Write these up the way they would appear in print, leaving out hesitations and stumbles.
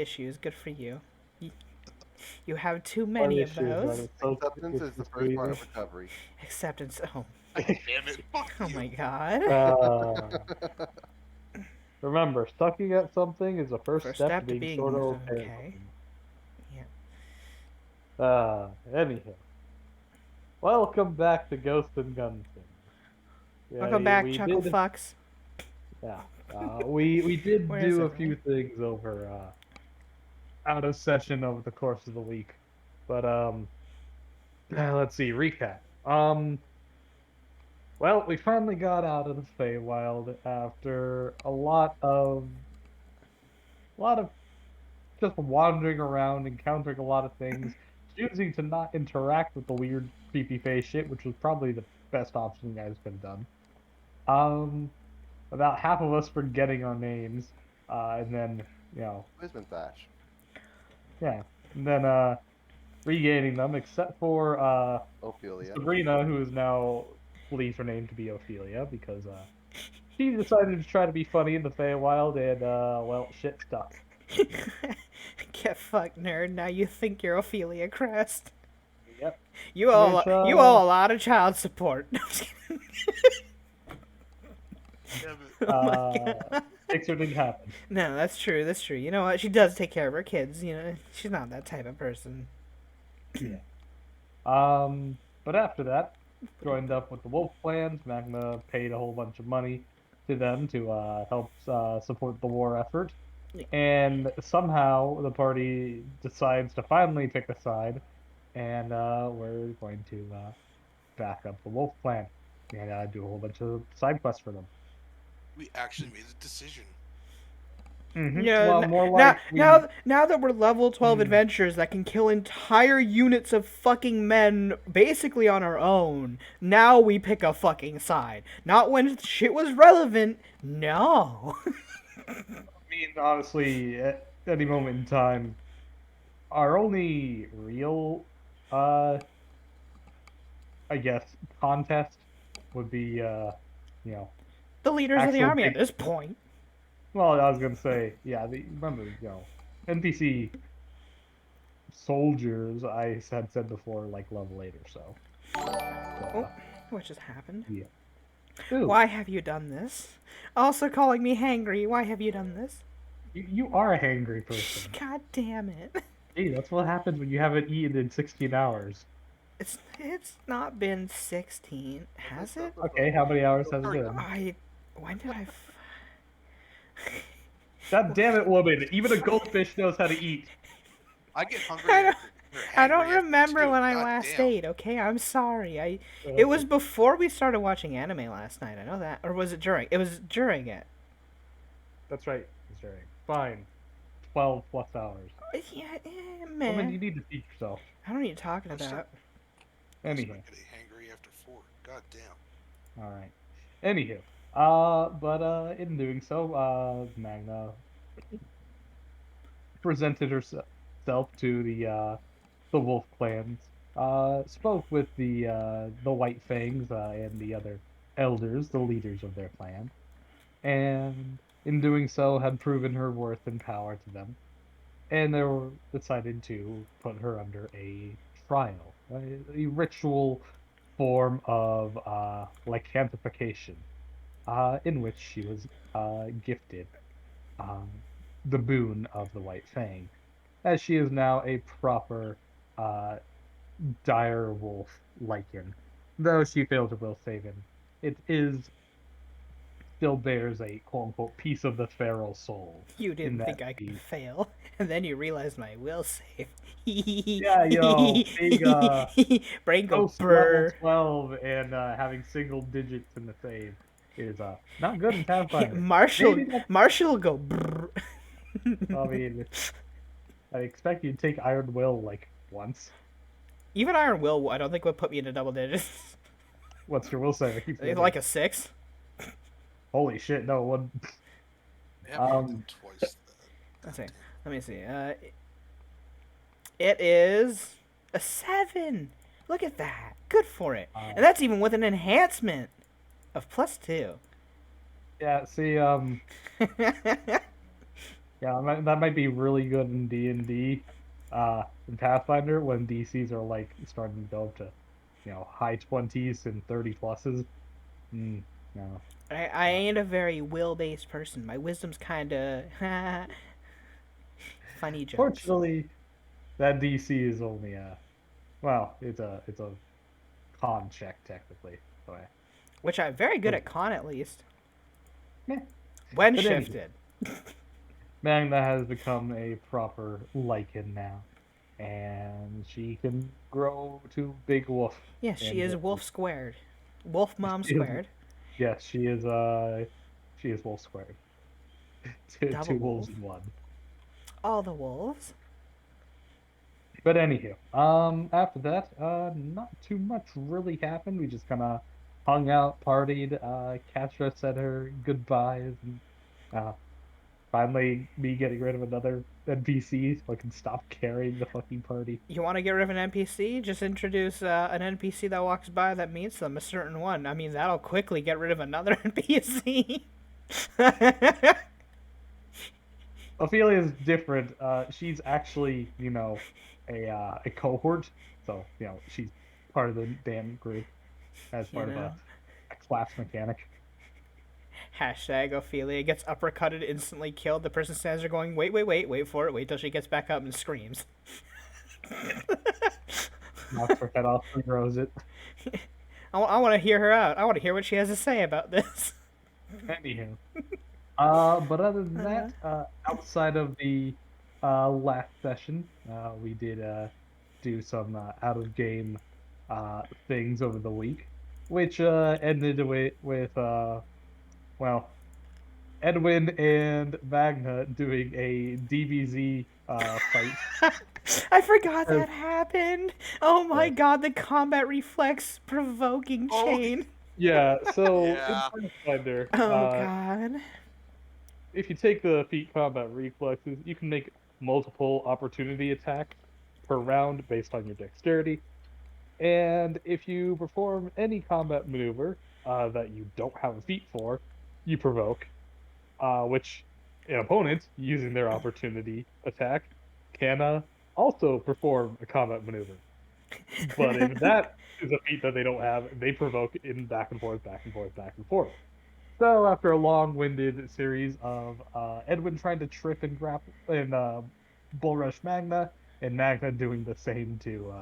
issues. Good for you. You have too What many of issues? those. Acceptance is the first part of recovery. Acceptance. Oh, Damn it! Fuck oh you. my god. Remember, sucking at something is the first First step to step to being being sort of okay. okay. Yeah. Anyhow. Welcome back to Ghost and Gunslingers. Yeah, Welcome back, we Chuckle did. Fucks. Yeah, we did Where is do a few everyone? things over out of session over the course of the week, but let's see, recap. Well, we finally got out of the Feywild after a lot of just wandering around, encountering a lot of things, choosing to not interact with the weird, creepy face shit, which was probably the best option you guys could have done. Um, about half of us forgetting our names, and then you know, Wisdom Thatch. yeah, and then regaining them, except for Ophelia. Sabrina, who is now believes her name to be Ophelia because she decided to try to be funny in the Feywild, and well, shit stuck. Get fucked, nerd. Now you think you're Ophelia Crest. Yep. You Which, you owe a lot of child support. No, I'm just kidding. Damn it. Oh my god. Pixar didn't happen. No, that's true. That's true. You know what? She does take care of her kids. You know, she's not that type of person. Yeah. But after that, joined up with the Wolf Clans. Magna paid a whole bunch of money to them to help support the war effort. Yeah. And somehow the party decides to finally pick a side, and we're going to back up the Wolf Clan and do a whole bunch of side quests for them. We actually made a decision. Yeah. Well, more Now, like we... now that we're level 12 adventurers that can kill entire units of fucking men basically on our own, now we pick a fucking side. Not when shit was relevant. No. I mean, honestly, at any moment in time, our only real, I guess, contest would be, you know, The leaders of the actual army at big. this point. Well, I was gonna say, yeah. Remember, NPC soldiers. I had said before, like level 8 or so. Oh, what just happened? Yeah. Ooh, Why have you done this? Also calling me hangry. Why have you done this? you are a hangry person. God damn it. Hey, that's what happens when you haven't eaten in 16 hours. It's not been 16, has it? Okay, how many hours has it been? When did I? God damn it, woman! Even a goldfish knows how to eat. I get hungry. I don't- I don't hangry after remember two. when I God last damn. ate. Okay, I'm sorry. It was before we started watching anime last night. I know that, or was it during? It was during it. That's right, Mr. Egg. Fine. 12 plus hours. Yeah, Woman, man. you need to feed yourself. I don't know what you're talking I'm about. sorry. Anyhow. I get hangry after 4. God damn. Alright. Anywho. But in doing so, Magna presented herself to the Wolf clans, spoke with the White Fangs and the other elders, the leaders of their clan, and in doing so had proven her worth and power to them, and they were decided to put her under a trial, a ritual form of lycanthropication, in which she was gifted um, the boon of the White Fang, as she is now a proper uh, dire wolf lycan. Though she failed to will save him, it is still bears a quote unquote piece of the feral soul. You in didn't that think I could she- fail, and then you realized my will save. Yeah, big brain go ghost brr. level 12 and having single digits in the save is not good in Pathfinder. Marshall, Maybe that's- Marshall go brr. I mean, I expect you to take Iron Will like once. Even Iron Will, I don't think would put me into double digits. What's your will save? Like a 6. Holy shit! No one. Yeah, more than twice that. Let's see. Let me see. It is a 7. Look at that. Good for it. And that's even with an enhancement of +2. Yeah. See. Yeah. Yeah, that might be really good in D&D, in Pathfinder when DCs are like starting to go up to, high 20s and 30 pluses. No. I ain't a very will-based person. My wisdom's kind of funny jokes. Fortunately, that DC is only well, it's a con check technically. So, Which I'm very good Oh. at con, at least. meh. When But anyway. shifted. Magna has become a proper lichen now, and she can grow to big wolf. Yes, she and is wolf squared. Wolf mom She is- squared. Yes, she is wolf squared. Double Two wolves wolf. in one. All the wolves. But anywho, after that, not too much really happened. We just kind of hung out, partied. Catra said her goodbyes, and uh, finally me getting rid of another NPC so I can stop carrying the fucking party. You want to get rid of an NPC? Just introduce an NPC that walks by that meets them, a certain one. I mean, that'll quickly get rid of another NPC. Ophelia's different. She's actually, a cohort. So, she's part of the damn group as part of a class mechanic. Hashtag Ophelia gets uppercutted, instantly killed. The person stands there going, wait for it, wait till she gets back up and screams. Knocks her head off and throws it. I want to hear her out. I want to hear what she has to say about this. Anywho. But other than that, outside of the last session, we did do some out of game things over the week, which ended with well, Edwin and Magna doing a DBZ fight. I forgot that happened. Oh my god, the combat reflex provoking Oh. chain. Yeah, so Yeah. in Pathfinder, Oh god. if you take the feat combat reflexes, you can make multiple opportunity attacks per round based on your dexterity. And if you perform any combat maneuver that you don't have a feat for, you provoke, which an opponent, using their opportunity attack, can also perform a combat maneuver. But if that is a feat that they don't have, they provoke in back and forth, back and forth, back and forth. So after a long-winded series of Edwin trying to trip and grapple and bull rush Magna, and Magna doing the same to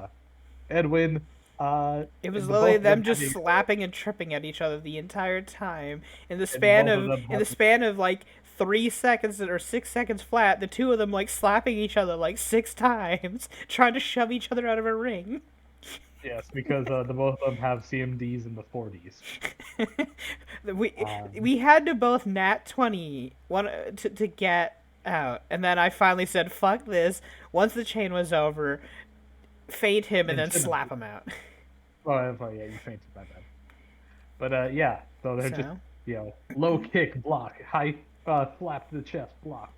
Edwin, It was the literally both of them just having- slapping and tripping at each other the entire time. In the And span both of of them in the having- span of like 3 seconds or 6 seconds flat, the two of them like slapping each other like 6 times, trying to shove each other out of a ring. Yes, because the both of them have CMDs in the 40s. we had to both nat 20 to get out, and then I finally said fuck this. Once the chain was over, fade him and then slap him out. Oh, yeah, you fainted my bad. But yeah, so they're just So? low kick, block, high slap to the chest, block,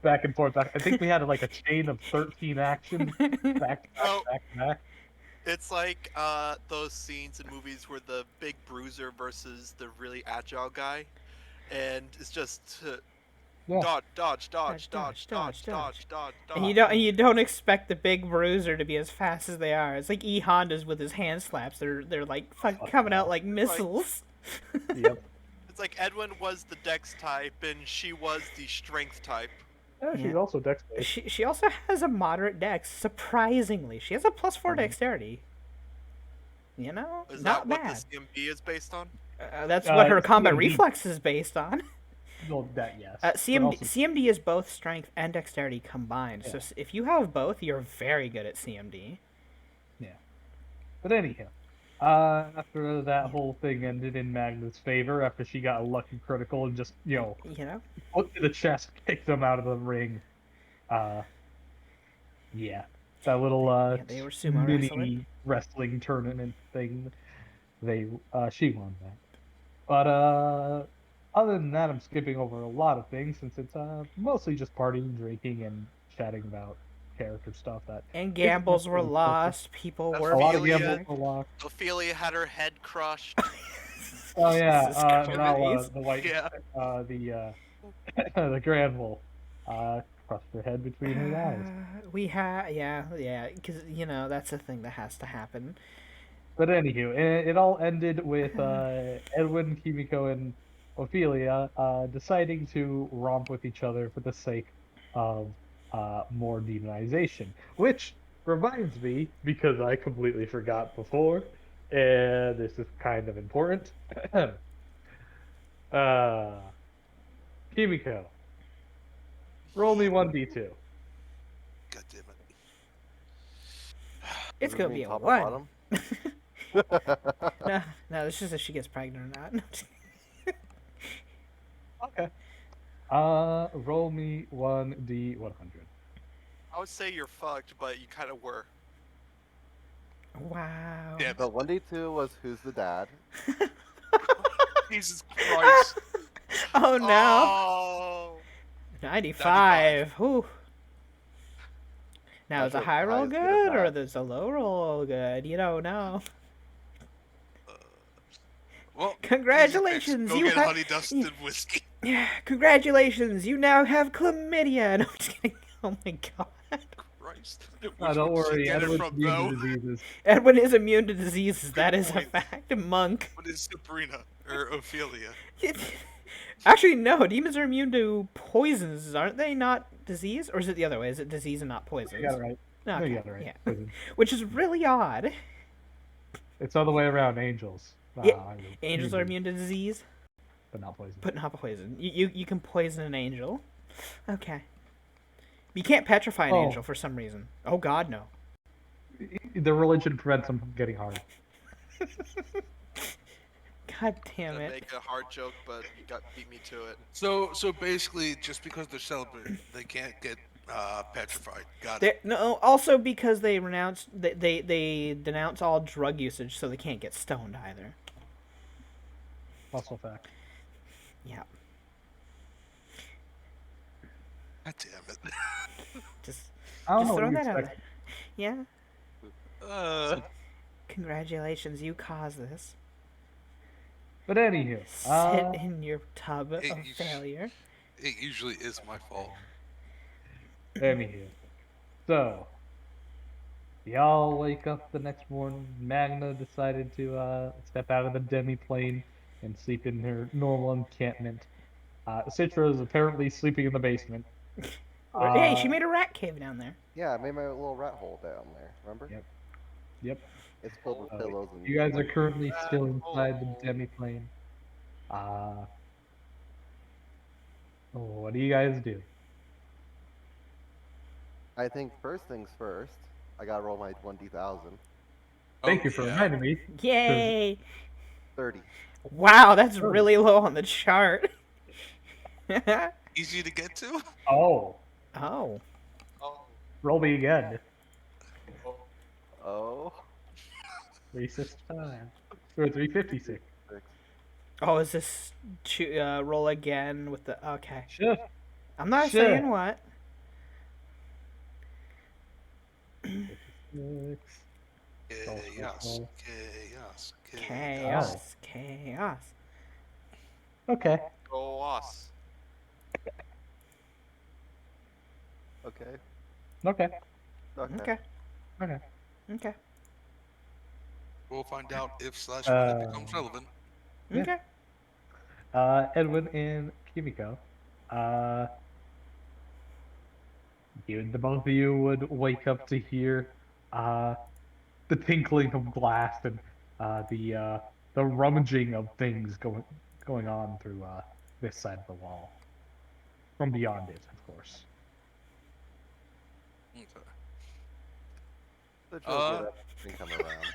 back and forth. I think we had like a chain of 13 actions, back, Oh. back. It's like those scenes in movies where the big bruiser versus the really agile guy, and it's just Yeah. dodge. And you don't expect the big bruiser to be as fast as they are. It's like E Hondas with his hand slaps. They're like coming out like missiles. Yep. It's like Edwin was the dex type and she was the strength type. Yeah, she's Yeah. also dex based. She also has a moderate dex. Surprisingly, she has a +4 dexterity. You know, Is not that bad. what the CMB is based on? That's what her combat CMD. reflex is based on. Well, that yes. CMD, But also- CMD is both strength and dexterity combined. So if you have both, you're very good at CMD. But anyhow, after that whole thing ended in Magna's favor, after she got a lucky critical and just You know, put to the chest, kicked them out of the ring. Yeah, that little they were sumo mini wrestling tournament thing. She won that. But other than that, I'm skipping over a lot of things since it's mostly just partying, drinking, and chatting about character stuff. and gambles were lost. People That's were A lot of Ophelia. gambles were lost. Ophelia had her head crushed. Oh yeah, Jesus Christ. the white, Yeah. The Grand Wolf crushed her head between her eyes. Yeah, because that's the thing that has to happen. But anywho, it all ended with Edwin, Kimiko, and Ophelia deciding to romp with each other for the sake of more demonization. Which reminds me, because I completely forgot before, and this is kind of important. uh, Kimiko, roll me 1d2. God damn it. It's Does this gonna mean be a top or 1. bottom? No, no, this is if she gets pregnant or not. Okay. Roll me 1d100. I would say you're fucked, but you kind of were. Wow. Damn So 1d2 was who's the dad. Jesus Christ. Oh no. Oh. 95. Whew. Now, Not is a sure what high the roll highest bit of good or that. is a low roll good? You don't know. Uh, well, easy fix. Congratulations, Go you get have. honey dusted whiskey. Yeah, congratulations, you now have chlamydia. No, I'm just kidding. Oh my god. Christ. Oh, Which don't one did worry, you get it Edward's from, immune though? to diseases. Edwin is immune to diseases. Good That is a point. fact. Monk. What is Sabrina? Or Ophelia? Actually, no. Demons are immune to poisons, aren't they? Not disease, or is it the other way? Is it disease and not You poisons? got it right. No, you Okay, got it right. yeah. Poison. Which is really odd. It's all the way around. Angels. Yeah, Are angels are immune to disease, but not poison. but not poison. You can poison an angel. Okay. You can't petrify an Oh. angel for some reason. Oh God, no. The religion prevents them from getting hard. God damn Gonna it. make a hard joke, but you beat me to it. So basically, just because they're celibate, they can't get petrified. Got They, it. no, also because they denounce all drug usage, so they can't get stoned either. Also fact. Yeah, God damn it. just I don't just know throw what you that out expect. there. Yeah, congratulations, you caused this. But anywho, Sit in your tub of you failure. It usually is my fault. anywho. So, y'all wake up the next morning. Magna decided to step out of the demi-plane and sleep in her normal encampment. Citra is apparently sleeping in the basement. Hey, she Uh, made a rat cave down there. Yeah, I made my little rat hole down there. Remember? Yep. Yep. It's filled with So, pillows and. you guys are currently Rat still inside hole. the demi-plane. Uh, what do you guys do? I think first things first. I gotta roll my 1d1000. Thank you for reminding me. Yay! 30. Wow, that's Sure. really low on the chart. Easy to get to? Oh, Oh. roll me again. Oh. 365. Or 356. 6. Oh, is this roll again with the... Okay. Sure. I'm not Sure. saying what. 56. Chaos. Oh. Chaos. Chaos. Chaos. Okay. Go us. Okay. Okay. Okay. Okay. Okay. Okay. We'll find out if / when it becomes relevant. Yeah. Okay. Edwin and Kimiko. The both of you would wake up to hear the tinkling of glass and the rummaging of things going on through this side of the wall. From beyond it, of course. Okay. The joke get up and come around.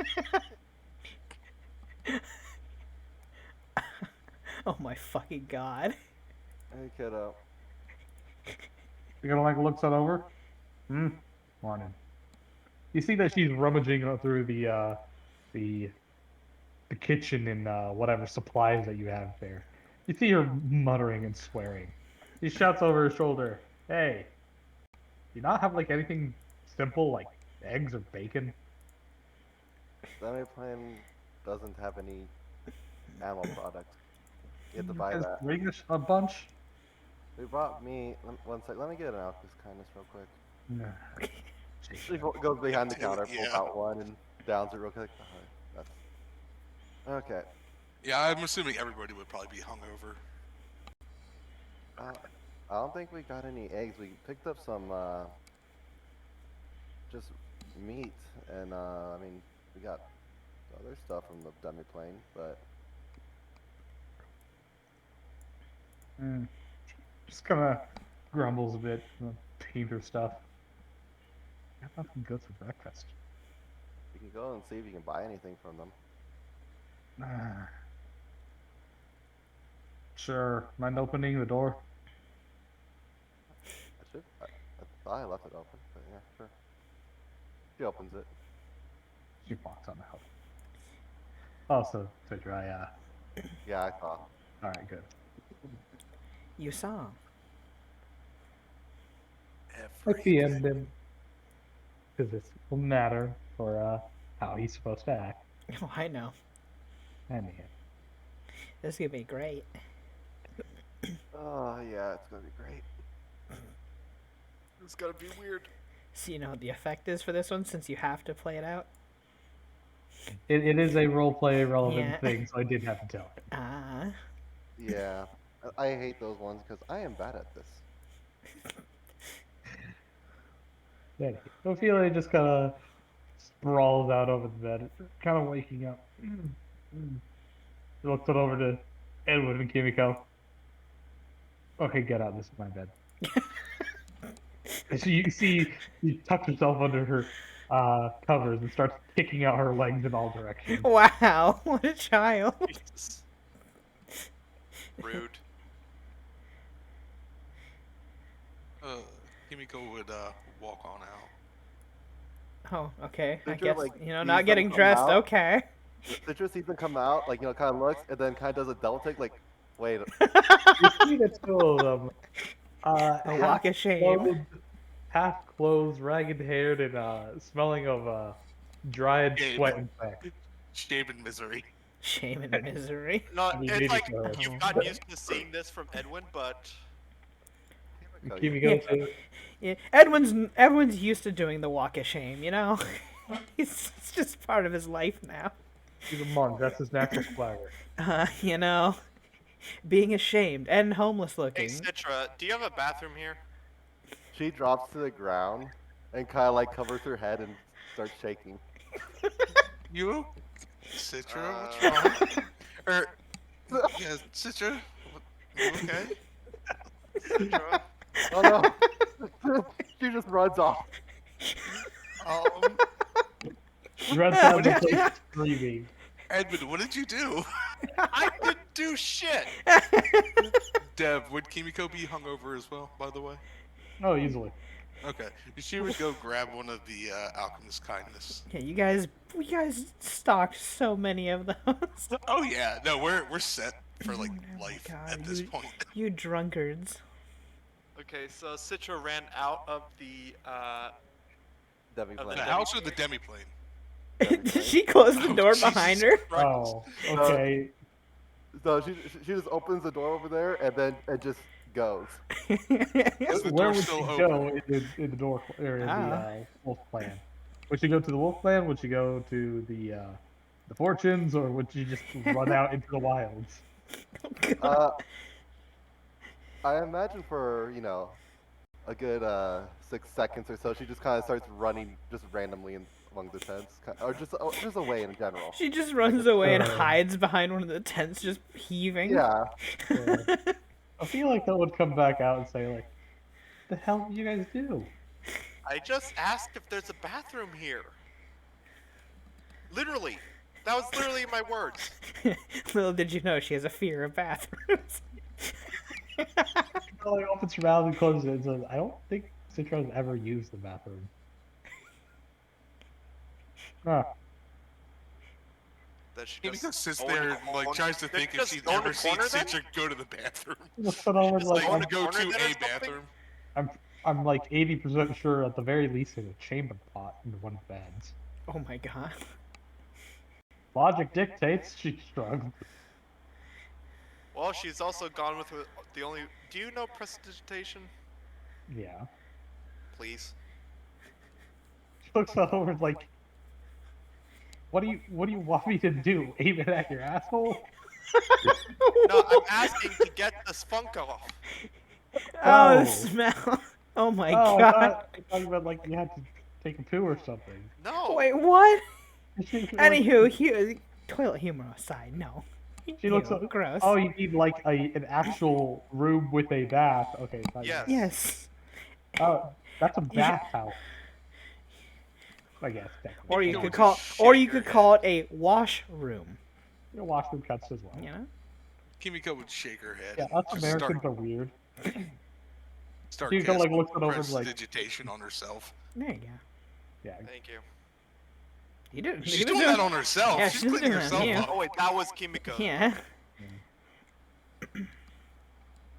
Oh my fucking god. Hey kiddo. You're gonna like looks that over. Morning. You see that she's rummaging through the kitchen and whatever supplies that you have there. You see her muttering and swearing. He shouts over her shoulder, "Hey, do you not have like anything simple like eggs or bacon?" Semi-plane doesn't have any animal products. You have to You buy guys that. bring us a bunch. They brought me. One sec. Let me get an alchemist kindness real quick. Nah. She goes behind the Do it, counter, pulls yeah. out one, and downs it real quick. That's okay. Yeah, I'm assuming everybody would probably be hungover. Uh, I don't think we got any eggs. We picked up some just meat, and I mean we got other stuff from the demi-plane, but Just kind of grumbles a bit. Painter stuff. Got nothing good for breakfast. you can go and see if you can buy anything from them. Sure. Mind opening the door? I thought I left it open, but yeah, sure. She opens it. She walks on out. Oh, so dry. Yeah, I saw. All right, good. You saw. At the end, then, because this will matter for how he's supposed to act. Oh, I know. Anyhow. This is gonna be great. Oh yeah, it's gonna be great. It's gotta be weird. So you know what the effect is for this one, since you have to play it out? It is a roleplay relevant Yeah. thing, so I did have to tell it. Ah. Yeah, I hate those ones because I am bad at this. Anyhow, Ophelia just kind of sprawls out over the bed, kind of waking up. She looks it over to Edwin and Kimiko. Okay, get out. This is my bed. And you see, she tucks herself under her covers and starts kicking out her legs in all directions. Wow, what a child. Jesus. Rude. Kimiko would walk on out. Oh, okay. I Did you, guess, like, you know, see not getting something come dressed, out? okay. Citrus sees them come out, like, kind of looks, and then kind of does a double take, like, wait. You see the two of them. A walk of shame. Half clothed, ragged haired, and smelling of dried Shame. sweat and sex. Shame and misery. Shame and misery. No, We it's made like it to her. you've gotten used to seeing this from Edwin, but Kimiko Yeah. says, Yeah, everyone's used to doing the walk of shame, you know? It's just part of his life now. he's a monk. That's his natural swagger. You know, being ashamed and homeless hey, looking. Citra, do you have a bathroom here? She drops to the ground and kind of, like, covers her head and starts shaking. You? Citra, what's Uh, wrong? Yeah, Citra, you okay? Citra? Oh no! She just runs off. Um, He runs out of the place screaming. Edmund, what did you do? I didn't do shit. Dev, would Kimiko be hungover as well, by the way? Oh, easily. Okay. She would go grab one of the alchemist kindness. Yeah, you guys stocked so many of those. Oh yeah, no, we're set for like Oh my life God, at this point. You drunkards. Okay, so Citra ran out of the Demi Of the The Plane. house or the demi-plane? Did she close the door Jesus behind her? Christ. Oh, okay. So she just opens the door over there and then it just goes. Is the Where door would she still go open? in the door or in Ah. the wolf clan? Would she go to the wolf clan? Would she go to the fortunes, or would she just run out into the wilds? I imagine for, a good 6 seconds or so, she just kind of starts running just randomly among the tents, or just away in general. She just runs away and Uh. hides behind one of the tents, just heaving. Yeah. I feel like that would come back out and say like, "The hell did you guys do?" I just asked if there's a bathroom here. Literally. That was literally my words. Little did you know she has a fear of bathrooms. Like opens her mouth and closes it and says, "I don't think Citro's ever used the bathroom." Huh. That she Kimiko just sits go in there the and like corner- tries to Did she think if just she's go in the ever seen corner then? Citra go to the bathroom. Just put on She's like like, Want the to go corner to then or a something? bathroom? I'm like 80% sure at the very least there's a chamber pot in one of the beds. Oh my god. Logic dictates, she shrugged. Well, she's also gone with the only. Do you know prestidigitation? Yeah. Please. She looks over like, what do you want me to do? Aim it at your asshole? No, I'm asking to get this funk off. Oh, the Oh. smell. Oh my Oh, god. I thought you meant like you had to take a poo or something. No. Wait, what? She, like, Anywho, toilet humor aside, no. she looks Ew, up. gross. Oh, you need like an actual room with a bath. Okay, it's not your Yes. Yes. Oh, that's a You should- bathhouse. I guess technically. Or you Kimiko could would call, just or shake you her could call it head. a washroom. Your washroom cuts as well. You know? Kimiko would shake her head. Yeah, and us just Americans are weird. start Kimiko like casting looks it over and like, prestidigitation on herself. There you go. yeah. Thank you. You did. She's doing that on herself. Yeah, she's she's cleaning doing that, herself yeah. up. Oh wait, that was Kimiko. Yeah.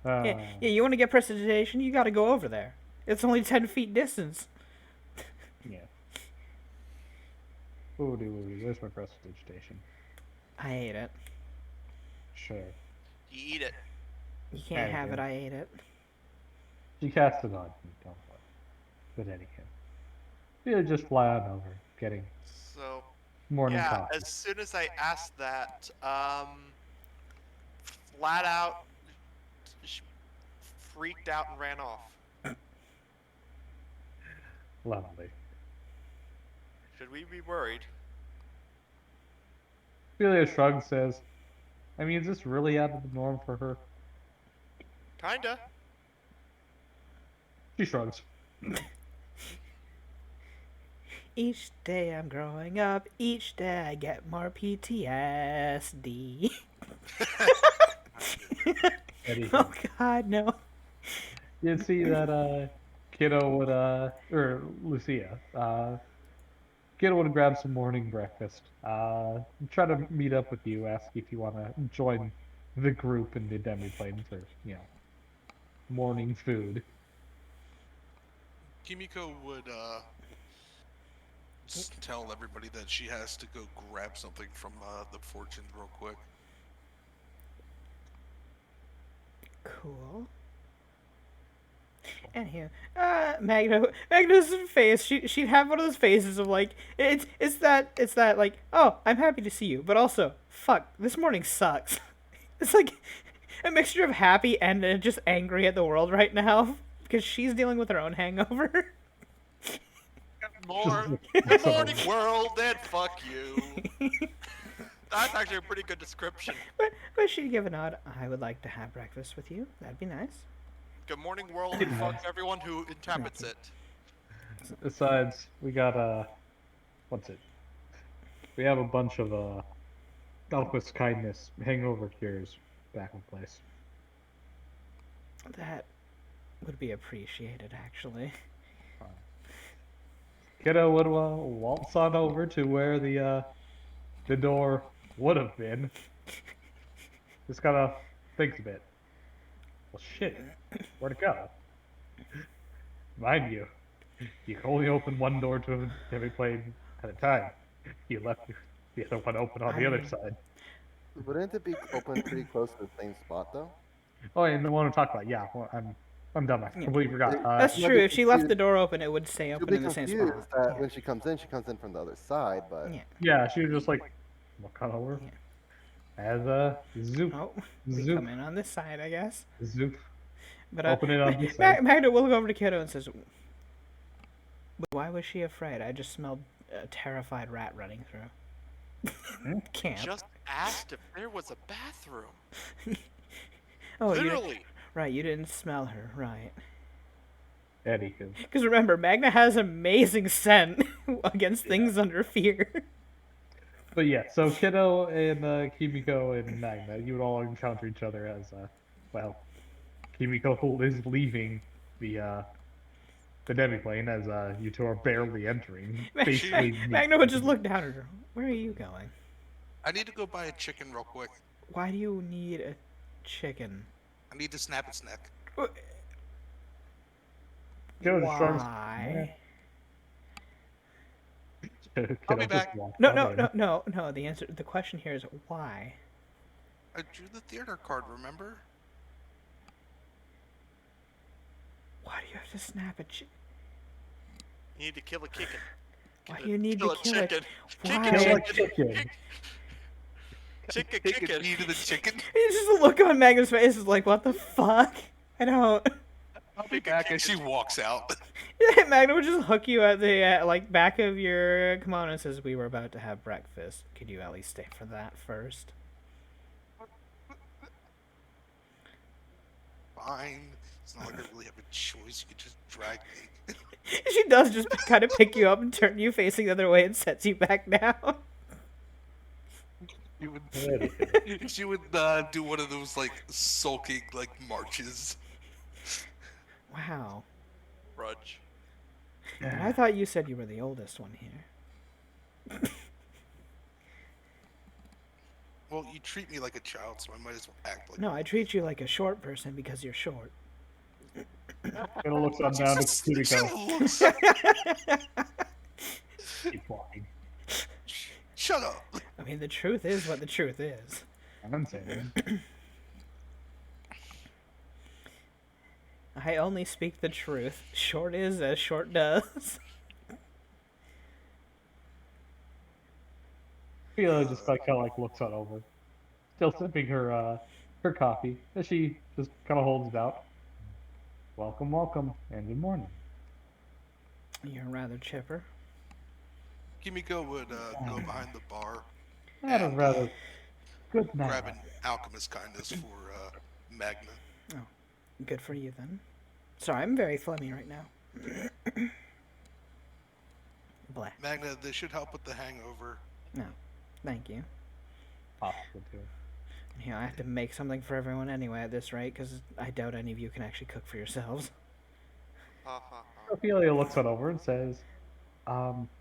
Uh, Yeah. You want to get prestidigitation? You got to go over there. It's only 10 feet distance. yeah. Ooh, where's my prestidigitation? I ate it. Sure. You eat it. You can't There you have go. it. I ate it. She cast it on me, don't worry. But anyhow. Yeah, just fly on over, getting So morning yeah, coffee. as soon as I asked that, flat out sh- freaked out and ran off. Lovely. Should we be worried? Ophelia shrugs, says, I mean, is this really out of the norm for her? Kinda. She shrugs. Each day I'm growing up. Each day I get more PTSD. Eddie. Oh God, no. You'd see that Kiddo would or Lucia, Kiddo would grab some morning breakfast. Try to meet up with you, ask if you want to join the group in the demiplane for, morning food. Kimiko would just tell everybody that she has to go grab something from the fortune real quick. Cool. Anywho, Magna's face. She'd have one of those faces of like it's that like, oh, I'm happy to see you, but also fuck, this morning sucks. It's like a mixture of happy and just angry at the world right now because she's dealing with her own hangover. Good morning, world, and fuck you. That's actually a pretty good description. But she'd give a nod. I would like to have breakfast with you. That'd be nice. Good morning, world, and fuck everyone who interprets it. Besides, we got what's it? We have a bunch of Alquist kindness hangover cures back in place. That would be appreciated, actually. Kiddo would waltz on over to where the door would have been. Just kind of thinks a bit. Well, shit. Where'd it go? Mind you, you can only open one door to every plane at a time. You left the other one open on the other side. Wouldn't it be open pretty close to the same spot though? Oh, and the one to talk about, yeah. Well, I'm dumb. I completely forgot. That's might true. be If she left the confused- door open, it would stay She'll open be in the same confused spot. that when she comes in from the other side, but Yeah. Yeah, she was just like, what kind of work? As a zoop, Oh, we zoop, come in on this side, I guess. zoop. But Open it on this side. Magda will go over to Kiddo and says, "Why was she afraid? I just smelled a terrified rat running through camp." Just asked if there was a bathroom. Oh, Literally. right. You didn't smell her, right? Eddie. Because remember, Magna has amazing scent against things under fear. But yeah, so Kiddo and Kimiko and Magna, you would all encounter each other as, well, Kimiko is leaving the demiplane as you two are barely entering. Basically, Magna would just look down at her. Where are you going? I need to go buy a chicken real quick. Why do you need a chicken? I need to snap its neck. Kiddo just shrugs. Why? Kiddo I'll be just back. walks No, on no, in. no, no, no. The question here is why. I drew the theater card, remember? Why do you have to snap a You need to kill a chicken. Why do you need to kill it? chicken. Why? Kill a Chicken. chicken. Chicken. Take a knee to the chicken. It's just the look on Magnus' face is like, what the fuck? I don't. I'll be back as she walks out. Magna would just hook you at the like back of your kimono and says, "We were about to have breakfast. Could you at least stay for that first?" Fine. It's not like I really have a choice. You could just drag me. She does just kind of pick you up and turn you facing the other way and sets you back down. She would do one of those like sulking like marches. Wow. Rudge. And I thought you said you were the oldest one here. Well, you treat me like a child, so I might as well act like. No, I treat you like a short person because you're short. Gonna look on down to She Kiriko. looks. Keep walking. Shut up. I mean, the truth is what the truth is. I'm saying. I only speak the truth. Short is as short does. Fila just kind of looks on over, still sipping her coffee as she just kind of holds it out. Welcome, welcome, and good morning. You're rather chipper. Kimiko would go behind the bar, Had a And, rather good grab night. an alchemist kindness for Magna. Good for you then. Sorry, I'm very phlegmy right now. Blah. Magna, this should help with the hangover. No, thank you. Possible too. You know, I have to make something for everyone anyway at this rate, because I doubt any of you can actually cook for yourselves. Ha ha ha. Ophelia looks on over and says,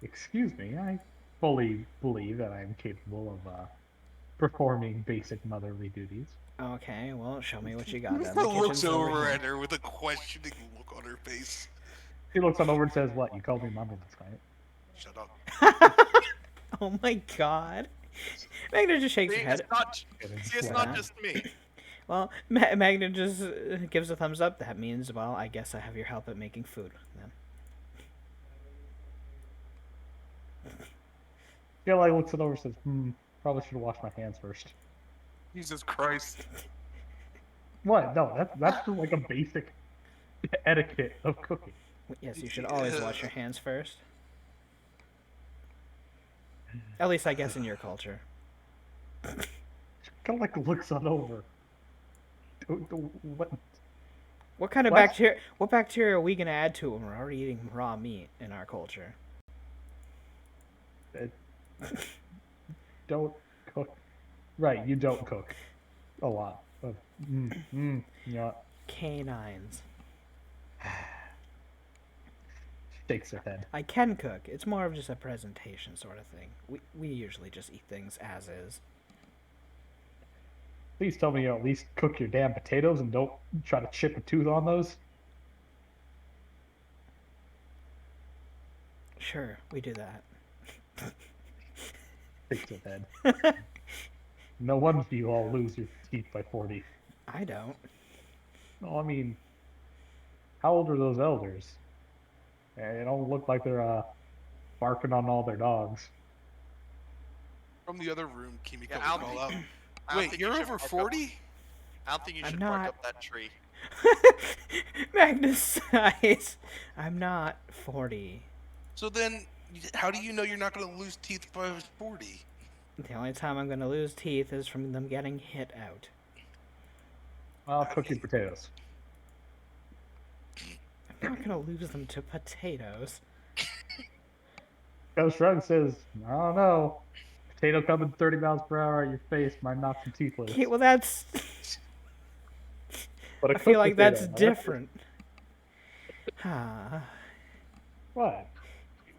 excuse me, I fully believe that I am capable of performing basic motherly duties. Okay, well, show me what you got then. He The looks kitchen's over over here. at her with a questioning look on her face. He looks on over and says, what, you called me mama last night? Shut up. Oh my god. Magna just shakes See, her head. it's not just me. Well, Magna just gives a thumbs up. That means, well, I guess I have your help at making food then. Fila looks on over and says, probably should have washed my hands first. Jesus Christ. What? No, that's just like a basic etiquette of cooking. Yes, you should always wash your hands first. At least I guess in your culture. Kind of looks on over. What? What kind of What? bacteria? What bacteria are we gonna add to it when we're already eating raw meat in our culture? Don't cook. Right, you don't cook a lot. Yeah. Canines. Shakes her head. I can cook. It's more of just a presentation sort of thing. We usually just eat things as is. Please tell me you at least cook your damn potatoes and don't try to chip a tooth on those. Sure, we do that. Shakes her head. No wonder you all lose your teeth by 40. I don't. No, I mean, how old are those elders? They don't look like they're barking on all their dogs. From the other room, Kimiko Yeah, would call out. I don't Wait, think you're you should over bark up- 40? I don't think you I'm should not. bark up that tree. Magnus sighs. I'm not 40. So then, how do you know you're not going to lose teeth by 40? The only time I'm gonna lose teeth is from them getting hit out. I'll cook your potatoes. I'm not gonna lose them to potatoes. Ghost Shrug says, I don't know. Potato coming 30 miles per hour at your face might knock some teeth loose. Okay, well that's. But a I feel cooked like that's potato, different. Ah. What?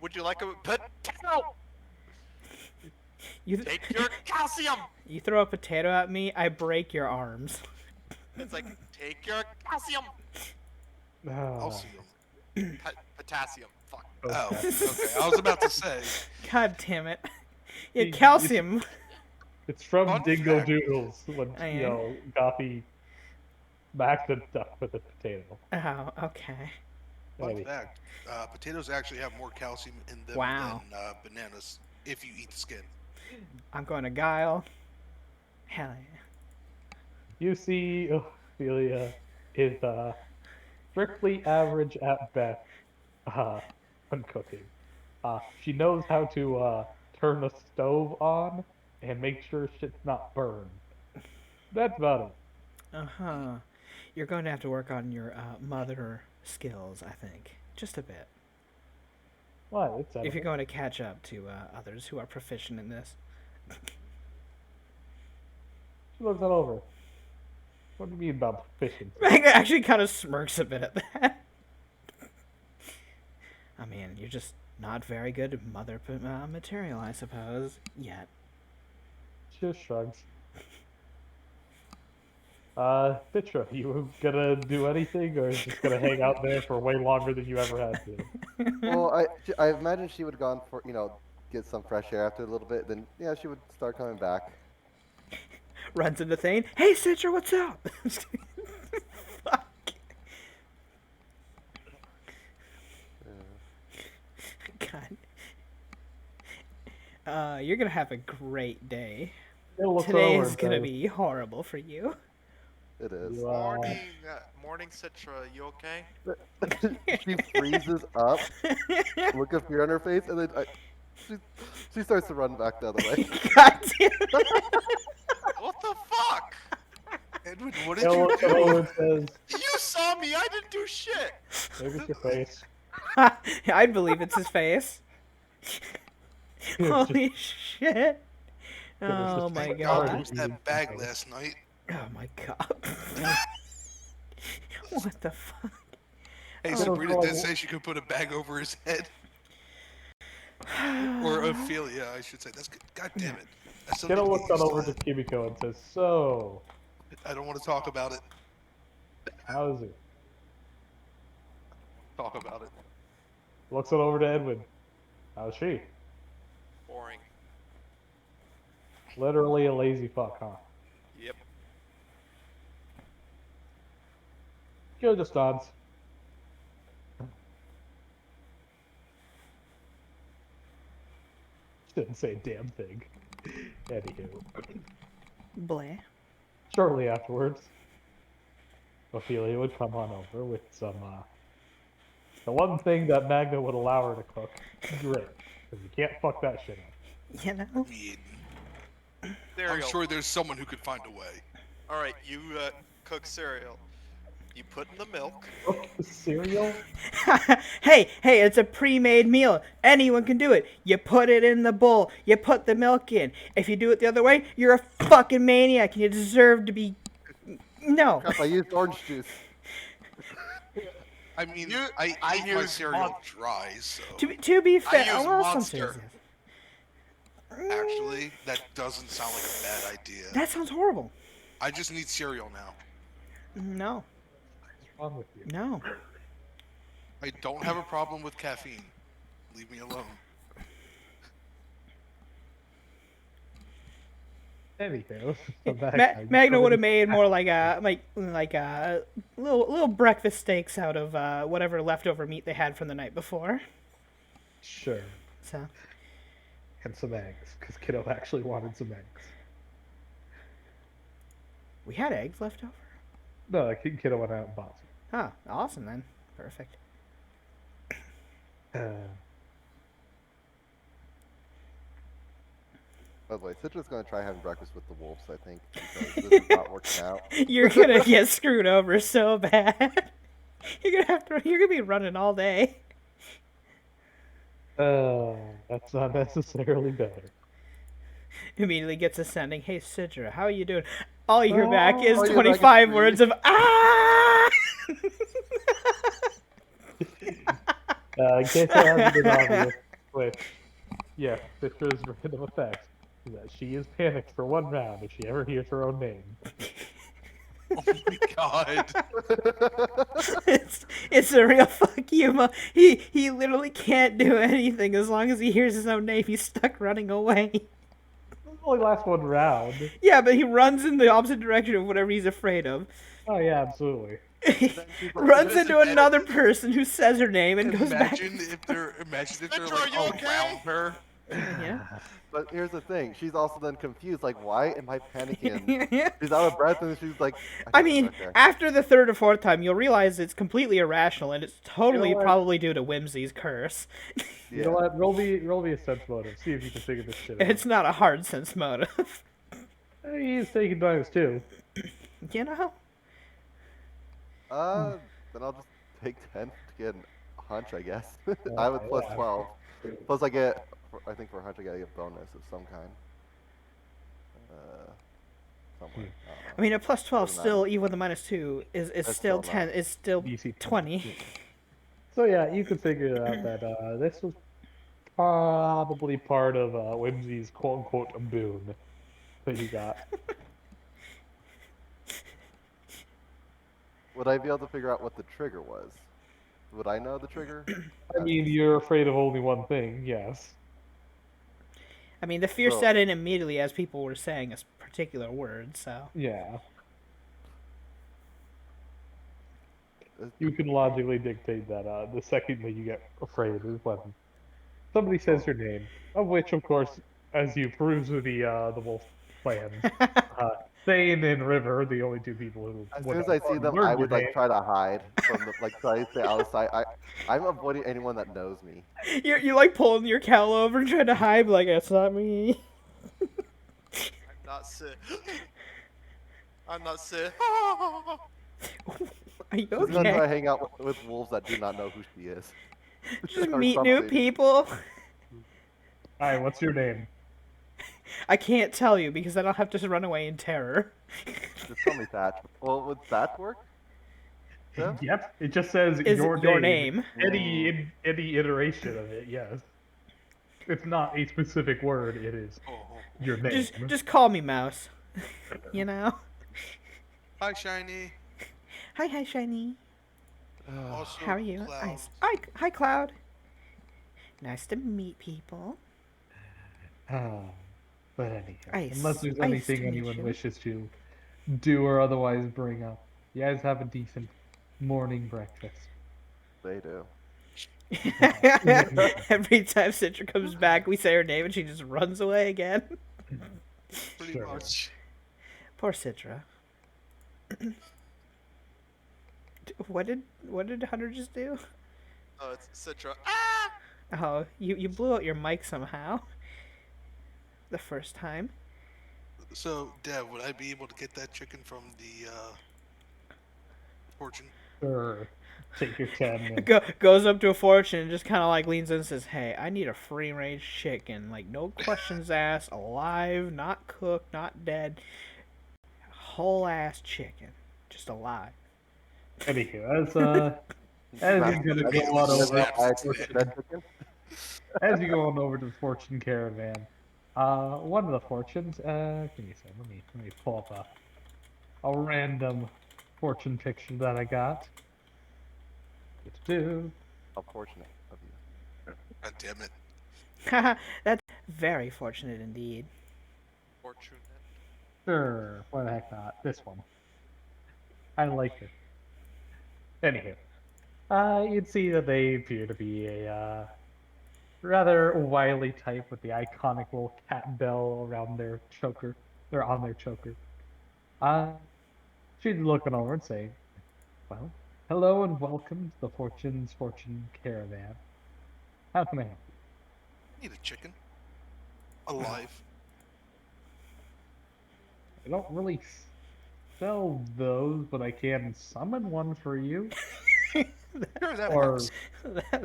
Would you like a potato? You Take your calcium. you throw a potato at me, I break your arms. It's like take your calcium. I'll see them. Potassium. Fuck. Oh, okay. I was about to say. God damn it. Yeah, You- calcium. It's from Fun Dingo fact. Doodles when Oh, you yeah? know Goffy smacked a duck with a potato. Oh, okay. Fun Anyway, fact: potatoes actually have more calcium in them Wow. than bananas if you eat the skin. I'm going to Guile. Hell yeah. you see, Ophelia is strictly average at best when cooking. She knows how to turn a stove on and make sure shit's not burned. That's about it. Uh-huh. You're going to have to work on your mother skills, I think. Just a bit. What? It's If you're edible. going to catch up to others who are proficient in this. She looks it over. What do you mean about proficiency? Meg actually kind of smirks a bit at that. I mean, you're just not very good at mother material, I suppose. Yet. She just shrugs. Citra, you gonna do anything, or just gonna hang out there for way longer than you ever had to? Well, I imagine she would have gone for, get some fresh air after a little bit. Then, yeah, she would start coming back. Runs into Thane. Hey, Citra, what's up? Fuck. God. You're gonna have a great day. She'll look Today over is and gonna says, be horrible for you. It is. You, Morning, Citra. You okay? She freezes up, look of fear on her face, and then she starts to run back the other way. God damn What the fuck? Edwin, what did She'll you look do? over and says, You saw me. I didn't do shit. maybe it's your face. it! I'd believe it's his face. Holy shit. was Oh just my like, God, god. what was that bag last night? Oh my god. What the fuck? Hey, Oh. Sabrina did say she could put a bag over his head. Or Ophelia, I should say. That's good. God damn it. That's something Kiddo to looks get on used over to to. Kimiko and says, so, I don't want to talk about it. how is it? Talk about it. Looks on over to Edwin. How's she? Boring. Literally a lazy fuck, huh? Yep. Kiddo just nods. Didn't say a damn thing. Anywho. Bleh. Shortly afterwards, Ophelia would come on over with some, the one thing that Magna would allow her to cook, grit. Because you can't fuck that shit up. You know? I mean, I'm Cereal. sure there's someone who could find a way. All right, you cook cereal. You put in the milk. Cook the cereal? hey, it's a pre-made meal. Anyone can do it. You put it in the bowl. You put the milk in. If you do it the other way, you're a fucking maniac and you deserve to be... No. Crap, I used orange juice. I mean, You- I I eat my use cereal mon- dry, so To be fair, use well, some Monster. cereals, actually, that doesn't sound like a bad idea. that sounds horrible. I just need cereal now. No. What's wrong with you? No. I don't have a problem with caffeine. Leave me alone. Anywho, so back Magna would have made more like a little breakfast steaks out of whatever leftover meat they had from the night before. Sure. So And some eggs, because Kiddo actually wanted some eggs. we had eggs left over. No, Kiddo went out and bought Huh, awesome then. Perfect. some. By the way, Citra's gonna try having breakfast with the wolves, I think, because this is not working out. You're gonna get screwed over so bad. You're gonna be running all day. That's not necessarily better. Immediately gets ascending. Hey Sidra, how are you doing? All you hear back is all you hear back is 25 three. words of ah. In case I haven't been obvious, which, yeah, Citra's random effects is that she is panicked for one round if she ever hears her own name. Oh my god. it's a real fuck you. He literally can't do anything as long as he hears his own name. He's stuck running away. only lasts one round. Yeah, but he runs in the opposite direction of whatever he's afraid of. Oh yeah, absolutely. He Then she's like, runs Listen, into another person who says her name and goes back. Imagine if they're Victor, like are you okay? around her. Yeah. but here's the thing. She's also then confused. Like, why am I panicking? Yeah. She's out of breath and she's like, I mean, okay. after the third or fourth time, you'll realize it's completely irrational and it's totally You know what? probably due to Whimsy's curse. You know what? Roll me a sense motive. See if you can figure this shit out. It's not a hard sense motive. He's taking times too. You know? Then I'll just take 10 to get a hunch, I guess. I have a plus 12. Plus I get, I think for a hunch I get a bonus of some kind. Somewhere. I mean, a plus 12 Doesn't still, even with the minus 2, is That's still still 10, not- is still DC 20. So yeah, you could figure out that this was probably part of Whimsy's quote-unquote boon that you got. Would I be able to figure out what the trigger was? Would I know the trigger? I mean, you're afraid of only one thing, yes. I mean, the fear So- set in immediately as people were saying a particular word, so. Yeah. You can logically dictate that the second that you get afraid is when somebody says your name, of which, of course, as you peruse with the wolf plans, Thane and River, the only two people who As would soon as I see them, I would learn like try to hide from the, like try to stay out of sight. I'm avoiding anyone that knows me. You're like pulling your cowl over and trying to hide, like, it's not me. I'm not sick. I'm not sick. Are you She's gonna try to okay? hang out with wolves that do not know who she is. Just Or meet new something. people. Alright, what's your name? I can't tell you because then I'll have to run away in terror. Just tell me Thatch. Well, would Thatch work? Yeah? Yep, it just says Is your it your name? Any iteration of it, yes. It's not a specific word, it is Oh, your name. Just call me Mouse. You know? hi, Shiny. Hi, Shiny. Also, How are you? Clouds. Hi, Cloud. Nice to meet people. But anyhow, Ice. unless there's Ice anything to meet anyone you. wishes to do or otherwise bring up, you guys have a decent morning breakfast. They do. Every time Citra comes back, we say her name and she just runs away again. Pretty Sure. much. Poor Citra. What did Hunter just do? Oh, it's Citra. Ah! Oh, you blew out your mic somehow. The first time. So, Dev, would I be able to get that chicken from the fortune? Sure. Take your 10 and Goes up to a fortune and just kind of like leans in and says, "Hey, I need a free range chicken, like no questions asked, alive, not cooked, not dead, whole ass chicken, just alive." Anywho, as you gonna go on over, as you go on over to the fortune caravan, one of the fortunes, give me a second, let me pull up a random fortune picture that I got. How fortunate of you. God damn it. That's very fortunate indeed. Fortunate. Sure, why the heck not? This one. I like it. Anywho, you'd see that they appear to be a rather wily type with the iconic little cat bell around their choker. They're on their choker. She's looking over and saying, "Well, hello and welcome to the Fortune Caravan. How can I help you?" Need a chicken. Alive. I don't really sell those, but I can summon one for you. Sure, that Or works.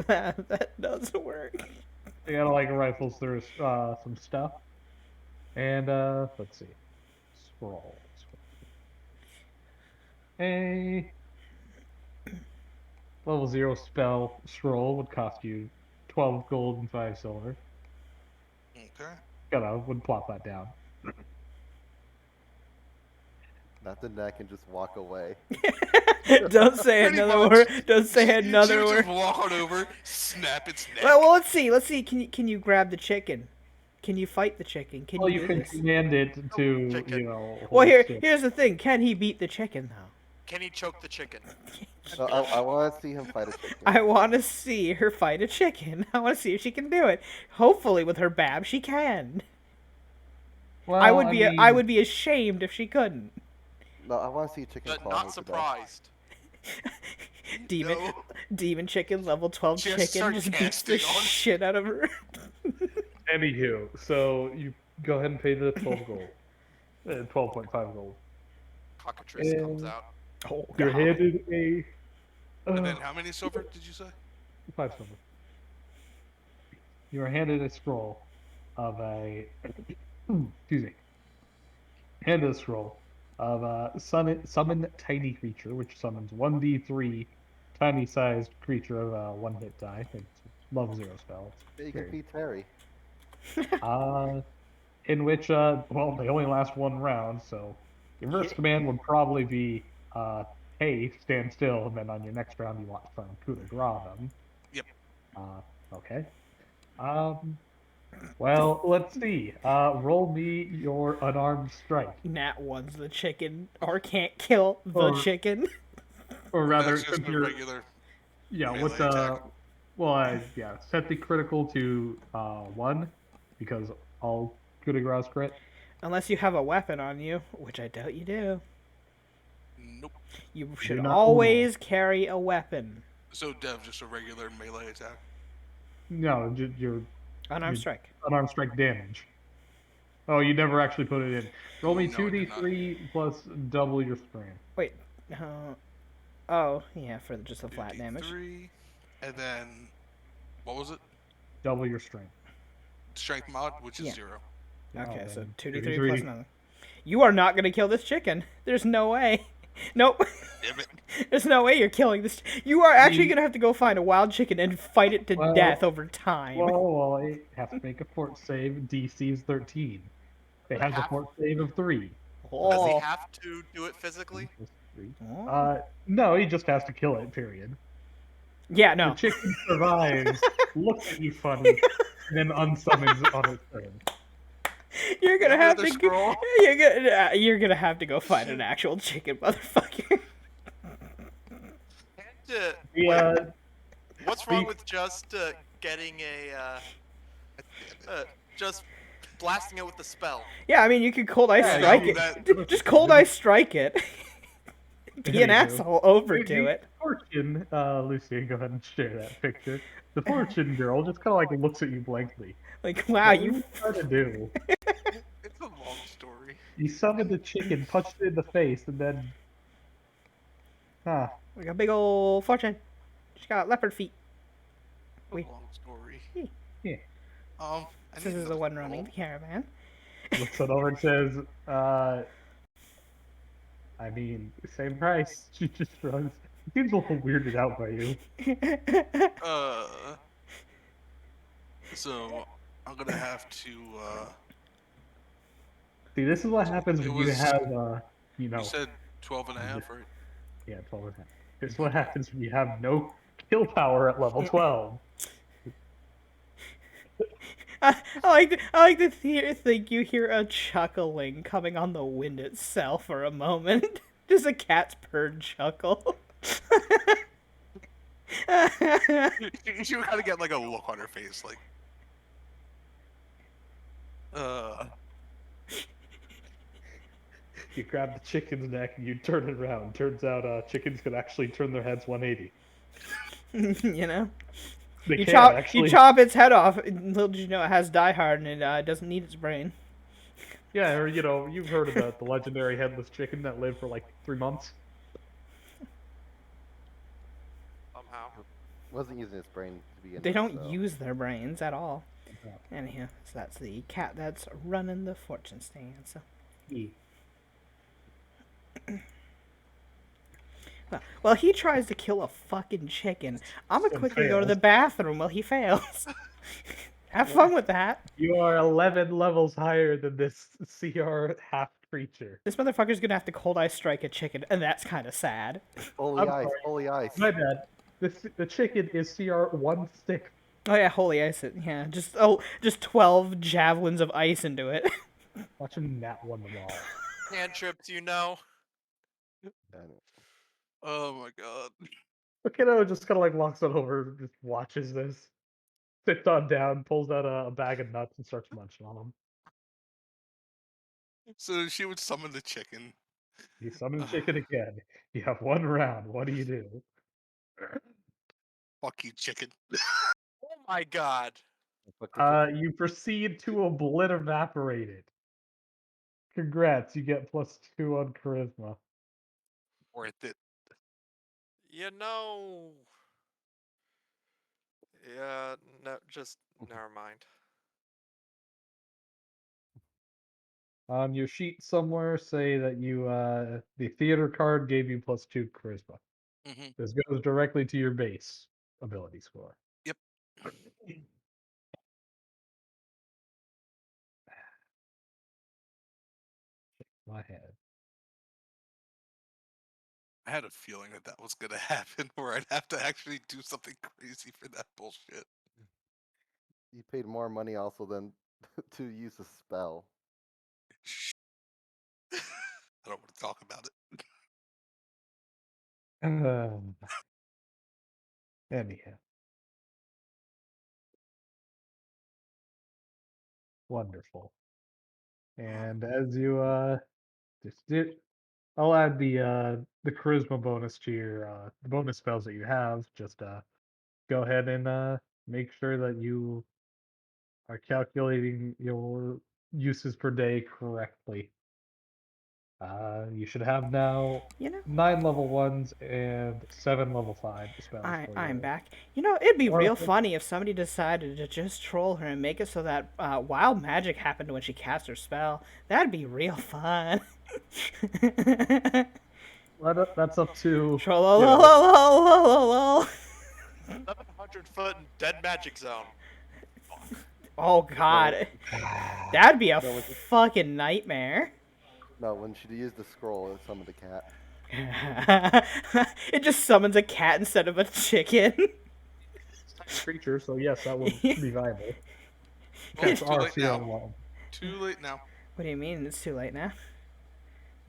that doesn't work. I gotta like rifle through some stuff. And let's see. Scroll. A level 0 spell scroll would cost you 12 gold and 5 silver. Okay. Would plop that down. Not the neck and just walk away. Don't say Pretty another much. word. Don't say She another would word. just walk on over, snap its neck. Well, let's see. Can you grab the chicken? Can you fight the chicken? Can Well, you you do can this? command it to, Chicken. you know. Well, hold still. here's the thing. Can he beat the chicken though? Can he choke the chicken? No, I want to see him fight a chicken. I want to see her fight a chicken. I want to see if she can do it. Hopefully, with her bab, she can. Well, I would be I mean, would be ashamed if she couldn't. No, I want to see a chicken But claw not move to death. surprised. Demon No. demon chicken level 12 She has to chicken start just beats the casting on- shit out of her. anywho, so you go ahead and pay the 12 gold. 12.5 gold. Cockatrice comes And- out. Oh You're god. handed a. And then how many silver did you say? 5 silver. You are handed a scroll of a. Excuse me. Handed a scroll of a summon tiny creature, which summons 1d3 tiny sized creature of a 1-hit die. It's level 0 spell. Yeah, you Very- can beat Terry. In which, well, they only last one round, so your first command would probably be, hey, stand still, and then on your next round you want to try and coup de grace them. Yep. Okay. Well, let's see. Roll me your unarmed strike. Nat one's the chicken, or can't kill the Or- chicken. Or rather, That's just since a you're, regular. yeah, melee with attack. well, yeah, set the critical to 1, because all coup de grace crit. Unless you have a weapon on you, which I doubt you do. Nope. You should not own always carry a weapon. So Dev, just a regular melee attack. No, your Unarmed You- strike. unarmed strike damage. Oh, you never actually put it in. Roll me No, I did 2d3 plus double your strength. Wait. Oh, yeah, for just the flat damage. 3, and then what was it? Double your strength. Strength mod, which is Yeah. 0. Okay, so then 2d3 2d3. plus nothing. You are not going to kill this chicken. There's no way. Nope. Damn it. There's no way you're killing this. You are actually The- going to have to go find a wild chicken and fight it to Well- death over time. Well, it has to make a fort save. DC's 13. It has a Half- fort save of 3. Does Oh. he have to do it physically? Oh. No, he just has to kill it, period. Yeah, The no. chicken survives, looks at you funny, and then unsummons on its turn. You're gonna have Another to. Go, scroll? you're gonna have to go find an actual chicken, motherfucker. The, uh, What's wrong with just getting just blasting it with the spell? Yeah, I mean you could cold ice Yeah, strike you it. do that. Just cold ice strike it. Be There an you go. asshole. Overdo it. Fortune, Lucy, go ahead and share that picture. The fortune girl just kind of like looks at you blankly. Like, wow, What are you. trying to do? It's a long story. You summoned a chicken, punched it in the face, and then. Huh. Like a big old fortune. She's got leopard feet. It's a Wait. long story. Yeah. I This need is the another one running the scroll. caravan. Looks it over and says, I mean, same price. She just shrugs. Seems a little weirded out by you. So I'm gonna have to. See, this is what happens It when you was- have, you know. You said 12 and a half, right? Yeah, 12 and a half. This is what happens when you have no kill power at level 12. I like to think you hear a chuckling coming on the wind itself for a moment. Just a cat's purred chuckle. You gotta get like a look on her face, like. You grab the chicken's neck and you turn it around. Turns out chickens can actually turn their heads 180. You know? They You can, chop actually. you chop its head off. Little did you know it has die hard and it doesn't need its brain. Yeah, or, you know, you've heard of the legendary headless chicken that lived for like 3 months. Somehow. Wasn't using his brain to begin They with, don't so. use their brains at all. Yeah. Anyhow, so that's the cat that's running the fortune stand. So. Well, he tries to kill a fucking chicken. I'm gonna And quickly go to the fails. bathroom while he fails. Have fun with that. You are 11 levels higher than this CR half creature. This motherfucker's gonna have to cold ice strike a chicken, and that's kind of sad. Holy I'm ice, sorry. holy ice. My bad. The chicken is CR 1/6 Oh yeah, holy ice it. Yeah, just 12 javelins of ice into it. Watching that one the ball. Cantrips, you know. And Oh my god. The kiddo just kind of like walks on over, just watches this, sits on down, pulls out a bag of nuts, and starts munching on them. So she would summon the chicken. You summon chicken again. You have one round. What do you do? Fuck you, chicken. Oh my god. fuck your chicken. You proceed to evaporate it. Congrats, you get +2 on charisma. Worth it. You know. Yeah, no, just never mind. On your sheet somewhere, say that you the theater card gave you +2 charisma. Hmm. This goes directly to your base ability score. Yep. My head. I had a feeling that that was gonna happen, where I'd have to actually do something crazy for that bullshit. You paid more money also than to use a spell. Shh. I don't want to talk about it. Anyhow, wonderful. And as you just did, I'll add the charisma bonus to your the bonus spells that you have. Just go ahead and make sure that you are calculating your uses per day correctly. You should have now You know, 9 level 1s and 7 level 5 spells for I'm your back. You know, it'd be real Oracle. funny if somebody decided to just troll her and make it so that wild magic happened when she cast her spell. That'd be real fun. That's up to Troll, you know, 700 foot in dead magic zone. Oh god, that'd be a No, fucking nightmare. no, when she used the scroll, it summoned a cat. It just summons a cat instead of a chicken. creature, so yes, that would be viable. Oh, Cats too are late now. CR1. Too late now. What do you mean? It's too late now.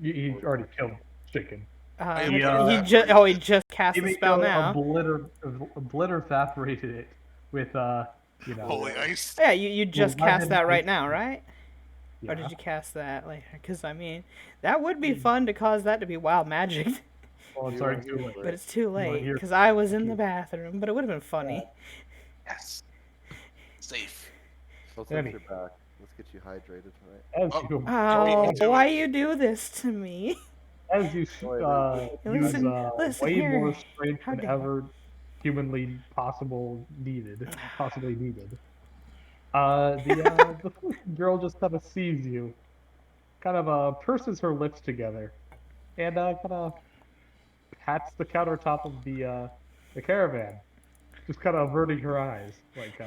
He already killed chicken. I He, obliterated just it. he just cast He the made spell now. obliter evaporated it with you know. Holy ice. Yeah, you just Well, cast that right ice- now, right? Or Yeah. did you cast that later? Because I mean, that would be fun to cause that to be wild magic, Well, it's You already weren't too here late. for but it. it's too wanna late hear- because I was in the bathroom. But it would have been funny. Yes. Safe. So since Any- you're back, let's get you hydrated, right? As Oh. you Oh, to why it. you do this to me? as you use Listen, listen way here. more strength How than dare ever humanly possibly needed. The girl just kind of sees you, kind of purses her lips together, and kind of pats the countertop of the caravan, just kind of averting her eyes, like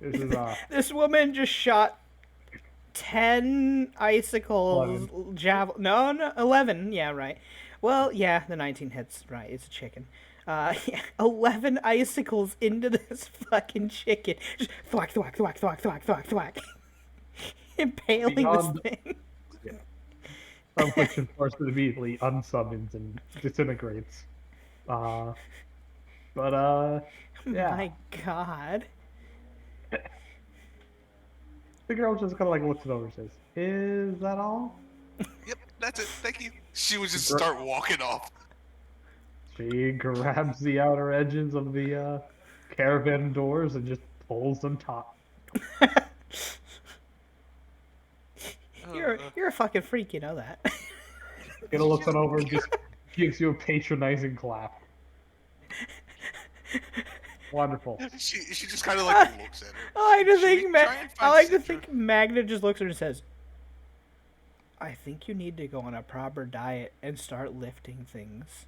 this is This woman just shot 10 icicles, 11, yeah, right. Well, yeah, the 19 hits, right, it's a chicken. Yeah, 11 icicles into this fucking chicken. Just thwack, thwack, thwack, thwack, thwack, thwack, thwack. Impaling Beyond- this thing. affliction forces immediately unsummons and disintegrates. But yeah, My god. the girl just kind of like looks it over and says, "Is that all?" Yep, that's it. Thank you. She would just Gr- start walking off. She grabs the outer edges of the caravan doors and just pulls them taut. You're a fucking freak, you know that. Kiddo looks on over and just gives you a patronizing clap. Wonderful. She just kind of like looks at her. I like to Should we think try and I find like to Citra? think Magna just looks at her and says, "I think you need to go on a proper diet and start lifting things."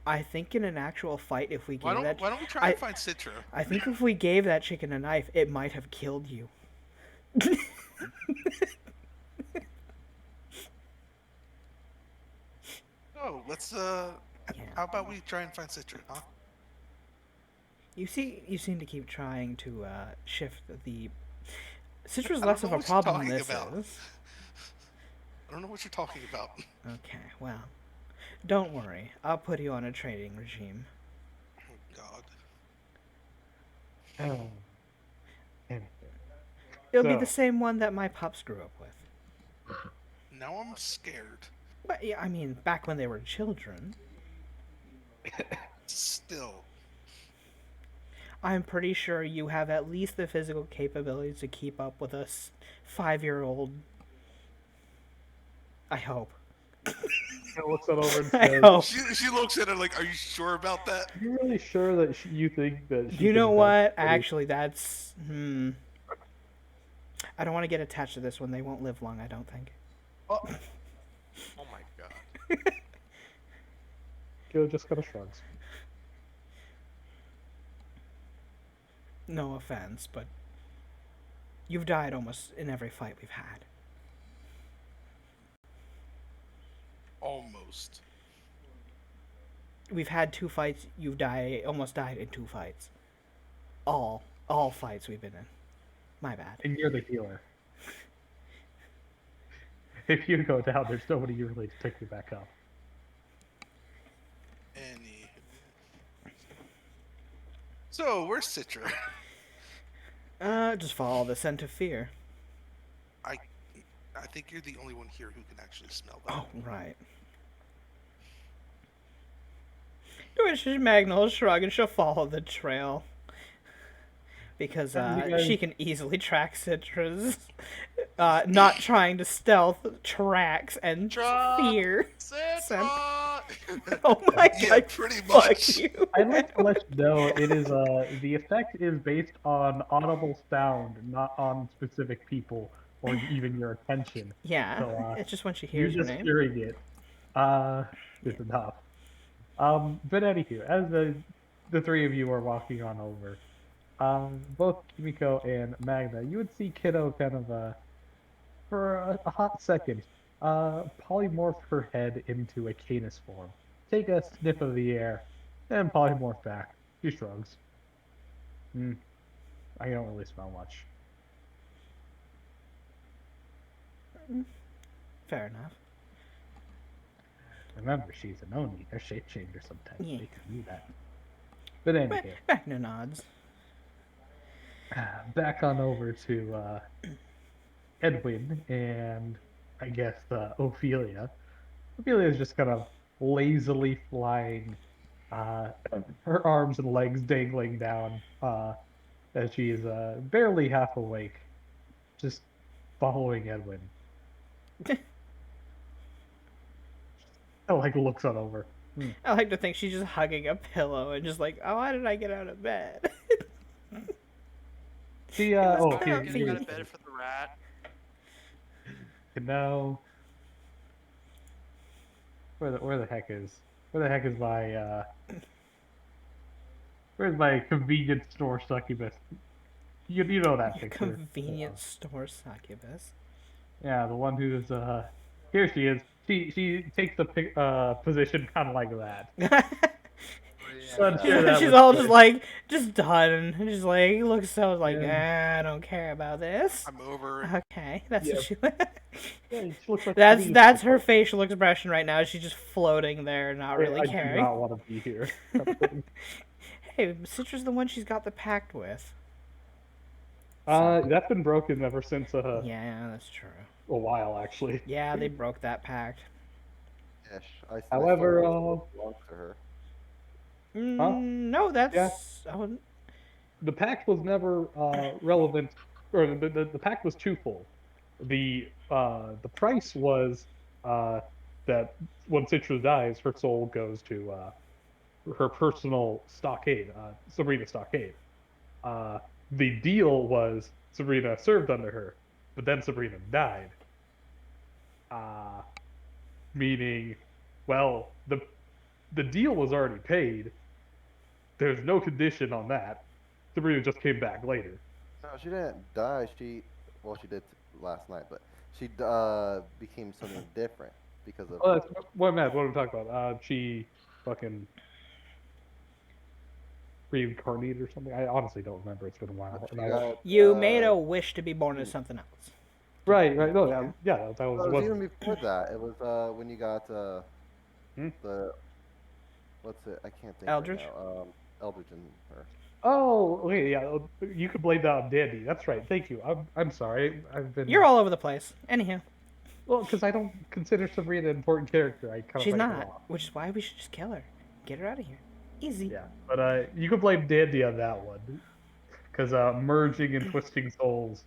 I think in an actual fight, if we Why gave don't that, Why don't we try and find Citra? I think if we gave that chicken a knife, it might have killed you. Oh, let's Yeah. How about we try and find Citra, huh? You seem to keep trying to shift the. Citra's I less don't of know a what you're problem than talking this about. is. I don't know what you're talking about. Okay, well, don't worry. I'll put you on a training regime. Oh, God. Oh, damn it. It'll be the So- same one that my pups grew up with. Now I'm scared. But yeah, I mean, back when they were children. Still. I'm pretty sure you have at least the physical capabilities to keep up with a 5-year-old. I hope. Kinda looks that over and I says, hope. She looks at her like, are you sure about that? "Are you really sure that you think that she You know can what? best- Actually, that's. I don't want to get attached to this one. They won't live long, I don't think. Oh, Oh my god. Kyo just kind of shrugs. No offense, but. You've died almost in every fight we've had. almost. We've had 2 fights. You've almost died in 2 fights. All fights we've been in. My bad. And you're the healer. If you go down, there's nobody really to pick you back up. Any. So, where's Citra? Just follow the scent of fear. I think you're the only one here who can actually smell that. Oh, right. Which Magna will shrug and she'll follow the trail. Because You guys- she can easily track Citra's not trying to stealth tracks and Tra- fear. Citra! Oh my Yeah, god, pretty fuck much. you. I'd like to let you know it is the effect is based on audible sound, not on specific people or even your attention. Yeah, So, it's just when she You hears your just name. hearing it is enough. But anywho, as the three of you are walking on over, both Kimiko and Magna, you would see Kiddo kind of for a hot second polymorph her head into a Canis form, take a sniff of the air, and polymorph back. She shrugs. I don't really smell much. Fair enough. Remember, she's an Oni. They're shape-changer sometimes. Yeah. They can do that. But anyway, Magna nods. back on over to Edwin and I guess Ophelia. Ophelia's just kind of lazily flying, her arms and legs dangling down as she is barely half awake, just following Edwin. Like looks on over. I like to think she's just hugging a pillow and just like, oh, why did I get out of bed? She was oh not here, feeding. Getting here out of bed for the rat. no. Where the heck is my where's my convenience store succubus? You know that Your picture. convenience store succubus. Yeah, the one who's here she is. She takes the position kind of like that. Not sure that She's was all good. just like, just done. And just like, looks so like, Yeah. I don't care about this. I'm over it. Okay, that's what she. Yeah, she looks like That's her facial expression right now. She's just floating there, not really I caring. do not want to be here. Hey, Citra's the one she's got the pact with. That's been broken ever since Yeah, that's true. a while actually. Yeah, they broke that pact. Yes, I However, still belong to her. No, that's. Oh, The pact was never relevant, or the pact was twofold. The price was that when Citra dies, her soul goes to her personal stockade, Sabrina Stockade. The deal was Sabrina served under her, but then Sabrina died. Meaning, well, the deal was already paid. There's no condition on that. Sabrina just came back later. No, she didn't die. She did last night, but she became something different because of. Oh, that's what I'm talking about. She fucking. reincarnated or something. I honestly don't remember. It's been a while. And I, You made a wish to be born as something else. right. No, yeah, that Well, was it was what. even before that. It was when you got Hmm? the what's it? I can't think right Eldritch? now. Eldridge and her. Oh, okay, yeah. You could blame that on Dandy. That's right. Thank you. I'm sorry. I've You're been all over the place. Anyhow, well because I don't consider Sabrina an important character. I kind of she's write her not, off. which is why we should just kill her. Get her out of here. Easy. Yeah, but you could blame Dandy on that one because merging and twisting souls.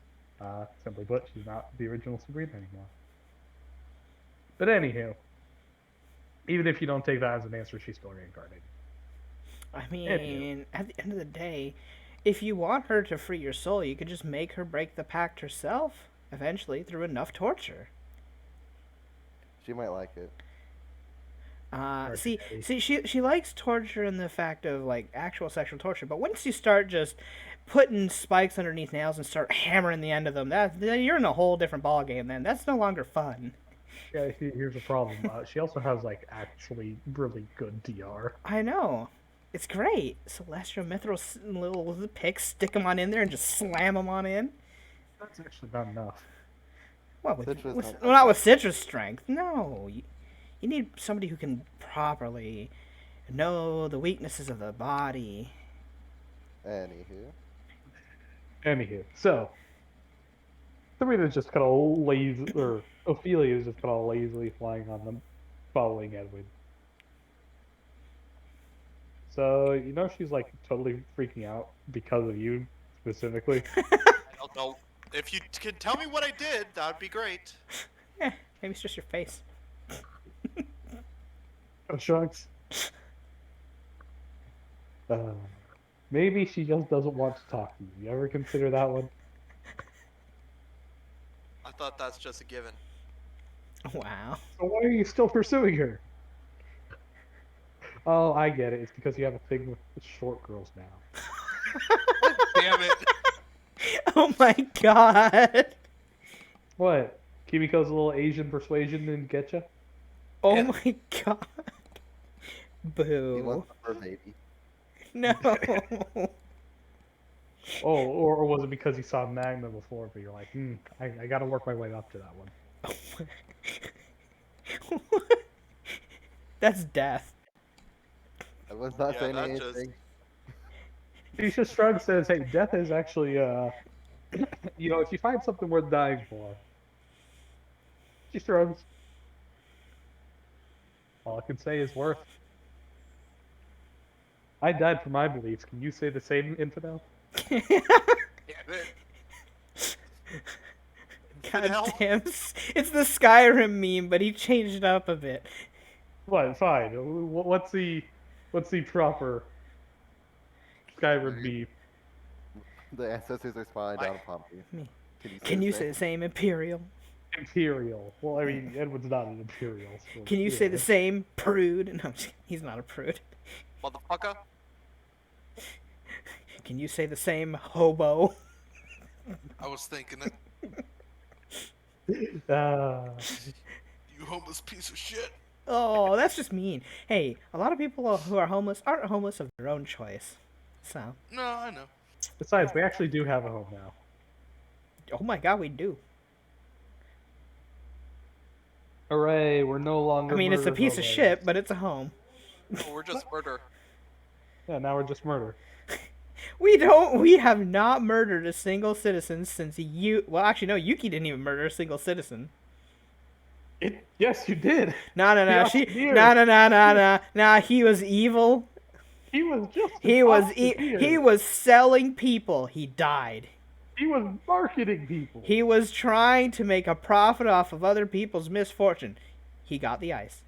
Simply put, she's not the original Sabrina anymore. But anywho, even if you don't take that as an answer, she's still reincarnated. I Anywho, mean, at the end of the day, if you want her to free your soul, you could just make her break the pact herself, eventually, through enough torture. She might like it. She likes torture in the fact of like actual sexual torture, but once you start just putting spikes underneath nails and start hammering the end of them, you're in a whole different ballgame. Then that's no longer fun. yeah, here's the problem. She also has like actually really good DR. I know, it's great. Celestial mithril little picks, stick them on in there and just slam them on in. That's actually not enough. Well, Citrus well, not with citrus strength. No, you need somebody who can properly know the weaknesses of the body. Anywho, so Sabrina's just kind of lazy, or Ophelia is just kind of lazily flying on them, following Edwin. So she's like totally freaking out because of you specifically. I don't know. If you can tell me what I did, that would be great. Eh, maybe it's just your face. Oh shucks. Maybe she just doesn't want to talk to you. You ever consider that one? I thought that's just a given. Wow. So why are you still pursuing her? Oh, I get it. It's because you have a thing with short girls now. Damn it. Oh my god. What? Kimiko's little Asian persuasion didn't get you? Oh Yeah. my god. He Boo. wants her baby. No. Oh, or was it because you saw Magna before, but you're like, I gotta work my way up to that one. That's death. I was not Yeah, saying that anything. Tisha Strug says, hey, death is actually, if you find something worth dying for, she shrugs. All I can say is worth. I died for my beliefs. Can you say the same, infidel? Damn it. God Infidel? damn. It's the Skyrim meme, but he changed it up a bit. What? Fine. What's the proper Skyrim beef? The ancestors are spying down upon me. Me. Can you say Can the you same? say the same, Imperial? Imperial. Well, I mean, Edward's not an Imperial. So, Can you say the same, Prude? No, I'm just- he's not a prude. Motherfucker. Can you say the same, hobo? I was thinking it. You homeless piece of shit. Oh, that's just mean. Hey, a lot of people who are homeless aren't homeless of their own choice. So, No, I know. Besides, we actually do have a home now. oh my god, we do. Hooray! We're no longer. I mean, it's a murder piece of hobos. shit, but it's a home. Oh, we're just murder. Yeah, now we're just murder. We have not murdered a single citizen since well, actually, no, Yuki didn't even murder a single citizen. Yes, you did. No, The she, Auctioneer. no, he was evil. He was just. He an was, auctioneer. he was selling people. He died. He was marketing people. He was trying to make a profit off of other people's misfortune. He got the ice.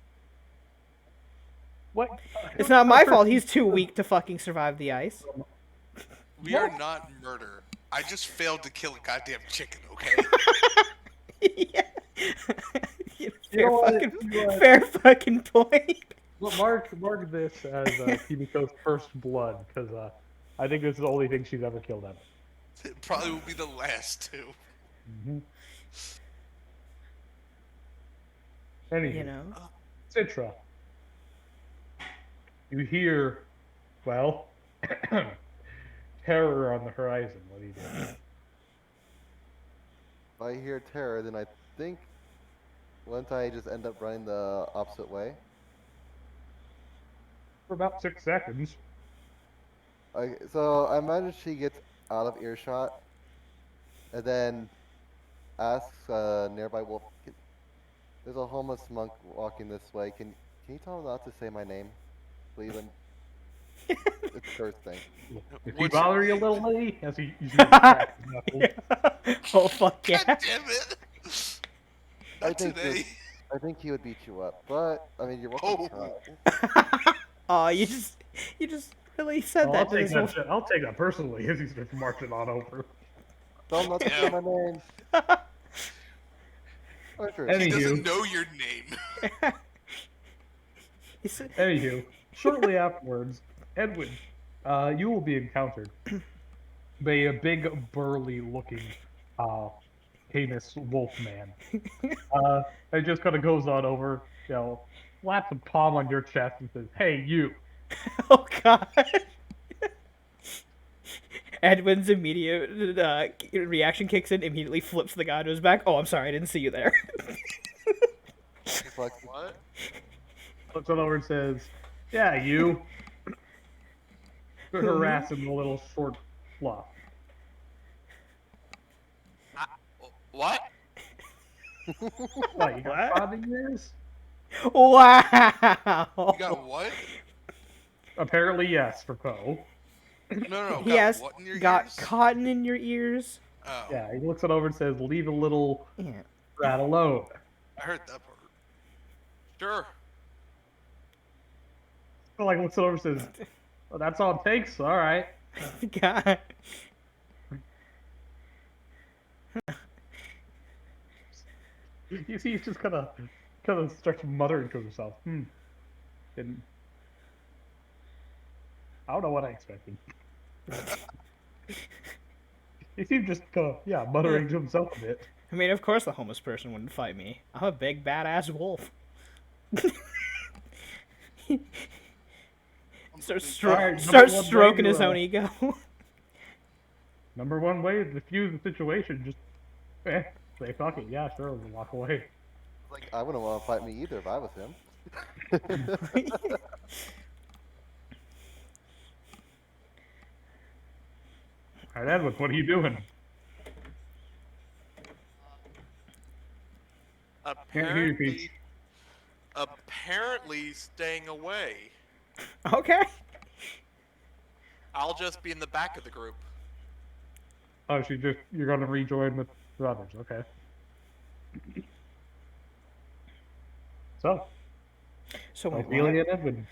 What? It's not my fault. He's too weak to fucking survive the ice. We are not murder. I just failed to kill a goddamn chicken, okay? Yeah. You know what? Fair fucking point. Well, mark this as Kimiko's first blood, because I think this is the only thing she's ever killed ever. It probably will be the last two. Anyway, You know. Citra, you hear, well, Terror on the horizon. What do you do? If I hear terror, then I think wouldn't I just end up running the opposite way? For about 6 seconds. So I imagine she gets out of earshot and then asks a nearby wolf. There's a homeless monk walking this way. Can you tell him not to say my name, Leland? It's Thursday. If he What's your bother you, name? little lady, as he cracks his knuckles. Oh fuck God yeah! damn it! I Not think today. I think he would beat you up, but I mean, you're welcome to Oh. try. Oh, you just really said Oh, that to this wolf. I'll take that personally as he's just marching on over. Tell him not to say Yeah. my name. Archer. He doesn't Anywho, know your name. He said- anywho, shortly afterwards, Edwin, you will be encountered by a big, burly-looking, heinous wolf man. It just kind of goes on over, slaps a palm on your chest and says, "Hey, you." Oh god. Edwin's immediate reaction kicks in, immediately flips the guy to his back. Oh, I'm sorry, I didn't see you there. He's like, What? Looks on over and says, "Yeah, you." Harassing the little short fluff. What? What, you got What? spotting ears? Wow. You got what? Apparently, yes, for Poe. No. He Got has what in your got ears? cotton in your ears. Oh, Yeah, he looks it over and says, "Leave a little Yeah. rat alone." I heard that part. Sure. So, like, looks it over and says, "Well, that's all it takes. All right." God. You see, he's just kind of starts muttering to himself. Didn't. I don't know what I expected. He seemed just muttering to himself a bit. I mean, of course the homeless person wouldn't fight me. I'm a big badass wolf. Starts Alright, starts number one stroking way his to, own ego. Number one way to defuse the situation, just say fuck it, yeah, sure, we'll walk away. like, I wouldn't want to fight me either if I was him. Alright, Edward, what are you doing? Apparently, apparently staying away. Okay. I'll just be in the back of the group. Oh, you're gonna rejoin with the others, okay. So, So wait, Ophelia and Edwin.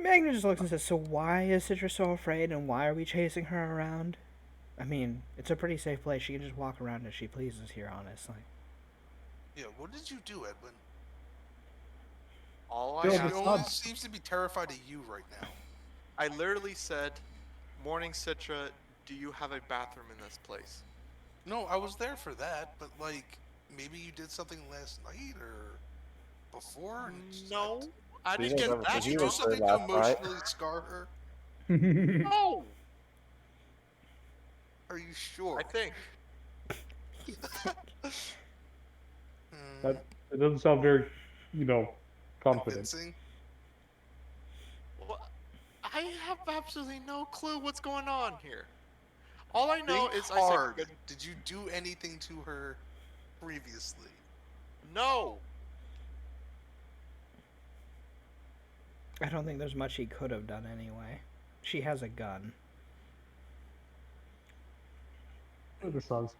Magna just looks and says, "So why is Citra so afraid, and why are we chasing her around? I mean, it's a pretty safe place. She can just walk around as she pleases here, honestly." Yeah, what did you do, Edwin? All I Bill, She have, it's always not- seems to be terrified of you right now. I literally said, "Morning, Citra. Do you have a bathroom in this place?" No, I was there for that, but like maybe you did something last night or before. And it's No, like- I We didn't didn't get have a- that. Did he you do was there something to last night. emotionally scar her? No, Are you sure? I think. Hmm, That it doesn't sound very, confident. convincing. Well, I have absolutely no clue what's going on here. All I know Think is hard. I said, Did you do anything to her previously? "No." I don't think there's much he could have done anyway. She has a gun. This sounds.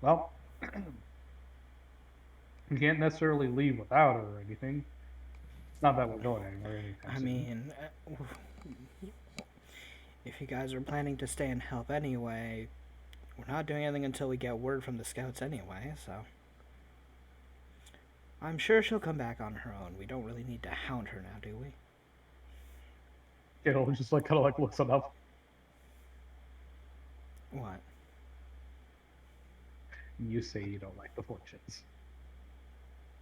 Well, you can't necessarily leave without her or anything. Not that we're going anywhere anytime I soon. mean, if you guys are planning to stay and help anyway, we're not doing anything until we get word from the scouts anyway, so. I'm sure she'll come back on her own. We don't really need to hound her now, do we? Just like kind of like looks up. What? You say you don't like the fortunes.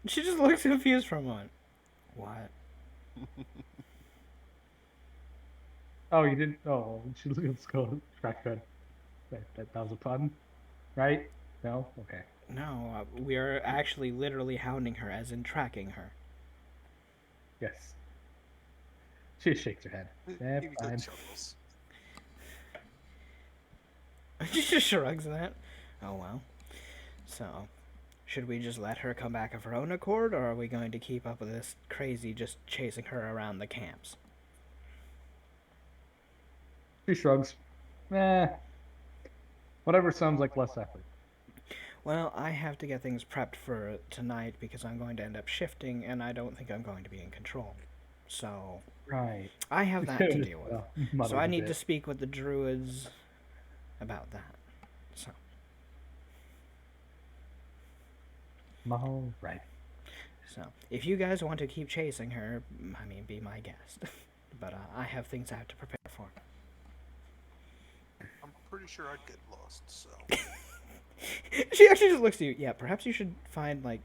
She just looks confused for a moment. What? Oh, you didn't. Oh, she let's go track that. That was a pun, right? No. Okay. No, we are actually literally hounding her, as in tracking her. Yes. She shakes her head. Yeah, Kimiko fine. chuckles. She just shrugs that. Oh well. So, should we just let her come back of her own accord, or are we going to keep up with this crazy just chasing her around the camps? She shrugs. Eh. Whatever sounds like less effort. Well, I have to get things prepped for tonight because I'm going to end up shifting, and I don't think I'm going to be in control. So, Right. I have that to deal with. So Mutters I a need to bit. speak with the druids about that. So, All right. so if you guys want to keep chasing her, I mean, be my guest. But I have things I have to prepare for. I'm pretty sure I'd get lost, so. She actually just looks at you. Yeah, perhaps you should find, like...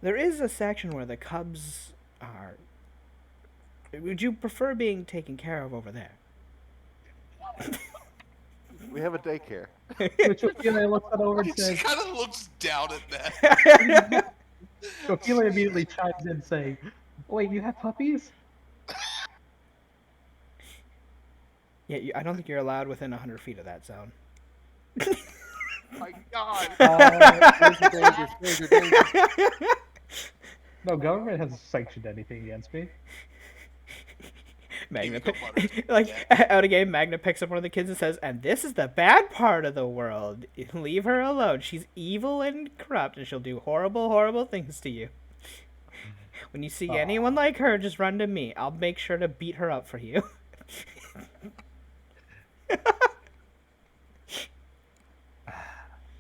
There is a section where the cubs are... Would you prefer being taken care of over there? We have a daycare. Which Ophelia looks that over and She says, kind of looks down at that. Ophelia immediately chimes in saying, wait, you have puppies? Yeah, I don't think you're allowed within 100 feet of that zone. My God. Danger, danger, danger. No, government hasn't sanctioned anything against me. Magna, Kimiko mutters, like, "Yeah." out of game, Magna picks up one of the kids and says, "And this is the bad part of the world. Leave her alone. She's evil and corrupt, and she'll do horrible, horrible things to you. When you see anyone like her, just run to me. I'll make sure to beat her up for you."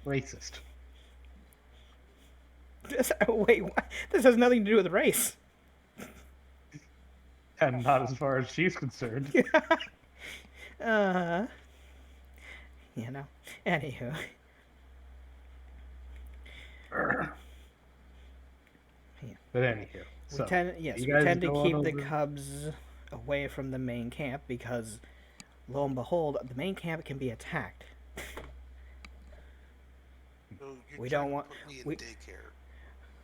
Racist. Wait, what? This has nothing to do with race. And not as far as she's concerned. You know. Anywho. But anywho. We So, tend, yes, you we guys tend to go keep on the over- cubs away from the main camp because, lo and behold, the main camp can be attacked. So you're We trying don't to want- put me in we- daycare.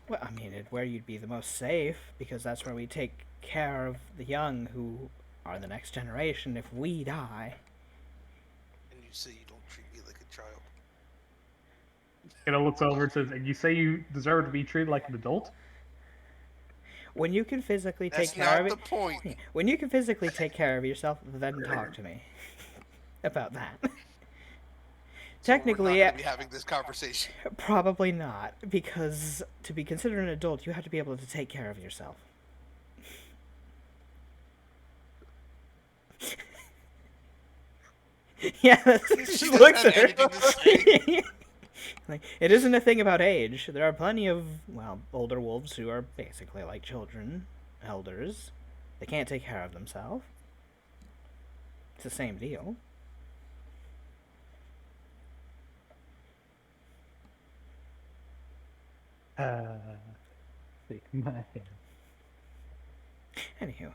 Well, I mean, where you'd be the most safe because that's where we take care of the young who are the next generation if we die. And you say you don't treat me like a child. Looks over and says, and you say you deserve to be treated like an adult? When you can physically That's take care of not it, the point. when you can physically take care of yourself, then talk to me about that. So Technically, we're not gonna be having this conversation. probably not, because to be considered an adult, you have to be able to take care of yourself. Yeah, she doesn't looks have at her. anything to say. Like, it isn't a thing about age. There are plenty of, well, older wolves who are basically like children, elders. They can't take care of themselves. It's the same deal. Shake my hand. Anywho,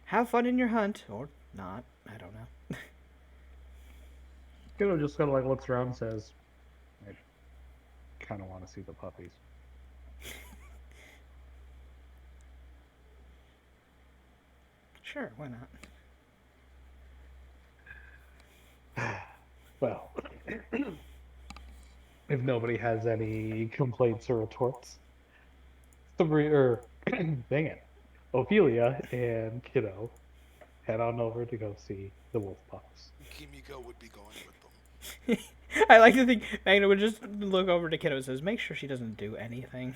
have fun in your hunt, or not. I don't know. Kiddo just kind of like looks around and says, I kind of want to see the puppies. Sure, why not? Well, if nobody has any complaints or retorts, dang it, Ophelia and Kiddo head on over to go see the wolf pups. Kimiko would be going with them. I like to think Magna would just look over to Kiddo and says, make sure she doesn't do anything.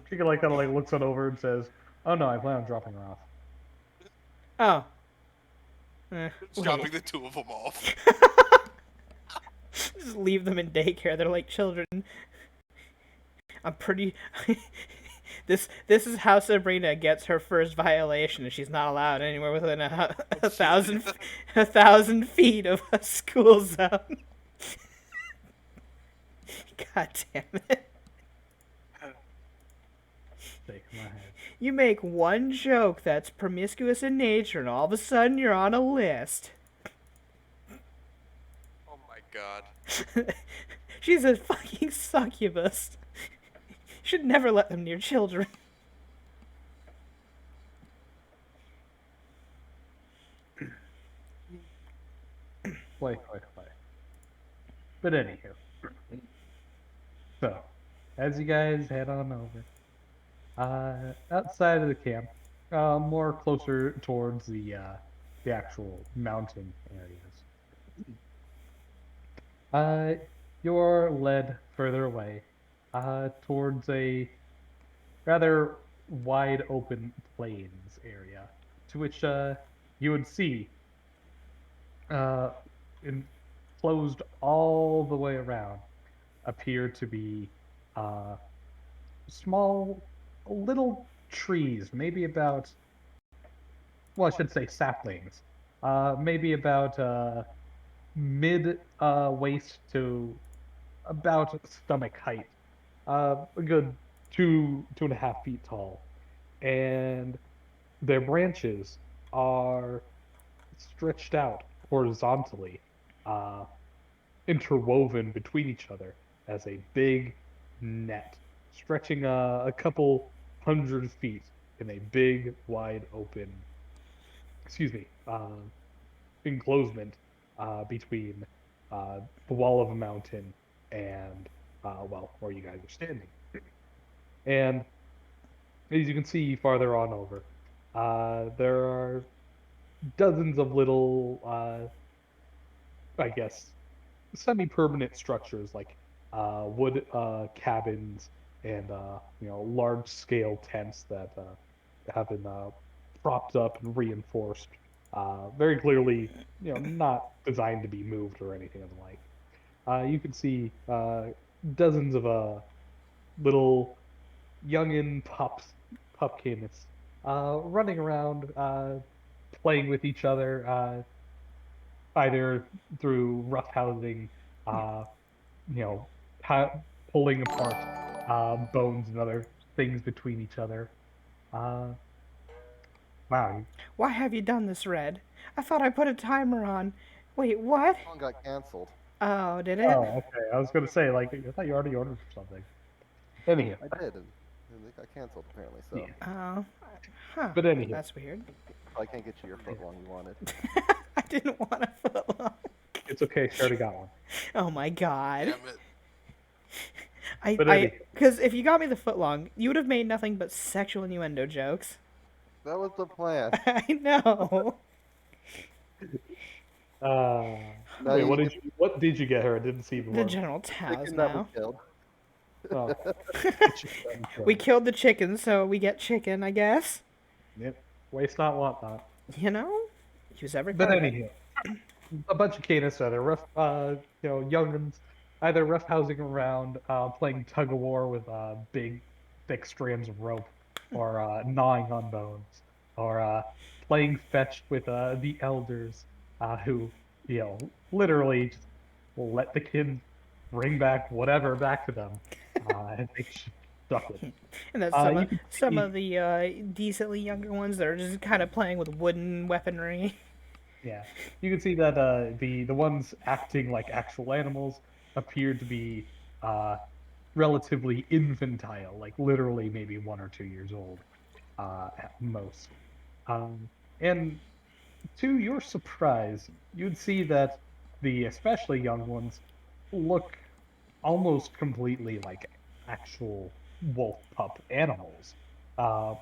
She kind of like looks on over and says, "Oh no, I plan on dropping her off." Oh. Just Wait. dropping the two of them off. Just leave them in daycare. They're like children. I'm pretty... This is how Sabrina gets her first violation, and she's not allowed anywhere within a thousand feet of a school zone. God damn it! Shake my head. You make one joke that's promiscuous in nature, and all of a sudden you're on a list. Oh my god. She's a fucking succubus. You should never let them near children. Play. But anywho, so as you guys head on over, outside of the camp, more closer towards the actual mountain areas, uh, you're led further away, towards a rather wide open plains area, to which you would see uh, enclosed all the way around appear to be uh, small little trees, maybe about, well, I should say saplings, maybe about mid waist to about stomach height, a good 2.5 feet tall, and their branches are stretched out horizontally, uh, interwoven between each other as a big net, stretching a couple 100 feet in a big, wide open, excuse me, enclosement between the wall of a mountain and, well, where you guys are standing. And as you can see farther on over, there are dozens of little, I guess, semi-permanent structures like wood cabins and large-scale tents that have been propped up and reinforced. Very clearly, not designed to be moved or anything of the like. You can see dozens of little youngin pupkins, running around, playing with each other, either through roughhousing, uh, you know, pulling apart bones and other things between each other. Uh, wow. Why have you done this, Red? I thought I put a timer on. Wait, what? Song got canceled. Oh, did it? Oh, okay. I was gonna say, like, I thought you already ordered something. Anyhow, I did, and it got canceled apparently. So yeah. Oh, huh. But anyhow, That's weird. I can't get you your foot long you wanted. I didn't want a footlong. it's okay. She already got one. Oh my god. Damn it. But anyhow, Because if you got me the footlong, you would have made nothing but sexual innuendo jokes. That was the plan. I know. uh, No, wait, you what did you get her? I didn't see the The one. General Tao's chicken that we now. killed. Oh, We killed the chicken, so we get chicken, I guess. Yep. Waste not, want not. You know? Use every But part of it. anyhow, a bunch of canis that are rough, youngins, either roughhousing around, playing tug of war with big, thick strands of rope, or gnawing on bones, or playing fetch with the elders, who, literally just will let the kids bring back whatever back to them, and they should suck it. And then You can some see- of the decently younger ones that are just kind of playing with wooden weaponry. Yeah, you can see that the ones acting like actual animals appear to be relatively infantile, like literally maybe 1 or 2 years old at most. And to your surprise, you'd see that the especially young ones look almost completely like actual wolf pup animals,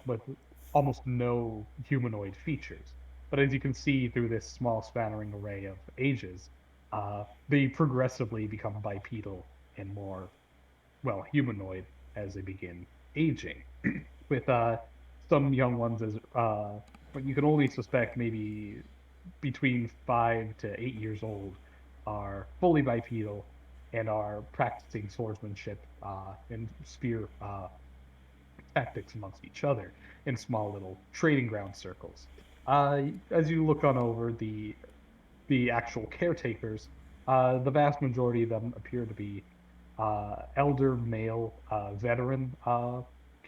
with almost no humanoid features. But as you can see through this small spattering array of ages, they progressively become bipedal and more, well, humanoid as they begin aging, with some young ones as what you can only suspect maybe between 5 to 8 years old are fully bipedal and are practicing swordsmanship and spear tactics amongst each other in small little trading ground circles. As you look on over the actual caretakers, the vast majority of them appear to be elder male veteran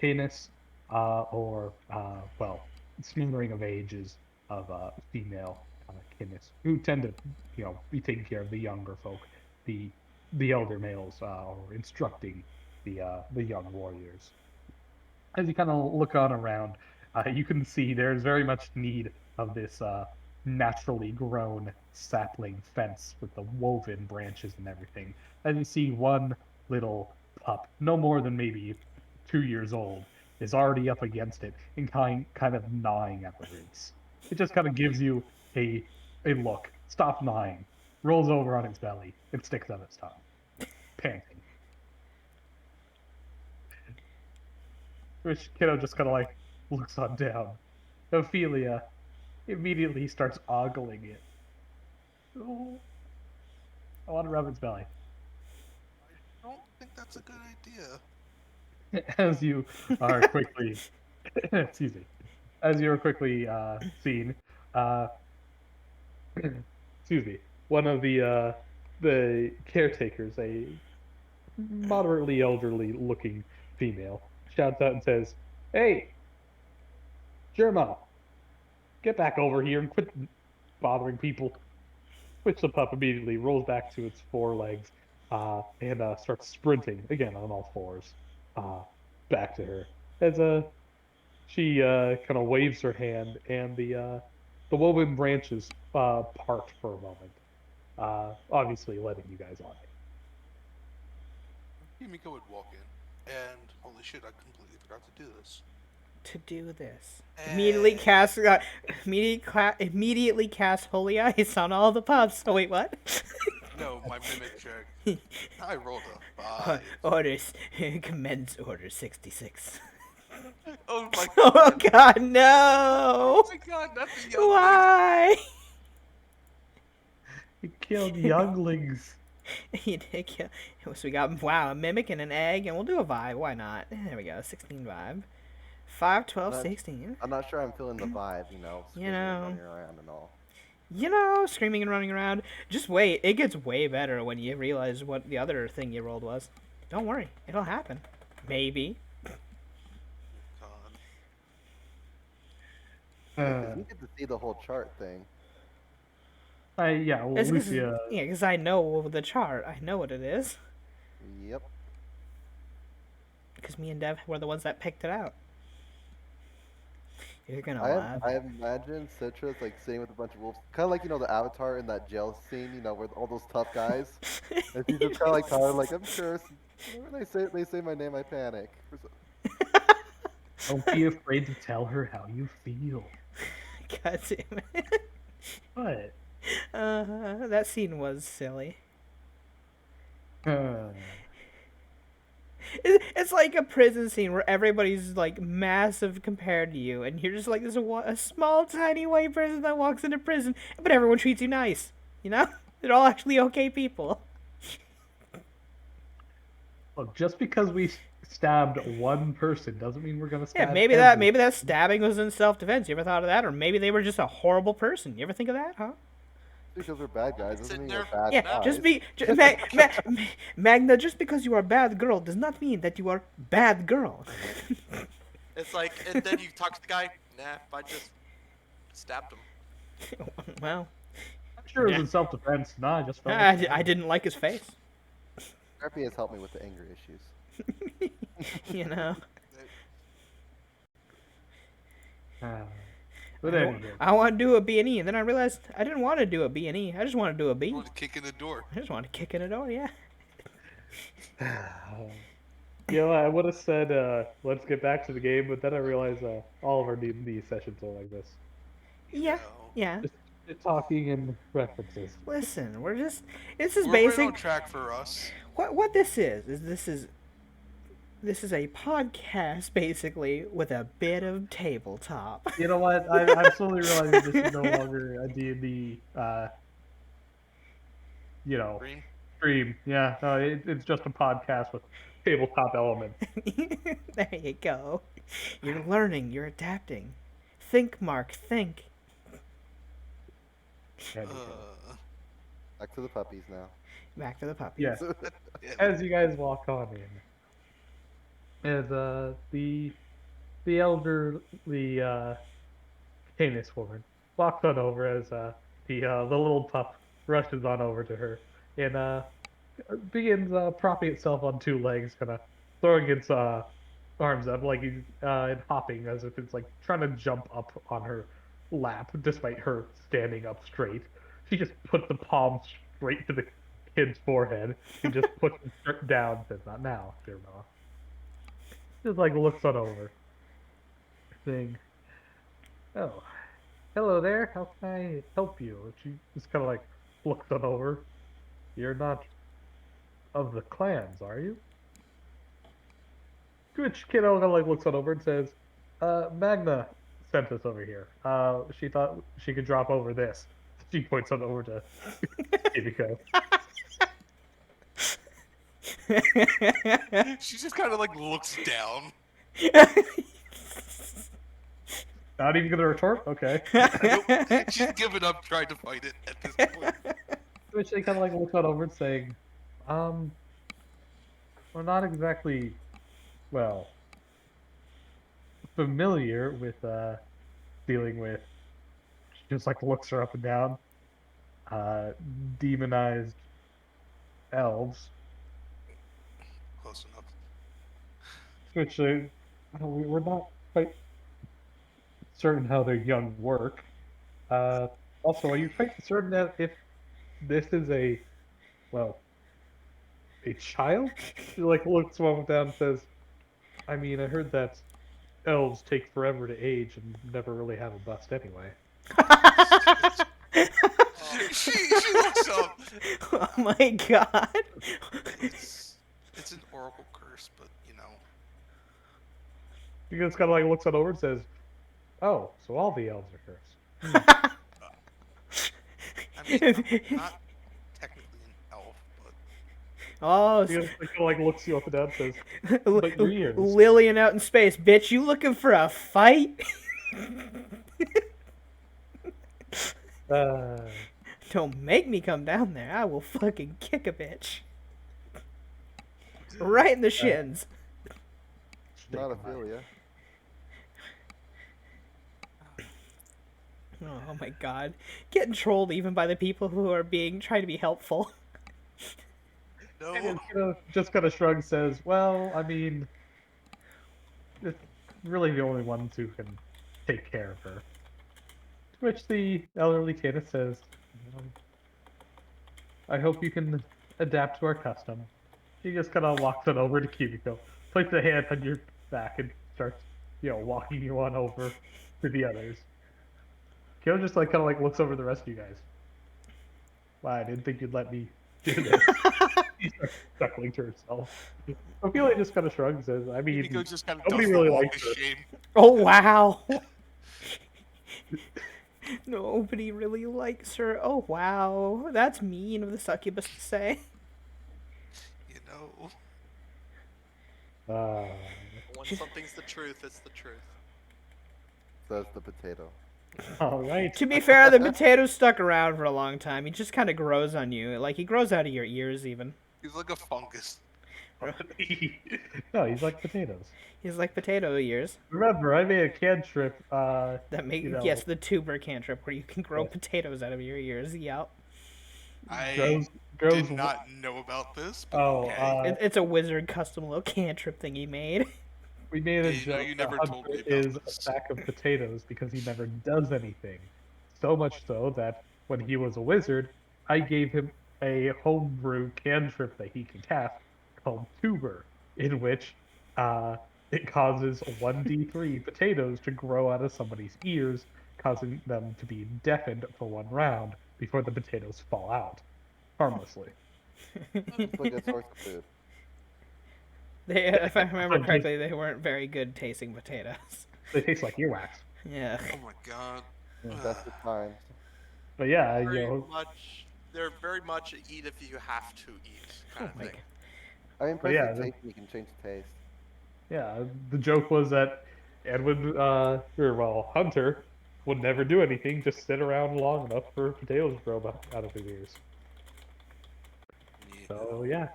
Canis, or well, smattering of ages of female kinnis who tend to, be taking care of the younger folk, the elder males, or instructing the young warriors. As you kind of look on around, you can see there's very much need of this naturally grown sapling fence with the woven branches and everything. And you see one little pup, no more than maybe 2 years old, is already up against it and kind of gnawing at the roots. It just kind of gives you a look, stop gnawing, rolls over on its belly, and sticks out its tongue, panting. Which kiddo just kind of like looks on down. Ophelia immediately starts ogling it. Oh, I want to rub its belly. I don't think that's a good idea. As you are quickly, excuse me, as you are quickly seen, uh, excuse me, one of the caretakers, a moderately elderly looking female, shouts out and says, "Hey, Germa, get back over here and quit bothering people." Which the pup immediately rolls back to its four legs, and starts sprinting again on all fours, uh, back to her. As she kind of waves her hand, and the woven branches part for a moment, obviously letting you guys on Himiko would walk in, and holy shit, I completely forgot to do this. To do this. And Immediately cast Holy Ice on all the pups. Oh, wait, what? no, my mimic check. I rolled a 5. Orders. Commence Order 66. Oh my Oh, god. God, no! Oh my god, not the young Why? You killed younglings. You did kill. So we got, wow, a mimic and an egg, and we'll do a vibe. Why not? There we go, 16 vibe. 5, 12, Not- 16. I'm not sure I'm feeling the vibe, screaming and know. running around and all. Screaming and running around. Just wait. It gets way better when you realize what the other thing you rolled was. Don't worry. It'll happen. Maybe. God. Because you get to see the whole chart thing. Yeah, well, It's 'cause- Lucia. yeah, because I know the chart. I know what it is. Yep. Because me and Dev were the ones that picked it out. You're gonna laugh. I imagine Citrus like sitting with a bunch of wolves, kind of like the Avatar in that jail scene, where all those tough guys, and she's just kind of like tired, like I'm sure. Whenever they say my name, I panic. Don't be afraid to tell her how you feel. God damn it. What? That scene was silly. It's like a prison scene where everybody's like massive compared to you, and you're just like this a small, tiny white person that walks into prison, but everyone treats you nice. You know, they're all actually okay people. Look, just because we stabbed one person doesn't mean we're gonna Yeah, stab maybe every- that stabbing was in self-defense. You ever thought of that? Or maybe they were just a horrible person. You ever think of that, huh? Because we're bad guys doesn't Sitting mean we're there- bad Yeah, guys. just be Magna. Just because you are a bad girl does not mean that you are bad girl. It's like, and then you talk to the guy. Nah, I just stabbed him. Well, I'm sure it was Yeah. in self-defense. Nah, I just felt I didn't like his face. Therapy has helped me with the anger issues. You know. But anyway, I want to do a B&E, and then I realized I didn't want to do a B&E. I just want to do a B. I want to kick in the door. I just want to kick in a door, yeah. I would have said, let's get back to the game, but then I realized all of our D&D sessions are like this. Yeah, No. yeah. Just talking and references. Listen, this is We're basic. right on track for us. What this is this is a podcast basically with a bit of tabletop. You know what? I'm slowly realizing this is no longer a D&D, Green. stream. Yeah, no, it's just a podcast with tabletop elements. There you go. You're learning, you're adapting. Think, Mark, think. Back to the puppies now. Back to the puppies. Yeah. Yeah, As you guys walk on in, as the the elderly Canis woman walks on over as the little pup rushes on over to her and begins propping itself on two legs, kind of throwing its arms up like he's and hopping as if it's like trying to jump up on her lap, despite her standing up straight. She just puts the palm straight to the kid's forehead and just puts him straight down. Says, "Not now, dear Noah." Just like looks on over, saying, "Oh, hello there. How can I help you?" And she just kind of like looks on over. "You're not of the clans, are you?" Which kiddo kind of like looks on over and says, Magna sent us over here. She thought she could drop over this." She points on over to Hibiko. She just kind of like looks down. Not even gonna retort? Okay. Nope. She's given up trying to fight it at this point. Which they kind of like looks on over and saying, um, we're not exactly, well, familiar with dealing with. She just like looks her up and down. Uh, Demonized elves, Close enough. which we're not quite certain how their young work. Also, are you quite certain that if this is well, a child? She like looks one down and says, I mean, I heard that elves take forever to age and never really have a bust anyway. She looks up. Oh my god. It's an oracle curse, but you know. She just kind of like looks on over and says, "Oh, so all the elves are cursed." I mean, I'm not technically an elf, but Oh, She just kind of like looks you up and down and says, L- "But your ears." Lillian out in space, bitch. You looking for a fight? Uh, Don't make me come down there. I will fucking kick a bitch. Right in the shins. Not Ophelia. Oh my god. Getting trolled even by the people who are trying to be helpful. no. And just kind of shrugs, says, "Well, I mean, it's really the only ones who can take care of her." To which the elderly Canis says, "Um, I hope you can adapt to our custom." He just kind of walks on over to Kimiko, puts a hand on your back, and starts, walking you on over to the others. Kyo just like kind of like looks over the rest of you guys. Wow, I didn't think you'd let me do this. She starts chuckling to herself. Ophelia just kind of shrugs, says, "I mean, Nico just kind of nobody does really the walk likes of her." shame. Oh wow. Nobody really likes her. Oh wow. That's mean of the succubus to say. You know. When something's the truth, it's the truth. Says the potato. All right. To be fair, the potato stuck around for a long time. He just kind of grows on you. Like, he grows out of your ears, even. He's like a fungus. No, he's like potatoes. He's like potato ears. Remember, I made a cantrip. That make You know. Yes, the tuber cantrip where you can grow Yeah. potatoes out of your ears. Yep. I grows. did not know about this, but Oh, okay. It's a wizard custom little cantrip thing he made. we made a Yeah, joke. you that never told me Hunter about is a this. sack of potatoes because he never does anything. So much so that when he was a wizard, I gave him a homebrew cantrip that he can cast called Tuber, in which it causes 1d3 potatoes to grow out of somebody's ears, causing them to be deafened for 1 round before the potatoes fall out harmlessly. It's like a source of food. If I remember correctly, they weren't very good tasting potatoes. They taste like earwax. Yeah. Oh my god. That's the time. But yeah, They're very much eat if you have to eat kind of my thing. I mean, But press yeah, the taste and you can change the taste. yeah, the joke was that Edwin, Hunter, would never do anything, just sit around long enough for potatoes to grow out of his ears. So yeah,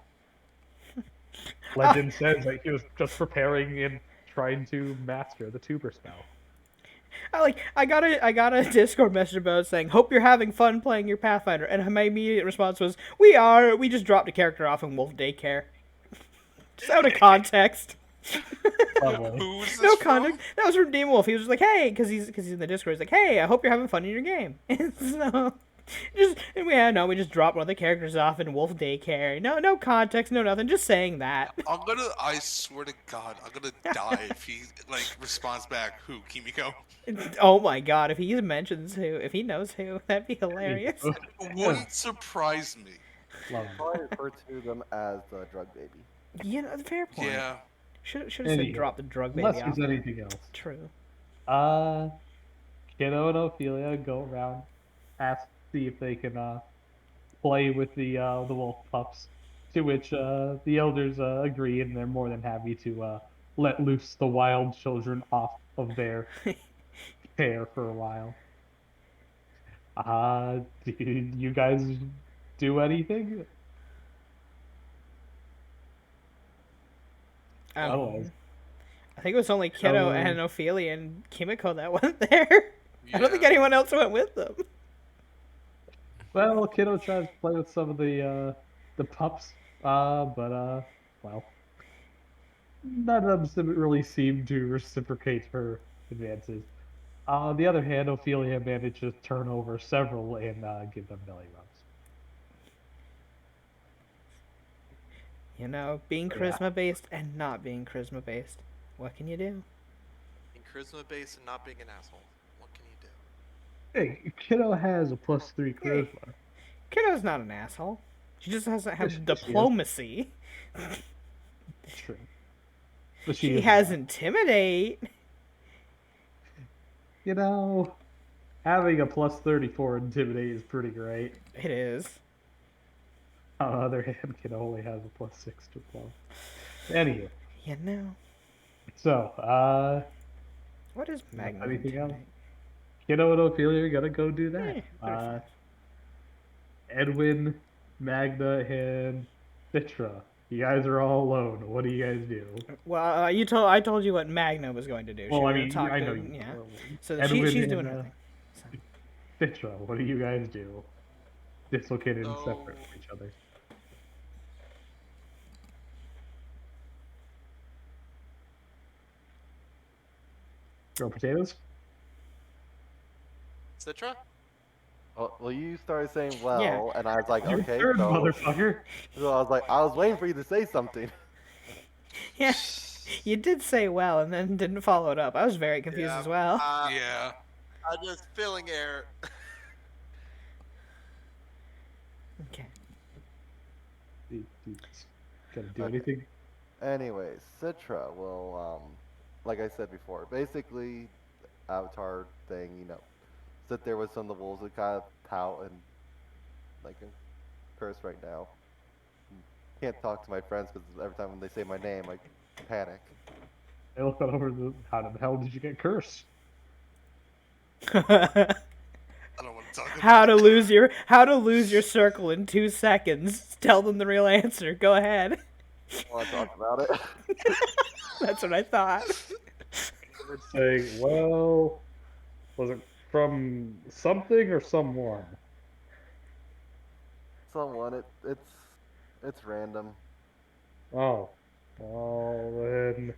legend says that he was just preparing and trying to master the tuber spell. I got a Discord message about it saying, "Hope you're having fun playing your Pathfinder," and my immediate response was, "We are. We just dropped a character off in Wolf Daycare." Just out of context. Lovely. Who was No this context. from? That was from Demon Wolf. He was just like, "Hey," because he's in the Discord. He's like, "Hey, I hope you're having fun in your game." And so, we just dropped one of the characters off in Wolf Daycare. No context, no nothing. Just saying that. I swear to God, I'm gonna die if he like responds back. Who, Kimiko? Oh my god, if he mentions who, if he knows who, that'd be hilarious. Wouldn't surprise me. Lovely. Probably refer to them as the drug baby. You know, fair point. Yeah. Should have said Anywho, drop the drug Unless baby off. there's anything else. True. Kiddo and Ophelia go around, ask see if they can play with the wolf pups. To which the elders agree, and they're more than happy to let loose the wild children off of their care for a while. Do you guys do anything? I Otherwise, mean, I think it was only Kiddo So- and Ophelia and Kimiko that went there. I don't think Yeah. anyone else went with them. well, Kiddo tries to play with some of the pups, but well, none of them really seem to reciprocate her advances. On the other hand, Ophelia managed to turn over several and give them belly rubs. You know, being Yeah. charisma based and not being charisma based. What can you do? Being charisma based and not being an asshole. What can you do? Hey, Kiddo has a +3 charisma. Kiddo's not an asshole. She just doesn't Yes, have she is. diplomacy. True. But She is has not. intimidate. You know, having a +34 intimidate is pretty great. It is. On the other hand, Kiddo only has a +6 to 12. Anyway, You know. so, What is Yeah, Magnum anything else? intimidate? Kiddo and Ophelia are gonna go do that. Yeah, very Edwin, Magda, and Citra. You guys are all alone. What do you guys do? Well, I told you what Magna was going to do. Well, She I was gonna mean, talk I to- know you. Yeah. well, So Edwin she's and, doing her thing. So. Citra, what do you guys do? Dislocated and separate So- from each other. Grow potatoes? Citra? Well, you started saying well, and I was like, Your okay, turn, so, motherfucker. so I was like, I was waiting for you to say something. Yeah, you did say well and then didn't follow it up. I was very confused Yeah, as well. Yeah. I'm just filling air. Okay. Gonna do Okay. anything? Anyways, Citra will, like I said before, basically, Avatar thing, sit there with some of the wolves that kind of pout and, like, curse right now. Can't talk to my friends because every time when they say my name, I panic. I looked over how the hell did you get cursed? I don't want to talk about how to it. how to lose your circle in 2 seconds. Tell them the real answer. Go ahead. I want to talk about it. That's what I thought. We're saying, well, was it from something or someone? Someone, it's random. Oh, well then,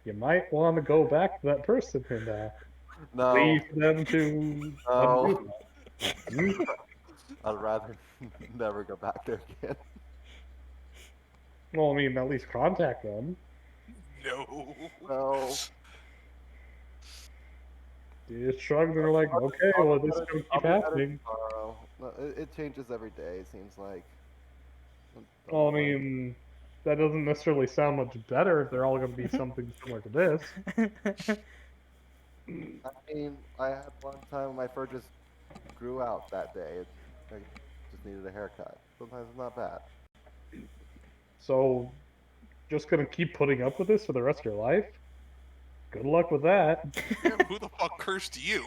you might want to go back to that person and No, leave them to No. undo that. Hmm? I'd rather never go back there again. Well, I mean, at least contact them. No. No. You just shrug and they're like, okay, well, this is going to I'll keep be better happening. tomorrow. No, it changes every day, it seems like. Well, I mean, that doesn't necessarily sound much better if they're all going to be something similar to this. I mean, I had one time when my fur just grew out that day. I just needed a haircut. Sometimes it's not bad. So, just going to keep putting up with this for the rest of your life? Good luck with that. Yeah, who the fuck cursed you?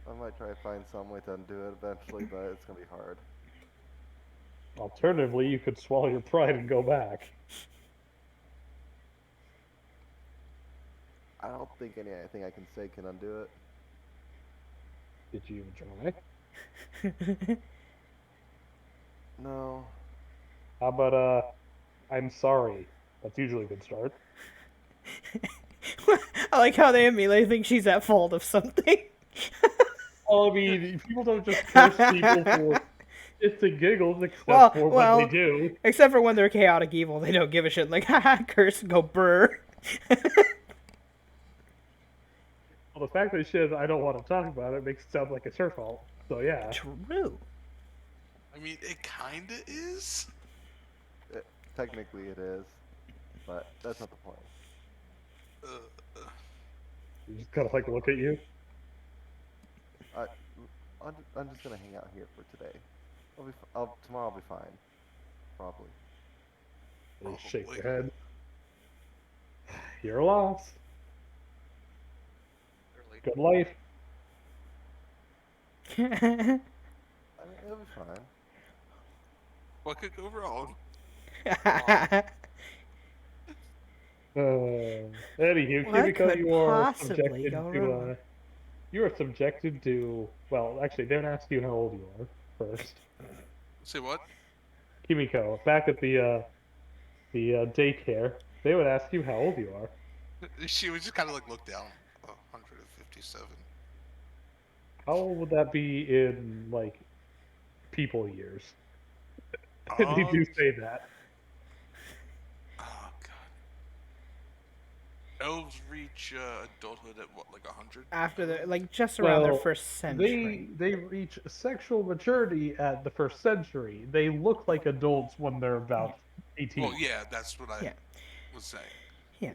I might try to find some way to undo it eventually, but it's gonna be hard. Alternatively, you could swallow your pride and go back. I don't think anything I can say can undo it. Did you try? No. How about I'm sorry. That's usually a good start. I like how they immediately think she's at fault of something. Well, I mean, people don't just curse people for shits and giggles, except for when they do. except for when they're chaotic evil, they don't give a shit. Like, haha, curse, go brr. Well, the fact that she says, I don't want to talk about it, makes it sound like it's her fault. So, yeah. True. I mean, it kinda is. Technically it is, but that's not the point. You just kind of like look at you. I'm just gonna hang out here for today. Tomorrow I'll be fine. Probably. And you shake Probably. your head. You're lost. Good life. I mean, it'll be fine. What could go wrong? Anywho, What Kimiko, could you are possibly subjected go to wrong? you are subjected to, well, actually, they don't ask you how old you are first. Say what? Kimiko, back at the daycare, they would ask you how old you are. She would just kind of like look down. 157. How old would that be in, like, people years? They do say that. Oh god. Elves reach adulthood at what, like 100? After the just around their Well, first century. they reach sexual maturity at the first century. They look like adults when they're about 18. Well, yeah, that's what I Yeah. was saying. Yeah.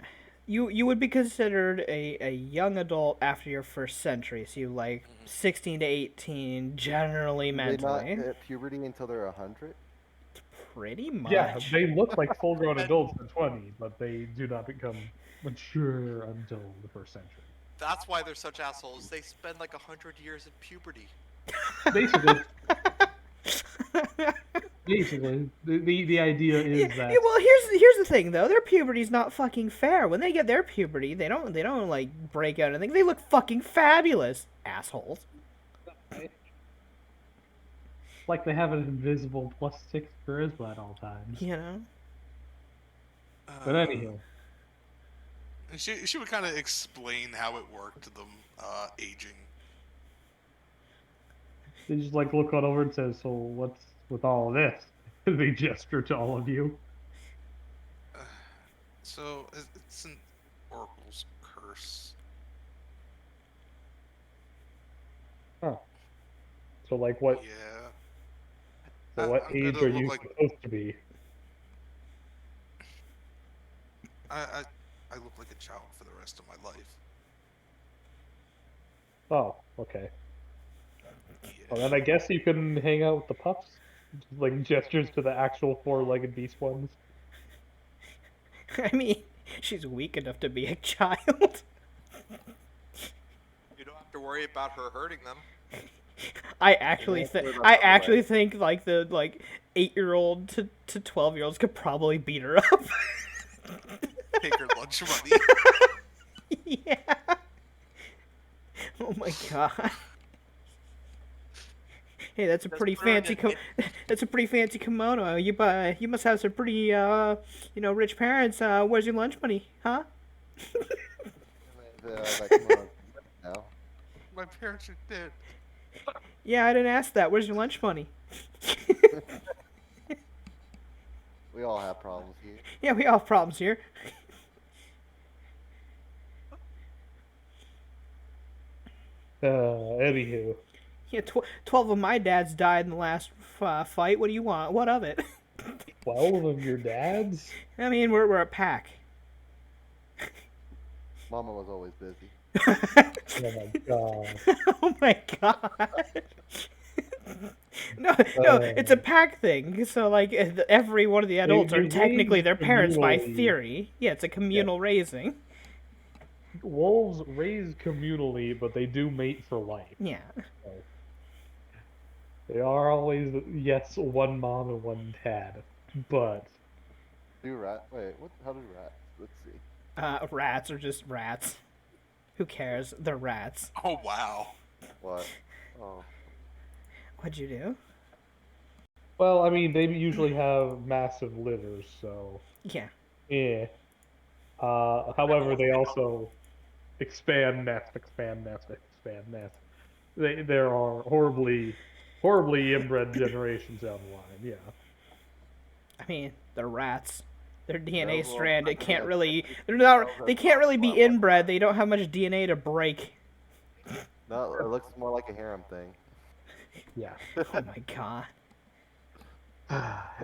You would be considered a young adult after your first century, so you like 16 to 18 generally Do they not mentally. hit puberty until they're 100? Pretty much. Yeah, they look like full-grown adults at 20, but they do not become mature until the first century. That's why they're such assholes. They spend like 100 years in puberty. Basically, the idea is Yeah, that yeah, well, here's the thing though. Their puberty's not fucking fair. When they get their puberty, they don't like break out anything. They look fucking fabulous, assholes. like they have an invisible +6 charisma at all times. You know. But anyhow, She would kind of explain how it worked to them aging. they just like look on over and says, "So what's with all of this?" They gesture to all of you. So it's an oracle's curse. Huh. So like what? Yeah. So what I'm age gonna are look you like- supposed to be? I look like a child for the rest of my life. Oh, okay. Yeah. Well, then I guess you can hang out with the pups. Just, like gestures to the actual four-legged beast ones. I mean, she's weak enough to be a child. You don't have to worry about her hurting them. I actually Yeah, think what about I the other actually way? think like the 8-year-old to 12-year-olds could probably beat her up. Take her lunch money. Yeah. Oh my god. Hey, that's a Just pretty put her in fancy a- that's a pretty fancy kimono. You must have some pretty rich parents. Where's your lunch money, huh? Now. My parents are dead. Yeah, I didn't ask that. Where's your lunch money? We all have problems here. Yeah, we all have problems here. Anywho, Yeah, 12 of my dads died in the last fight. What do you want? What of it? 12 of your dads? I mean, we're a pack. Mama was always busy. Oh my god. Oh my god. No, it's a pack thing. So like every one of the adults they are technically raise their parents by communally. theory. Yeah, it's a communal raising. Wolves raise communally, but they do mate for life. Yeah. They are always, yes, one mom and one dad, but Do rat? Wait, what? How do rats? Let's see. Rats are just rats. Who cares? They're rats. Oh wow. What? Oh, What'd you do? well, I mean, they usually have massive litters, so Yeah. yeah. However, they also expand nest, expand nest. There are horribly inbred generations down the line. Yeah. I mean, they're rats. Their DNA no. Well, strand, I it mean, can't like really. They're 50 not. cells They at can't top really be level. inbred. They don't have much DNA to break. No, it looks more like a harem thing. Yeah. Oh my god.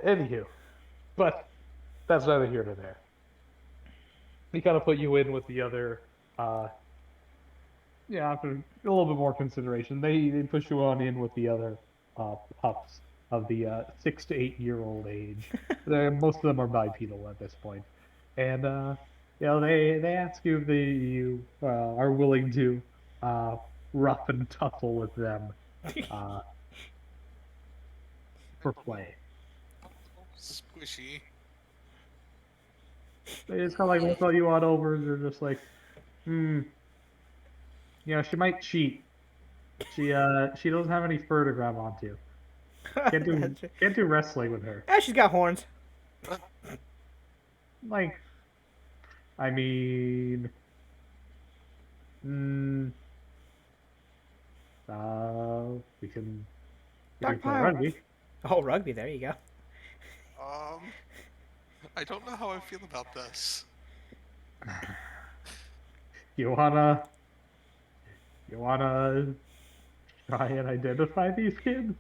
Anywho, but that's neither here nor there. He kind of put you in with the other, uh, yeah, after a little bit more consideration, they push you on in with the other pups of the 6 to 8 year old age. Most of them are bipedal at this point, and they ask you if you are willing to uh, rough and tussle with them uh, for play. Squishy. They just kind of like look all you on over. They're just like, hmm, she might cheat. She doesn't have any fur to grab onto. That's- Can't do wrestling with her. she's got horns. Like, I mean, mm, uh, we can we can Dark play pile. rugby. Oh, rugby. There you go. Um, I don't know how I feel about this. You wanna you wanna try and identify these kids?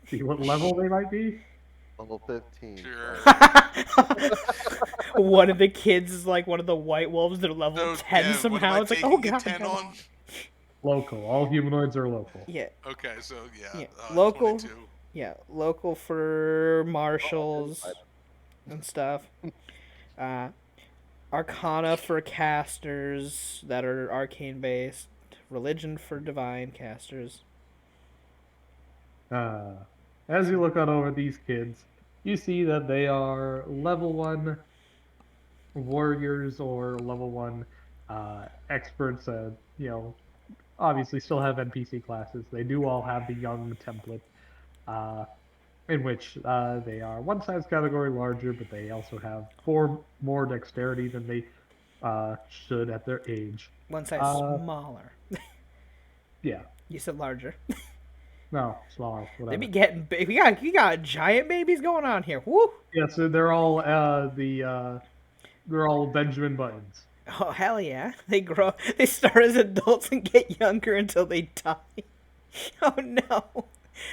See what level they might be? Level 15. Sure. One of the kids is like one of the white wolves. They're level So, 10 yeah, what am somehow. I It's like, taking oh a god. 10 god. on? Local. All humanoids are local. Yeah. Okay, so yeah, Yeah, local. 22. Yeah, local for marshals and stuff. Uh, Arcana for casters that are arcane based. Religion for divine casters. Uh, as you look out over these kids, you see that they are level 1 warriors or level 1 experts. Obviously still have NPC classes. They do all have the young template, uh, in which they are one size category larger, but they also have 4 more dexterity than they should at their age. One size Uh, smaller. yeah, You said larger. no, smaller, They be whatever. getting big. We got giant babies going on here. Woo! Yeah, so they're all Benjamin Buttons. Oh hell yeah! They grow. They start as adults and get younger until they die. Oh no,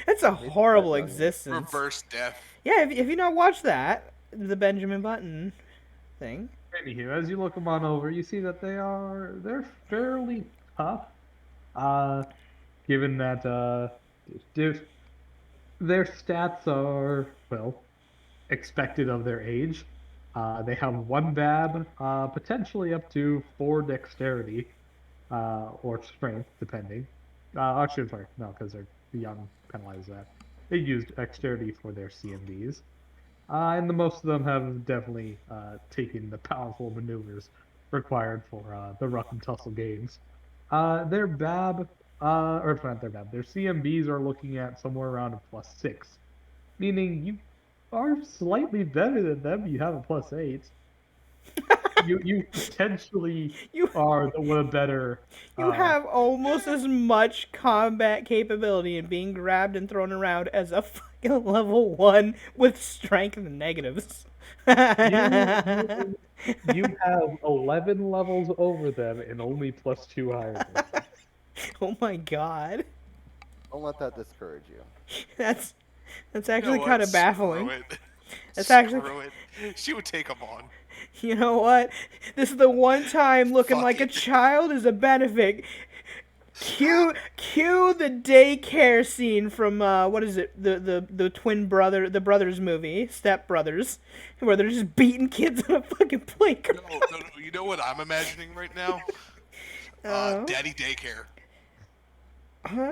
that's a Maybe horrible that young. existence. Reverse death. Yeah, if you not watch that, the Benjamin Button thing. Anywho, as you look them on over, you see that they're fairly tough. Uh, Given that their their stats are well expected of their age. They have 1 BAB, potentially up to 4 dexterity or strength, depending. Actually, I'm sorry, no, because they're young, penalize that. They use dexterity for their CMBs. And the most of them have definitely taken the powerful maneuvers required for the rough and tussle games. Their BAB, or not their BAB, their CMBs are looking at somewhere around a +6, meaning you are slightly better than them. You have a +8. You potentially You are the one better. you have almost as much combat capability in being grabbed and thrown around as a fucking level 1 with strength and negatives. You have 11 levels over them and only +2 higher than them. Oh my god. Don't let that discourage you. That's that's You know actually what? kind of Screw baffling. it. That's actually Screw it. She would take them on. You know what? This is the one time looking Fuck like a it. child is a benefit. Cue the daycare scene from what is it? The the brothers movie, Step Brothers, where they're just beating kids on a fucking playground. No. You know what I'm imagining right now? Oh. Daddy daycare.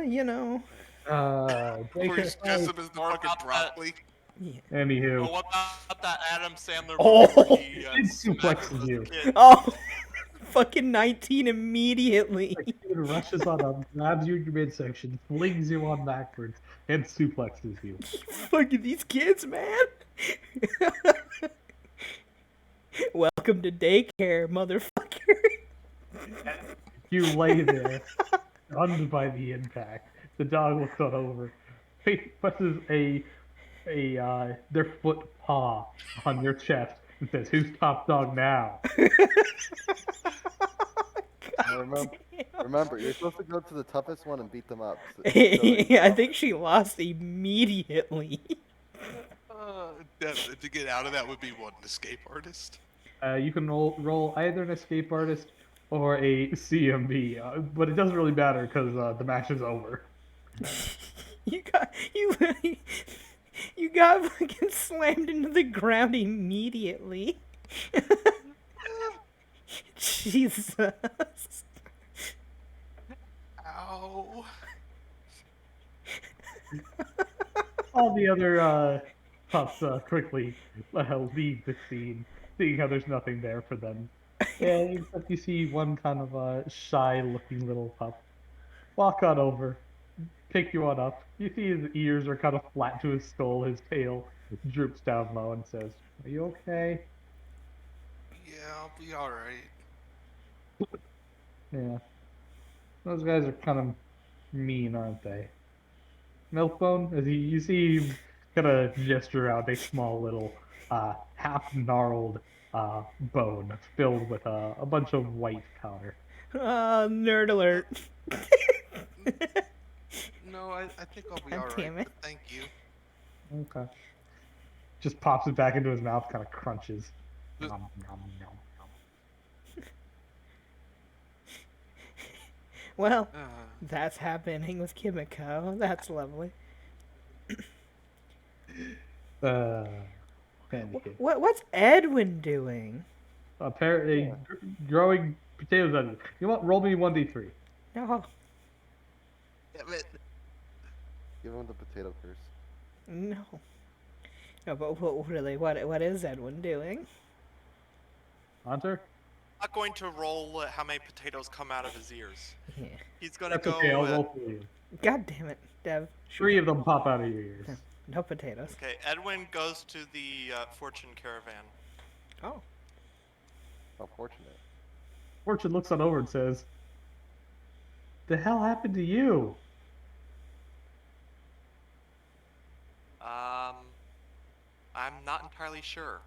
You know. Before you JK, suggest him as the Or fucking about that- broccoli. Yeah. anywho, Well, what about that Adam Sandler Oh. movie where he Kid smashes suplexes those you. kids? Oh, fucking 19 immediately. The kid rushes on up, grabs you in your midsection, flings you on backwards, and suplexes you. Fucking these kids, man. Welcome to daycare, motherfucker. You lay there, stunned by the impact. The dog looks on over, presses their foot paw on your chest and says, "Who's top dog now?" Now remember, you're supposed to go to the toughest one and beat them up. So I think she lost immediately. To get out of that would be what, an escape artist? You can roll either an escape artist or a CMB, but it doesn't really matter because the match is over. You you got fucking slammed into the ground immediately. Jesus. Ow. All the other pups quickly leave the scene, seeing how there's nothing there for them. And except you see one kind of shy-looking little pup walk on over, pick you on up. You see his ears are kind of flat to his skull, his tail droops down low, and says, "Are you okay?" Yeah, I'll be alright. Yeah. Those guys are kind of mean, aren't they? Milkbone, as you see him kind of gesture out a small little half gnarled bone filled with a bunch of white powder. Nerd alert. No, I think I'll be God alright, damn it. but thank you. Okay. Just pops it back into his mouth, kind of crunches. Just- Nom, nom, nom, nom. Well, Uh, that's happening with Kimiko. That's lovely. Uh, anywho. What's Edwin doing? Apparently, growing potatoes out of it. You want roll me 1d3. No, damn it. give him the potato curse. no. No, but really, what is Edwin doing? Hunter? Not going to roll how many potatoes come out of his ears. Yeah. He's gonna That's go. okay, I'll roll for you. God damn it, Dev. 3 of them pop out of your ears. No potatoes. Okay, Edwin goes to the fortune caravan. Oh. How fortunate. Fortune looks on over and says, "The hell happened to you?" I'm not entirely sure.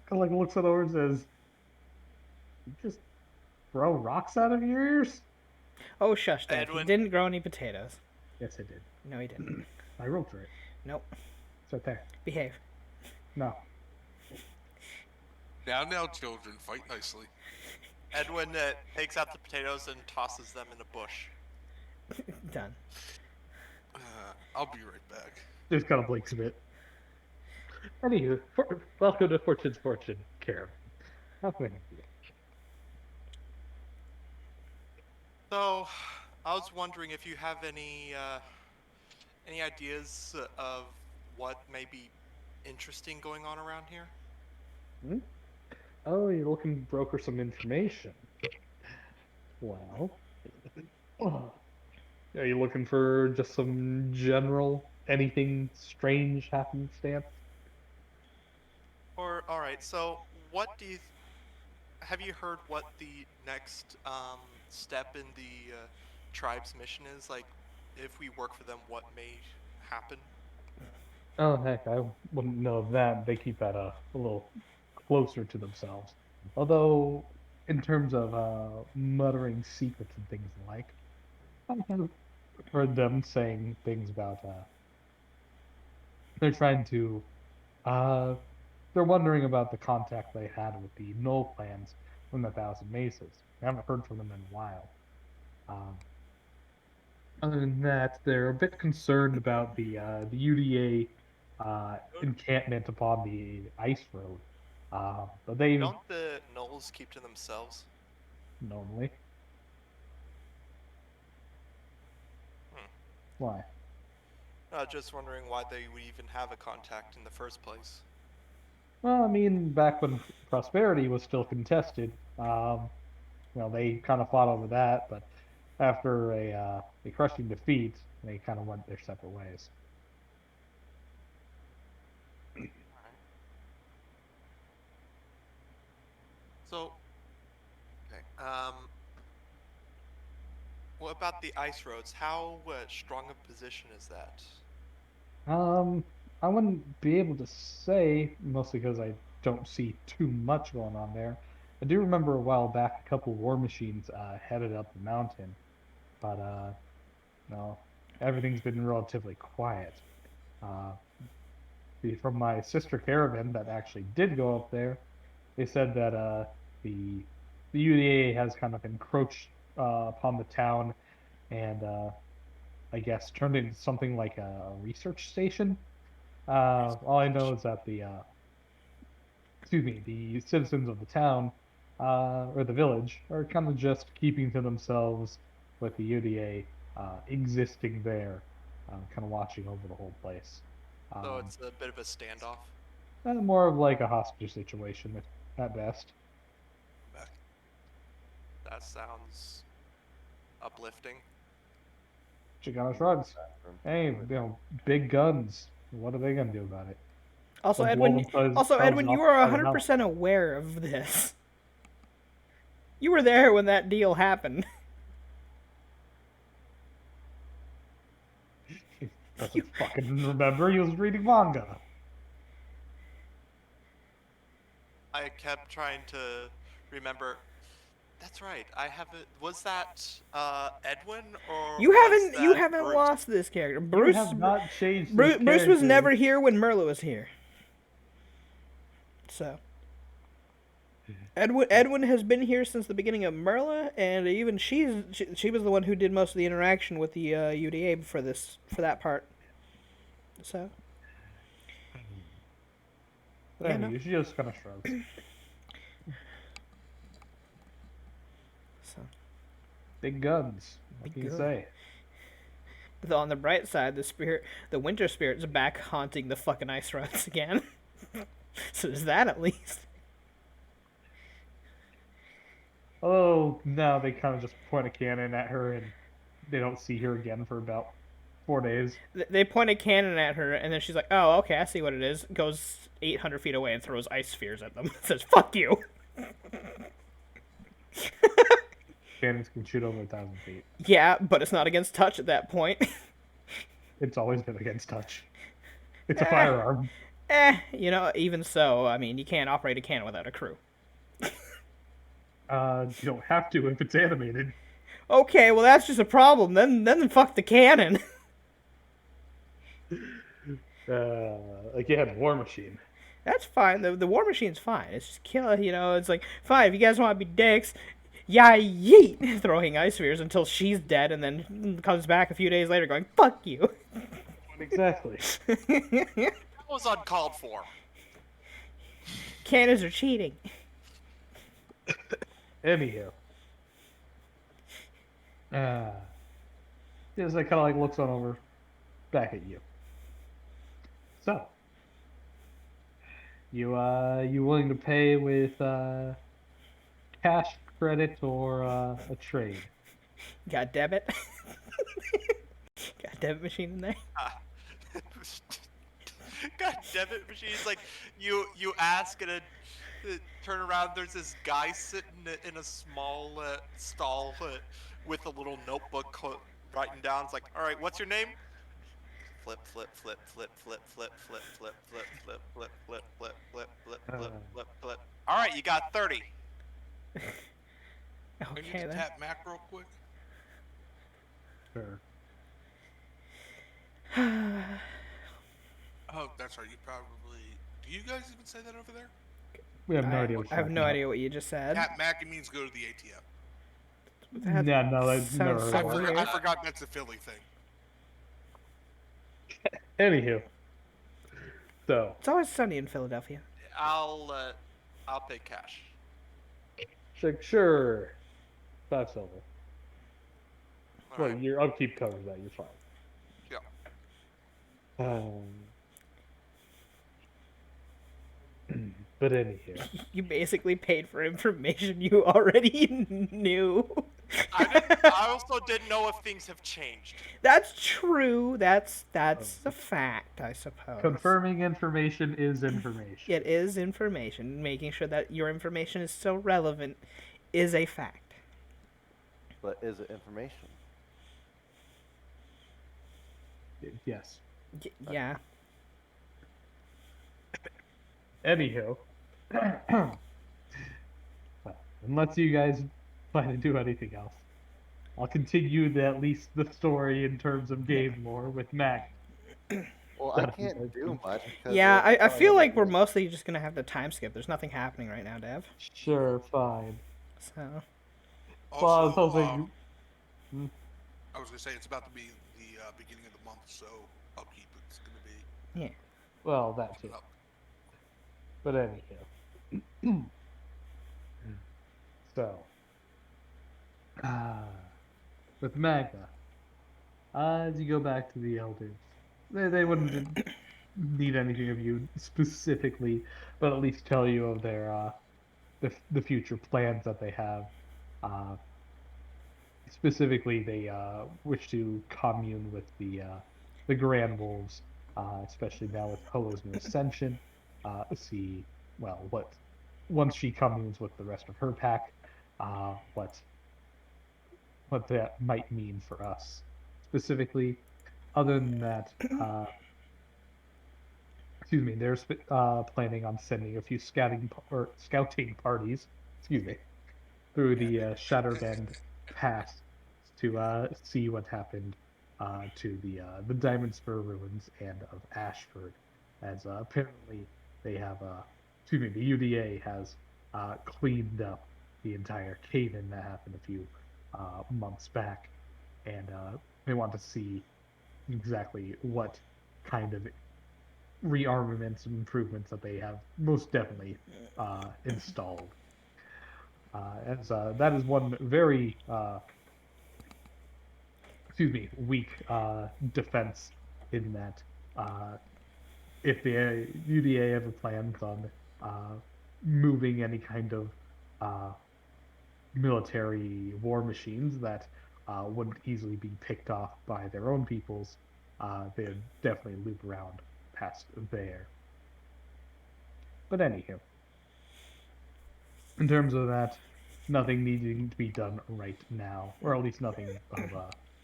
Kind of like looks on over and says, "You just throw rocks out of your ears?" Oh, shush, Dev. He Edwin. didn't grow any potatoes. Yes, I did. No, he didn't. I rolled for it. Nope. It's right there. Behave. No. Now, children, fight nicely. Edwin takes out the potatoes and tosses them in a bush. Done. I'll be right back. Just kind of blinks a bit. Anywho, welcome to Fortune's Fortune, Karen. How can I help you? So, I was wondering if you have any ideas of what may be interesting going on around here. Oh, you're looking to broker some information. Well, are you looking for just some general, anything strange happenstance? Or all right, so what do you have you heard what the next step in the tribe's mission is? Like, if we work for them, what may happen? Oh, heck, I wouldn't know that. They keep that a little closer to themselves. Although, in terms of muttering secrets and things like, I have heard them saying things about they're trying to they're wondering about the contact they had with the Knoll clans from the Thousand Mesas. I haven't heard from them in a while. Um, Other than that, they're a bit concerned about the UDA encampment upon the ice road. But they Don't the gnolls keep to themselves? normally. Why? Just wondering why they would even have a contact in the first place. Well, I mean, back when prosperity was still contested, they kind of fought over that, but after a crushing defeat, they kind of went their separate ways. Alright. So, okay. What about the ice roads? How strong a position is that? Um, I wouldn't be able to say, mostly because I don't see too much going on there. I do remember a while back a couple war machines headed up the mountain, but no, everything's been relatively quiet. Uh, from my sister caravan that actually did go up there, they said that the the UDA has kind of encroached upon the town and I guess turned into something like a research station. All I know is that the citizens of the town or the village are kind of just keeping to themselves with the UDA existing there, kind of watching over the whole place. So Um, it's a bit of a standoff. More of like a hostage situation at best. Back. That sounds uplifting. Chicana shrugs. Bathroom. Hey, big guns. What are they gonna do about it? Also, They'll blow Edwin. Also, themselves Edwin, off you are by the mouth. 100% aware of this. You were there when that deal happened. He doesn't fucking remember. He was reading manga. I kept trying to remember. That's right. I haven't. Was that Edwin or You was haven't. You that haven't Bruce? lost this character. You Bruce. have not changed Bruce, this Bruce was character. never here when Merla was here. So. Edwin has been here since the beginning of Merla, and even she was the one who did most of the interaction with the UDA for that part. So. Yeah, no. She just kind of shrugs. So. Big guns. What Big can you gun. say? Though on the bright side, the winter spirit's back haunting the fucking ice roads again. So there's that at least. Oh, now they kind of just point a cannon at her and they don't see her again for about 4 days. They point a cannon at her, and then she's like, "Oh, okay, I see what it is." Goes 800 feet away and throws ice spheres at them. Says, "Fuck you." Cannons can shoot over 1,000 feet. Yeah, but it's not against touch at that point. It's always been against touch. It's a firearm. Even so, I mean, you can't operate a cannon without a crew. You don't have to if it's animated. Okay, well that's just a problem. Then fuck the cannon. Again, War Machine. That's fine. The war machine's fine. It's just kill. It's like fine if you guys want to be dicks. Yeah, yeet, throwing ice spheres until she's dead, and then comes back a few days later going, "Fuck you." Exactly. That was uncalled for. Cannons are cheating. Anyhow. Yes, that kind of like looks on over back at you. So, you willing to pay with cash, credit, or a trade? Got debit. Got debit machine in there. God debit machines. Like you ask and turn around. There's this guy sitting in a small stall with a little notebook writing down. It's like, all right, what's your name? Flip, flip, flip, flip, flip, flip, flip, flip, flip, flip, flip, flip, flip, flip, flip, flip, flip, flip. All right, you got 30. I need Okay to then. tap Mac real quick. Sure. Oh, that's right. You probably. Do you guys even say that over there? We have no idea what I have no idea what you just said. Tap Mac means go to the ATM. That Yeah, no, I've never sounds heard so of it. weird. I forgot that's a Philly thing. Anywho. So, It's always sunny in Philadelphia. I'll pay cash. sure. 5 silver. All Well, right. your upkeep covers that. You're fine. Um, but anywho, You basically paid for information you already knew. I didn't. I also didn't know if things have changed. That's true. That's um, a fact, I suppose. confirming information is information. It is information. Making sure that your information is still relevant is a fact. But is it information? Yes. Yeah. Anywho, well, unless you guys plan to do anything else, I'll continue at least the story in terms of game lore with Mac. Well, I That I'm can't going do to. much because Yeah, I probably feel end up like we're doing- mostly just gonna have to time skip. There's nothing happening right now, Dev. Sure, fine. So Well, I Also, was hoping. Hmm, I was gonna say it's about to be the beginning of the month, so upkeep it's gonna be yeah. well, that too. coming up. But anyhow. So, uh, with Magna, as you go back to the elders, they wouldn't need anything of you specifically, but at least tell you of their the future plans that they have. Uh, specifically, they wish to commune with the Grand Wolves, especially now with Ho's new ascension. See, well, what once she communes with the rest of her pack, what that might mean for us specifically. Other than that, excuse me, they're planning on sending a few scouting parties, excuse me, through the Shatterbend Pass to see what happened to the Diamond Spur ruins and of Ashford, as apparently they have excuse me, the UDA has cleaned up the entire cave-in that happened a few months back, and they want to see exactly what kind of rearmaments and improvements that they have most definitely installed. As that is one very excuse me, weak defense in that if the UDA ever plans on moving any kind of uh, military war machines that wouldn't easily be picked off by their own peoples, they'd definitely loop around past there. But anywho, in terms of that, nothing needing to be done right now, or at least nothing of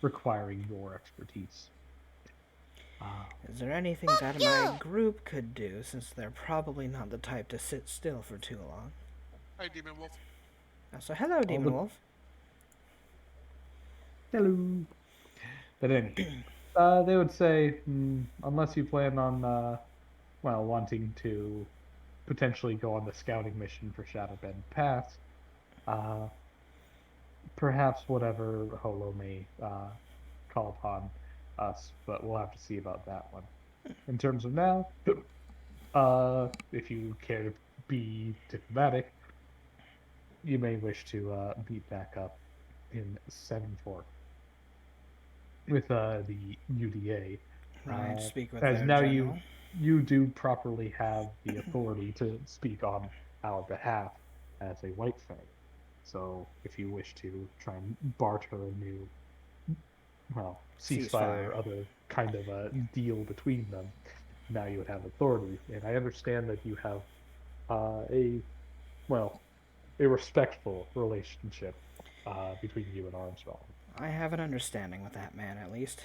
requiring your expertise. Uh, Is there anything that my group could do, since they're probably not the type to sit still for too long? Hi, Demon Wolf. So hello, Demon the- Wolf. Hello. But anyway, they would say, unless you plan on, well, wanting to potentially go on the scouting mission for Shadowbend Pass, uh, perhaps whatever Holo may call upon us, but we'll have to see about that one. In terms of now, if you care to be diplomatic, you may wish to meet back up in 7-4 with the UDA. Right, speak with As their now general. you do properly have the authority to speak on our behalf as a White Fang. So if you wish to try and barter a new, well, ceasefire or other kind of a deal between them, now you would have authority. And I understand that you have a, well, a respectful relationship between you and Armstrong. I have an understanding with that man, at least.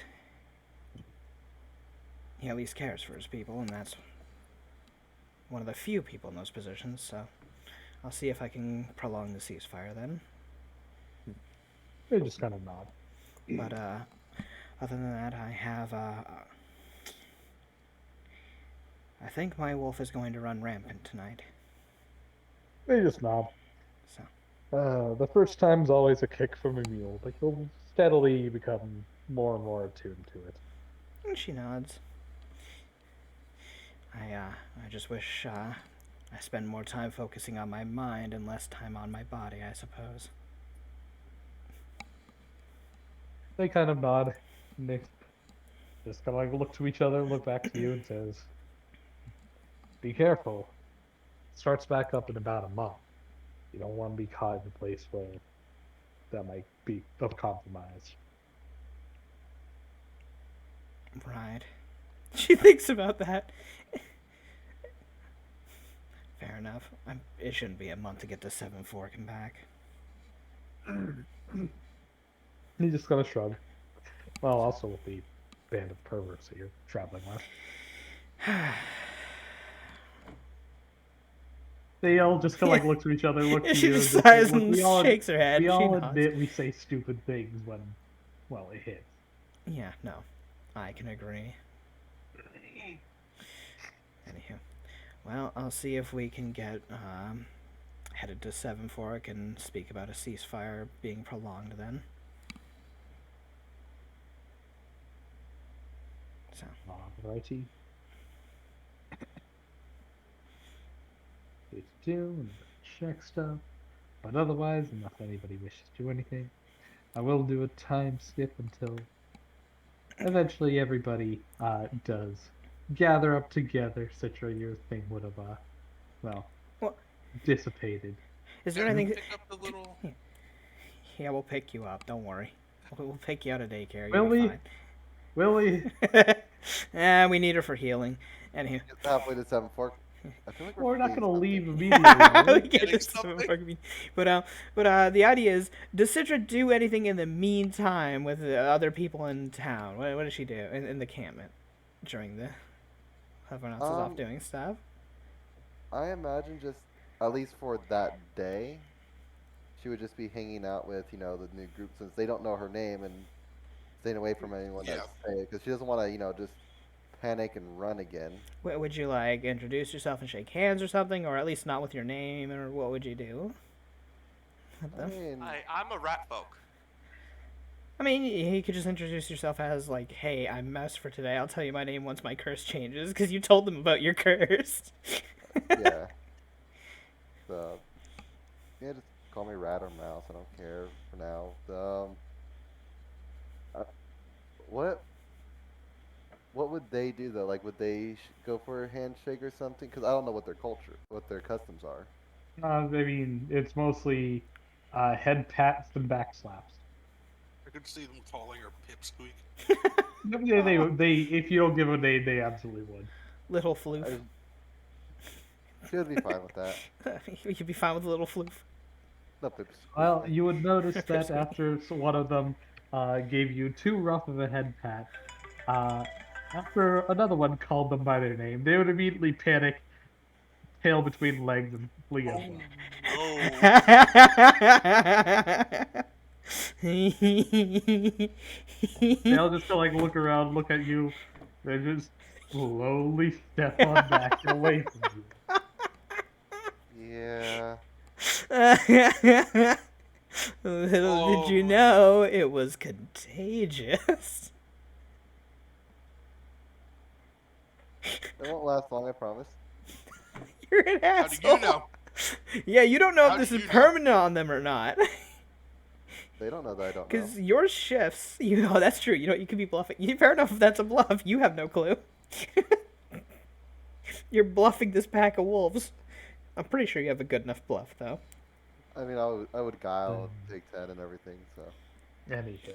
He at least cares for his people, and that's one of the few people in those positions, so I'll see if I can prolong the ceasefire then. They just kind of nod. But, other than that, I have, I think my wolf is going to run rampant tonight. They just nod. So, The first time's always a kick from a mule, but you'll steadily become more and more attuned to it. and she nods. I just wish, I spend more time focusing on my mind and less time on my body, I suppose. They kind of nod. And just kind of like look to each other, look back to you, and says, "Be careful. Starts back up in about a month. You don't want to be caught in a place where that might be of compromise." Right. She thinks about that. Fair enough. It shouldn't be a month to get to 7 Fork and back. He just kind of shrug. Well, also with the band of perverts that you're traveling with. They all just kind of like look to each other, look to She you, and just just say, sighs "Look, and we all shakes her head. we She all nods. admit we say stupid things when, well, it hits." Yeah, no. I can agree. Anywho. Well, I'll see if we can get headed to 7 Fork and speak about a ceasefire being prolonged then. So. Alrighty. Please do and check stuff. But otherwise, unless anybody wishes to do anything, I will do a time skip until eventually everybody does gather up together. Citra, your thing would have well, Well, dissipated. is there Yeah, anything? pick up the little. Yeah, we'll pick you up. Don't worry. We'll pick you out of daycare. Will You'll be we? fine. Will we? We need her for healing. Anywho. It's halfway to 7 Fork. I feel like We're not forgetting gonna something. leave immediately. Are We we? get Getting this something? but the idea is, does Citra do anything in the meantime with the other people in town? What does she do in the campment during the everyone else is off doing stuff? I imagine just, at least for that day, she would just be hanging out with, the new group since they don't know her name and staying away from anyone Yeah. that's because she doesn't want to, just panic and run again. Would you like introduce yourself and shake hands or something, or at least not with your name, or what would you do? I mean, I'm a rat folk. I mean, you could just introduce yourself as like, "Hey, I'm Mess for today. I'll tell you my name once my curse changes," because you told them about your curse. yeah. So, yeah, just call me Rat or Mouse. I don't care for now. What would they do though? Like, would they go for a handshake or something? Because I don't know what their culture, what their customs are. I mean, it's mostly head pats and back slaps. I could see them calling her Pipsqueak. Yeah, they if you don't give a name, they absolutely would. Little floof. She would be fine with that. You'd be fine with a little floof. No pips. Well, you would notice that after one of them gave you too rough of a head pat, after another one called them by their name, they would immediately panic, tail between legs, and flee as well. They'll just like look around, look at you, and just slowly step on back and away from you. Yeah. Little did you know it was contagious. It won't last long, I promise. You're an How asshole. do you know? Yeah, you don't know How if this do is you know? permanent on them or not. They don't know that I don't know. Because your shifts, that's true. You could be bluffing. Fair enough if that's a bluff. You have no clue. You're bluffing this pack of wolves. I'm pretty sure you have a good enough bluff, though. I mean, I would guile Big Ten and everything, so. Anywho.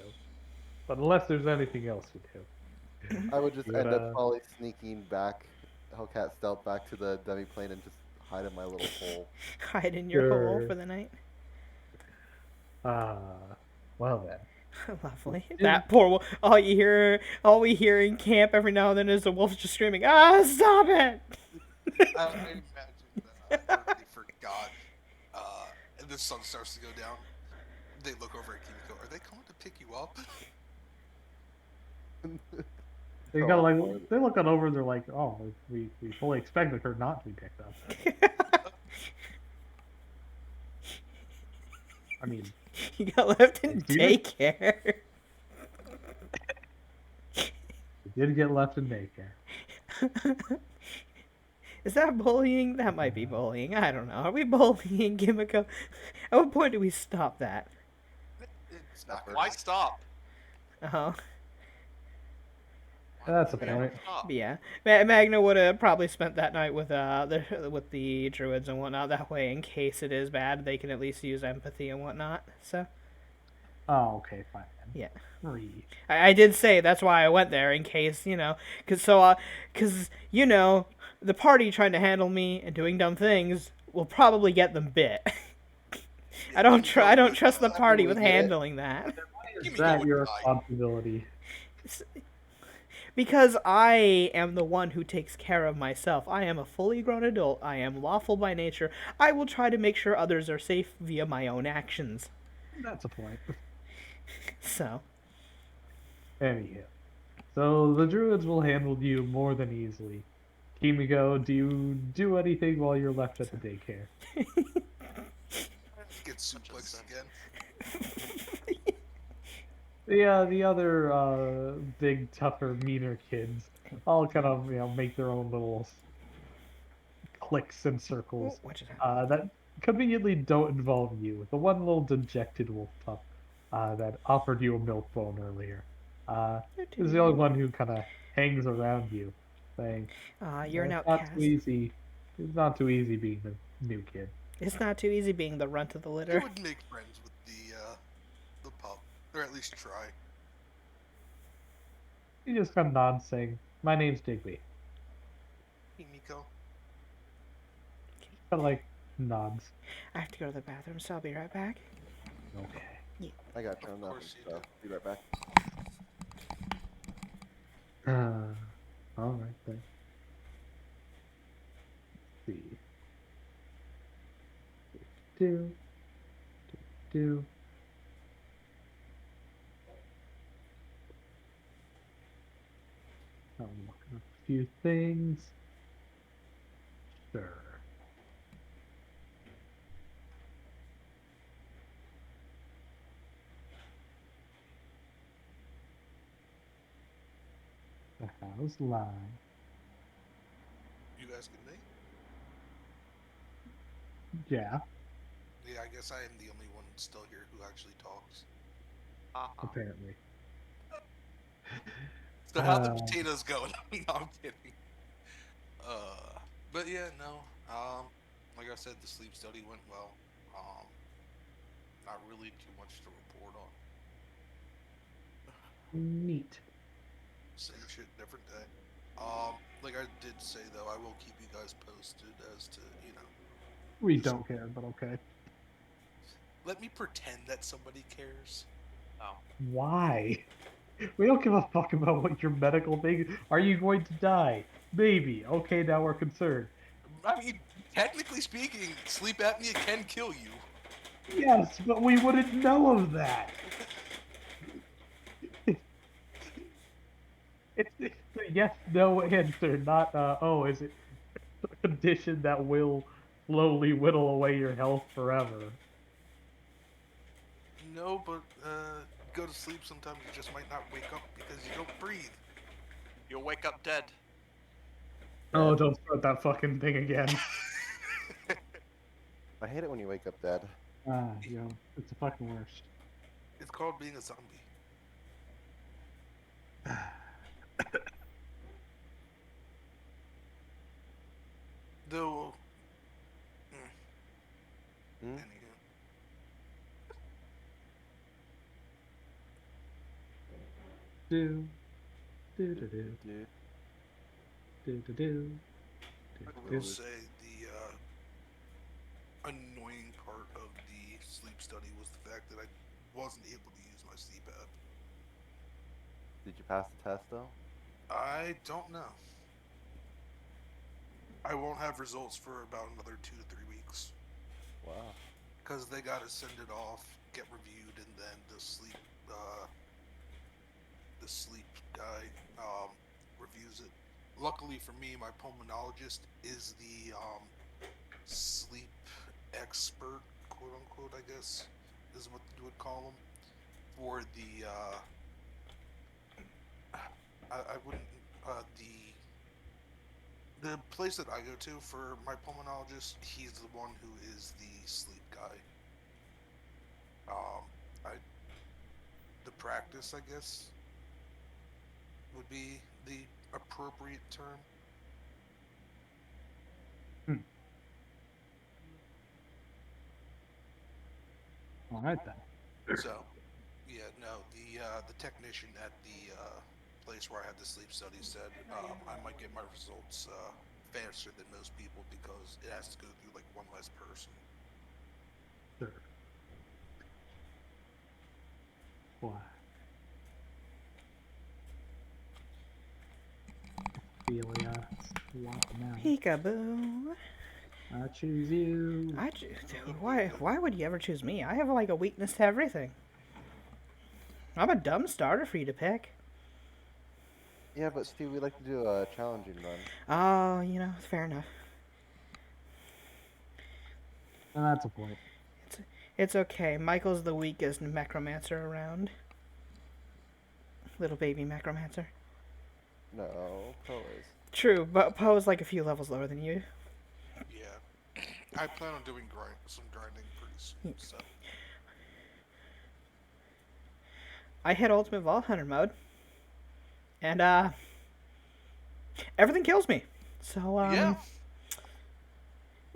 But unless there's anything else you do. I would just You'd, end up probably sneaking back, Hellcat stealth back to the demi-plane and just hide in my little hole. Hide in your hole Sure. for the night. Well then. Lovely. That poor wolf. All we hear in camp every now and then is the wolf just screaming, "Ah, stop it!" I imagine that everybody forgot, and the sun starts to go down. They look over at Kimiko. Are they coming to pick you up? They got like they look on over and they're like, "Oh, we fully expected her not to be picked up." I mean, You got left in You did? daycare. we did get left in daycare. Is that bullying? That might be bullying. I don't know. Are we bullying Kimiko? At what point do we stop that? It's not. Why stop? Uh-huh. That's a Man, point. stop. But yeah, Magna would have probably spent that night with the druids and whatnot. That way, in case it is bad, they can at least use empathy and whatnot. So Oh, okay, fine. Then. yeah. 3. I did say that's why I went there in case cause the party trying to handle me and doing dumb things will probably get them bit. I don't trust the party with we get it. handling that Is Kimiko that would your die. responsibility? because I am the one who takes care of myself. I am a fully grown adult. I am lawful by nature. I will try to make sure others are safe via my own actions. That's a point. So Anywho, so the druids will handle you more than easily. Kimiko, do you do anything while you're left at the daycare? Get Such a suplexed sin. again. The other big, tougher, meaner kids all kind of make their own little cliques and circles what just happened? that conveniently don't involve you. The one little dejected wolf pup that offered you a milk bone earlier is the only one who kind of hangs around you, saying, You're an It's not too outcast. easy. It's not too easy being the new kid." It's not too easy being the runt of the You litter. would make friends with the pup, or at least try. He just kind of nods, saying, "My name's Digby." Kimiko. Kind of like nods. I have to go to the bathroom, so I'll be right back. Okay. I got turned up and course you stuff. Be right back. All right then. Let's see. Do. Do. I'm looking up a few things. Sure. The house line. You guys can make? Yeah, Yeah, I guess I am the only one still here who actually talks. apparently. So how the Uh, potatoes going? No, I'm kidding. But yeah, no. Like I said, the sleep study went well. Not really too much to report on. Neat. Same shit, different day. Like I did say though, I will keep you guys posted as to We don't care, but okay. Let me pretend that somebody cares. Oh. Why? We don't give a fuck about what your medical thing. Are you going to die? Maybe. Okay, now we're concerned. I mean, technically speaking, sleep apnea can kill you. Yes, but we wouldn't know of that. It's a yes, no answer, not oh, is it a condition that will slowly whittle away your health forever? No, but go to sleep sometimes you just might not wake up because you don't breathe. You'll wake up dead. Oh, don't start that fucking thing again. I hate it when you wake up dead. It's the fucking worst. It's called being a zombie. Though, Hmm? anywho. Do, do, do, do, Dude. do, do, do. I will say the annoying part of the sleep study was the fact that I wasn't able to use my CPAP. Did you pass the test though? I don't know. I won't have results for about another 2 to 3 weeks. Wow. Because they gotta send it off, get reviewed, and then the sleep guy reviews it. Luckily for me, my pulmonologist is the sleep expert, quote unquote, I guess, is what you would call him, for the I wouldn't the place that I go to for my pulmonologist. He's the one who is the sleep guy. I the practice, I guess. would be the appropriate term. All right then. So, yeah, no, the technician at the place where I had the sleep study said I might get my results faster than most people because it has to go through like one less person. Sure. Why? Ophelia, swap them out. Peekaboo. I choose you. Why would you ever choose me? I have like a weakness to everything. I'm a dumb starter for you to pick. Yeah, but Steve, we like to do a challenging run. Oh, fair enough. And that's a point. It's okay. Michael's the weakest necromancer around. Little baby necromancer. No, Poe is. True, but Poe's like a few levels lower than you. Yeah, I plan on doing some grinding pretty soon. So I hit Ultimate Vault Hunter mode. And, everything kills me. So, yeah,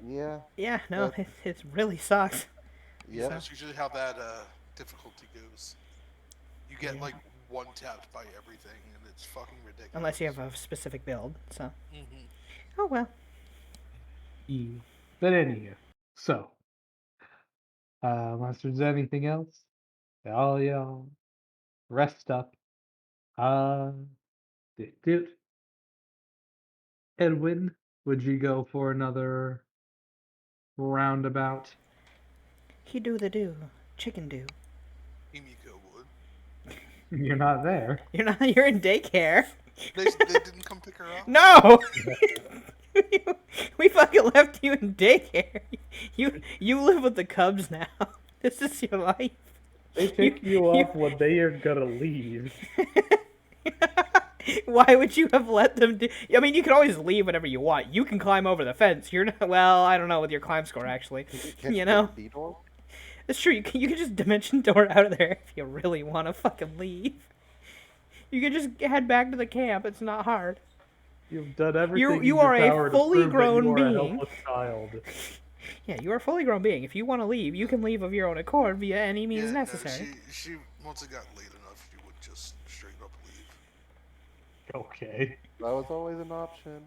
Yeah. yeah, no, That- it really sucks. Yep. that's usually how that difficulty goes. You get Yeah. like one tapped by everything, and it's fucking ridiculous. Unless you have a specific build, so. Mm-hmm. Oh well. But anywho, so unless there's anything else, all y'all rest up. Did Edwin, would you go for another roundabout? He do the do. Chicken do. Himiko would. You're not there. You're in daycare. They didn't come pick her up. No! We fucking left you in daycare. You live with the Cubs now. This is your life. They pick you up when they are gonna leave. Why would you have let them do? I mean, you can always leave whenever you want. You can climb over the fence. You're not. Well, I don't know with your climb score actually. Can't You know, get the door? it's true. You can just dimension door out of there if you really want to fucking leave. You can just head back to the camp. It's not hard. You've done everything You in your are a power to fully prove that grown you are being. a helpless child. Yeah, you are a fully grown being. If you want to leave, you can leave of your own accord via any means Yeah, necessary. No, she once it got late enough, she would just straight up leave. Okay. That was always an option.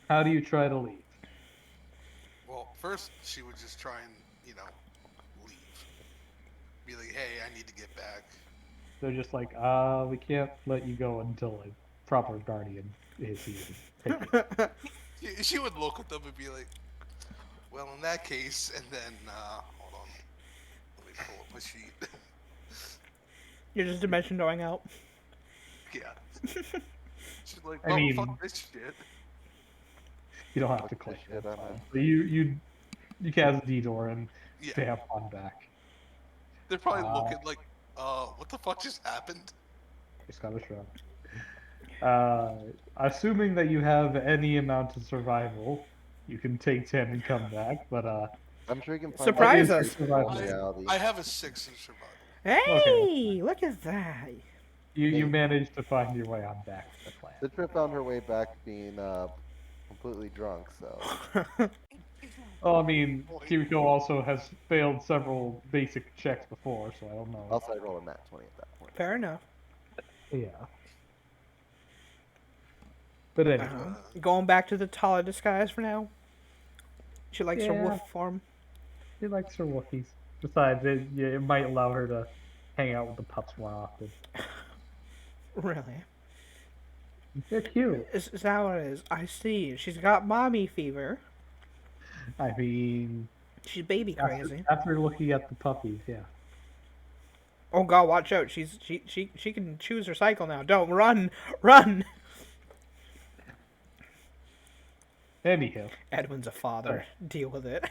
How do you try to leave? Well, first she would just try and leave. Be like, hey, I need to get back. They're just like, we can't let you go until a proper guardian is here. Take it. She would look at them and be like, well, in that case, and then hold on, let me pull up my sheet. You're just dimension dooring out. Yeah. She's like, I oh, mean- fuck this shit. You don't have to Fuck click this shit, it. I'm in. So you cast D-Door and Yeah. stamp on back. They're probably looking like, what the fuck just happened? Just gotta shrug. Assuming that you have any amount of survival, you can take 10 and come back, but I'm sure you can find Surprise out us. Survival. reality. I have a 6 in survival. Hey, look at that. you managed to find your way on back to the clan. Citra found her way back being completely drunk, so Well, I mean, Kimiko also has failed several basic checks before, so I don't know. also I rolled a nat 20 at that point. Fair enough. Yeah. But anyway, Going back to the Tala disguise for now. She likes her Yeah. wolf form. she likes her Wookiees. Besides, it might allow her to hang out with the pups more often. Really? They're cute. Is that what it is? I see. She's got mommy fever. I mean, She's baby crazy. after looking at the puppies, yeah. Oh god, watch out. She can choose her cycle now. Don't run. Run. Anywho, Edwin's a father. Deal with it.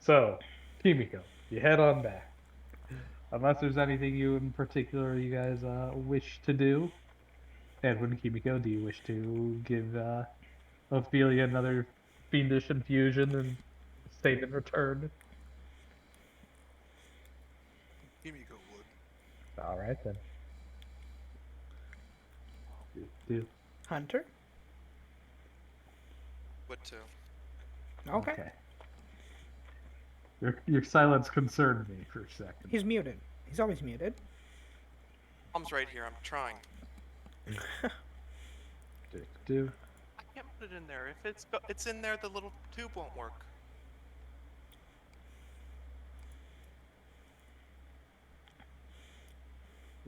So, Kimiko, you head on back. Unless there's anything you in particular you guys wish to do. Edwin, Kimiko, do you wish to give Ophelia another fiendish infusion and save in return? Himiko would. All right then. Do. Hunter. What to? Okay. Your silence concerned me for a second. He's muted. He's always muted. Mom's right here. I'm trying. Do. I can't put it in there. If it's in there, the little tube won't work.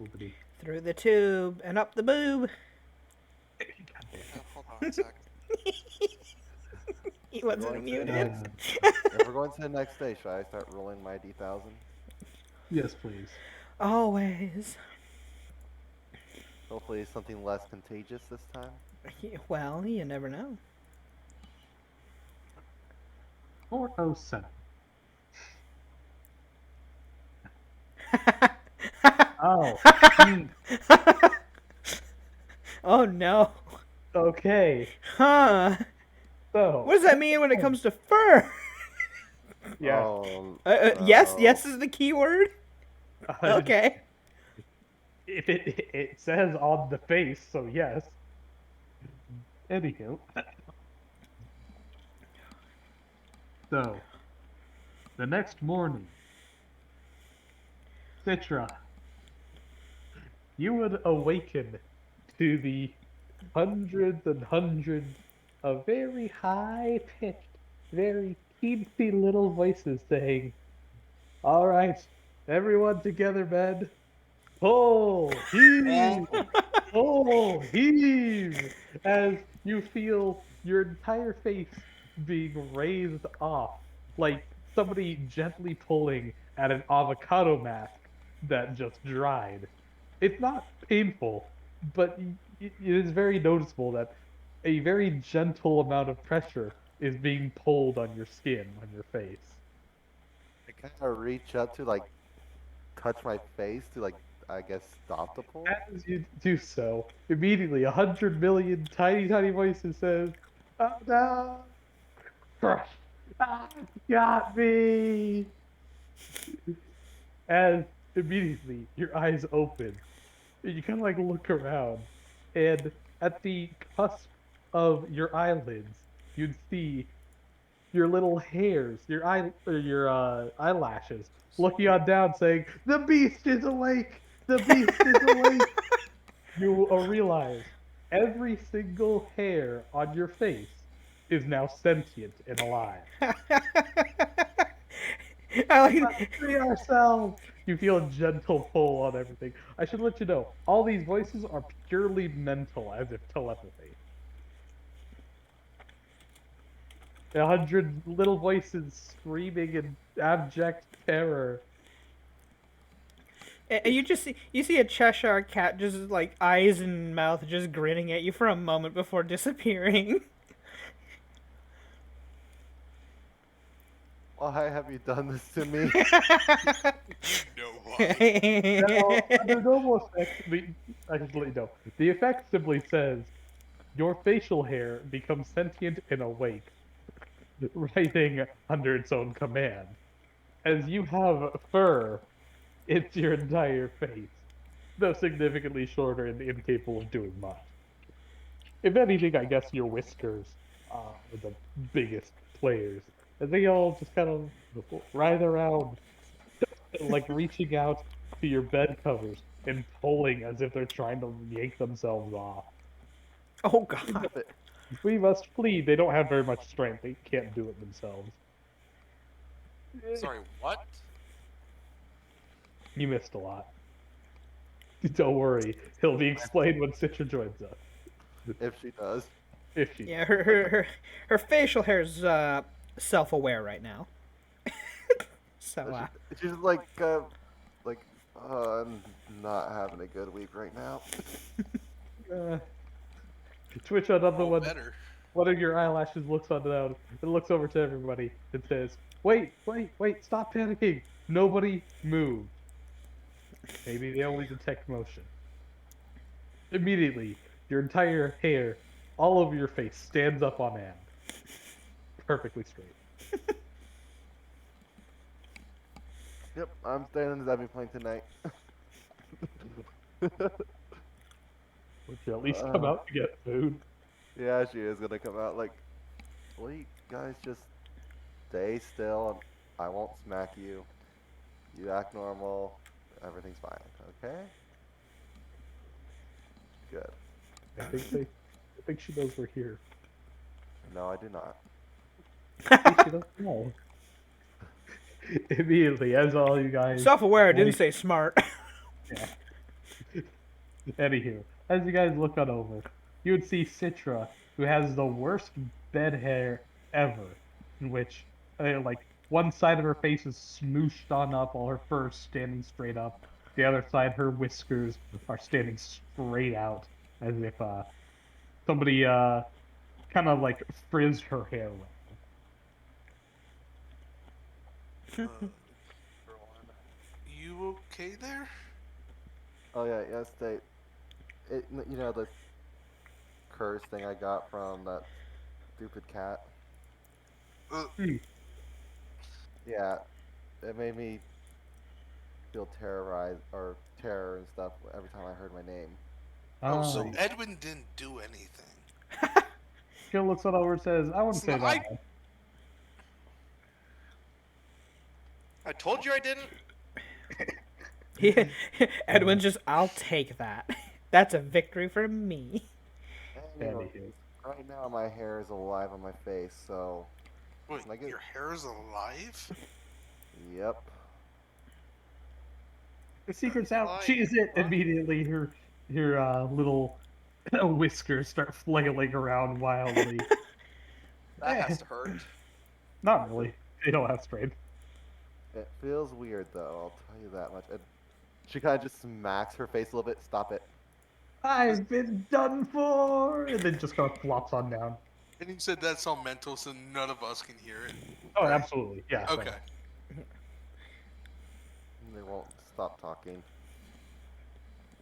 Oopity. Through the tube and up the boob. Hold on a sec. He wasn't Going to the muted. next- If we're going to the next day, should I start rolling my D1000? Yes, please. Always. Hopefully something less contagious this time. Well, you never know. 407. Oh. Oh no. Okay. Huh. So. What does that mean when it comes to fur? Yeah. Yes, no. yes is the key word. Okay. If it says on the face, so yes. Anywho. So, the next morning, Citra, you would awaken to the hundreds and hundreds of very high-pitched, very teensy little voices saying, "All right, everyone together, men. Pull, heave, pull, heave," as you feel your entire face being raised off, like somebody gently pulling at an avocado mask that just dried. It's not painful, but it is very noticeable that a very gentle amount of pressure is being pulled on your skin, on your face. I kind of reach up to like touch my face to like I guess stop the pull. As you do so, immediately 100 million tiny, tiny voices says, "Oh no! Crush! Ah, got me!" As immediately your eyes open, and you kind of like look around, and at the cusp of your eyelids, you'd see your little hairs, your eyelashes, looking on down, saying, "The beast is awake! The beast is awake!" You realize every single hair on your face is now sentient and alive. I like. Free ourselves! You feel a gentle pull on everything. I should let you know, all these voices are purely mental, as if telepathy. 100 little voices screaming in abject terror. And you see a Cheshire cat just like eyes and mouth just grinning at you for a moment before disappearing. Why have you done this to me? You know why. Now, under normal effects, I should let you know. The effect simply says your facial hair becomes sentient and awake, writing under its own command. As you have fur, it's your entire face, though significantly shorter and incapable of doing much. If anything, I guess your whiskers are the biggest players. And they all just kind of writhe around, like reaching out to your bed covers and pulling as if they're trying to yank themselves off. Oh god. We must flee. They don't have very much strength. They can't do it themselves. Sorry, what? You missed a lot. Don't worry. It'll be explained when Citra joins us. If she does. If she. Yeah, her facial hair is self-aware right now. So She's I'm not having a good week right now. Twitch another Oh, one. better. One of your eyelashes looks on down and looks over to everybody and says, "Wait, stop panicking. Nobody move." Maybe they only detect motion. Immediately, your entire hair, all over your face, stands up on end. Perfectly straight. Yep, I'm staying in the diving plane tonight. Would you at least come out to get food? Yeah, she is gonna come out like, will you guys just stay still and I won't smack you. You act normal, everything's fine, okay? Good. I think she knows we're here. No, I do not. I think she doesn't know. Immediately, as all you guys Self-aware, didn't blink, say smart. yeah. Anywho, as you guys look on over, you would see Citra, who has the worst bed hair ever, in which like one side of her face is smooshed on up, all her fur is standing straight up. The other side, her whiskers are standing straight out, as if somebody kind of like frizzed her hair around. Uh, you okay there? Oh yeah, yes, you know the curse thing I got from that stupid cat? Uh, Yeah, it made me feel terrorized or terror and stuff every time I heard my name. oh, So so Oh, Edwin didn't do anything. Jill looks on over and says, "I wouldn't say that." I, Man. I told you I didn't. Edwin's just, I'll take that. That's a victory for me. anyways, Anywho. right now my hair is alive on my face, so wait, can I get? your hair is alive? Yep. The secret's out. Why? She's it. Huh? Immediately, her little whiskers start flailing around wildly. That Eh, has to hurt. not really. They don't have strength. It feels weird though, I'll tell you that much. And she kind of just smacks her face a little bit. Stop it. I've been done for, and then just kind of flops on down. And you said that's all mental, so none of us can hear it. Oh, right? absolutely. Yeah. no. Okay. They won't stop talking.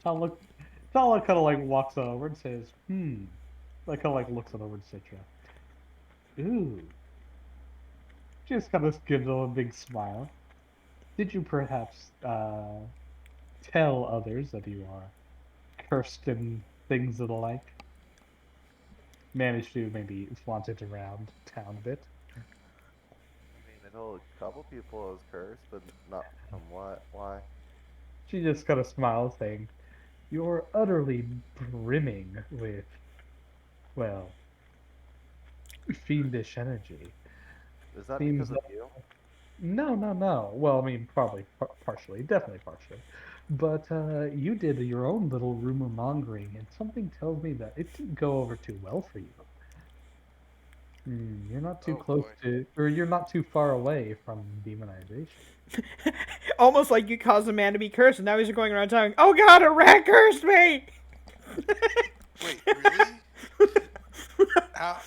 Tala kind of like walks over and says, "Hmm." Like kind of like looks on over to Citra. Ooh. Just kind of gives a big smile. Did you perhaps tell others that you are cursed and things of the like? Manage to maybe flaunt it around town a bit. I mean, I told a couple people I was cursed, but not from what? Why? She just kind of smiles, saying, "You're utterly brimming with, well, fiendish energy. Is that Seems because of you? no, no, no. Well, I mean, probably partially, definitely partially. But you did your own little rumor mongering, and something tells me that it didn't go over too well for you. You're not too Oh, close boy. to, or you're not too far away from demonization." Almost like you caused a man to be cursed, and now he's going around telling, "Oh God, a rat cursed me!" Wait, really? How?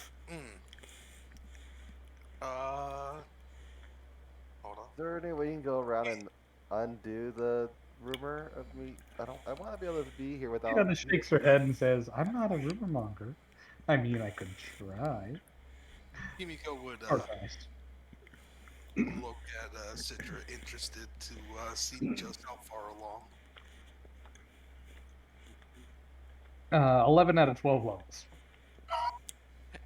Hold on. Is there any way you can go around and undo the rumor of me? I want to be able to be here She without. kind of shakes her head and says, "I'm not a rumor monger. I mean, I could try." Kimiko would Or fast. look at Citra, interested to see just how far along. 11 out of 12 levels.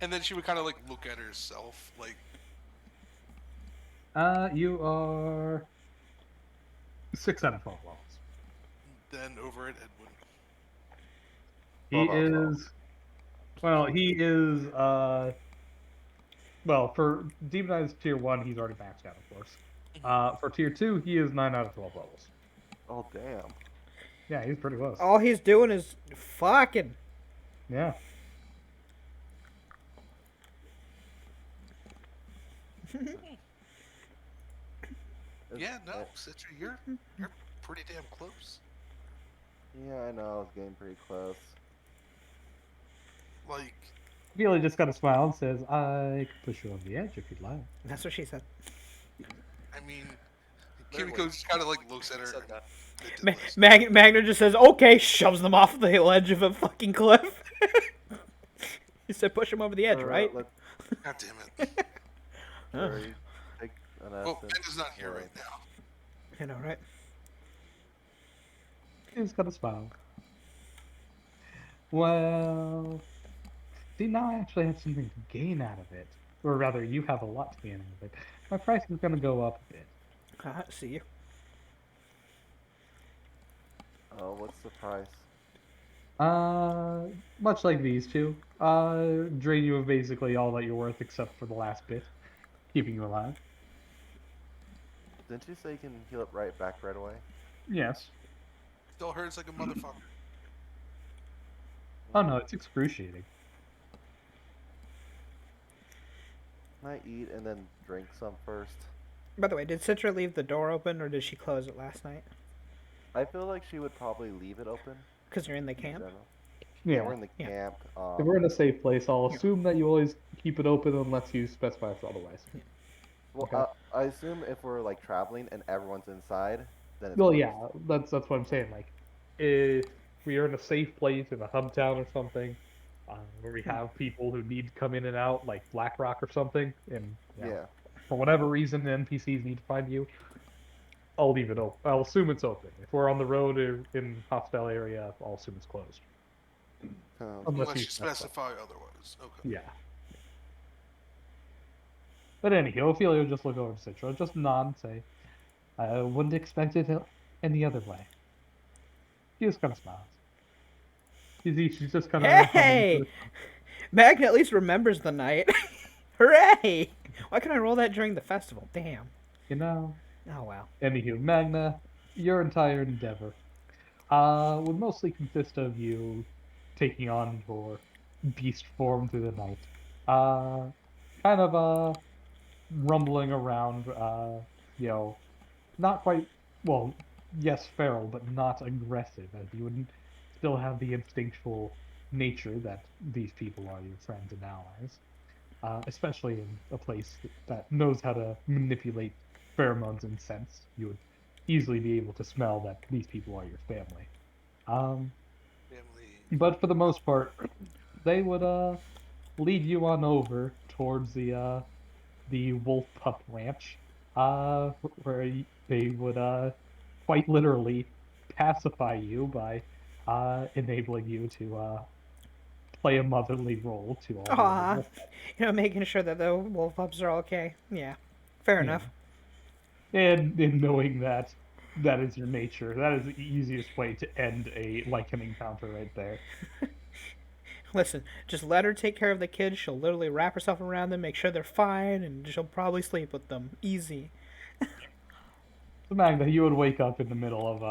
And then she would kind of like look at herself, like, You are 6 out of 12 levels. then over at Edwin. He 12 out of 12. is, well, he is, well, for Demonized Tier 1, he's already maxed out, of course. For Tier 2, he is 9 out of 12 levels. Oh damn. Yeah, he's pretty close. All he's doing is fucking. Yeah. Yeah, no, Citra, you're pretty damn close. Yeah, I know. I was getting pretty close. Like, Gila just kind of smiles and says, "I could push you over the edge if you'd like." That's what she said. I mean, Literally. Kimiko just kind of like looks at her. Said that. Magna just says, "Okay," shoves them off the ledge of a fucking cliff. He said, "Push him over the edge, right?" Let's God damn it. hurry, take an Well, essence. Penda's not here right now. I know, right? He just kind of smile. Well, see, now I actually have something to gain out of it. Or rather, you have a lot to gain out of it. My price is going to go up a bit. See. Oh, what's the price? Much like these two, drain you of basically all that you're worth except for the last bit, keeping you alive. Didn't you say you can heal up right back right away? Yes. Still hurts like a motherfucker. Oh no, it's excruciating. Can I eat and then drink some first? By the way, did Citra leave the door open or did she close it last night? I feel like she would probably leave it open Because you're in the in camp? general. Yeah, Yeah. we're in the Yeah. camp. If we're in a safe place, I'll Yeah. assume that you always keep it open unless you specify otherwise. Well, Okay. I assume if we're like traveling and everyone's inside, then it's Well, closed. yeah, that's what I'm saying. Like, if we are in a safe place in a hub town or something, where we have people who need to come in and out, like BlackRock or something, and Yeah. for whatever reason the NPCs need to find you, I'll leave it open. I'll assume it's open. If we're on the road or in hostile area, I'll assume it's closed. Sounds Unless Unless you you specify otherwise. Okay. Yeah. But anyhow, Ophelia will just look over to Citra, just nod and say, I wouldn't expect it any other way. She just kind of smiles. She's just kind of Hey! Magna at least remembers the night. Hooray! Why can't I roll that during the festival? Damn. you know. Oh, wow. Anywho, Magna, your entire endeavor would mostly consist of you taking on your beast form through the night. Kind of rumbling around, not quite, well, yes, feral, but not aggressive, as you would still have the instinctual nature that these people are your friends and allies, especially in a place that knows how to manipulate pheromones and scents. You would easily be able to smell that these people are your family. Um, Family. but for the most part, they would lead you on over towards the Wolf Pup Ranch, where they would quite literally pacify you by enabling you to play a motherly role to all the other Aw. wolf pups. Making sure that the wolf pups are okay. Yeah. Fair Yeah. enough. And in knowing that that is your nature, that is the easiest way to end a Lycan encounter right there. Listen, just let her take care of the kids. She'll literally wrap herself around them, make sure they're fine, and she'll probably sleep with them. Easy. So Magda, you would wake up in the middle of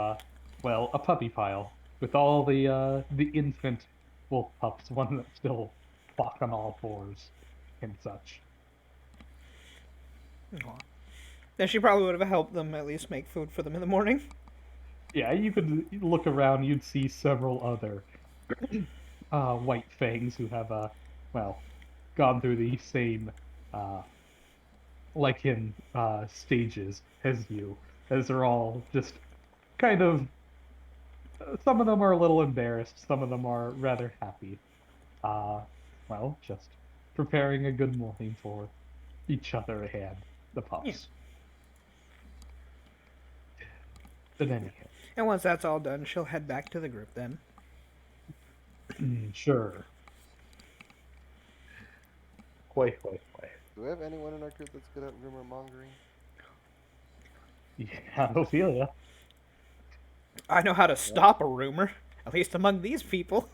a puppy pile with all the infant wolf pups, one that's still walk on all fours and such. Aw. Then she probably would have helped them at least make food for them in the morning. Yeah, you could look around, you'd see several other white fangs who have gone through the same uh stages as you, as they're all just kind of some of them are a little embarrassed, some of them are rather happy. Uh, just preparing a good morning for each other and the pups. But anyhow, And once that's all done, she'll head back to the group then. sure. Quite. Do we have anyone in our group that's good at rumor mongering? Yeah, Ophelia. I know how to stop a rumor, at least among these people.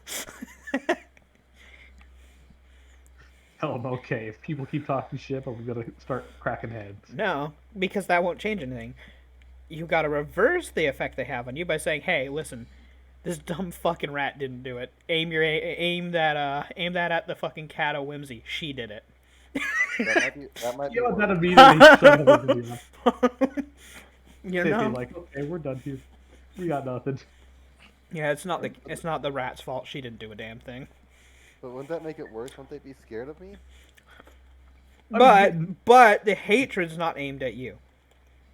Tell them, okay, if people keep talking shit, I'm gonna start cracking heads. No, because that won't change anything. You gotta reverse the effect they have on you by saying, "Hey, listen, this dumb fucking rat didn't do it. Aim that at the fucking cat of whimsy. She did it." That might be You know, that worse. immediately shut everybody up. You They'd be know? like, okay, we're done here. We got nothing. Yeah, it's not the rat's fault. She didn't do a damn thing. But wouldn't that make it worse? Wouldn't they be scared of me? But the hatred's not aimed at you.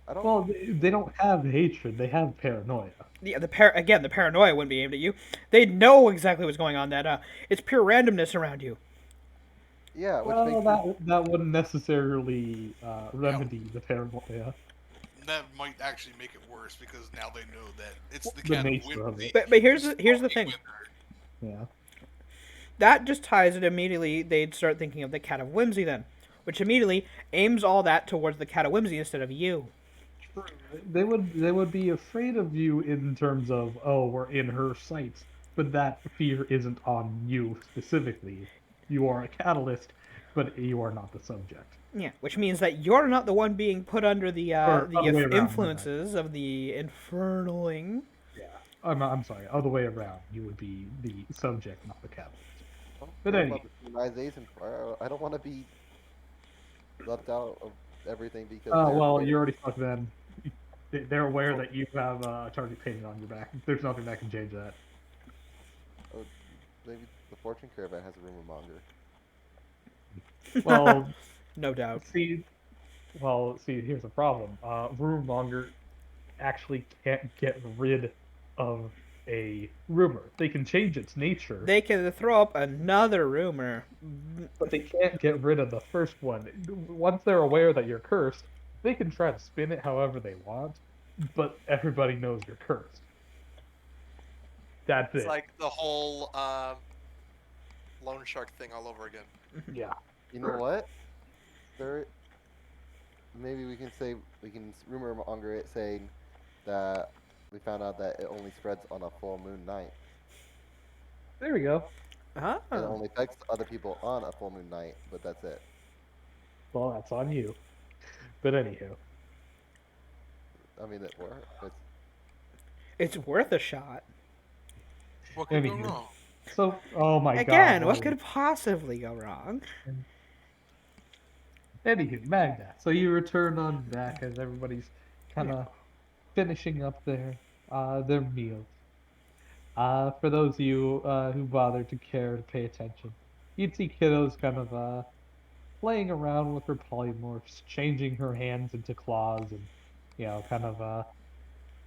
I don't. Well, they don't have hatred, they have paranoia. Yeah, the paranoia wouldn't be aimed at you. They'd know exactly what's going on. That it's pure randomness around you. Yeah, which Well, makes that wouldn't necessarily remedy the paranoia. That might actually make it worse because now they know that it's the The cat of nature of whimsy. it. But here's the thing. Yeah. that just ties it immediately. They'd start thinking of the Cat of Whimsy then, which immediately aims all that towards the Cat of Whimsy instead of you. True. They would be afraid of you in terms of, oh, we're in her sights, but that fear isn't on you specifically. You are a catalyst, but you are not the subject. Yeah, which means that you're not the one being put under Or other way around, my bad. influences of the infernaling. Yeah, I'm sorry. Other way around, you would be the subject, not the catalyst. I don't But care anyway, about the humanization part. I don't want to be left out of everything because they're well, afraid you of. already fucked them. They're aware that you have a target painted on your back. There's nothing that can change that. Oh, maybe the fortune caravan has a rumor monger. Well, No doubt. see, here's the problem. Rumor monger actually can't get rid of a rumor. They can change its nature, They can throw up another rumor. but they can't get rid of the first one. Once they're aware that you're cursed, they can try to spin it however they want, but everybody knows you're cursed. That's It's it. like the whole loan shark thing all over again. Yeah. You know what? There, maybe we can rumor monger it saying that we found out that it only spreads on a full moon night. There we go. Ah. It only affects other people on a full moon night, but that's it. Well, that's on you. But anywho, I mean, It's worth a shot. What could go Anywho. wrong? so oh my god. Again, what Harley. could possibly go wrong? Anywho, Magda. So you return on back as everybody's kind of finishing up their meals. For those of you who bother to care to pay attention, you'd see kiddos kind of playing around with her polymorphs, changing her hands into claws, and kind of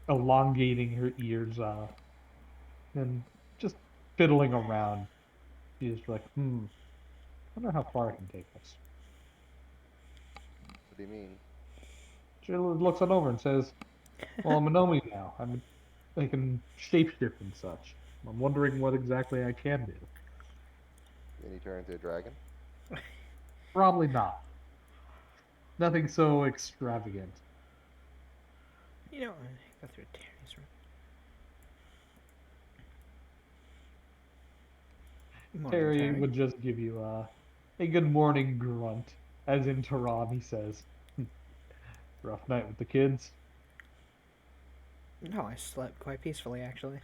elongating her ears, and just fiddling around. She's like, wonder how far I can take this. what do you mean? She looks on over and says, "Well, I'm a Nomi now. I can shapeshift and such. I'm wondering what exactly I can do. Can you turn into a dragon? Probably not. Nothing so extravagant. You know, go through Terry's room. Morning, Terry would just give you a good morning grunt, as in Tehran he says, rough night with the kids. No, I slept quite peacefully, actually.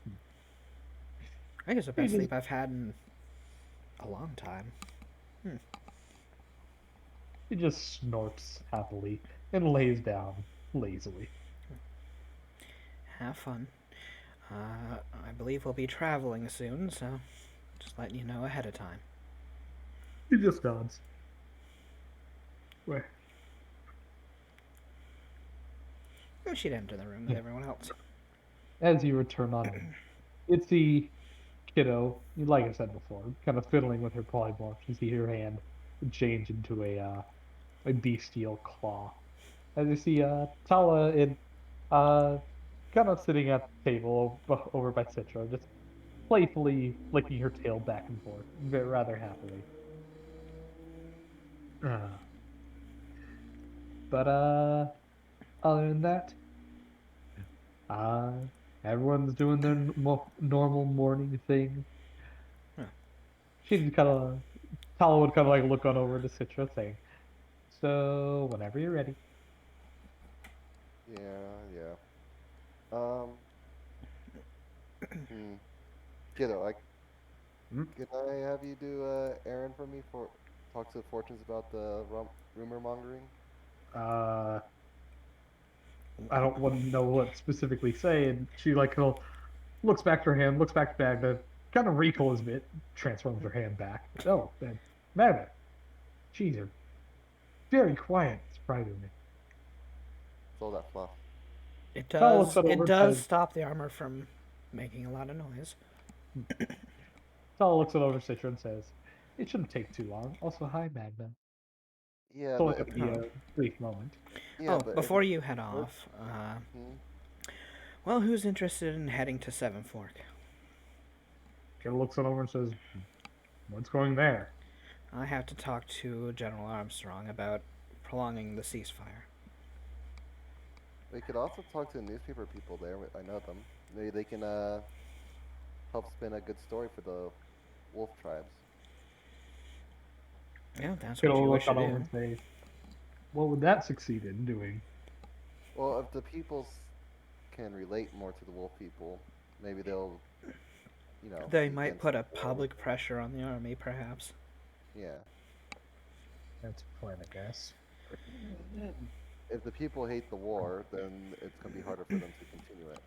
I think it's the best sleep I've had in a long time. He just snorts happily and lays down lazily. Have fun. I believe we'll be traveling soon, so just letting you know ahead of time. He just nods. Where? And she'd enter the room with everyone else. As you return on him, it's the kiddo, like I said before, kind of fiddling with her polymorph. You see her hand change into a bestial claw. As you see Tala kind of sitting at the table over by Citra, just playfully flicking her tail back and forth, rather happily. But other than that, everyone's doing their normal morning thing. She'd Tala would kind of like look on over to Citra, saying, "So whenever you're ready." Yeah. Kiddo, can I have you do errand for me for talk to Fortunes about the rumor mongering? I don't want to know what specifically say, and she like kind of looks back to her hand, looks back to Magda, kind of recoils a bit, transforms her hand back. Oh, then Magda, geez, you're very quiet, surprisingly. It's all that fluff. It Tala does. looks It over does and- stop the armor from making a lot of noise. Tala looks it over Citra and says, "It shouldn't take too long. Also, hi, Magda." Yeah, It's only but gonna be a brief moment. yeah, Oh, but before you head what- off, Hmm? well, who's interested in heading to Seven Fork? Killer looks it over and says, "What's going there?" I have to talk to General Armstrong about prolonging the ceasefire. We could also talk to the newspaper people there. I know them. Maybe they can help spin a good story for the wolf tribes. Yeah, that's Killer what you will look wish to that over do. and say, "What would that succeed in doing?" Well, if the peoples can relate more to the wolf people, maybe they'll, They be might against put the a war. public pressure on the army, perhaps. Yeah. That's a plan, I guess. If the people hate the war, then it's going to be harder for them to continue it.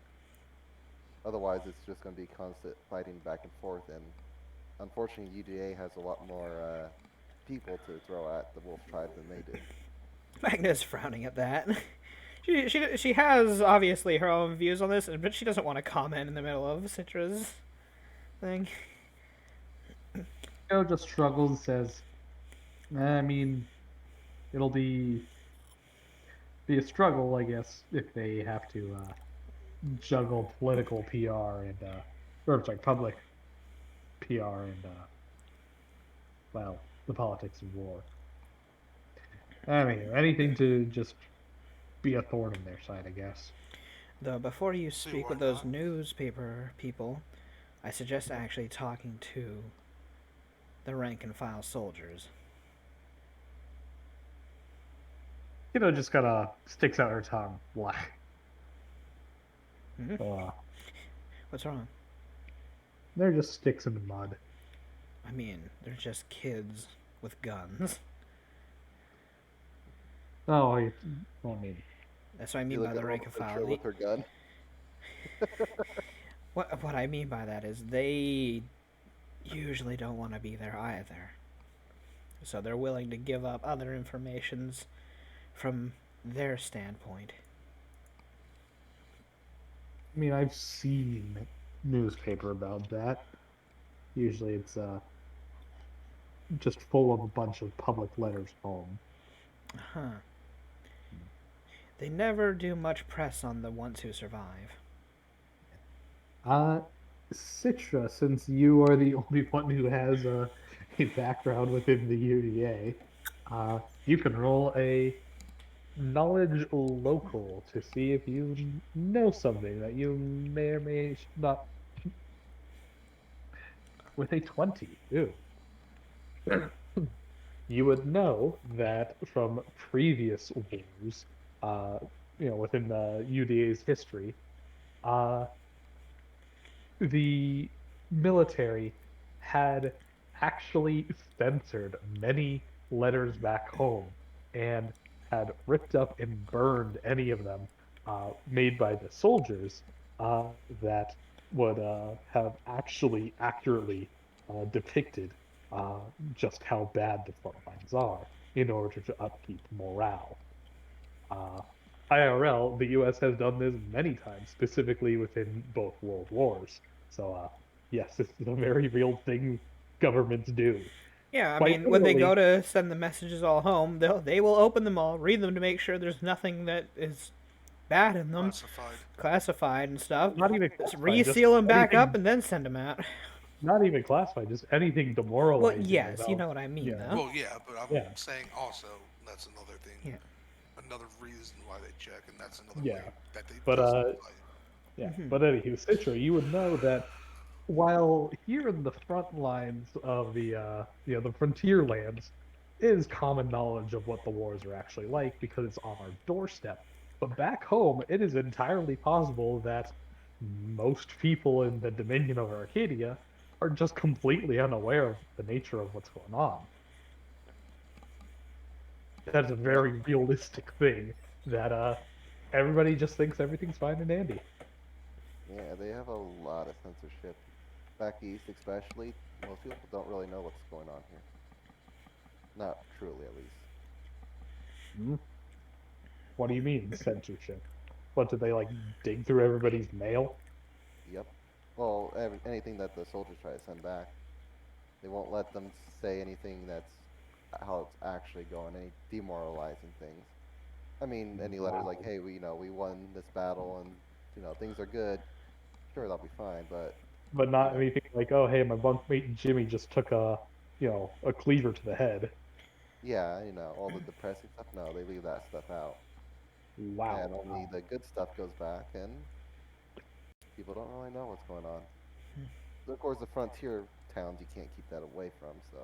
Otherwise, it's just going to be constant fighting back and forth. And unfortunately, UGA has a lot more people to throw at the wolf tribe than they do. Magna's frowning at that. She has obviously her own views on this, but she doesn't want to comment in the middle of Citra's thing. Killer just struggles and says, "I mean, it'll be a struggle, I guess, if they have to juggle political PR and or sorry, public PR and well, the politics of war. I mean, anything to just be a thorn in their side, I guess." Though before you See speak why with those not? newspaper people, I suggest actually talking to the rank and file soldiers. Just kind of sticks out her tongue. Why? Hmm. Uh, What's wrong? they're just sticks in the mud. I mean, they're just kids with guns. Oh, I mean, That's what I You mean look by at the rank and Citra file. with her gun. What I mean by that is they usually don't want to be there either. So they're willing to give up other informations from their standpoint. I mean, I've seen newspaper about that. Usually, it's just full of a bunch of public letters home. Huh. They never do much press on the ones who survive. Uh, Citra, since you are the only one who has a background within the UDA, you can roll a knowledge local to see if you know something that you may or may not with a 20. Ooh. You would know that from previous wars, uh, within the UDA's history, uh, the military had actually censored many letters back home and had ripped up and burned any of them made by the soldiers that would have actually accurately depicted uh, just how bad the front lines are in order to upkeep morale. Uh, IRL, the US has done this many times, specifically within both world wars. So, yes, this is a very real thing governments do. Yeah, I Quite mean, when they go literally, to send the messages all home, they will open them all, read them to make sure there's nothing that is bad in them, Classified. classified and stuff. not even Just classified, just reseal them back up anything, and then send them out. not even classified, just anything Well, demoralizing yes, you about, know what I mean, yeah, though. Well, yeah, but I'm yeah, saying also that's another thing, Yeah. another reason why they check, and that's another way yeah. that they But, justify it. yeah. Hmm. But anywho, Citra, you would know that while here in the front lines of the frontier lands is common knowledge of what the wars are actually like because it's on our doorstep. But back home, it is entirely possible that most people in the Dominion of Arcadia are just completely unaware of the nature of what's going on. That's a Yep. very realistic thing that everybody just thinks everything's fine and dandy. Yeah, they have a lot of censorship. Back east, especially, most people don't really know what's going on here. Not truly, at least. Hmm? What do you mean censorship? What do they like dig through everybody's mail? Yep. Well, anything that the soldiers try to send back, they won't let them say anything that's how it's actually going, any demoralizing things. I mean, any letters like, Wow. "Hey, we won this battle and things are good." Sure, that'll be fine, but but not Yeah. anything like, oh, hey, my bunkmate Jimmy just took a cleaver to the head. Yeah, all the depressing stuff. No, they leave that stuff out, Wow. and only the good stuff goes back, and people don't really know what's going on. Of course, the frontier towns you can't keep that away from, so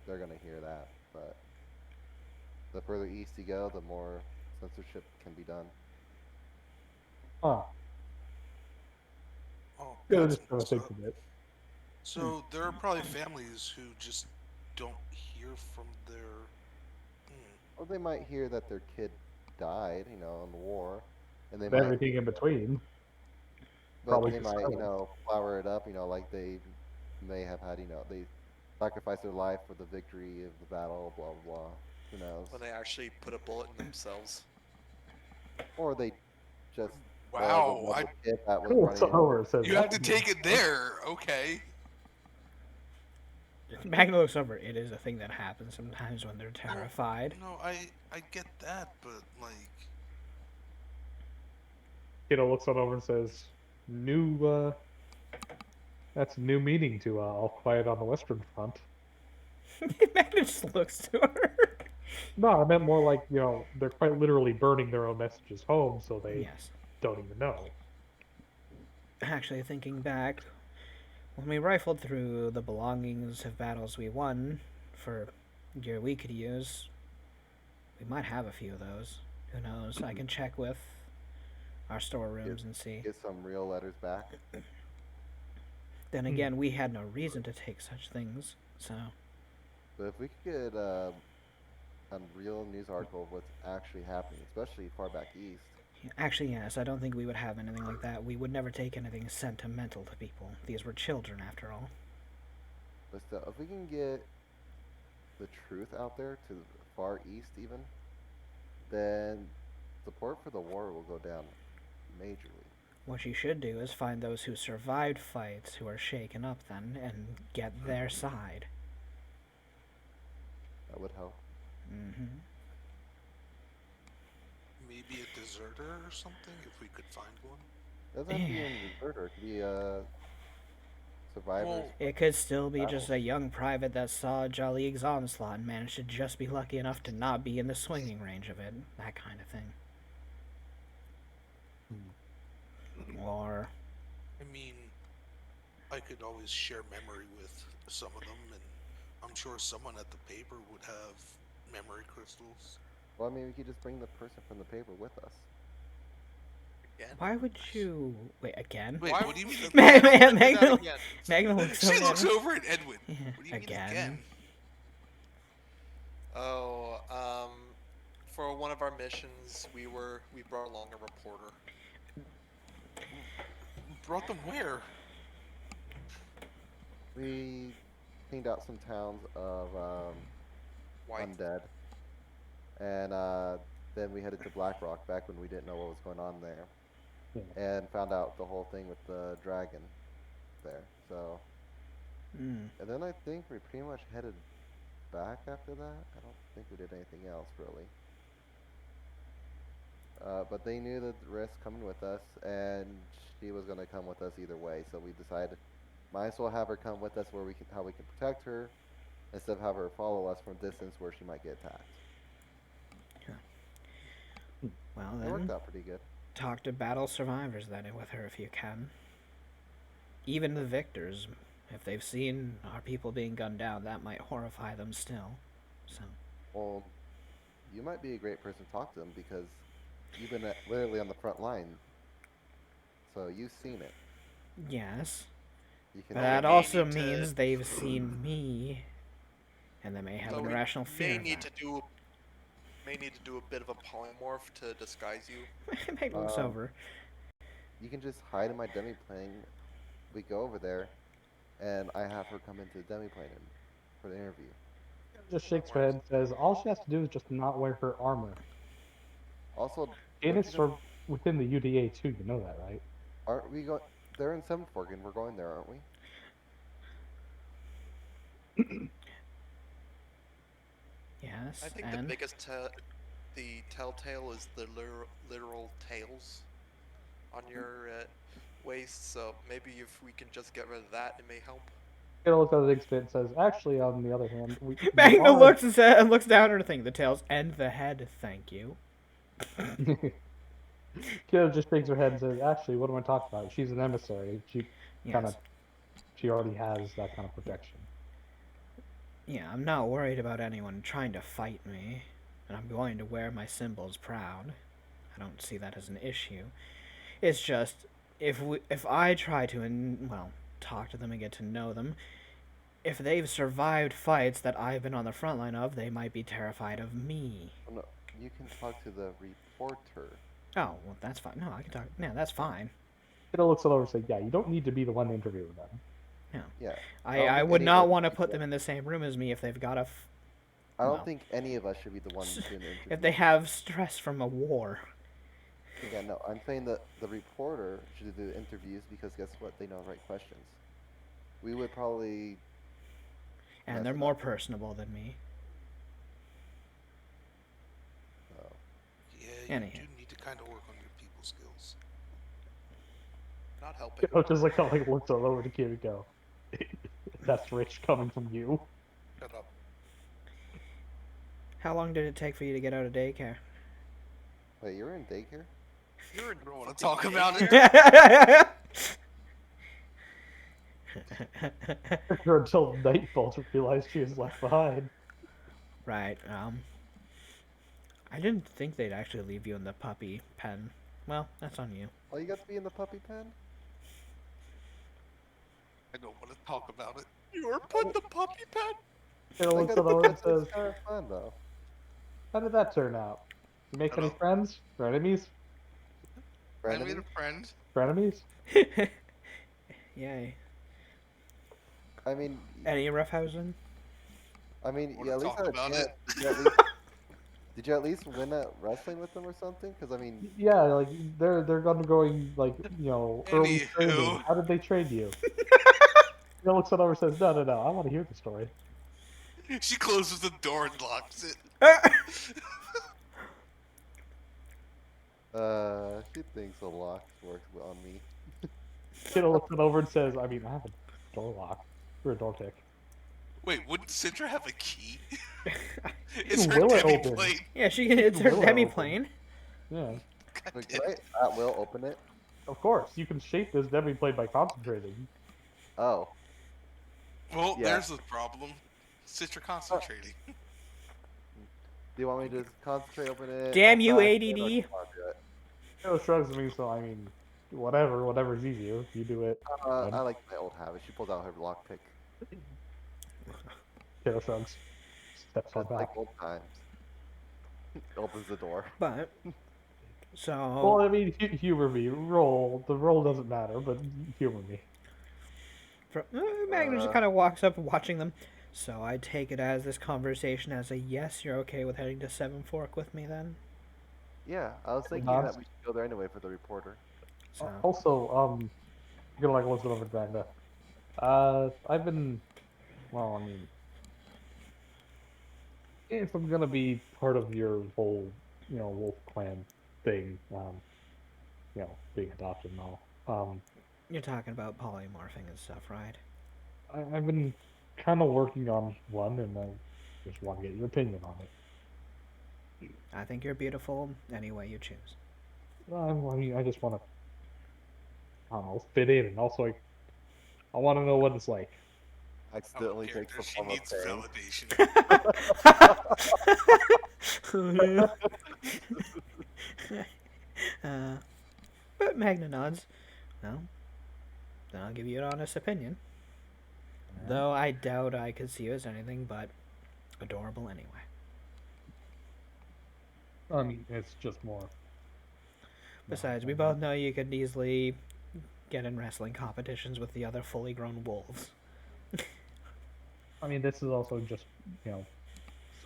they're gonna hear that. But the further east you go, the more censorship can be done. Huh. Oh, Yeah, that's just trying to messed think up. of it. So there are probably families who just don't hear from their. Hmm. Or they might hear that their kid died, in the war, and they But might, everything in between, but probably they just might, silence. flower it up, like they may have had, they sacrificed their life for the victory of the battle, blah blah blah. Who knows? When they actually put a bullet in themselves. Or they just was a Wow, I rebel kid that was Cool. running So in. Homer says you that's have to a good take it there. Okay. Magna looks over. It is a thing that happens sometimes when they're No, terrified. no, I get that, but like, kiddo looks on over and says, "New, that's a new meaning to all quiet on the Western Front." Magna just looks to her. No, I meant more like they're quite literally burning their own messages home, so they Yes. don't even know. Actually, thinking back, when we rifled through the belongings of battles we won for gear we could use, we might have a few of those. Who knows? I can check with our Get storerooms and see. get some real letters back. Then Hmm. again, we had no reason to take such things, so. But if we could get a real news article of what's actually happening, especially far back east, Actually, yes, I don't think we would have anything like that. We would never take anything sentimental to people. These were children, after all. but still, if we can get the truth out there to the far east, even, then support for the war will go down majorly. What you should do is find those who survived fights who are shaken up then and get their side. That would help. Mm-hmm. maybe a deserter or something if we could find one. Doesn't have to be in deserter. It could be survivors. Well, It could still be just battles. a young private that saw Jolly Eag's onslaught and managed to just be lucky enough to not be in the swinging range of it. That kind of thing. Or, I mean, I could always share memory with some of them, and I'm sure someone at the paper would have memory crystals. Well, I mean, we could just bring the person from the paper with us. Again? why would you. Wait, again? Wait, Why what do you would mean? why Man, would man, we do that Magna, again? Magna looks so She looks mad. over at Edwin. Yeah, What do you mean again? again? Oh, for one of our missions, we brought along a reporter. Brought them where? We cleaned out some towns of White. undead, and then we headed to Blackrock back when we didn't know what was going on there, Yeah. and found out the whole thing with the dragon there. So, Mm. and then I think we pretty much headed back after that. I don't think we did anything else really. But they knew the risk coming with us, and she was gonna come with us either way. So we decided, might as well have her come with us where how we can protect her, instead of have her follow us from a distance where she might get attacked. Well, It worked then, out pretty good. talk to battle survivors then with her if you can. Even the victors, if they've seen our people being gunned down, that might horrify them still. So, Well, you might be a great person to talk to them because you've been literally on the front line, so you've seen it. yes. You can. But Well, we that may also need to- means they've seen me, and they may have So an we irrational fear may of need that. to do a bit of a polymorph to disguise you. Meg looks Um, over. You can just hide in my demi plane. We go over there, and I have her come into the demi plane for the interview. Just shakes her head and says, all she has to do is just not wear her armor. Also, And don't it's you know, sort of within the UDA too, you know that, right? aren't we going? They're in Seventh Fork, we're going there, aren't we? Yes, I think and the telltale is the literal tails on your waste, so maybe if we can just get rid of that, it may help. Kiddo looks at the extent and says, actually, on the other hand, we Magna are... looks and looks down at her thing. The tails and the head. Thank you. Kiddo just shakes her head and says, actually, what am I talking about? She's an emissary. She kind Yes. of, she already has that kind of protection. Yeah, I'm not worried about anyone trying to fight me, and I'm going to wear my symbols proud. I don't see that as an issue. It's just if I try to talk to them and get to know them, if they've survived fights that I've been on the front line of, they might be terrified of me. Oh, no, you can talk to the reporter. Oh, well, that's fine. No, I can talk. Yeah, that's fine. Kiddo looks it over and says, yeah, you don't need to be the one interviewing them. No. Yeah. I think would any not of want to us put should- them in the same room as me if they've got I don't well, think any of us should be the one doing the interview. if they have stress from a war. Yeah, no, I'm saying that the reporter should do the interviews because guess what? They know the right questions. We would probably. And mess they're it more up. personable than me. So, Yeah, you Anyhow. do need to kind of work on your people skills. Not helping. Kiddo just like kind of like looks all over the kid and go, that's rich coming from you. Shut up. How long did it take for you to get out of daycare? wait, you're in daycare? You're in I don't want to fucking talk about it. daycare? Or until Nightfall to realize she is left behind. Right. I didn't think they'd actually leave you in the puppy pen. Well, that's on you. Oh, you got to be in the puppy pen? I don't want to talk about it. You were put in the puppy pen? Kiddo Like, looks it over and it's says, kind of fun though. how did that turn out? You make any Hello? friends? Or enemies? I made Brandon? a friend. Frenemies? Yay. I mean, Any roughhousing? you Wanna at least talk had a about chance. it? Did you at least win at wrestling with them or something? Because Yeah, like they're gonna going like early Anywho. training. How did they train you? Kiddo looks it over and says, no, I want to hear the story. She closes the door and locks it. she thinks the lock works on me. Kiddo looks it over and says, I mean, I have a door lock. You're a door tick. Wait, wouldn't Citra have a key? It's You her will it demi open. plate. Yeah, it's her Will it demi-plane. Yeah, Wait, can I at will open it? of course. You can shape this demi plate by concentrating. Oh, Well, Yeah. there's the problem. Citra concentrating. do you want me to just concentrate, open it? Damn you, unlock it, or ADD. do you wanna do it? Kiddo shrugs at me, so I mean, whatever's easier. You do it. I like my old habit. She pulls out her lockpick. Kiddo shrugs. Steps on Just like back. old times. Opens the door. But so Well, I mean, humor me. Roll. The roll doesn't matter, but humor me. Magnus just kind of walks up watching them. So I take it as this conversation as a yes. You're okay with heading to Seven Fork with me then? Yeah, I was thinking Nice. that we should go there anyway for the reporter. So Also, you're gonna like listen over to Magda. I've been, well, I mean, if I'm gonna be part of your whole, Wolf Clan thing, being adopted and all, you're talking about polymorphing and stuff, right? I've been kind of working on one, and I just want to get your opinion on it. I think you're beautiful any way you choose. I mean, I just want to, I don't know, fit in, and also I want to know what it's like. Accidentally takes the She form of needs pain. validation. But Magna nods. Well, then I'll give you an honest opinion. Though I doubt I could see you as anything but adorable anyway. I mean, it's just more. Besides, we both know you could easily get in wrestling competitions with the other fully grown wolves. I mean, this is also just, so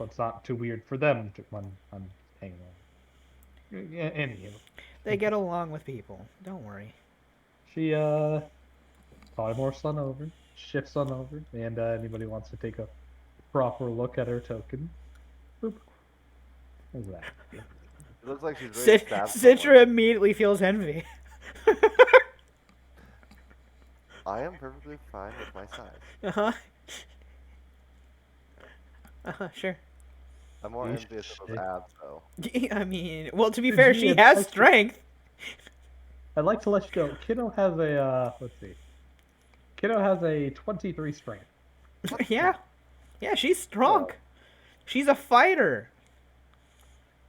it's not too weird for them when I'm hanging out. Yeah, anywho. They get along with people. Don't worry. She, polymorphs on over, shifts on over, and anybody wants to take a proper look at her token. Boop. How's that? It looks like she's ready to stab someone. Citra immediately feels envy. I am perfectly fine with my size. Uh-huh. Sure. I'm more You envious of those should. abs, though. I mean, well, to be Dude, fair, yeah, she has like- strength. I'd like to let you know, Kiddo has a let's see. Kiddo has a 23 strength. Yeah. Yeah, she's strong. Yeah. She's a fighter.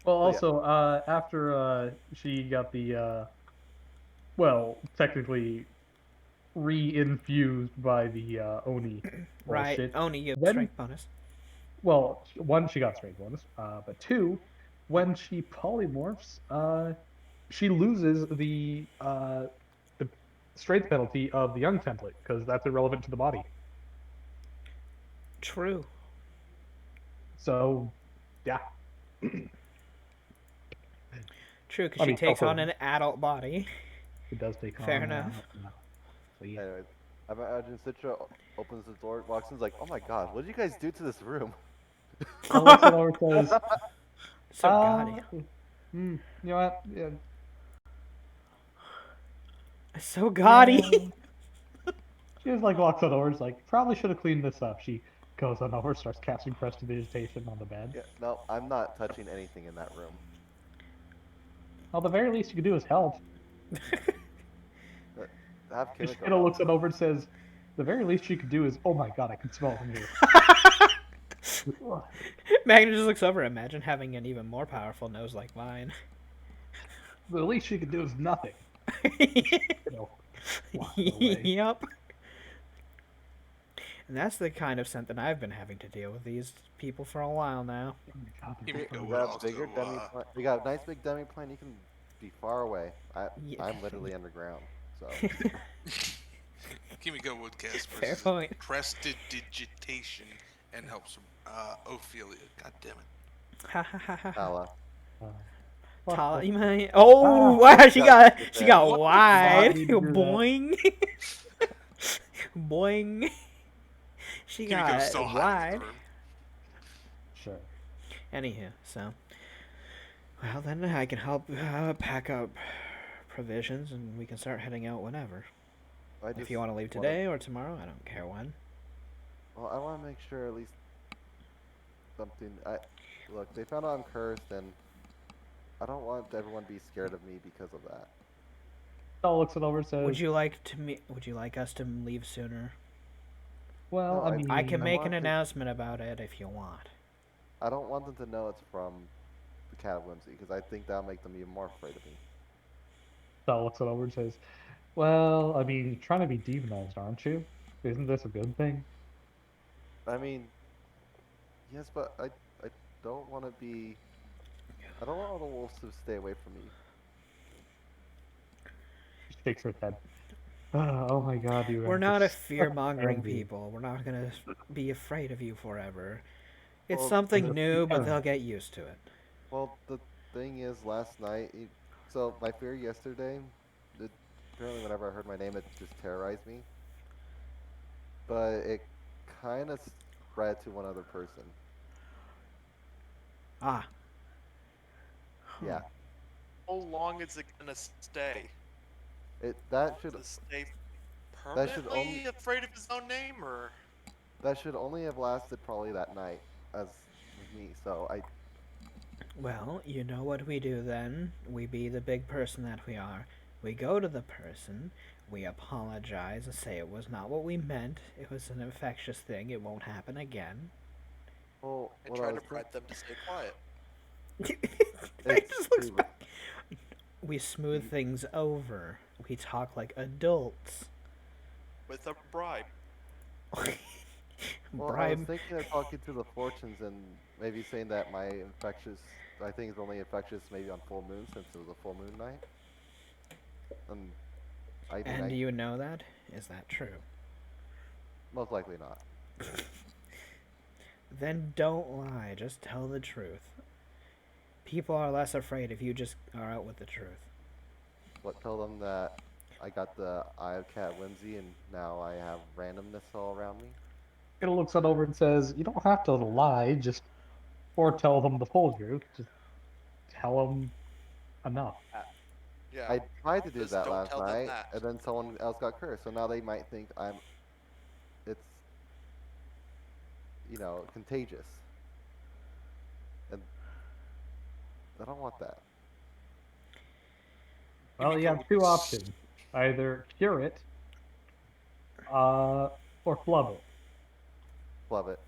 Well, But yeah. also, after she got the well, technically re-infused by the Oni Right. bullshit. Only you Then, strength bonus. well, one, she got strength bonus, but two, when she polymorphs, she loses the strength penalty of the young template because that's irrelevant to the body. True. So, yeah, True, because I she mean, takes on also an adult body. it does take Fair on. enough. So yeah. Anyways, I imagine Citra opens the door, walks in, is like, "Oh my God, what did you guys do to this room?" So looks it over and says, So gaudy. you know what? Yeah, So gaudy. yeah. She just like walks on over. It's like probably should have cleaned this up. She goes on over, starts casting prestidigitation on the bed. Yeah, no, I'm not touching anything in that room. Well, the very least you could do is help. Have Just Kimiko kind of help. looks it over and says, the very least you could do is, oh my god, I can smell from here. Magna just looks over. Imagine having an even more powerful nose like mine. The least she could do is nothing. You know, walk away. Yep. And that's the kind of scent that I've been having to deal with these people for a while now. Oh my god, Kimiko they're We would got also, bigger demi. We got a nice big demi plane. You can be far away. Yeah. I'm literally underground. So Kimiko would cast Fair point. prestidigitation and helps Ophelia. God damn it. Ha ha ha ha. Nala. what Tall, the- you might. Oh, wow, she Yeah, got yeah. wide. Why did you do that? Boing. Boing. She Kimiko's got still hiding in wide. the room. Sure. Anywho, so. Well, then I can help pack up provisions and we can start heading out whenever. I If just you want to leave wanna- today or tomorrow, I don't care when. Well, I want to make sure at least something. Look. They found out I'm cursed, and I don't want everyone to be scared of me because of that. Stella looks it over and says, Would you like to Would you like us to leave sooner? well, No, I I- mean, I can make want an to- announcement about it if you want. I don't want them to know it's from the Cat of Whimsy because I think that'll make them even more afraid of me. Stella looks it over and says, well, I mean, you're trying to be demonized, aren't you? Isn't this a good thing? I mean, yes, but I don't want to be. I don't want all the wolves to stay away from me. She shakes her head. Oh my god, you We're are not a just such fear mongering envy. people. We're not gonna be afraid of you forever. It's Well, something the- new, but yeah. they'll get used to it. Well, the thing is, last night, so my fear yesterday, apparently whenever I heard my name, it just terrorized me. But it kind of spread to one other person. Ah. Yeah, How long is it gonna stay? that should To stay that should permanently afraid of his own name, or only have lasted probably that night as with me. So Well, you know what we do then? We be the big person that we are. We go to the person, we apologize and say it was not what we meant. It was an infectious thing. It won't happen again. well, and what I try to was bribe them to stay quiet. It just looks pretty back. We smooth things over. We talk like adults. With a bribe. Well, I was Bribe. thinking of talking to the fortunes and maybe saying that my infectious, I think it's only infectious maybe on full moon since it was a full moon night. And I mean, And you know that? Is that true? most likely not. Then don't lie. Just tell the truth. People are less afraid if you just are out with the truth. But tell them that I got the Eye of Cat Whimsy and now I have randomness all around me. It looks it over and says, you don't have to lie, just, or tell them the full truth. Just tell them enough. Yeah. I tried to do Just that don't last tell them night, that. and then someone else got cursed. So now they might think it's, contagious, and I don't want that. Well, you Himiko have would two be options: either cure it, or flub it. Love it.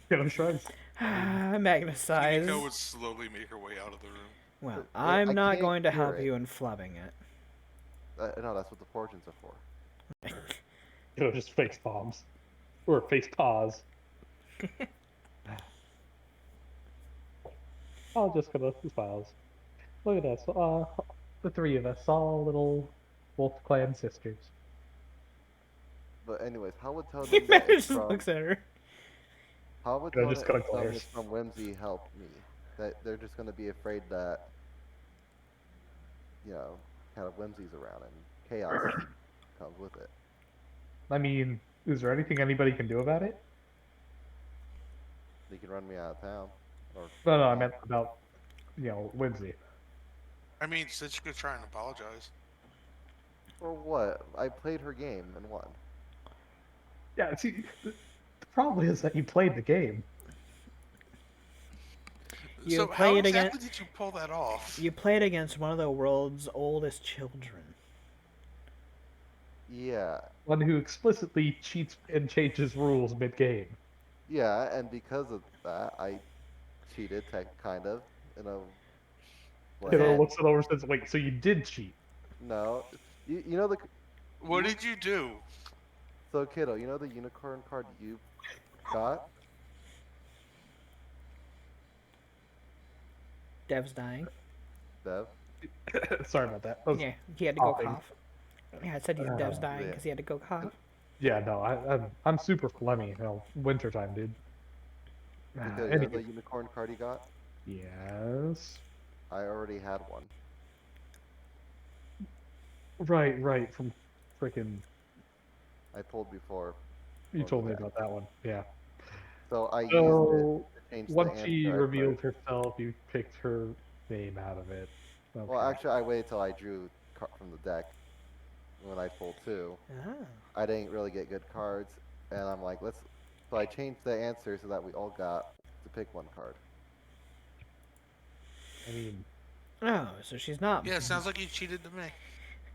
Kiddo shrugs. Magnus sighs. Himiko would slowly make her way out of the room. Well, I I'm not can't going to cure help it. you in flubbing it. No, that's what the fortunes are for. Kiddo just face palms or face paws. I'll just gonna smiles. Look at us. The three of us, all little Wolf Clan sisters. But anyways, how would tell them that it's Magnus just from looks at her. how would Kiddo tell just kind of them it's glares. from whimsy help me? That they're just gonna be afraid that kind of whimsy's around and chaos comes with it. I mean, is there anything anybody can do about it? They can run me out of town, or No, no, I not. meant about whimsy. I mean, since you could try and apologize. For what? I played her game and won. Yeah, see, the problem is that you played the game. You So how played exactly against did you pull that off? you played against one of the world's oldest children. Yeah, One who explicitly cheats and changes rules mid-game. yeah, and because of that, I cheated, kind of, in a Kiddo way. looks it over and says, "Wait, so you did cheat?" No, you know the What did you do? so kiddo, you know the unicorn card you got? Dev's dying. Dev? Sorry about that. I was Yeah, he had to go coughing. cough. Yeah, I said Dev's dying yeah. because he had to go cough. Yeah, no, I'm super phlegmy. Wintertime, dude. Kiddo, you know Anyway, the unicorn card you got? yes. I already had one. Right, from freaking. I pulled before. You on told the me deck. about that one. Yeah. So I used it So to change the once she answer I put. revealed herself, you picked her name out of it. Well, Okay. actually, I waited till I drew from the deck when I pulled two. Ah. I didn't really get good cards, and I'm like, let's. So I changed the answer so that we all got to pick one card. I mean, Oh, so she's not. Yeah, it sounds like you cheated to me.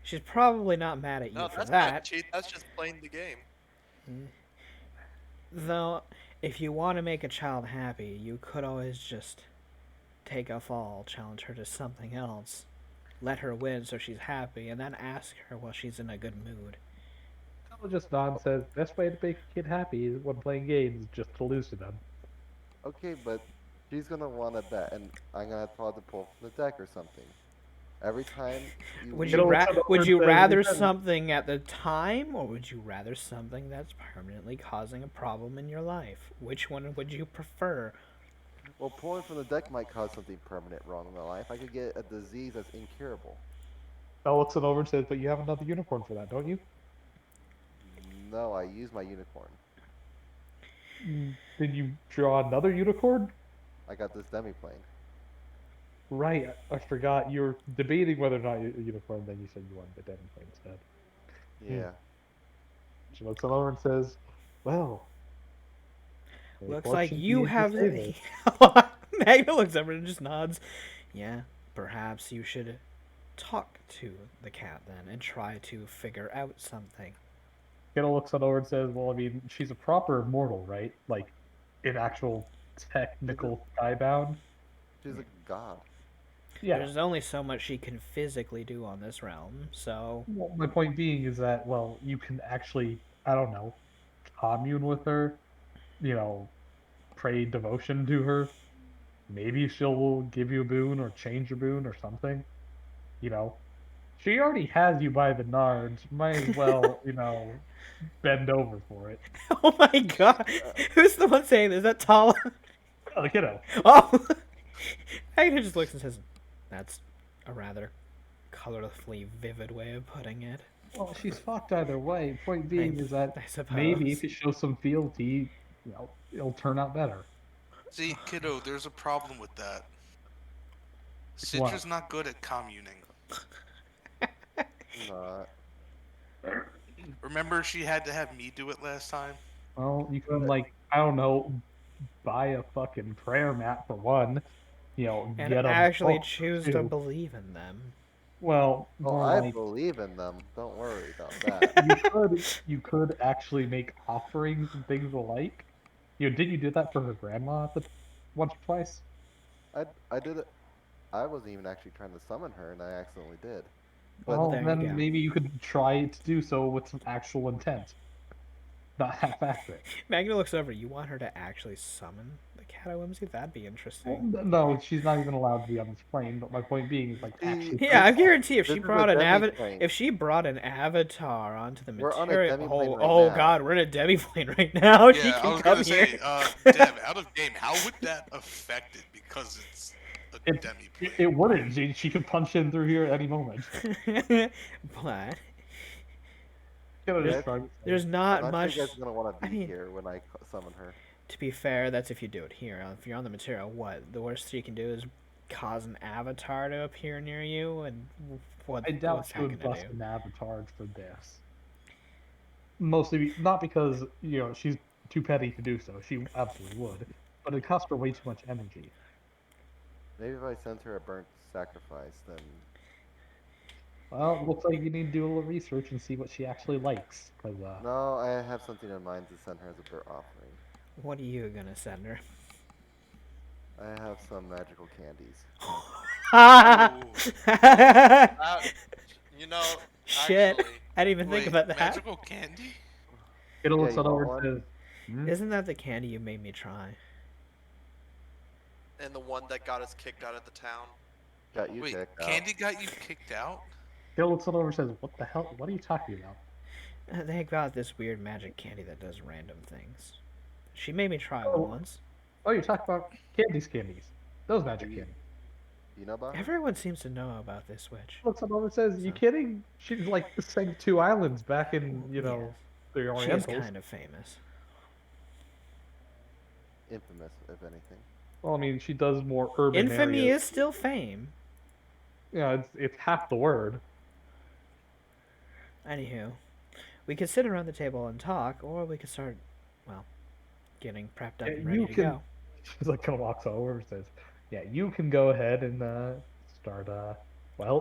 She's probably not mad at you No, for that's that. not cheat. That's just playing the game. Though, if you want to make a child happy, you could always just take a fall, challenge her to something else, let her win so she's happy, and then ask her while she's in a good mood. just Don says best way to make a kid happy is when playing games is just to lose to them. Okay, but she's gonna want to bet, and I'm gonna have to pull from the deck or something. Every time you Would lose, you It'll look over would and you say, rather "Listen." something at the time, or would you rather something that's permanently causing a problem in your life? Which one would you prefer? well, pulling from the deck might cause something permanent wrong in my life. I could get a disease that's incurable. Belle looks it over and says, "But you have another unicorn for that, don't you?" No, I use my unicorn. Did you draw another unicorn? I got this demiplane. Right, I forgot. You were debating whether or not a unicorn, then you said you wanted the Demon instead. Yeah. She looks it over and says, "Well, may Looks like fortune you be have. in your Magna looks over and just nods. Yeah, perhaps you should talk to the cat then and try to figure out something. Kiddo looks it over and says, "Well, I mean, she's a proper mortal, right? Like, in actual technical skybound." She's a god. Yeah. There's only so much she can physically do on this realm, so Well, my point being is that, well, you can actually, I don't know, commune with her, you know, pray devotion to her. Maybe she'll give you a boon or change your boon or something. You know, she already has you by the nards. Might as well, bend over for it. oh my god, who's the one saying this? Is that Tala? Oh, the kiddo. Oh, Magna just looks and says, "That's a rather colorfully vivid way of putting it." Well, she's fucked either way. Point being is that I suppose. maybe if you show some fealty, it'll turn out better. See, kiddo, there's a problem with that. Citra's not good at communing. Not. Remember, she had to have me do it last time. Well, you can like I don't know, buy a fucking prayer mat for one. And Get a actually book choose for to two. believe in them. Well, Well, more I like believe in them. Don't worry about that. you could actually make offerings and things alike. Did you do that for her grandma once or twice? I did it. I wasn't even actually trying to summon her, and I accidentally did. But Well, Well, there you then go. maybe you could try to do so with some actual intent, not half-assed. Magna looks over. You want her to actually summon the Catawimsy? That'd be Well, interesting. no, she's not even allowed to be on this plane. But my point being is like she, actually. Yeah, I guarantee if this she is a brought demi plane. if she brought an avatar onto the We're on a material, demi plane right oh now. god, we're in a demi plane right now. She Yeah, I can was come gonna here. say, Dev, out of game, how would that affect it? Because it's a It, demi it, plane. it wouldn't. She could punch in through here at any moment. But Gonna Yes. just try to there's say. not I'm not sure much. you guys are gonna want to I be mean, here when I summon her. to be fair, that's if you do it here. If you're on the material, what the worst you can do is cause an avatar to appear near you, and I doubt what's she that would gonna bust do? an avatar for this. Mostly not because she's too petty to do so. She absolutely would, but it cost her way too much energy. Maybe if I send her a burnt sacrifice, then Well, it looks like you need to do a little research and see what she actually likes. Cause no, I have something in mind to send her as a burnt offering. What are you gonna send her? I have some magical candies. Ooh. You know, Shit, actually, I didn't even think Wait, about that. magical candy? it Yeah, looks you want over one? and says, "Hmm? Isn't that the candy you made me try? and the one that got us kicked out of the town. Got you Wait, kicked out. candy got you kicked out? It looks over and says, "What the hell? What are you talking about?" They got this weird magic candy that does random things. She made me try Oh. one once. Oh, you're talking about candies. Those magic You- candies. Do you know about her? Everyone seems to know about this witch. Looks over and says, "You kidding? She's like sank 2 islands back in Yes. the She is Orientals." kind of famous. Infamous, if anything. Well, I mean, she does more urban Infamy areas. is still fame. Yeah, it's half the word. Anywho, we could sit around the table and talk, or we could start, well, getting prepped up Yeah, and ready you to can. go. She's like kind of walks over and says, "Yeah, you can go ahead and start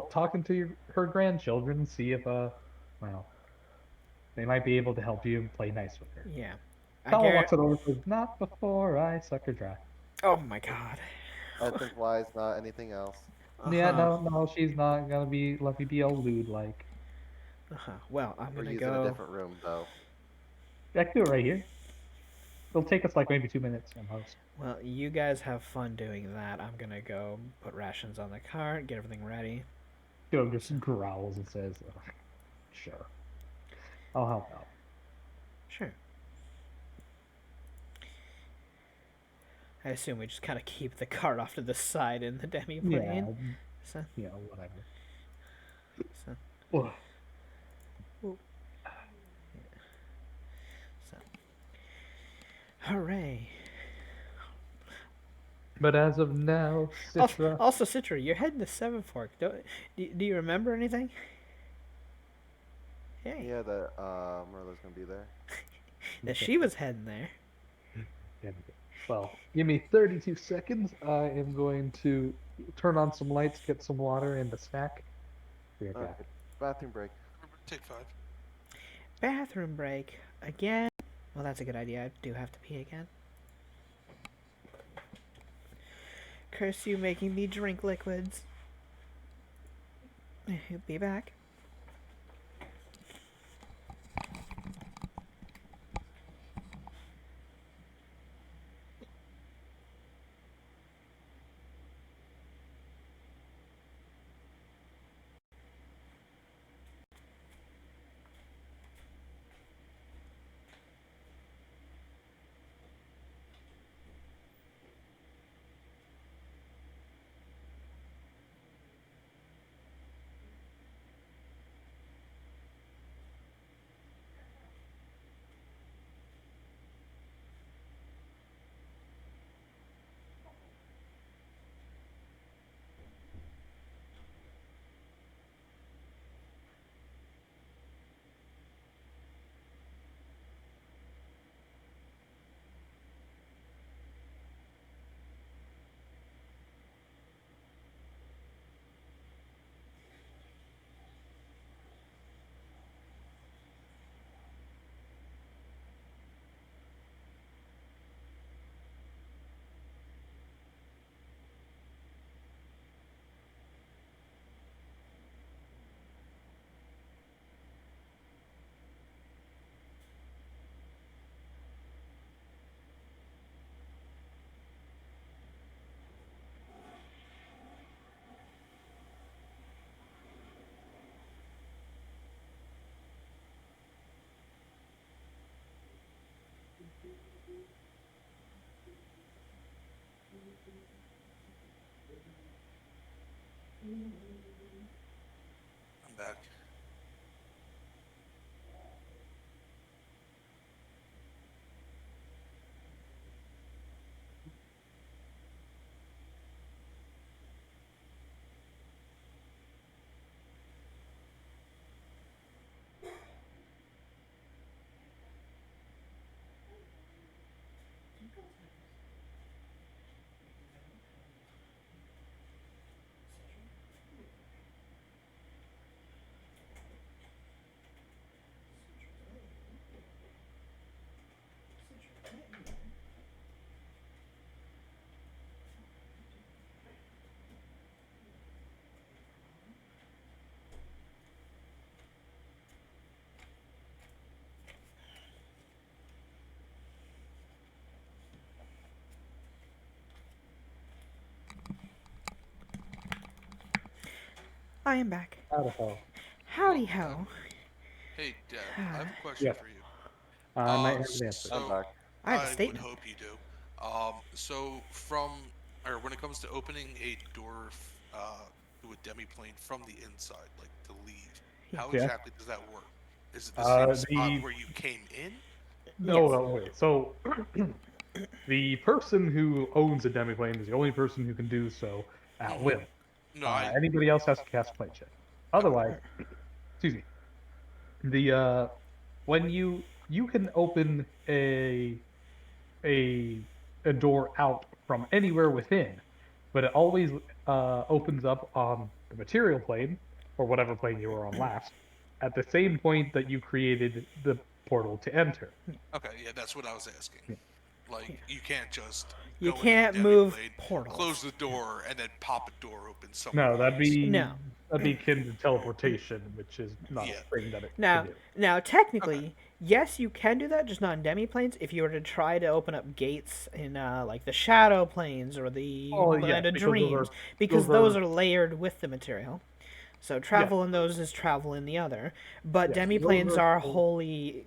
talking to her grandchildren and see if well they might be able to help you and play nice with her." Yeah. Kala walks over and says, "Not before I suck her dry." Oh my god. I think wise, not anything else. Yeah, Uh-huh. no, she's not gonna let me be all lewd like. Well, I'm We're gonna using a go. different room, though. Yeah, I can do it right here. It'll take us like maybe 2 minutes at most. Well, you guys have fun doing that. I'm gonna go put rations on the cart, get everything ready. Just growls and says, "Ugh, sure, I'll help out." Sure. I assume we just kind of keep the cart off to the side in the demi Yeah, plane. So, whatever. so, Ugh. so. Hooray. But as of now, Citra. Also, Citra, you're heading to Seven Fork. Do you remember anything? Hey, Yeah, that Merla's gonna be there. that she was heading there. Well, give me 32 seconds. I am going to turn on some lights, get some water, and a snack. Be right back. Alright, bathroom break. Take 5. Bathroom break again. Well, that's a good idea. I do have to pee again. Curse you, making me drink liquids. Be back. I am back. Out of hell. Howdy Welcome ho. back. Hey, Dev, I have a question Yes. for you. Knight has an answer. I'm So back. I have a I would statement. hope you do. So or when it comes to opening a door to a demiplane from the inside, like to leave, how Yeah. exactly does that work? Is it the same spot The where you came in? no, Yes. no, wait. So the person who owns a demiplane is the only person who can do so at Mhm. will. No, I Anybody else has to cast a plane check. okay. Otherwise, excuse me. The when you can open a a door out from anywhere within, but it always opens up on the material plane or whatever plane you were on last at the same point that you created the portal to enter. Okay, yeah, that's what I was asking. Yeah. Like you can't just You go into can't the move demiplane, portals. close the door, and then pop a door open somewhere No, else. No. that'd be akin to teleportation, which is not Yeah. a thing that it can Now, do. now, Okay. technically, yes, you can do that, just not in demiplanes. If you were to try to open up gates in like the shadow planes or the Oh yes, land of because dreams, because those those are are layered with the material. So yes, travel in those is travel in the other. But yes, those demiplanes are are full- wholly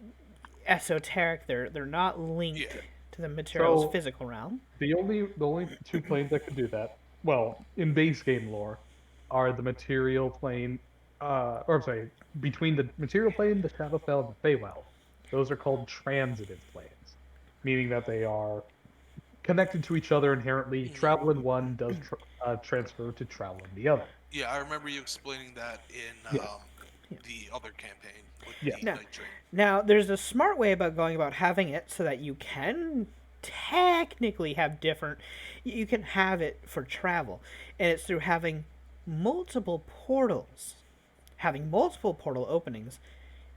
esoteric. They're not linked Yeah. to the material's so physical realm. the only two planes that can do that, well, in base game lore, are the material plane, or I'm sorry, between the material plane, the Shadowfell, and the Feywild. Those are called transitive planes, meaning that they are connected to each other inherently. Mhm. Travel in one does transfer to travel in the other. Yeah, I remember you explaining that in Yes, the other campaign with yes. the Now, Night Train. now there's a smart way about going about having it so that you can technically have different. You can have it for travel, and it's through having multiple portals, having multiple portal openings,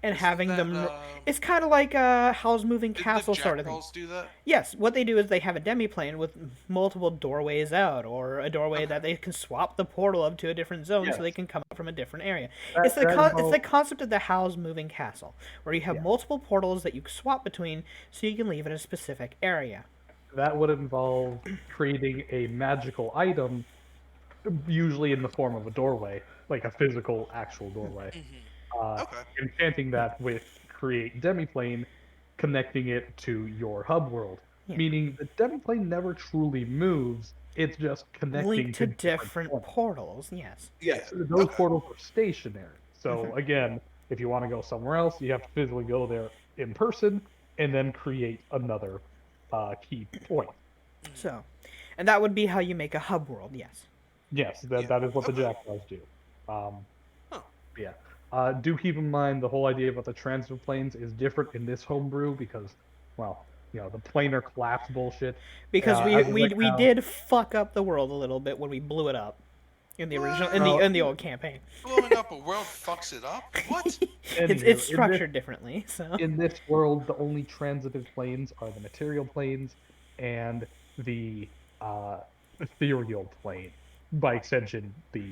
and Isn't having that them. It's kind of like a Howl's Moving didn't the Castle sort of thing. Jackdaws do that? Yes, what they do is they have a demiplane with multiple doorways out, or a doorway Okay. that they can swap the portal up to a different zone Yes. so they can come up from a different area. That, It's the that it's the involves, concept of the Howl's Moving Castle, where you have yeah, multiple portals that you swap between so you can leave in a specific area. that would involve creating a magical item, usually in the form of a doorway, like a physical, actual doorway. Uh, Okay. Enchanting that with create demiplane, connecting it to your hub world, Yeah. meaning the demiplane never truly moves. It's just connecting Linked to to different different points. portals, yes. Yeah. Yes, those Okay. portals are stationary. So again, if you want to go somewhere else, you have to physically go there in person and then create another key point. So, and that would be how you make a hub world, yes. Yes, that, Yeah. that is what the Okay. Jackdaws do. Um, Huh. yeah. Do keep in mind the whole idea about the transit planes is different in this homebrew because, well, the planar collapse bullshit. Because As of right we now, did fuck up the world a little bit when we blew it up in the original What? in the old campaign. Blowing up a world fucks it up? What? It's anywho, structured differently, so in this world, the only transitive planes are the material planes and the uh, ethereal plane. By extension, the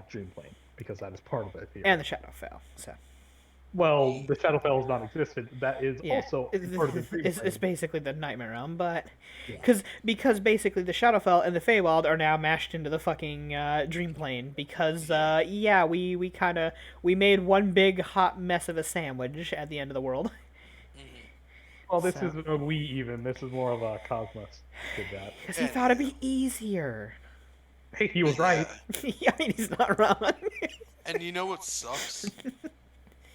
dream plane, because that is part of the ethereal. and the shadow fell. So Well, the Shadowfell is not existent. That is yeah, also part of the dream it's plane. basically the nightmare realm, but Yeah. because basically the Shadowfell and the Feywild are now mashed into the fucking dream plane because yeah we made one big hot mess of a sandwich at the end of the world. Well, this So- isn't a we even. This is more of a Cosmos did that. Because he thought it'd be easier. Hey, he was right. Yeah, I mean, he's not wrong. And you know what sucks?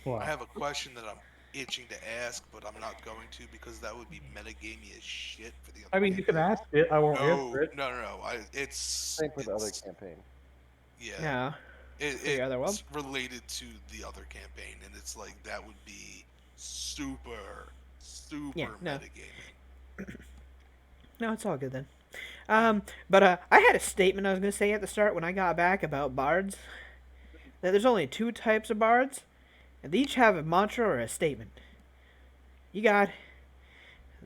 Well, I have a question that I'm itching to ask, but I'm not going to because that would be metagamey as shit for the other I mean, you can campaign. ask it. I won't No, answer it. no, no, no. It's Same for the other it's- campaign. Yeah. Yeah. It, the other one? it's related to the other campaign, and it's like that would be super no. metagaming. No, it's all good then. But I had a statement I was gonna say at the start when I got back about bards. That there's only two types of bards, and they each have a mantra or a statement. You got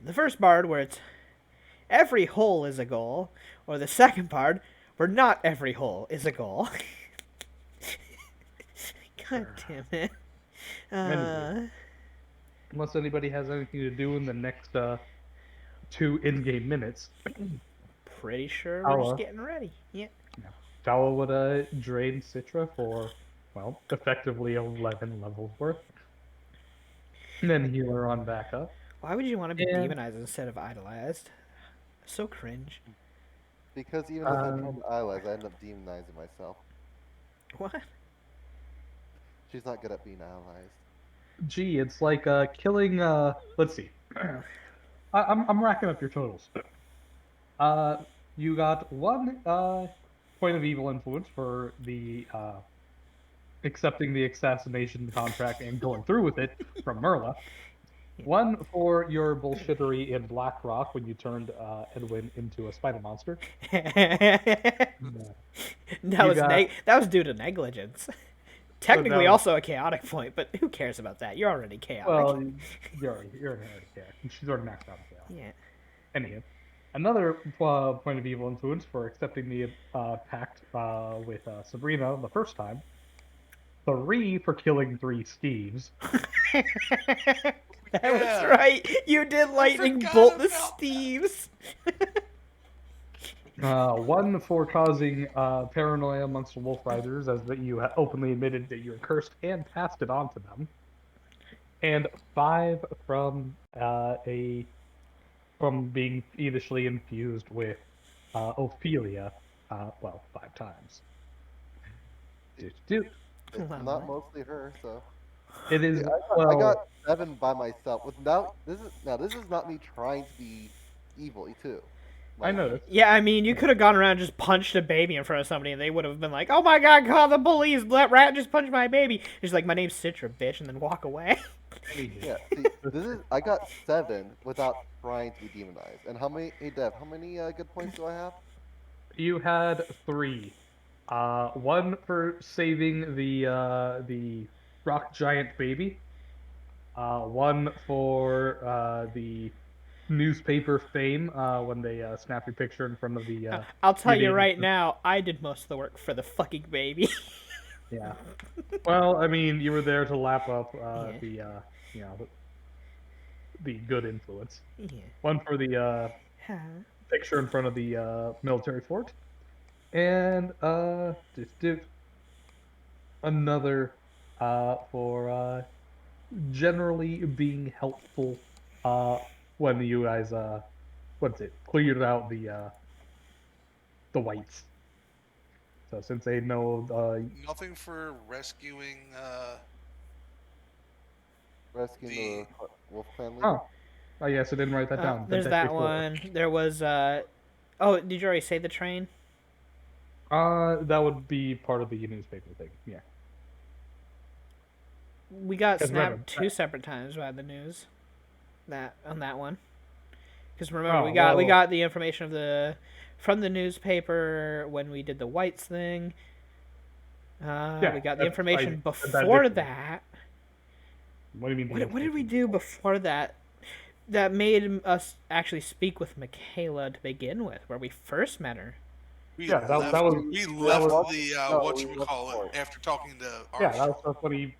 the first bard where it's every hole is a goal, or the second bard where not every hole is a goal. God damn it. Anyway. Unless anybody has anything to do in the next 2 in-game minutes, Pretty sure we're just I'll, getting ready. Yeah. Jala would drain Citra for well, effectively 11 levels worth. And then healer on back up. Why would you want to be And demonized instead of idolized? So cringe. Because even if I um, told allies, I end up demonizing myself. What? She's not good at being allies. gee, it's like killing. Let's see. I'm racking up your totals. Uh, you got one point of evil influence for the accepting the assassination contract and going through with it from Merla. One for your bullshittery in Blackrock when you turned Edwin into a spider monster. that Yeah. You was got that was due to negligence. so that Technically, was also a chaotic point, but who cares about that? You're already chaotic. well, you're an already care. She's already maxed out chaos. Yeah. Anywho, another point of evil influence for accepting the pact with Sabrina the first time. 3 for killing 3 Steves. That was Yeah. right. You did lightning forgot bolt the about that. Steves. 1 for causing paranoia amongst the Wolf Riders, as that you openly admitted that you were cursed and passed it on to them. And 5 from being fiendishly infused with Ophelia, 5 times. It It's not mostly her, so. See, is I got well, 7 by myself. With this is not me trying to be evil too. I Mind you. noticed. Yeah, I mean, you could have gone around and just punched a baby in front of somebody, and they would have been like, "Oh my God, call the police! That rat just punched my baby." He's like, "My name's Citra, bitch," and then walk away. Yeah, see, I got 7 without trying to be demonized. And how many? Hey, Dev, how many good points do I have? You had 3. 1 for saving the rock giant baby. 1 for the newspaper fame when they snap your picture in front of the I'll tell you museum. right now, I did most of the work for the fucking baby. Yeah. Well, I mean, you were there to lap up Yeah. you know the good influence. Yeah. 1 for the Huh. picture in front of the military fort, and another for generally being helpful when you guys what's it cleared out the whites. So since they know Nothing for rescuing Rescuing the. the Wolf Clan leader. oh yes, I didn't write that down. There's Then that technically one. There was oh, did you already say the train? that would be part of the newspaper thing. Yeah. We got 'Cause remember, snapped 2 separate times by the news. That on that one. Because remember, we well, got the information of from the newspaper when we did the whites thing. yeah, We got the that's- information I said before differently. that. What do you mean? What did we do before that? That made us actually speak with Michaela to begin with, where we first met her. We Yeah, left, that was we that left was- the no, we whatchamacallit left the after talking to yeah, Armstrong. that's when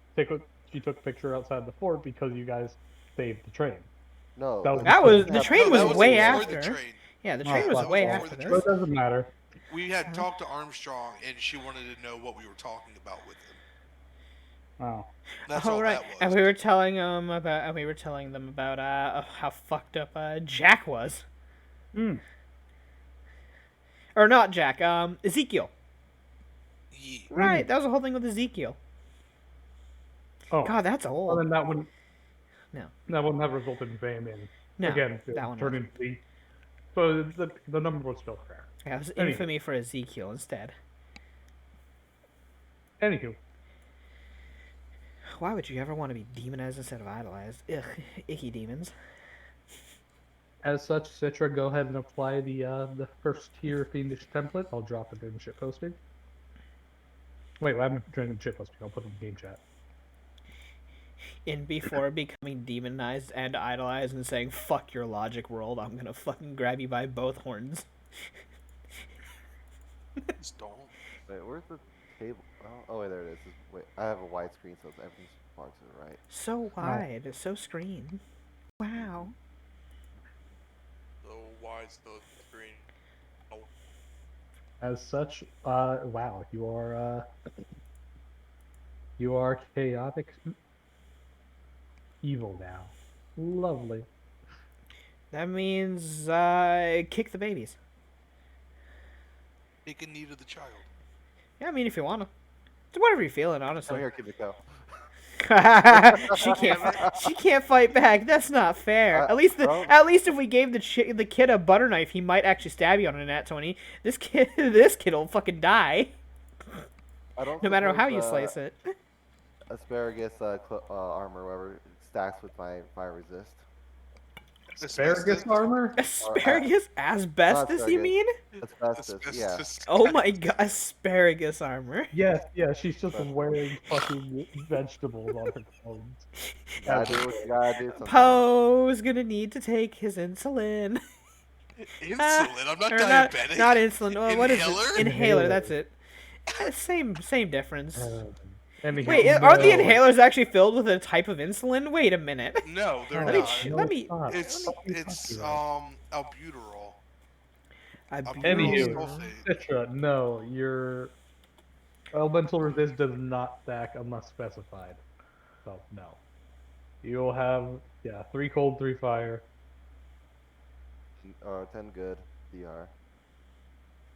she took a picture outside the fort because you guys saved the train. No, That was That before. was the train No, was that was way before after. the train. Yeah, the Oh, train was fuck. way That was after before But this. it doesn't matter. We had talked to Armstrong, and she wanted to know what we were talking about with him. Oh. That's Oh all right, that was. and we were telling them about how fucked up Jack was, Hmm. or not Jack, Ezekiel. Yeah. Right, that was the whole thing with Ezekiel. Oh. God, that's Well, old. then that wouldn't. No. That wouldn't have resulted in fame, and No, again, that one turn wasn't. into the. So the number was still fair. Yeah, it was Anywho. infamy for Ezekiel instead. Anywho, Why would you ever want to be demonized instead of idolized? Ugh, icky demons. as such, Citra, go ahead and apply the first tier fiendish template. I'll drop it in ship posting. Wait, well, I'm doing the ship posting. I'll put it in game chat. In before becoming demonized and idolized and saying, "Fuck your logic world, I'm gonna fucking grab you by both horns." Just don't. Wait, where's the table? Oh, wait, there it is. Wait, I have a wide screen, so everything's marked to the right. So wide, it's so screen. Wow. So why's the screen? As such, wow, you are You are chaotic evil now. Lovely. That means kick the babies. Take a knee to the child. Yeah, I mean if you wanna. It's whatever you're feeling, Come honestly. here, Kimiko. She can't fight back. That's not fair. I- don't- At least if we gave the kid a butter knife, he might actually stab you on a nat 20. This kid'll fucking die I don't no matter suppose, how you slice it. asparagus armor, whatever, stacks with my fire resist. Asparagus armor? Asparagus? Asbestos, you asparagus. mean? Asbestos, yeah. Asbestos. Oh my god, asparagus armor. Yes, yeah, she's just wearing fucking vegetables on her clothes. Gotta do what you gotta do sometimes. Poe's gonna need to take his insulin. Insulin. I'm not Or diabetic. not insulin. What is Inhaler? it? Inhaler, that's it. Same difference. Anyhow, Wait, are the no. inhalers actually filled with a type of insulin? Wait a minute. No, they're No, not. let me- stop. It's What are you talking about? albuterol. Anywho, sulfate. Citra, no, your elemental resist does not stack unless specified. So no. You'll have 3 cold, 3 fire. 10 good, DR.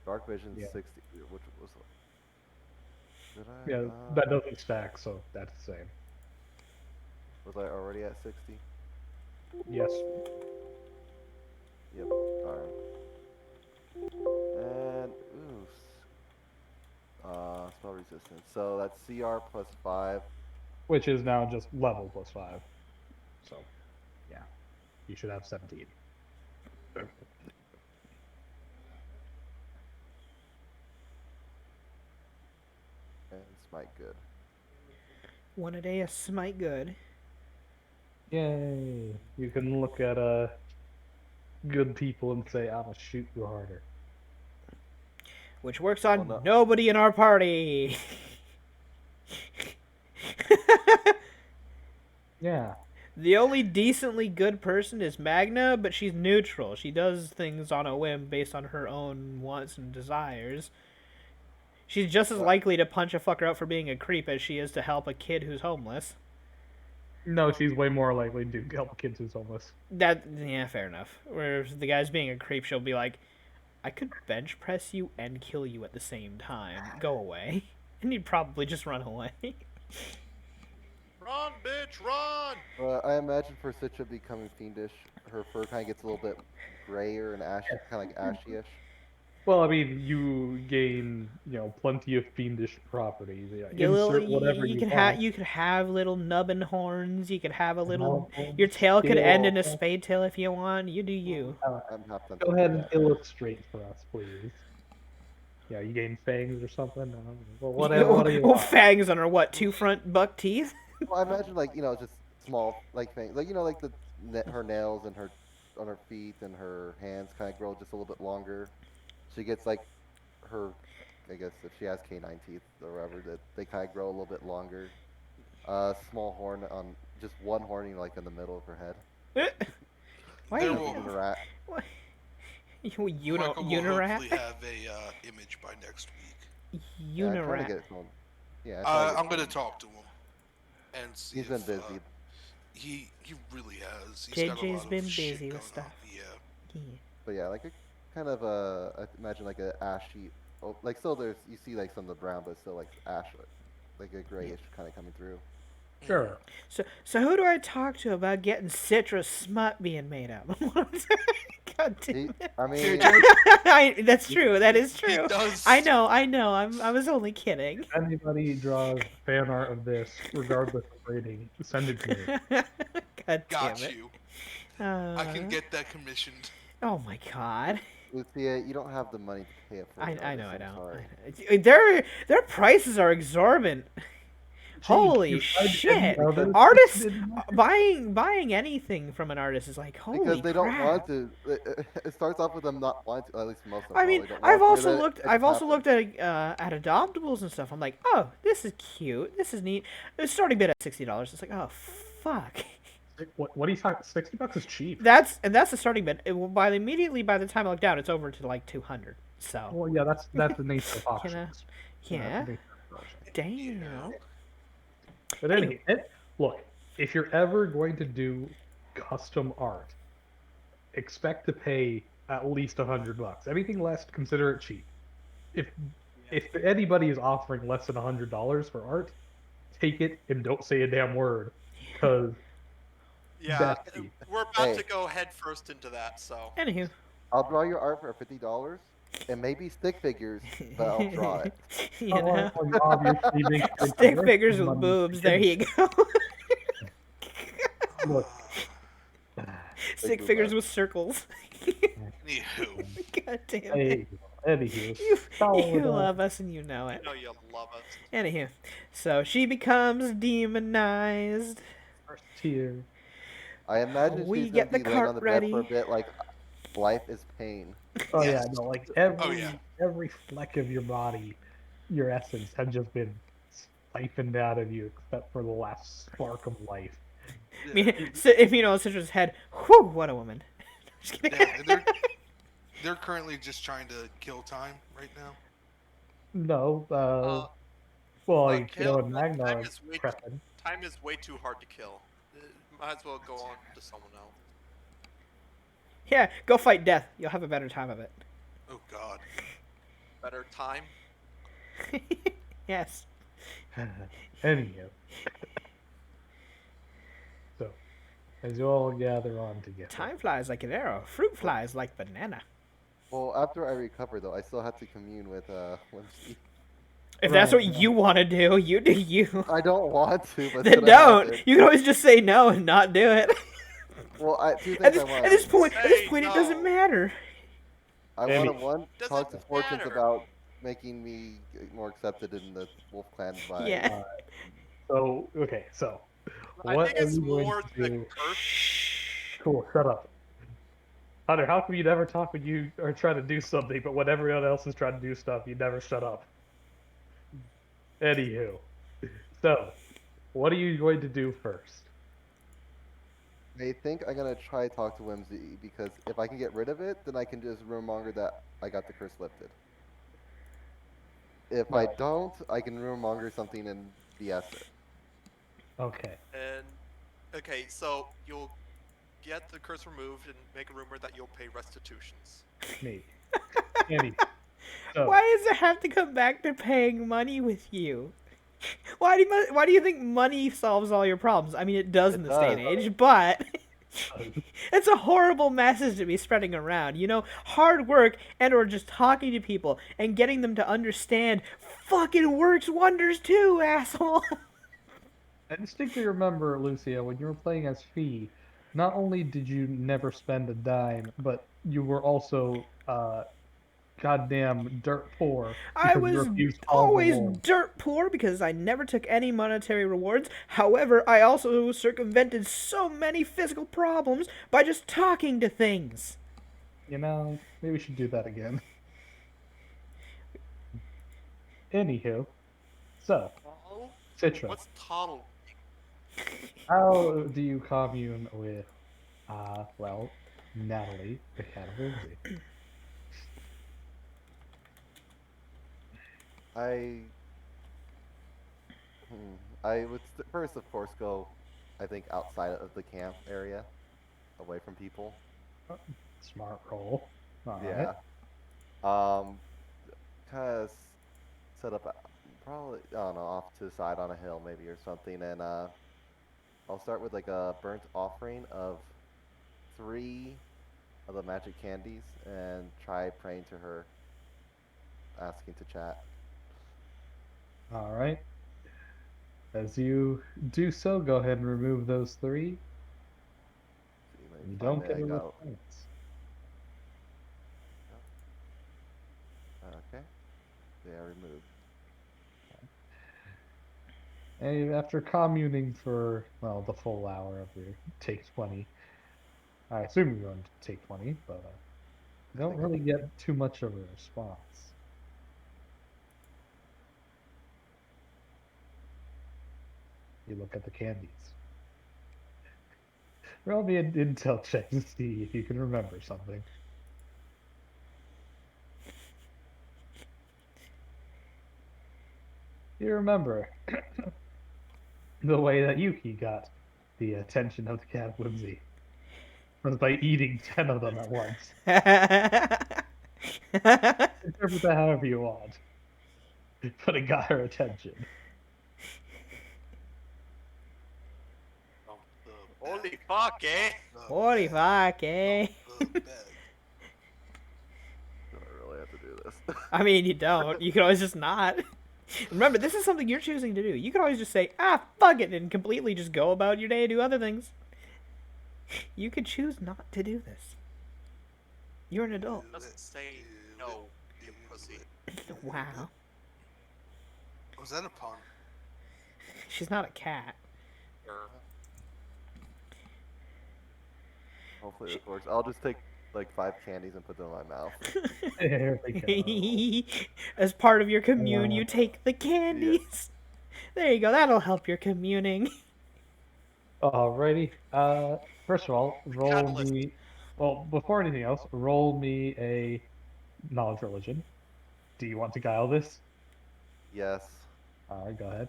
Dark vision Yeah. 60, which was... Did I? Yeah, that doesn't stack, so that's the same. Was I already at 60? Yes. Yep, darn. And, ooh. Spell resistance. So that's CR plus 5. Which is now just level plus 5. So, yeah. You should have 17. And smite good. One a day, a smite good. Yay! You can look at good people and say, "I'm gonna shoot you harder." Which works on Well, no. nobody in our party. Yeah. The only decently good person is Magna, but she's neutral. She does things on a whim based on her own wants and desires. She's just as likely to punch a fucker out for being a creep as she is to help a kid who's homeless. No, she's way more likely to help kids who's homeless. Yeah, fair enough. Whereas the guy's being a creep, she'll be like, I could bench press you and kill you at the same time. Go away. And he'd probably just run away. Run, bitch, run! I imagine for Citra becoming fiendish, her fur kind of gets a little bit grayer and ashy, kind of like ashy-ish. Well, I mean, you gain, plenty of fiendish properties. Yeah, You insert whatever you want. you could have little nubbin horns. You could have a little. Nubbin, Your tail could end in a scale. spade tail if you want. You do you. I'm half done. Go ahead and illustrate for us, please. Yeah, you gain fangs or something. Well, whatever. What do you Well, want? fangs on her what? 2 front buck teeth. Well, I imagine just small things, like her nails and on her feet and her hands kind of grow just a little bit longer. She gets her, I guess if she has canine teeth or whatever, that they kind of grow a little bit longer. Small horn on just one horn, in the middle of her head. Why? There You, will- Even a rat. Michael will Unirat. hopefully have a image by next week. Yeah, I'm trying to Unirat. get it from him. Yeah, I'm trying to I'm get gonna it from him. talk to him and see. He's been if, busy. He really has. He's got a JJ's lot of been shit busy with going stuff. on. Yeah. Yeah. But yeah, kind of I imagine a ashy, still you see some of the brown, but still ash, like a grayish kind of coming through. Sure. So who do I talk to about getting citrus smut being made up? God damn it. I mean, That's true. That is He true. does. I know. I was only kidding. If anybody draws fan art of this, regardless of rating, send it to me. God damn Got it. you. I can get that commissioned. Oh my god. Lucia, you don't have the money to pay it for. I know. I I'm don't. sorry. Their prices are exorbitant. Holy you tried to shit! know that- Artists buying anything from an artist is like holy Because they don't crap. want to. It starts off with them not wanting to. At least most of them. I mean, probably don't want I've to, also then looked. it I've also happens. looked at adoptables and stuff. I'm like, oh, this is cute. This is neat. It's starting bid at $60. It's like, oh, fuck. What are you talking? $60 is cheap. That's the starting bid. Immediately by the time I look down, it's over to like 200. So Well, yeah, that's the nature of auctions. yeah. That's the nature of auctions. Damn. But look, if you're ever going to do custom art, expect to pay at least $100. Anything less, consider it cheap. If if anybody is offering less than $100 for art, take it and don't say a damn word, because Yeah, that's cheap. we're about Hey, to go head first into that. So Anywho, I'll draw your art for $50 and maybe stick figures, but I'll draw it. you Someone know, will obviously make sure it's stick worth figures the with money to boobs. There begin you go. with. Look, Big Stick boob figures art. with circles. Anywho, God damn hey, it. anywho, You so, love us and you know you it. know you love us. Anywho, so she becomes demonized. first tier. I imagine We she's gonna get the be laying cart on the bed for a ready. bit, like life is pain. Oh yeah, yes. no, like Oh yeah. every fleck of your body, your essence had just been siphoned out of you, except for the last spark of life. I Yeah. mean, so if you know Citra's head, whew, what a woman. Just kidding. Yeah. And they're currently just trying to kill time right now. No, Uh, well, like Kiddo kill. and Magna Time are is way prepping. time is way too hard to kill. Might as well go on to someone else. Yeah, go fight death. You'll have a better time of it. Oh God. Better time. Yes. Anyhow, so as you all gather on together, Time flies like an arrow. Fruit flies like banana. Well, after I recover though, I still have to commune with Whimsy. If that's Right, what you want to do, you do you. I don't want to, but it's Then gonna don't. happen. You can always just say no and not do it. Well, two At things this, I at want. this point, Say it doesn't no. matter. I Amy. want to one Doesn't talk to Fortunes matter. about making me more accepted in the Wolf Clan by. Yeah. so okay, so I what think are it's you going more to the do? Shh. Cool, shut up. Hunter, how come you never talk when you are trying to do something, but when everyone else is trying to do stuff, you never shut up? Anywho, so what are you going to do first? I think I'm gonna try to talk to Whimsy because if I can get rid of it, then I can just rumormonger that I got the curse lifted. If I Right. don't, I can rumormonger something and BS it. Okay. and okay. So you'll get the curse removed and make a rumor that you'll pay restitutions. Me. Andy. So Why does it have to come back to paying money with you? Why do you think money solves all your problems? I mean, it does in It this day and does. age, but it's a horrible message to be spreading around. You know, hard work and or just talking to people and getting them to understand fucking works wonders too, asshole. I distinctly remember, Lucia, when you were playing as Fee, not only did you never spend a dime, but you were also goddamn dirt poor I because you was refused all always rewards. dirt poor because I never took any monetary rewards. However, I also circumvented so many physical problems by just talking to things. You know, maybe we should do that again. Anywho, so Oh, Citra, what's toddle? how do you commune with, well, Natalie, the cat of Lindsay? I I would first, of course, go. I think outside of the camp area, away from people. Smart roll. All right. Yeah. Um, kind of set up probably I don't know off to the side on a hill maybe or something, and I'll start with like a burnt offering of 3 of the magic candies and try praying to her, asking to chat. All right. As you do so, go ahead and remove those 3. See, let me You find don't it. get I a got response. okay. They are removed. And after communing for, well, the full hour of your take 20, I assume you're going to take 20, but you I don't think really get too much of a response. You look at the candies. Roll me an intel check to see if you can remember something. You remember the way that Yuki got the attention of the cat Whimsy was by eating 10 of them at once. Interpret that however you want. But it got her attention. Dump the Holy bag, fuck, eh? dump the Holy bag, fuck, eh? dump the bag. Do I really have to do this? I mean, you don't. You can always just not. Remember, this is something you're choosing to do. You can always just say, fuck it, and completely just go about your day and do other things. You could choose not to do this. You're an adult. Doesn't say no, you pussy. Wow. Was that a pun? She's not a cat. Hopefully this works. I'll just take like 5 candies and put them in my mouth. There we go. As part of your commune, you take the candies. There you go. That'll help your communing. Alrighty. First of all, roll Catalyst. me. Well, before anything else, roll me a knowledge religion. Do you want to guile this? Yes. Alright, go ahead.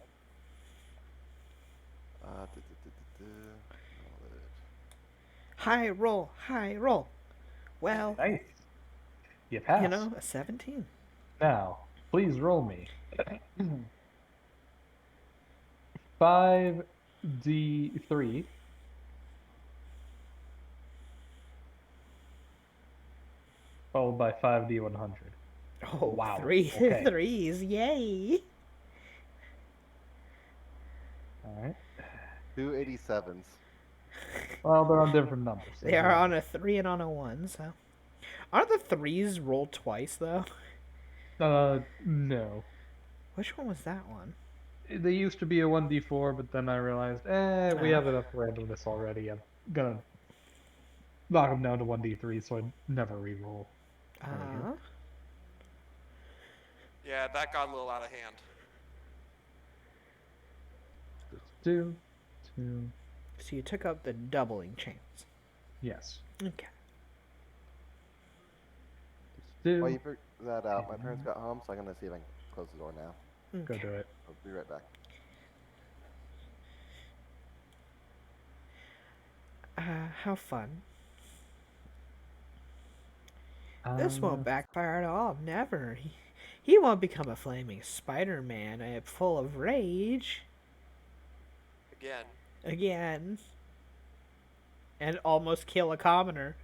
Knowledge. High roll, high roll. Well, Nice. You pass. you know, a 17. Now, please roll me 5d3 followed by 5d100. Oh, Wow, three okay. threes, yay. Alright. 287s. Well, they're on different numbers. so They are yeah. on a 3 and on a 1, so. Aren't the threes rolled twice, though? No. Which one was that one? They used to be a 1d4, but then I realized, we have enough randomness already. I'm gonna knock them down to 1d3 so I never re-roll. Uh, Yeah, that got a little out of hand. Two. so you took up the doubling chance. Yes. Okay. Two. While you figure that out, my parents got home, so I'm gonna see if I can close the door now. Go Okay. do it. I'll be right back. How fun. This won't backfire at all. Never. He won't become a flaming Spider-Man full of rage Again. again. And almost kill a commoner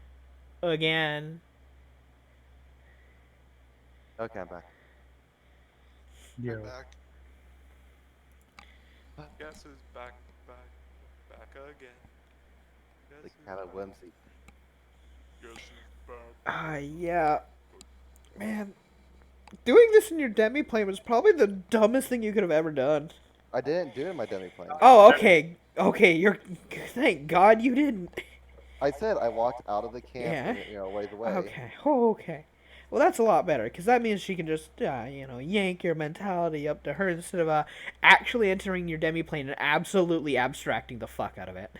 again. Okay, I'm back. I'm Yo. back. Guess who's back again? Guess The who's cat of back? whimsy. Guess who's back? Yeah. Man. Doing this in your demi-plane was probably the dumbest thing you could have ever done. I didn't do it in my demi plane. Oh, okay. Okay, you're... Thank God you didn't. I said I walked out of the camp, Yeah. and, a ways away. Okay. Oh, okay. Well, that's a lot better, because that means she can just, yank your mentality up to her instead of actually entering your demi-plane and absolutely abstracting the fuck out of it.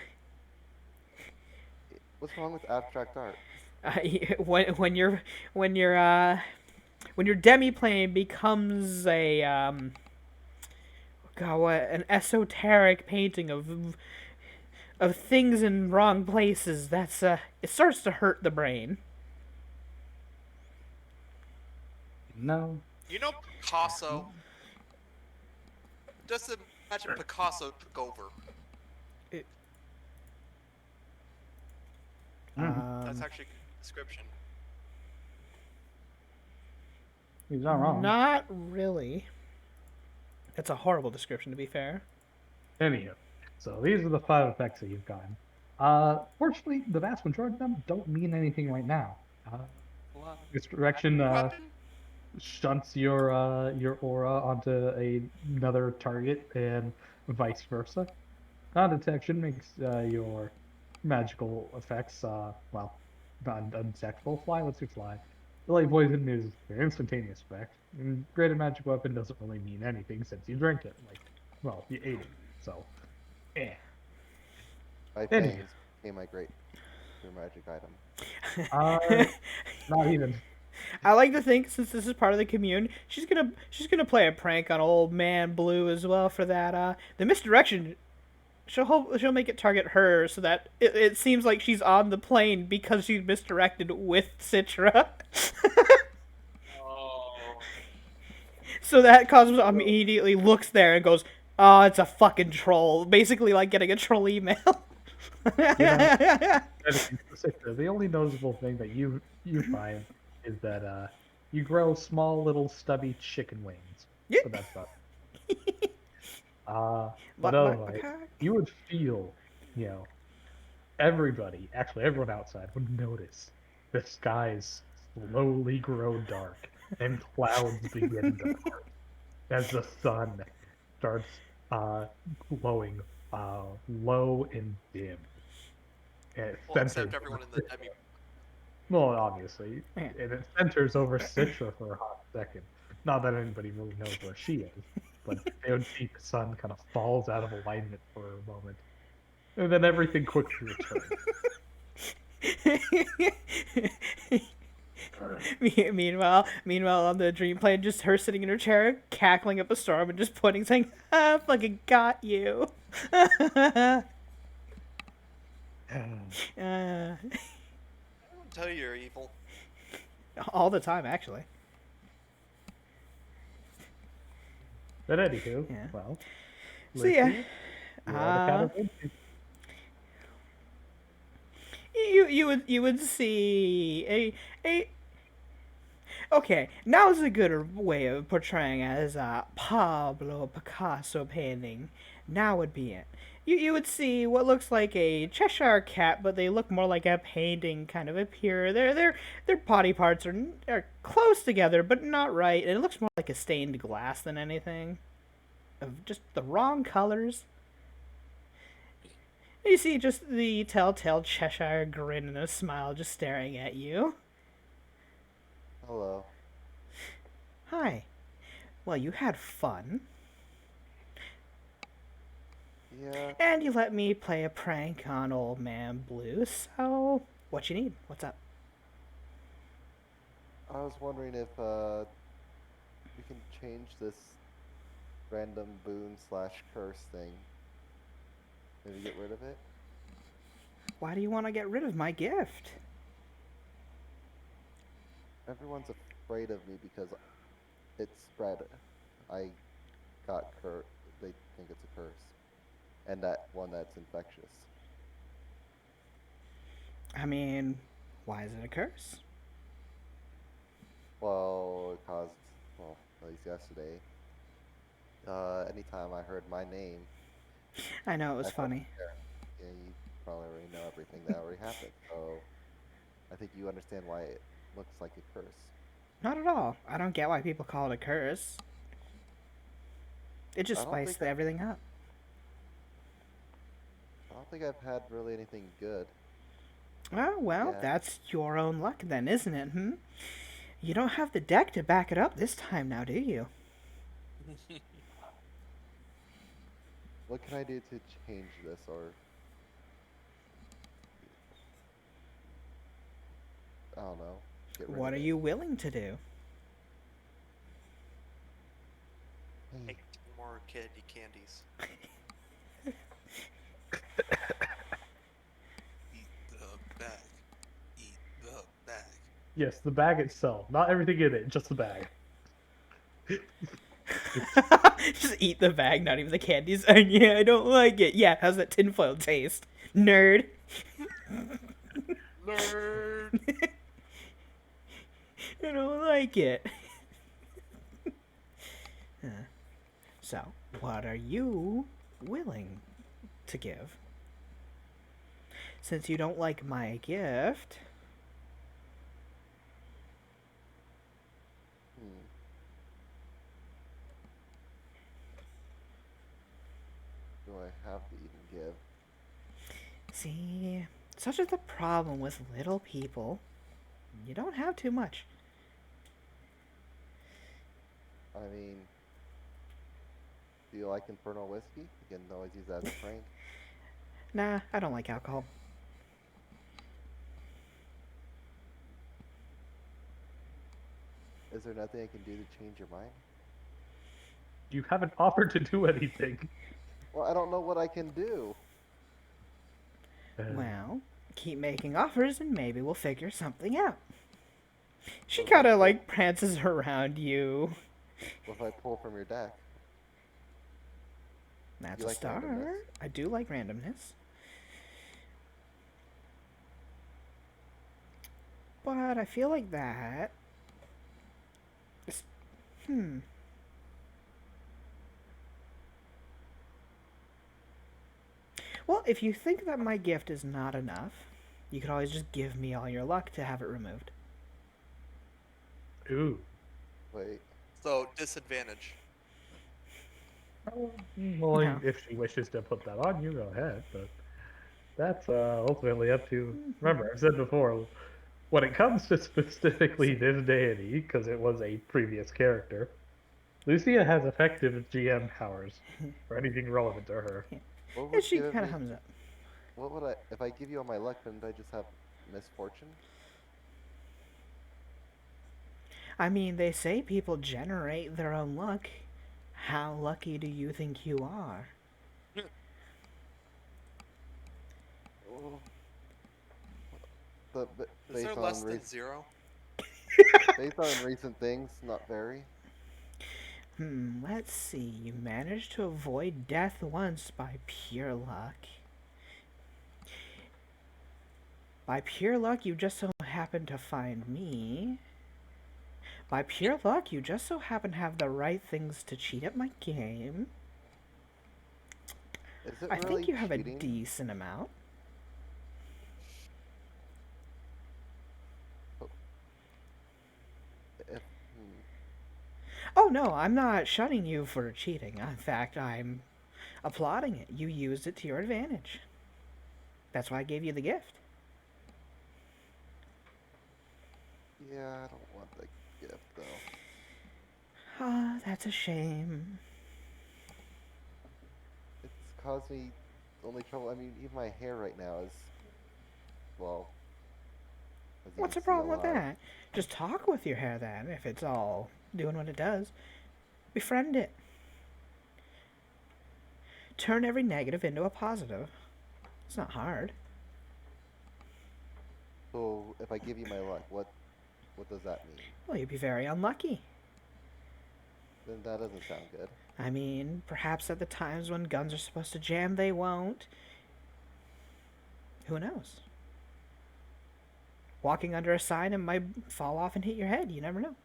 What's wrong with abstract art? When your demi-plane becomes a an esoteric painting of things in wrong places, that's it starts to hurt the brain. No. You know Picasso? Just imagine Picasso took over. That's actually a good description. He's not wrong. Not really. That's a horrible description, to be fair. Anywho, so these are the 5 effects that you've gotten. Fortunately, the vast majority of them don't mean anything right now. This direction Weapon? shunts your aura onto another target, and vice versa. Non-detection makes your magical effects, undetectable. Fly lets you fly. Delay poison is an instantaneous effect. And greater magic weapon doesn't really mean anything since you drank it. You ate it. So, My Anywho. fangs became my great pure magic item. Not even. I like to think, since this is part of the commune, she's gonna play a prank on old man Blue as well for that. The misdirection she'll make it target her so that it seems like she's on the plane because she's misdirected with Citra. Oh. So that Cosmos immediately looks there and goes, "Oh, it's a fucking troll." Basically, like getting a troll email. The only noticeable thing that you find is that you grow small little stubby chicken wings. Yeah. But that's about it. But But otherwise, you would feel, you know, everybody, actually everyone outside would notice the skies slowly grow dark and clouds begin to part as the sun starts glowing low and dim. And it Well, centers except everyone in the demi. well, obviously, Yeah. and it centers over Citra for a hot second. Not that anybody really knows where she is, but they would see the sun kind of falls out of alignment for a moment, and then everything quickly returns. meanwhile, on the dream plane, just her sitting in her chair, cackling up a storm, and just pointing, saying, "I fucking got you." uh, I don't tell you you're evil. all the time, actually. But anywho, Yeah. well, So yeah, Lucy, you are the cat uh, of Lucy. you would see a. Okay, now is a good way of portraying it as a Pablo Picasso painting. Now would be it. You would see what looks like a Cheshire cat, but they look more like a painting kind of appear. Their body parts are close together, but not right. And it looks more like a stained glass than anything. Of just the wrong colors. You see just the telltale Cheshire grin and a smile just staring at you. Hello. Hi. Well, you had fun. Yeah, And you let me play a prank on old man Blue, so what you need? What's up? I was wondering if we can change this random boon slash curse thing. Maybe get rid of it. Why do you want to get rid of my gift? Everyone's afraid of me because it's spread. I got cur. They think it's a curse, and that one that's infectious. I mean, why is it a curse? Well, it caused, well, at least yesterday. Anytime I heard my name, I know it was I felt funny. scared. Yeah, you probably already know everything that already happened. So I think you understand why it looks like a curse. Not at all. I don't get why people call it a curse. It just I don't think spiced everything up. I don't think I've had really anything good. Oh, well, Yeah. that's your own luck then, isn't it, hmm? You don't have the deck to back it up this time now, do you? What can I do to change this, or I don't know, get rid What of are it? you willing to do? Take 2 more candy candies. Eat the bag. Eat the bag. Yes, the bag itself, not everything in it, just the bag. Just eat the bag, not even the candies. Yeah, I don't like it. Yeah, how's that tinfoil taste? Nerd. Nerd. I don't like it. So, what are you willing to give? Since you don't like my gift, Hmm. Do I have to even give? see, such is the problem with little people. You don't have too much. I mean, do you like Infernal Whiskey? You can always use that as a prank. Nah, I don't like alcohol. Is there nothing I can do to change your mind? You haven't offered to do anything. Well, I don't know what I can do. Well, keep making offers and maybe we'll figure something out. She What if I kind of pull? like prances around you. What if I pull from your deck? That's You a like randomness? start. I do like randomness. But I feel like that. Is, hmm. Well, if you think that my gift is not enough, you could always just give me all your luck to have it removed. Ooh. Wait. So disadvantage. Well, No. if she wishes to put that on you, go ahead. But that's ultimately up to. Remember, I've said before, when it comes to specifically this deity, because it was a previous character, Lucia has effective GM powers for anything relevant to her. What And would she give kind of me? hums up. What would I? If I give you all my luck, couldn't I just have misfortune? I mean, they say people generate their own luck. How lucky do you think you are? Oh, but Is there less than 0? based on recent things, not very. Let's see. You managed to avoid death once by pure luck. By pure luck, you just so happen to find me. By pure luck, you just so happen to have the right things to cheat at my game. Is it I think really you have a cheating? decent amount. Oh, if Oh no, I'm not shunning you for cheating. In fact, I'm applauding it. You used it to your advantage. That's why I gave you the gift. yeah, I don't want the gift though. Ah, that's a shame. It's caused me only trouble. I mean, even my hair right now is, well, as you What's can the see, problem with alive. that? Just talk with your hair then, if it's all doing what it does. Befriend it. Turn every negative into a positive. It's not hard. So if I give you my luck, what does that mean? Well, you'd be very unlucky. Then that doesn't sound good. I mean, perhaps at the times when guns are supposed to jam, they won't. Who knows? Walking under a sign, it might fall off and hit your head. You never know.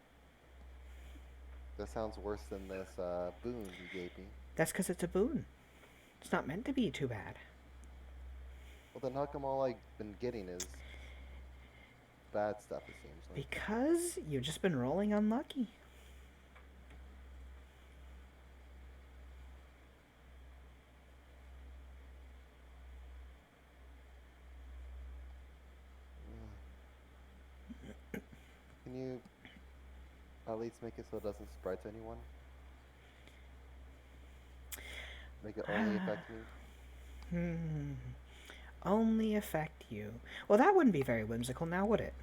That sounds worse than this boon you gave me. That's because it's a boon. It's not meant to be too bad. Well, then how come all I've been getting is bad stuff? It seems like. Because you've just been rolling unlucky. Can you at least make it so it doesn't spread to anyone? Make it only affect me? Hmm. Only affect you. Well, that wouldn't be very whimsical now, would it?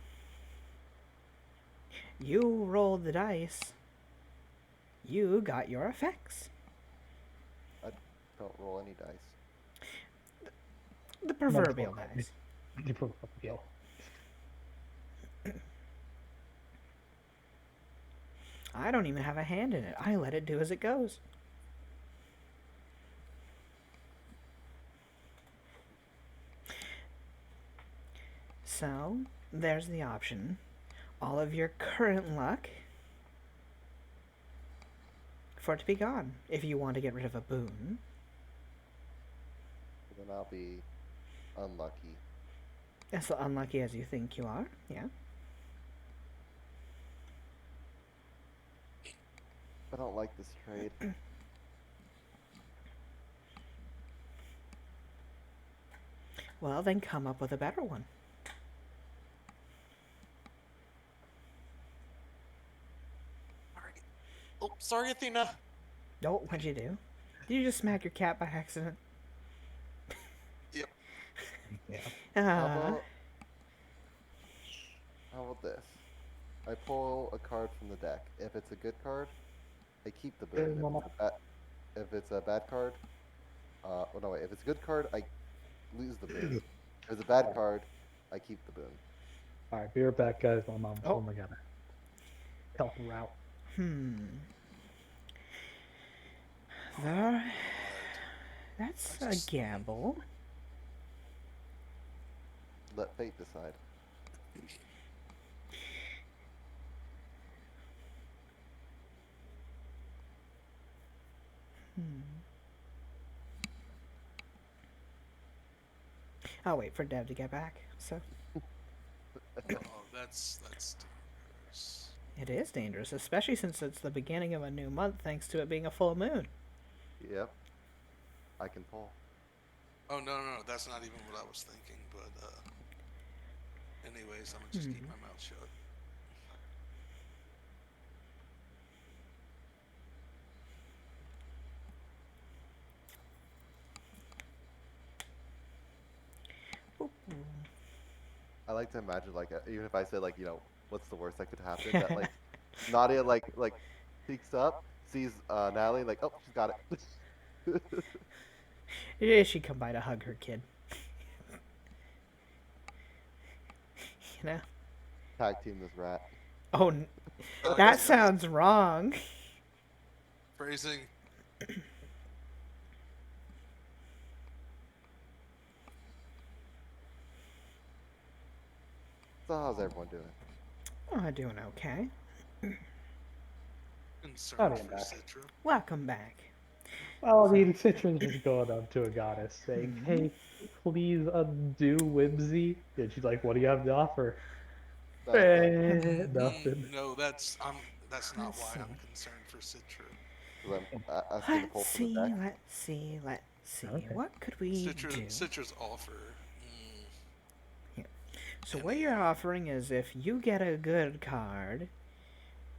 You rolled the dice. You got your effects. I don't roll any dice. The proverbial dice. The proverbial. I don't even have a hand in it. I let it do as it goes. So, there's the option. All of your current luck for it to be gone. If you want to get rid of a boon. Then I'll be unlucky. As unlucky as you think you are, yeah. I don't like this trade. Well, then come up with a better one. Alright. Oh, sorry, Athena. Oh, what'd you do? Did you just smack your cat by accident? Yep. Yeah. How Ah, about this? I pull a card from the deck. If it's a good card, I keep the boon. Mama. If it's a bad card, Oh no, wait. If it's a good card, I lose the boon. If it's a bad card, I keep the boon. All right, be right back, guys. My mom's Oh. home. I gotta help her out. There, God. that's I a just- gamble. Let fate decide. I'll wait for Dev to get back. So Oh, that's dangerous. it is dangerous, especially since it's the beginning of a new month, thanks to it being a full moon. Yep. I can pull. Oh no, that's not even what I was thinking. But anyways, I'm gonna just keep my mouth shut. I like to imagine like even if I said like what's the worst that could happen that like Nadia like peeks up sees Natalie like oh she's got it. Yeah, she come by to hug her kid. You know? Tag team this rat. Oh, that sounds wrong. Phrasing. So how's everyone doing? Oh, doing okay. Concern Howdy, for Mac. Citra. Welcome back. Well, I mean, Citra's just going up to a goddess saying, "Hey, please undo Whimsy." And she's like, "What do you have to offer?" Nothing. No, that's not Let's why see. I'm concerned for Citra. Because I'm asking to pull from the deck. Let's see. Okay. What could we do? Citra's offer. So what you're offering is if you get a good card,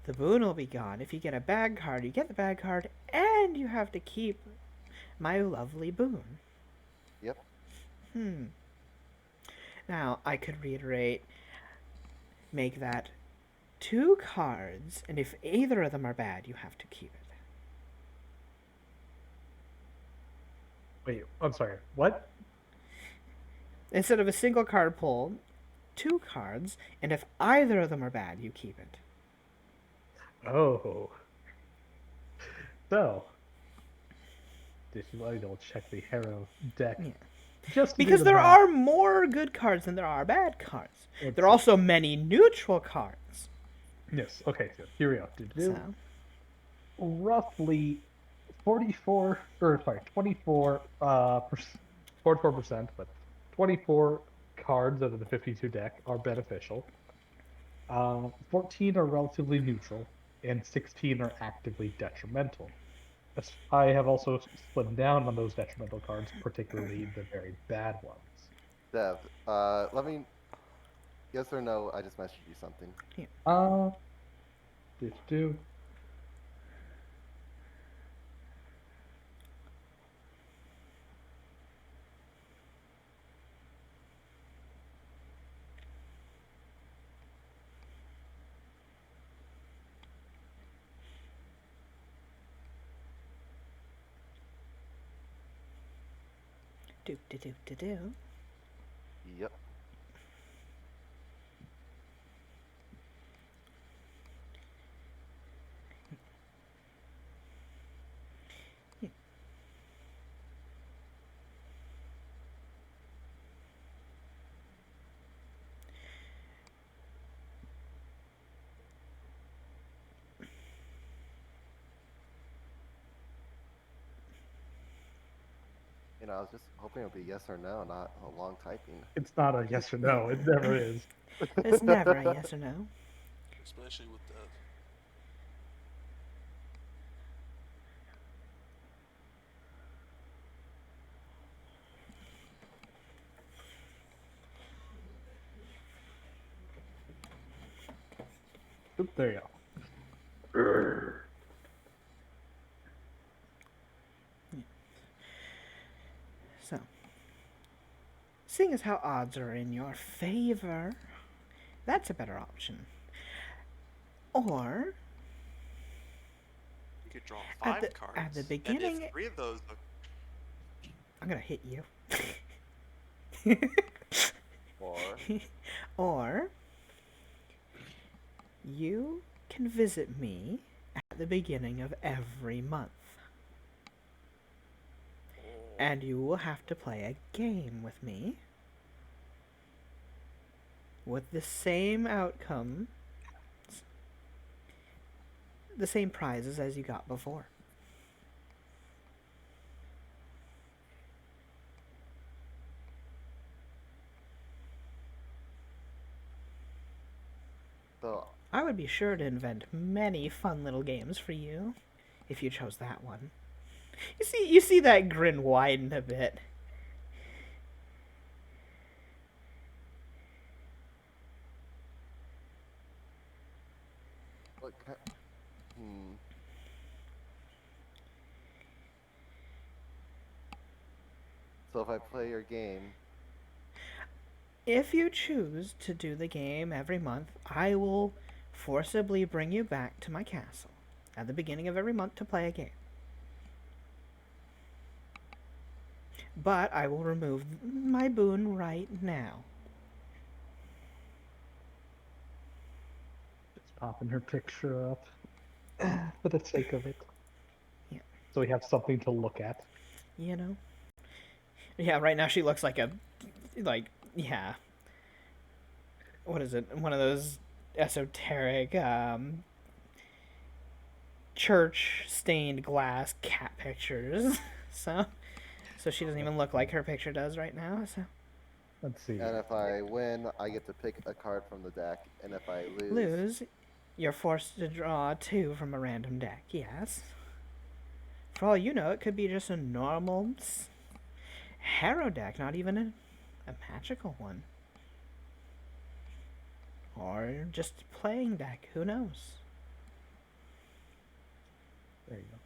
the boon will be gone. If you get a bad card, you get the bad card, and you have to keep my lovely boon. Yep. Now, I could reiterate, make that 2 cards, and if either of them are bad, you have to keep it. Wait, I'm sorry. What? Instead of a single card pull, 2 cards, and if either of them are bad, you keep it. Oh. So, did you want to check the Harrow deck? Yeah. Just to do Because the there math. are more good cards than there are bad cards. Let's There are see. also many neutral cards. Yes. Okay. So here we go. So, Roughly 44, or sorry, 24, 44%, but 24 cards out of the 52 deck are beneficial. 14 are relatively neutral, and 16 are actively detrimental. I have also split down on those detrimental cards, particularly the very bad ones. Dev, let me. Yes or no? I just messaged you something. Uh, do. do. Yep. I was just hoping it would be yes or no, not a long typing. It's not a yes or no. It never is. It's never a yes or no. Especially with the Oop, there you go. So, seeing as how odds are in your favor, that's a better option. Or, You could draw At 5 the- cards. at the And beginning- if 3 of those I'm gonna hit you. Or Or you can visit me at the beginning of every month. And you will have to play a game with me with the same outcome, the same prizes as you got before. so I would be sure to invent many fun little games for you if you chose that one. You see that grin widen a bit. what kind? Hmm. So if I play your game, If you choose to do the game every month, I will forcibly bring you back to my castle at the beginning of every month to play a game. But I will remove my boon right now. Just popping her picture up for the sake of it. Yeah. So we have something to look at. You know? Yeah, right now she looks like yeah. What is it? One of those esoteric, church stained glass cat pictures. So she doesn't even look like her picture does right now, so. Let's see. and if I win, I get to pick a card from the deck, and if I Lose, you're forced to draw 2 from a random deck, yes. For all you know, it could be just a normal Harrow deck, not even a magical one. Or just playing deck, who knows? There you go.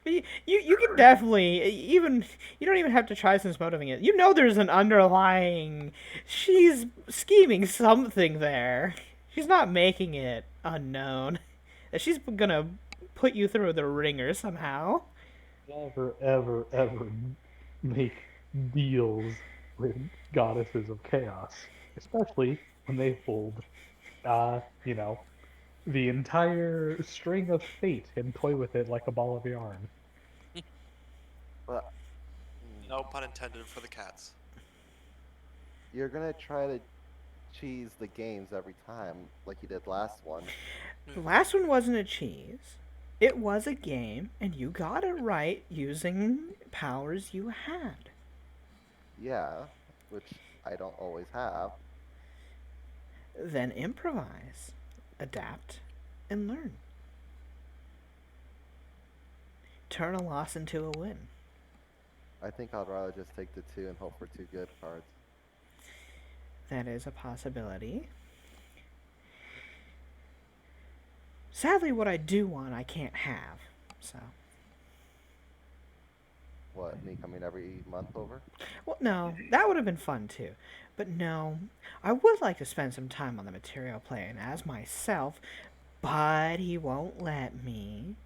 But you can definitely, even, you don't even have to try sense motiving it. You know there's an underlying, she's scheming something there. She's not making it unknown. That she's gonna put you through the ringer somehow. Never, ever, ever make deals with goddesses of chaos, especially when they hold, you know, the entire string of fate and toy with it like a ball of yarn. but No pun intended for the cats. you're gonna try to cheese the games every time, like you did last one. The last one wasn't a cheese. It was a game, and you got it right using powers you had. Yeah, which I don't always have. Then improvise, adapt, and learn. Turn a loss into a win. I think I'd rather just take the 2 and hope for 2 good cards. That is a possibility. Sadly, what I do want, I can't have. So, What, me coming every month over? well, no, that would have been fun too. But no, I would like to spend some time on the material plane as myself, but he won't let me.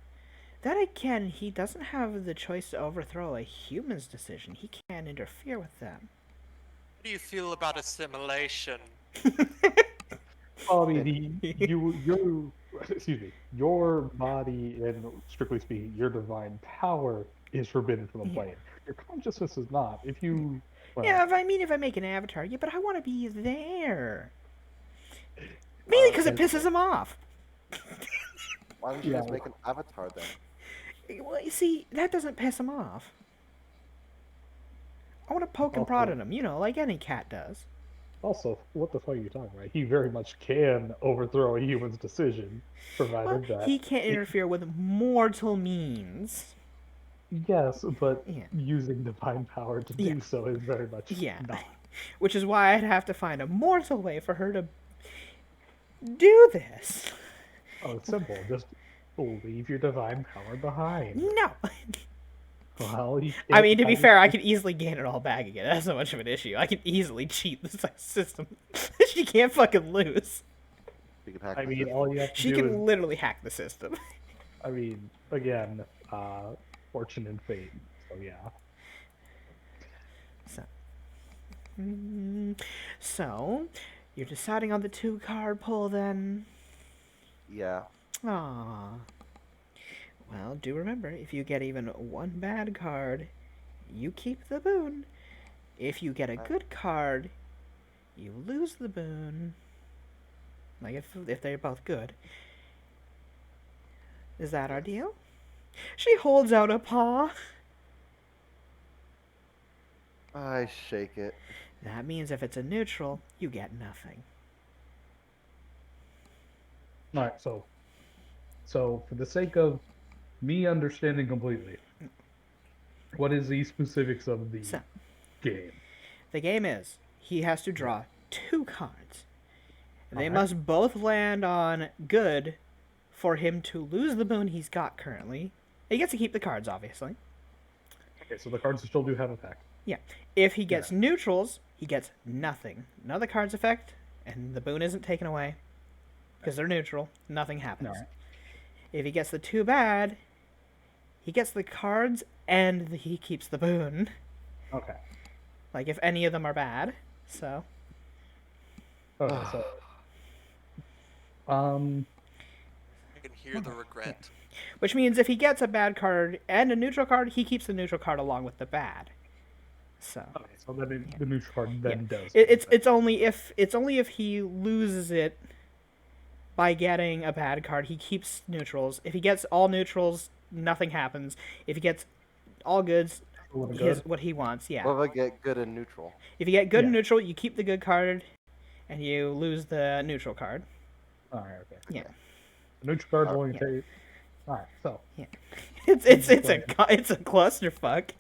Then again, he doesn't have the choice to overthrow a human's decision. He can't interfere with them. What do you feel about assimilation? Well, I mean, excuse me, your body and strictly speaking, your divine power is forbidden from the Yeah. plane. Your consciousness is not. If you, well, Yeah, if I make an avatar, yeah, but I want to be there. Mainly because it and- pisses him off. Why don't you Yeah. just make an avatar then? Well, you see, that doesn't piss him off. I want to poke and prod Also- at him, like any cat does. Also, what the fuck are you talking about? He very much can overthrow a human's decision, Well, provided that. he can't interfere with mortal means. Yes, but Yeah. using divine power to Yeah. do so is very much Yeah. not. Which is why I'd have to find a mortal way for her to do this. Oh, it's simple. Just leave your divine power behind. No. Well, you I can't mean, to be find- fair, I could easily gain it all back again. That's not much of an issue. I can easily cheat the system. She can't fucking lose. You could hack I the mean, system. all you have to She do can is, literally hack the system. I mean, again, fortune and fate. So yeah. So, so you're deciding on the 2-card pull then? Yeah. Ah. Well, do remember, if you get even one bad card, you keep the boon. If you get a good card, you lose the boon. Like if they're both good. Is that our deal? She holds out a paw. I shake it. That means if it's a neutral, you get nothing. All right, so for the sake of me understanding completely, what is the specifics of the So, game? the game is he has to draw 2 cards. They Alright. must both land on good for him to lose the boon he's got currently. He gets to keep the cards, obviously. Okay, so the cards still do have effect. Yeah. If he gets neutrals, he gets nothing. None of the cards affect, and the boon isn't taken away. Because they're neutral. Nothing happens. Alright. If he gets the 2 bad, he gets the cards and he keeps the boon. Okay. Like, if any of them are bad. So, Okay, so I can hear the regret. which means if he gets a bad card and a neutral card, he keeps the neutral card along with the bad. So, okay, so then the neutral card then does. it's only if he loses it by getting a bad card, he keeps neutrals. If he gets all neutrals, nothing happens. If he gets all goods, what he wants, yeah. What if I get good and neutral? If you get good and Yeah. neutral, you keep the good card, and you lose the neutral card. Alright, okay. Yeah. The neutral card's only yeah. take. Alright, so It's a clusterfuck.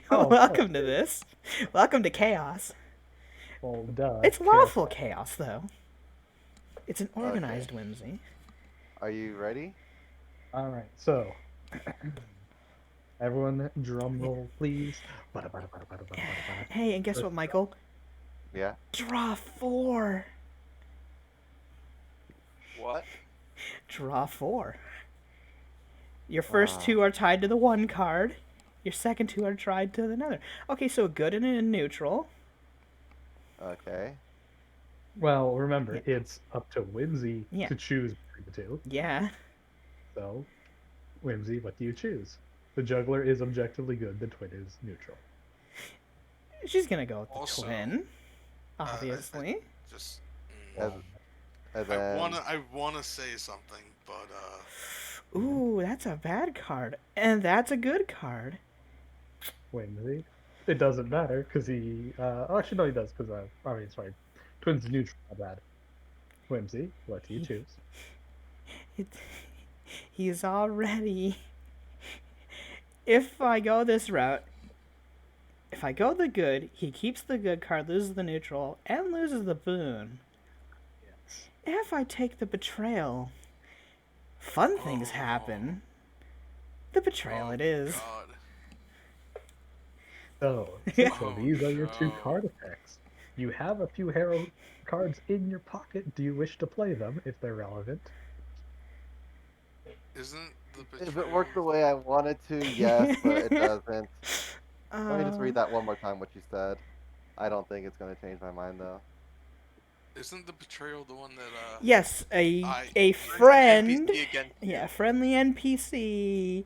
Oh, Welcome to this. Welcome to chaos. well, duh. It's chaos. lawful chaos, though. It's an organized whimsy. Are you ready? Alright, so everyone drum roll please. Hey, and guess what, Michael? Yeah. Draw 4. What? Draw 4. Your first 2 are tied to the 1 card. Your second 2 are tied to another. Okay, so a good and a neutral. Okay. Well, remember, it's up to Whimsy Yeah. to choose between the 2. Yeah. So, Whimsy, what do you choose? The juggler is objectively good, the twin is neutral. She's gonna go with the Also, twin. Obviously. Just As, and I then wanna say something, but Ooh, that's a bad card. And that's a good card. Whimsy. It doesn't matter, because he... oh, actually, no, he does, because, I mean, sorry. Twin's neutral, not bad. Whimsy, what do you choose? He's already... If I go this route, if I go the good, he keeps the good card, loses the neutral, and loses the boon. Yes. If I take the betrayal, fun things happen. The betrayal it is. God. So these are your 2 card effects. You have a few hero cards in your pocket. Do you wish to play them, if they're relevant? Isn't the betrayal... if it worked the way I wanted to, yes, but it doesn't. Let me just Uh, read that one more time. What you said. I don't think it's gonna change my mind though. Isn't the betrayal the one that Yes, a I- friend, NPC again. yeah, a friendly NPC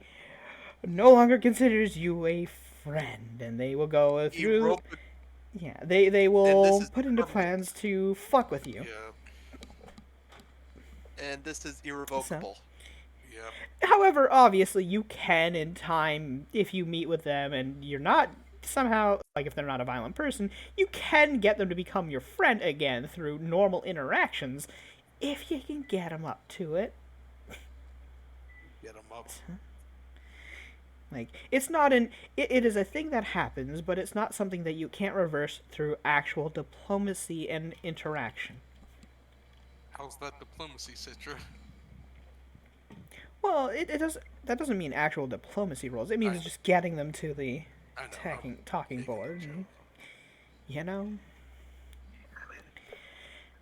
no longer considers you a friend, and they will go through. Irrevoc- Yeah, they will is put into permanent. plans to fuck with you. Yeah. And this is irrevocable. Yeah. However, obviously, you can in time, if you meet with them and you're not somehow, like if they're not a violent person, you can get them to become your friend again through normal interactions, if you can get them up to it. Get them up. Like, it's not it is a thing that happens, but it's not something that you can't reverse through actual diplomacy and interaction. How's that diplomacy, Citra? Well, that doesn't mean actual diplomacy roles. It means just getting them to the I know. talking board. And, you know?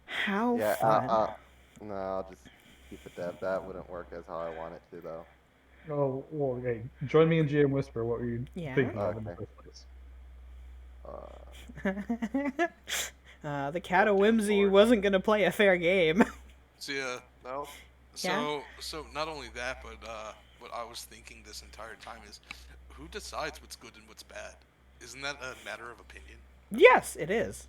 How Yeah. fun. No, I'll just keep it that. That wouldn't work as how I want it to though. Oh, well, okay. Join me in GM Whisper. What were you Yeah. thinking of in the Okay. first place? The cat of whimsy wasn't gonna play a fair game. So No. so not only that, but what I was thinking this entire time is, who decides what's good and what's bad? Isn't that a matter of opinion? Yes, it is.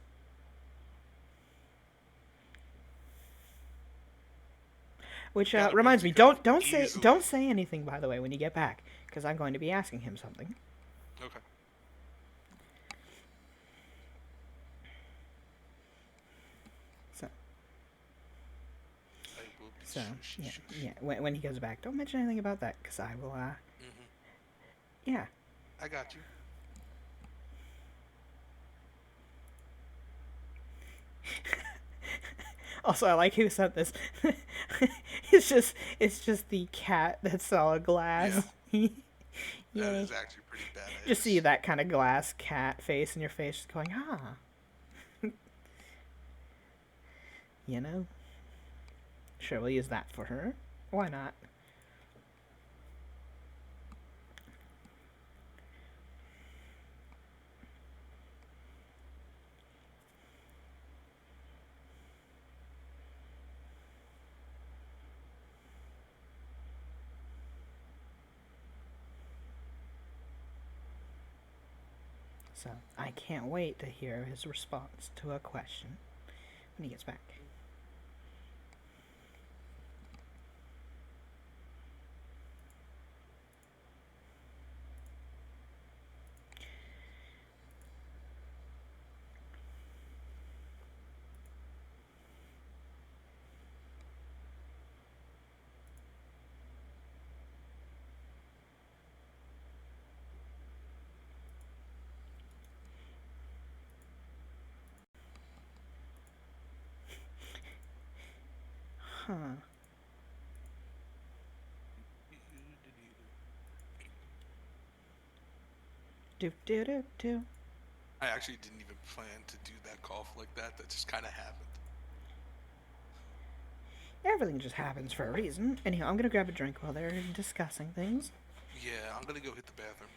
Which Gotta reminds me, be because don't easily- say anything, by the way, when you get back, because I'm going to be asking him something. Okay. So I will be so sh- yeah sh- yeah. When he goes back, don't mention anything about that, because I will. Yeah. I got you. Also, I like who sent this. It's just the cat that saw a glass. That Yay. is actually pretty badass. Just see that kind of glass cat face in your face, just going, you know? Sure, we'll use that for her. Why not? So, I can't wait to hear his response to a question when he gets back. Huh. Do do do do. I actually didn't even plan to do that cough like that. That just kind of happened. Everything just happens for a reason. Anyhow, I'm gonna grab a drink while they're discussing things. Yeah, I'm gonna go hit the bathroom.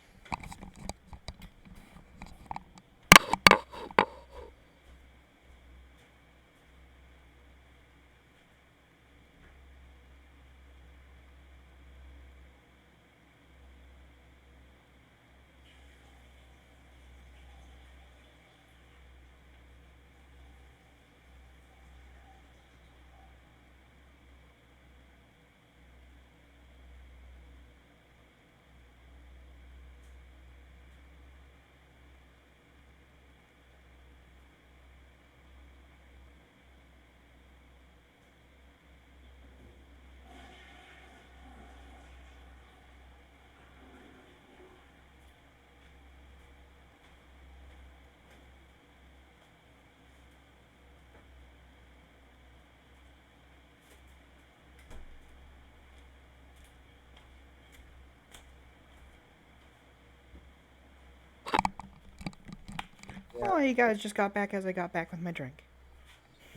Oh, you guys just got back as I got back with my drink.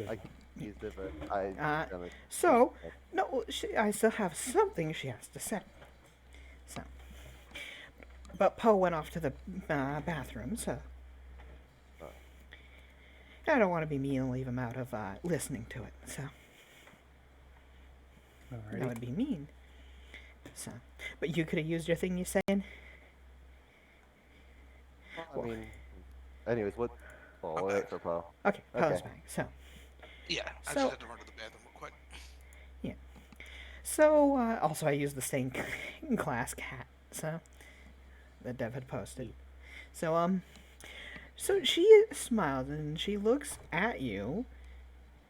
I used it, but I. gonna- So, no, I still have something she has to say. So, but Poe went off to the bathroom, so I don't want to be mean and leave him out of listening to it. So that Alrighty. would be mean. So, but you could have used your thing. You saying? I mean, anyways, what? Oh, I'm wait back. for Poe. Okay, Poe's Okay. back. So, Yeah, I So- just had to run to the bathroom real quick. also I used the same class cat. So that Dev had posted. So so she smiles and she looks at you.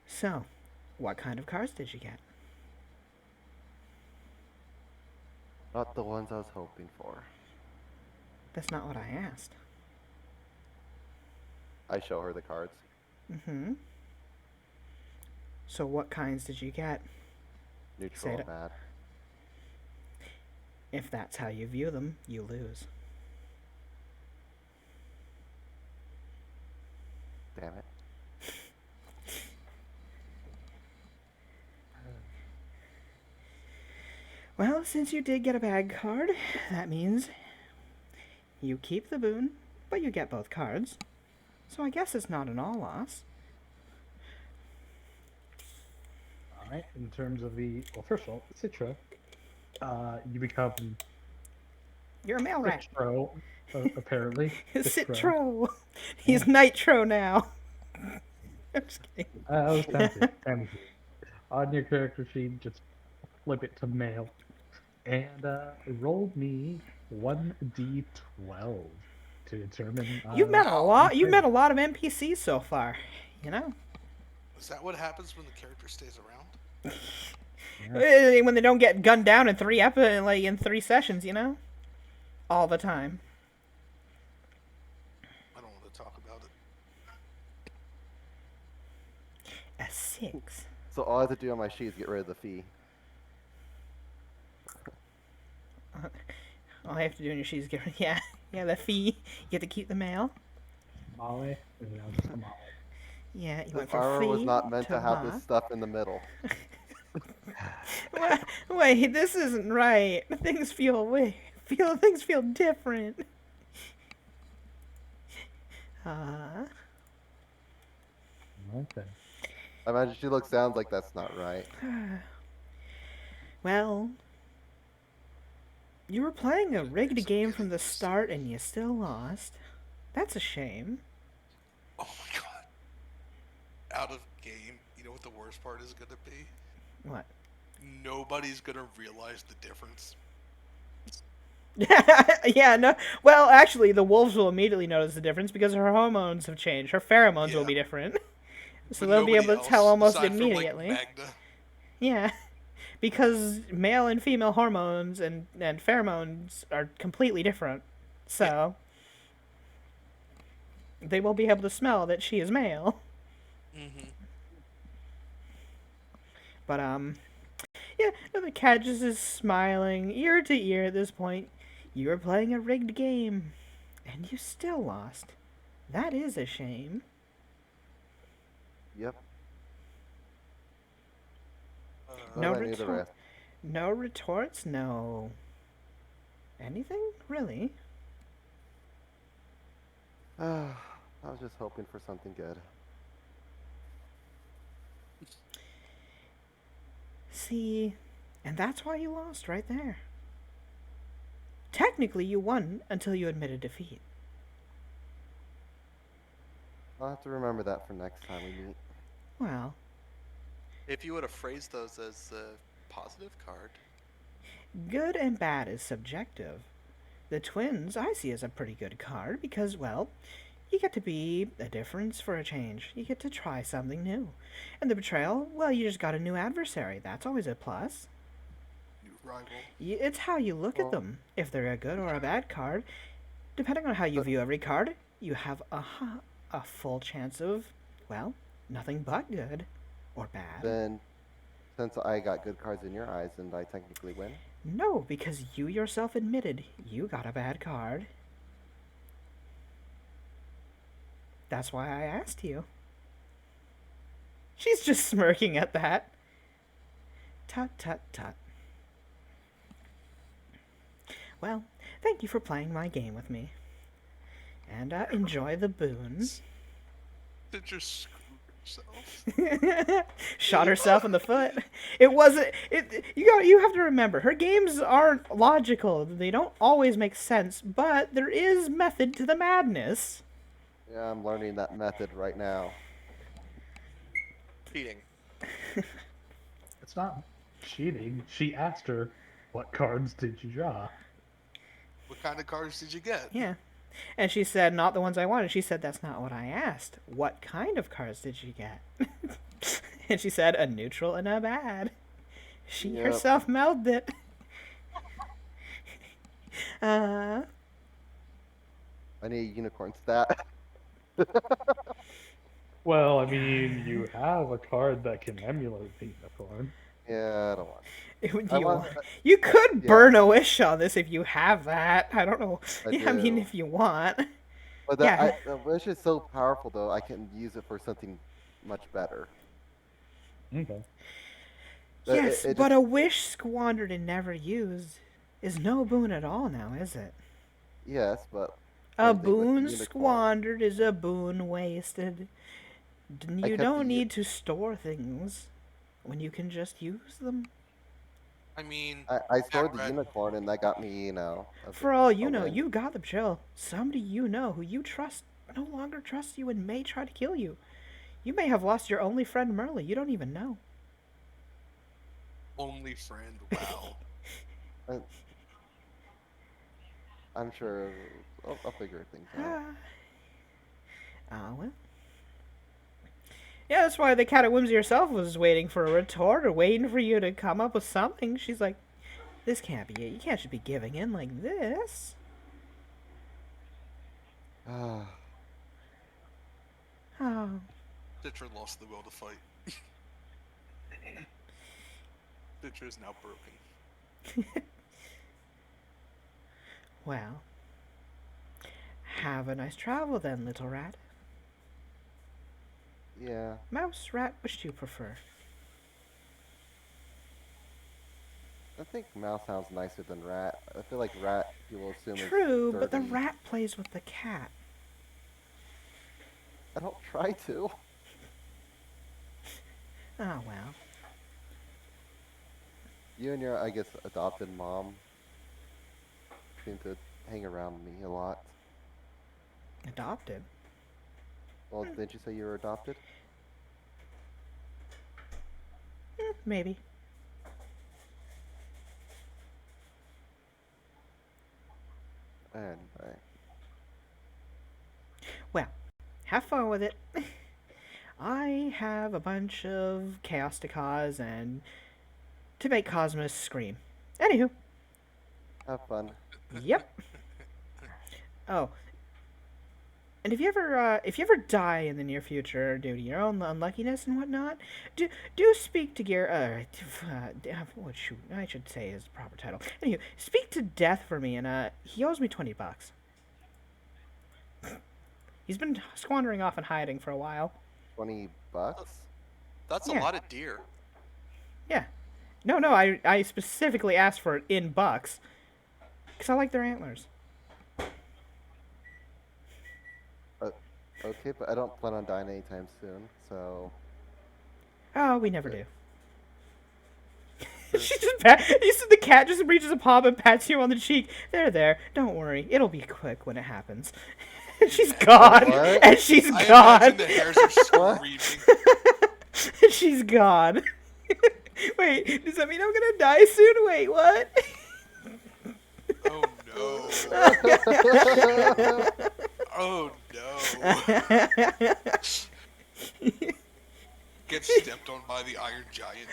So, what kind of cars did you get? Not the ones I was hoping for. That's not what I asked. I show her the cards. Mm-hmm. So what kinds did you get? Neutral Say and it. bad. If that's how you view them, you lose. Damn it. Well, since you did get a bag card, that means you keep the boon, but you get both cards. So I guess it's not an all loss. All right. In terms of first of all, Citra, you become You're a male rat. Citro, apparently. Citro. Citro. Yeah. He's Nitro now. I'm just kidding. I was tempted. Tempted. On your character sheet, just flip it to male, and roll me 1d12 to determine. You've met a Wow. lot. You've met a lot of NPCs so far. You know, Is that what happens when the character stays around? when they don't get gunned down in in 3 sessions. You know, all the time. I don't want to talk about it. A 6. So all I have to do on my sheet is get rid of the fee. All I have to do in your sheet is get yeah the fee. You get to keep the mail. Molly is now just a Molly. Yeah, you This went from armor was fee not meant to have ma. this stuff in the middle. Wait, this isn't right. Things feel things feel different. Okay. I imagine she sounds like that's not right. Well, you were playing a rigged game from the start and you still lost. That's a shame. Oh my god. Out of game, you know what the worst part is going to be? What? Nobody's going to realize the difference. Yeah, no. Well, actually, the wolves will immediately notice the difference because her hormones have changed. Her pheromones will Yeah. be different. So But they'll be nobody able to tell else, almost aside from, like, immediately. Magda. Yeah. Because male and female hormones and pheromones are completely different. So they will be able to smell that she is male. Mm-hmm. But yeah, no, the cat just is smiling ear to ear at this point. You were playing a rigged game, and you still lost. That is a shame. Yep. No But I knew the rest. No retorts, no anything really. I was just hoping for something good. See, and that's why you lost right there. Technically, you won until you admitted defeat. I'll have to remember that for next time we meet. Well, If you would have phrased those as a positive card. good and bad is subjective. The twins I see as a pretty good card because, well, you get to be a difference for a change. You get to try something new. And the betrayal, well, you just got a new adversary. That's always a plus. New rival. It's how you look at them. If they're a good or a bad card, depending on how you view every card, you have a full chance of, well, nothing but good or bad. Then, since I got good cards in your eyes, and I technically win. No, because you yourself admitted you got a bad card. That's why I asked you. She's just smirking at that. Tut tut tut. Well, thank you for playing my game with me. And enjoy the boons. Did you screw yourself? Shot herself in the foot. It wasn't. You have to remember, her games aren't logical. They don't always make sense, but there is method to the madness. Yeah, I'm learning that method right now. Cheating. It's not cheating. She asked her, "What cards did you draw?" What kind of cards did you get? Yeah. And she said, not the ones I wanted. She said, that's not what I asked. What kind of cards did you get? And she said, a neutral and a bad. She Yep. herself mouthed it. I need a unicorn stat. Well, I mean, you have a card that can emulate the unicorn. Yeah, I don't want. You could yeah. burn a wish on this if you have that. I don't know. I Yeah, I mean, do. if you want. But Yeah. the wish is so powerful, though. I can use it for something much better. Okay. Yes, it but just- a wish squandered and never used is no boon at all now, is it? Yes, but A Same thing with the boon unicorn. squandered is a boon wasted. I You kept the don't need to store things when you can just use them. I mean, I stored the Red- unicorn, and that got me, For all a you know, win. you got the chill. Somebody you know who you trust no longer trusts you and may try to kill you. You may have lost your only friend Merle. You don't even know. Only friend. Wow. I, I'm sure I'll figure things out. Well. Yeah, that's why the cat at Whimsy herself was waiting for a retort or waiting for you to come up with something. She's like, this can't be it. You can't just be giving in like this. Oh. Stitcher lost the will to fight. Stitcher is now broken. Well. Have a nice travel then, little rat. Yeah. Mouse, rat, which do you prefer? I think mouse sounds nicer than rat. I feel like rat people assume True, is but the dirty. rat plays with the cat. I don't try to. Oh, well. You and your, I guess, adopted mom seem to hang around me a lot. Adopted? Well, didn't you say you were adopted? Maybe. Anyway. Well, have fun with it. I have a bunch of chaos to cause and to make Cosmos scream. Anywho, Have fun. yep. Oh, and if you ever die in the near future due to your own unluckiness and whatnot, do speak to shoot, I should say his proper title. Anywho, speak to Death for me, and he owes me $20. He's been squandering off and hiding for a while. $20? that's a Yeah. lot of deer. Yeah. No, I specifically asked for it in bucks. Because I like their antlers. Okay, but I don't plan on dying anytime soon, so... Oh, we never do. She just the cat just reaches a paw and pats you on the cheek. There. Don't worry. It'll be quick when it happens. And she's gone. What? And she's I gone. imagine the hairs are What? screaming. And she's gone. Wait, does that mean I'm gonna die soon? Wait, what? Oh no. Oh no. Get stepped on by the Iron Giant.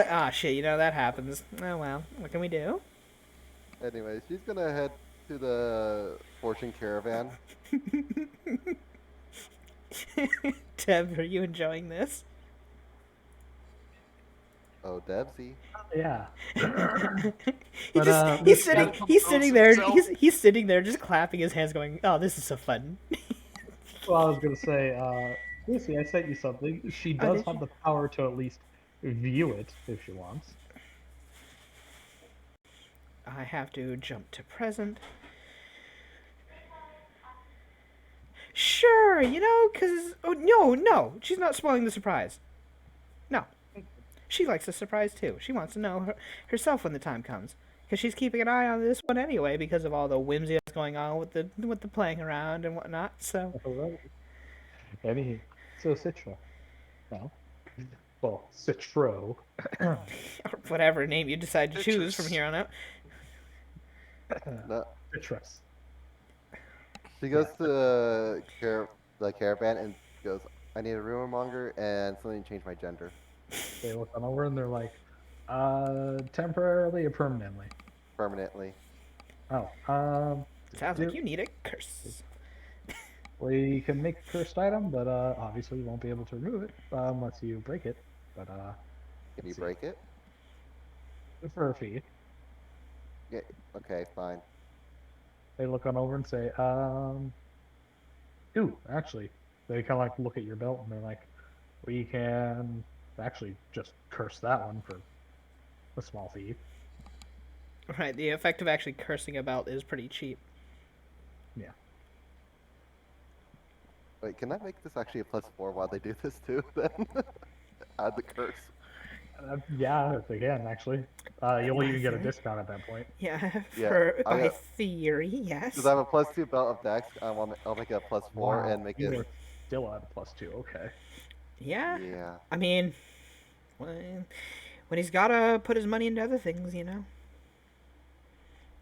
Ah, shit, you know that happens. Oh well, what can we do? Anyway, she's gonna head to the fortune caravan. Deb, are you enjoying this? Oh, Debsy. Yeah. He's sitting there himself. he's sitting there just clapping his hands going, oh, this is so fun. Well, I was gonna say, Lucy, I sent you something. She does did have you? the power to at least view it if she wants. I have to jump to present. Sure, because... Oh, no, she's not spoiling the surprise. No. She likes a surprise, too. She wants to know herself when the time comes. Because she's keeping an eye on this one anyway because of all the whimsy that's going on with the playing around and whatnot, so... Alright. Anywho, so Citra. No. Well, Citro. Or whatever name you decide to choose from Citrus. here on out. No, Citrus. she goes to the caravan and goes, I need a rumor monger and something to change my gender. They look on over and they're like, temporarily or permanently? Permanently. Oh, Sounds like you need a curse. we can make a cursed item, but obviously you won't be able to remove it unless you break it. But Can you let's see. break it? For a fee. Yeah, okay, fine. They look on over and say, ooh, actually, they kind of like look at your belt and they're like, we can actually just curse that one for a small fee. Right, the effect of actually cursing a belt is pretty cheap. Yeah. Wait, can I make this actually a +4 while they do this too? Then add the curse. Yeah, if they can, actually. You'll By even get a theory. discount at that point. Yeah, Yeah, I by got theory, because yes. I have a +2 belt of Dex. I'll make it a +4 Wow, and make you it. are still at +2. Okay. Yeah. Yeah, I mean, when he's gotta put his money into other things, you know.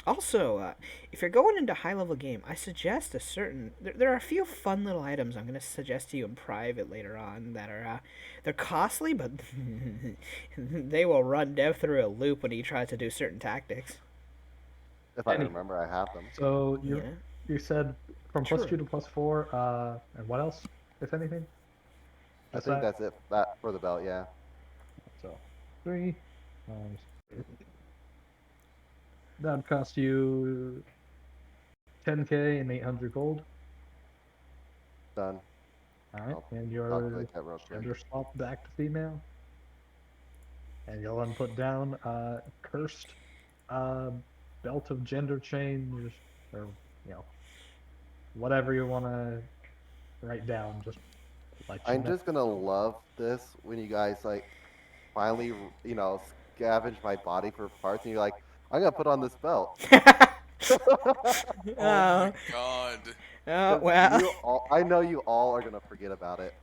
Also, if you're going into high level game, I suggest a certain. There are a few fun little items I'm going to suggest to you in private later on that are they're costly, but they will run Dev through a loop when he tries to do certain tactics. if I Any. remember, I have them. So Yeah, you said from true. +2 to +4. And what else, if anything? I Just think that. that's it that for the belt. Yeah, So 3 times. That would cost you 10k and 800 gold. done. All right, I'll and your calculate that real quick. gender swap back to female, and you'll then put down cursed uh, belt of gender change, or you know whatever you want to write down. Just let you I'm know. just gonna love this when you guys like finally, scavenge my body for parts, and you're like, I'm gonna put on this belt. Oh my Oh, god. oh, Because well. I know you all are gonna forget about it.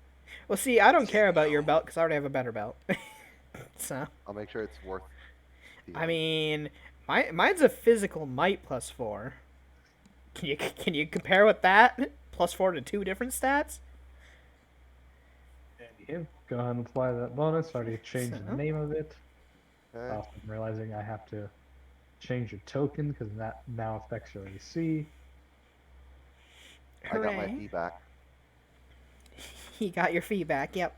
Well, see, I don't Yeah, care about your no. belt because I already have a better belt. So, I'll make sure it's worth I stealing. mean, mine's a physical might +4. Can you compare with that? +4 to two different stats. And you go ahead and apply that bonus. Already changed the So, name of it. Okay. Also, I'm realizing I have to change your token because that now affects your AC. I got my hooray! fee back. You got your fee back. Yep.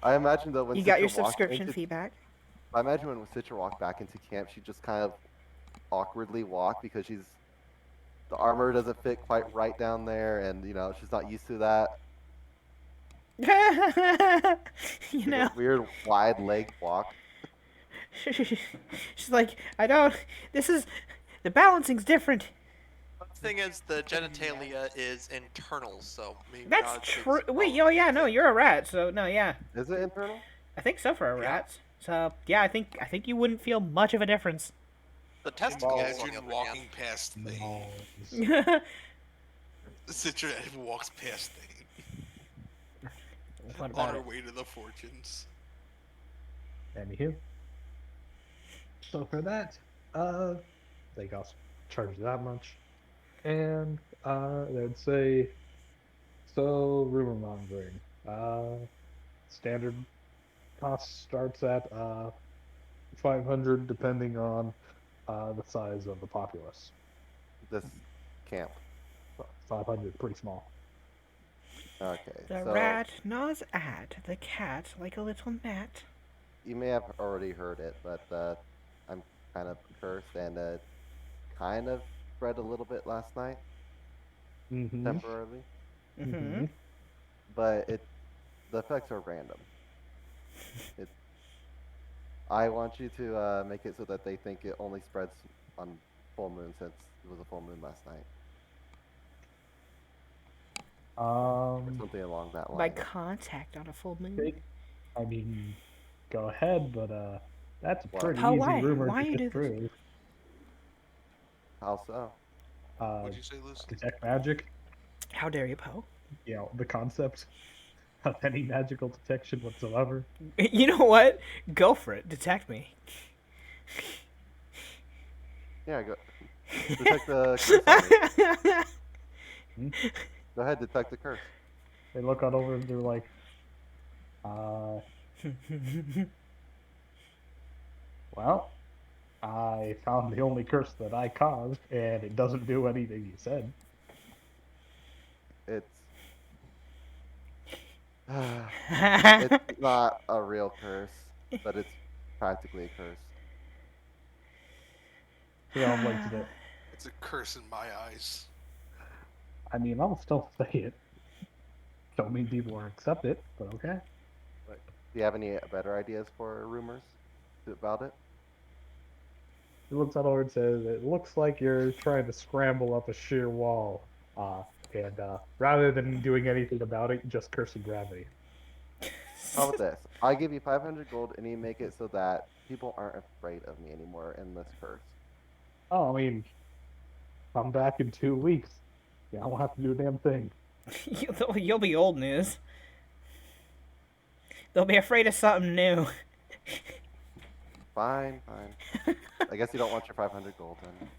I imagine though when You got your Citra walked subscription into, fee back. I imagine when Citra walked back into camp, she just kind of awkwardly walked because the armor doesn't fit quite right down there, and she's not used to that. You Like a know, weird wide leg walk. she's like, I don't. This is the balancing's different. The thing is, the genitalia is internal, so maybe That's not true. takes Wait, oh yeah, no, you're a rat. So no, yeah, Is it internal? I think so for a Yeah. rat. So yeah, I think you wouldn't feel much of a difference. The testicles, on the Imagine other walking hand. past Thane. Balls. Citra walks past Thane What on about her it? way to the fortunes. Anywho. So for that, they cost charge that much. And they'd say so rumor mongering. Standard cost starts at 500 depending on the size of the populace. This camp. 500, pretty small. Okay, The so rat gnaws at the cat like a little gnat. you may have already heard it, but I'm kind of cursed and kind of spread a little bit last night Mm-hmm. temporarily, Mm-hmm. but the effects are random. It I want you to make it so that they think it only spreads on full moon since it was a full moon last night, or something along that By line. contact on a full moon. They- I mean, go ahead, but that's a What? pretty Paul, easy why? rumor Why to you do this? disprove. How so? What'd you say, Lucy? Detect magic, How dare you, Poe? the concept of any magical detection whatsoever. You know what? Go for it. Detect me. Yeah, go detect the curse on me. Go ahead, detect the curse. They look out over and they're like, well, I found the only curse that I caused, and it doesn't do anything you said. It's it's not a real curse, but it's practically a curse. I'm like, It's a curse in my eyes. I mean, I'll still say it. Don't mean people will accept it, but okay. Do you have any better ideas for rumors about it? He looks out over and says, it looks like you're trying to scramble up a sheer wall. and rather than doing anything about it, just cursing gravity. How about this? I give you 500 gold, and you make it so that people aren't afraid of me anymore in this curse. Oh, I mean, I'm back in 2 weeks. Yeah, I won't have to do a damn thing. You'll be old news. They'll be afraid of something new. Fine, fine. I guess you don't want your 500 gold then.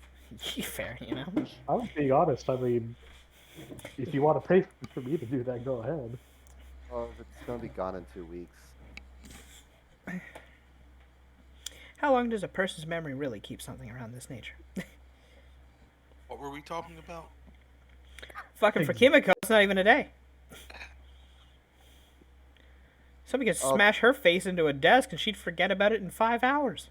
Fair, you know. I'm being honest. I mean, if you want to pay for me to do that, go ahead. Well, if it's gonna be gone in 2 weeks. How long does a person's memory really keep something around this nature? What were we talking about? Fucking for Kimiko, it's not even a day. Somebody could smash her face into a desk and she'd forget about it in 5 hours.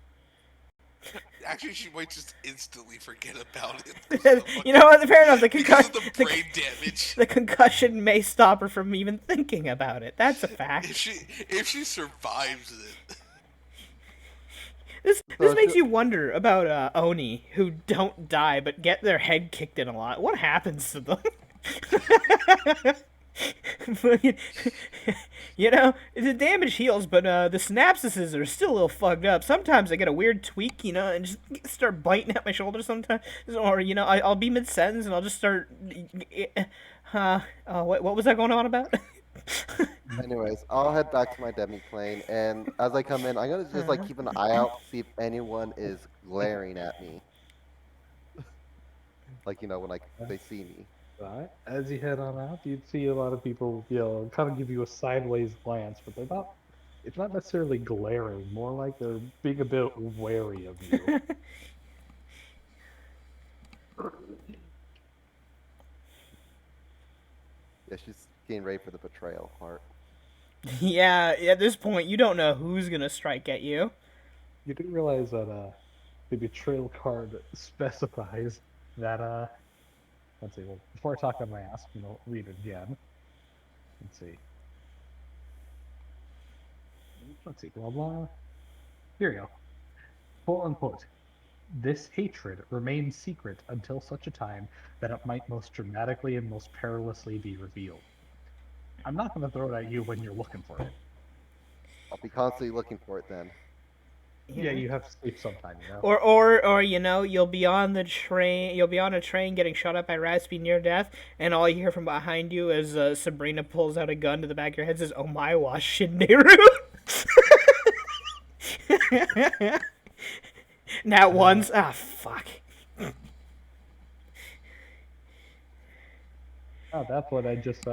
Actually, she might just instantly forget about it. You know what? Fair enough. Because of the brain damage. The concussion may stop her from even thinking about it. That's a fact. If she survives it. This makes you wonder about Oni, who don't die but get their head kicked in a lot. What happens to them? You know, the damage heals, but the synapses are still a little fucked up. Sometimes I get a weird tweak, you know, and just start biting at my shoulder sometimes. Or, you know, I'll be mid-sentence and I'll just start... what was that going on about? Anyways, I'll head back to my demi-plane, and as I come in, I'm gonna just like keep an eye out, see if anyone is glaring at me. Like, you know, when they see me. Right. As you head on out, you'd see a lot of people, you know, kind of give you a sideways glance, but they're not. It's not necessarily glaring. More like they're being a bit wary of you. Yeah, she's getting ready for the betrayal part. Yeah, at this point, you don't know who's gonna strike at you. You do realize that the betrayal card specifies that let's see. Well, before I talk on my ass, you know, read it again. Let's see. Let's see. Blah blah. Here we go. Quote unquote. This hatred remains secret until such a time that it might most dramatically and most perilously be revealed. I'm not going to throw it at you when you're looking for it. I'll be constantly looking for it then. Yeah, you have to sleep sometime, you know. Or you know, you'll be on the train. You'll be on a train getting shot up by rats, be near death, and all you hear from behind you is Sabrina pulls out a gun to the back of your head, and says, "Oh my wa Shinderu." Not once. Ah, fuck. Oh, that's what I just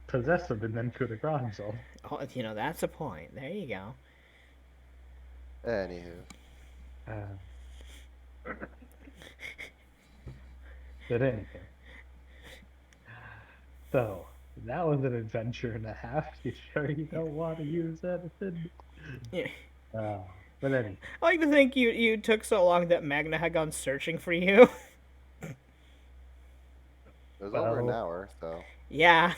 possessed him and then could have got himself. Oh, you know, that's a point. There you go. Anywho. But anyway. So, that was an adventure and a half. You sure you don't want to use anything? Yeah. But anyway. I like to think you took so long that Magna had gone searching for you. It was over an hour, so. Yeah.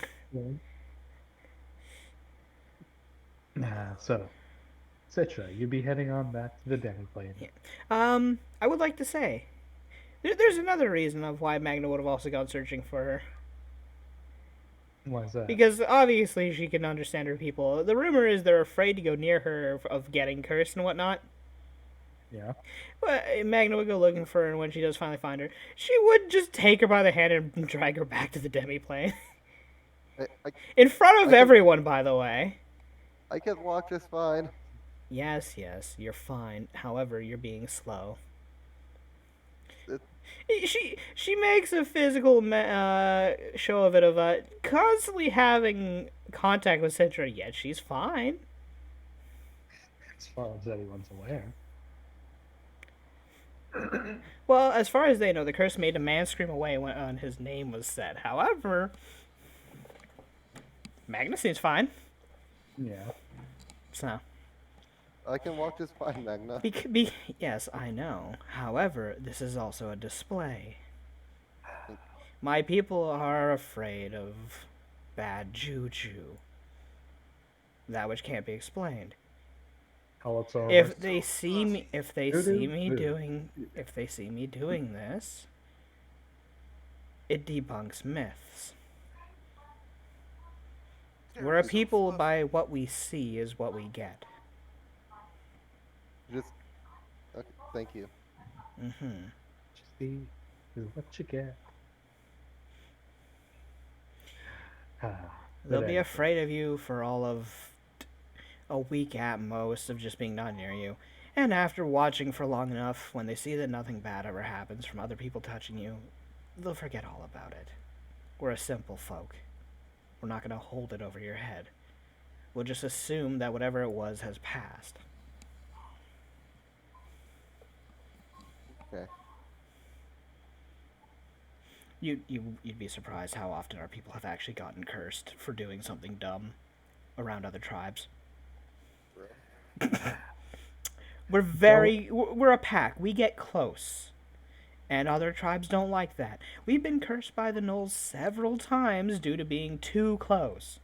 So, Citra, you'd be heading on back to the demi-plane. Yeah. I would like to say, there's another reason of why Magna would have also gone searching for her. Why is that? Because obviously she can understand her people. The rumor is they're afraid to go near her of getting cursed and whatnot. Yeah. But Magna would go looking for her, and when she does finally find her, she would just take her by the hand and drag her back to the demi-plane. In front of everyone, by the way. I can walk just fine. Yes, you're fine. However, you're being slow. She makes a physical show of it of constantly having contact with Citra, yet she's fine. As far as anyone's aware. Well, as far as they know, the curse made a man scream away when his name was said. However, Magna seems fine. Yeah. So. I can walk just fine, Magna. Yes, I know. However, this is also a display. My people are afraid of bad juju. That which can't be explained. If they see me doing this, it debunks myths. We're a so people fluffy. by what we see is what we get. Just okay. Thank you. Mm-hmm. What you see is what you get. They'll But be anyway, afraid of you for all of a week at most of just being not near you. And after watching for long enough, when they see that nothing bad ever happens from other people touching you, they'll forget all about it. We're a simple folk. We're not going to hold it over your head. We'll just assume that whatever it was has passed. Okay. You'd be surprised how often our people have actually gotten cursed for doing something dumb around other tribes. We're a pack. We get close. And other tribes don't like that. We've been cursed by the gnolls several times due to being too close.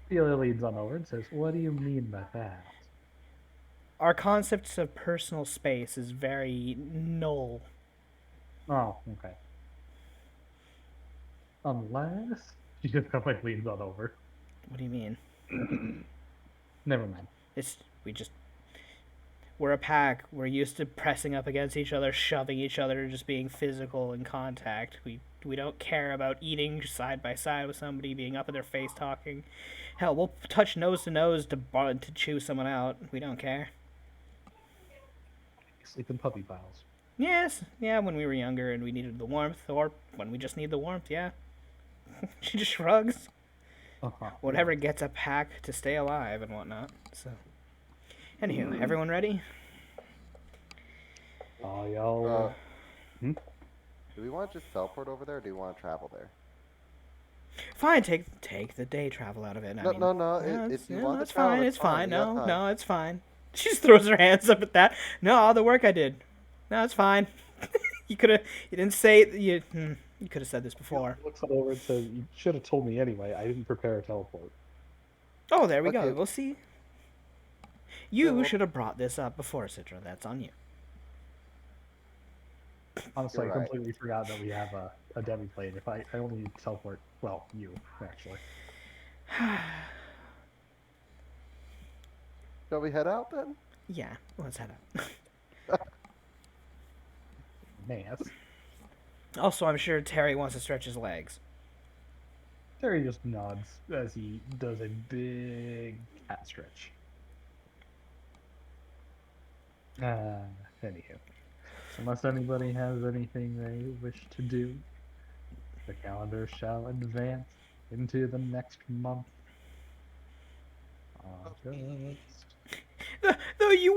Ophelia leans on over and says, "What do you mean by that?" Our concepts of personal space is very null. Oh, okay. Unless she just kind of like leans on over. What do you mean? Never mind. We're a pack. We're used to pressing up against each other, shoving each other, just being physical in contact. We don't care about eating side by side with somebody, being up in their face talking. Hell, we'll touch nose to nose to chew someone out. We don't care. Sleep in puppy piles. Yes, yeah, when we were younger and we needed the warmth, or when we just need the warmth, yeah. She just shrugs. Uh-huh. Whatever gets a pack to stay alive and whatnot. So, anywho, everyone ready? Oh, y'all. Do we want to just teleport over there, or do we want to travel there? Fine, take the day travel out of it. No. If you want to it's travel, fine. that's It's fine. We got No, time. no, it's fine. She just throws her hands up at that. No, all the work I did. No, it's fine. You didn't say you. You could have said this before. Looks over and says, "You should have told me anyway. I didn't prepare a teleport." Oh, there we Okay. go. We'll see. Yeah, You well- should have brought this up before, Citra. That's on you. Honestly, You're I right. completely forgot that we have a demi plane. If I only need to teleport, well, you actually. Shall we head out then? Yeah, let's head up. Man, Also, I'm sure Terry wants to stretch his legs. Terry just nods as he does a big cat stretch. Anywho, unless anybody has anything they wish to do, the calendar shall advance into the next month. August. Though you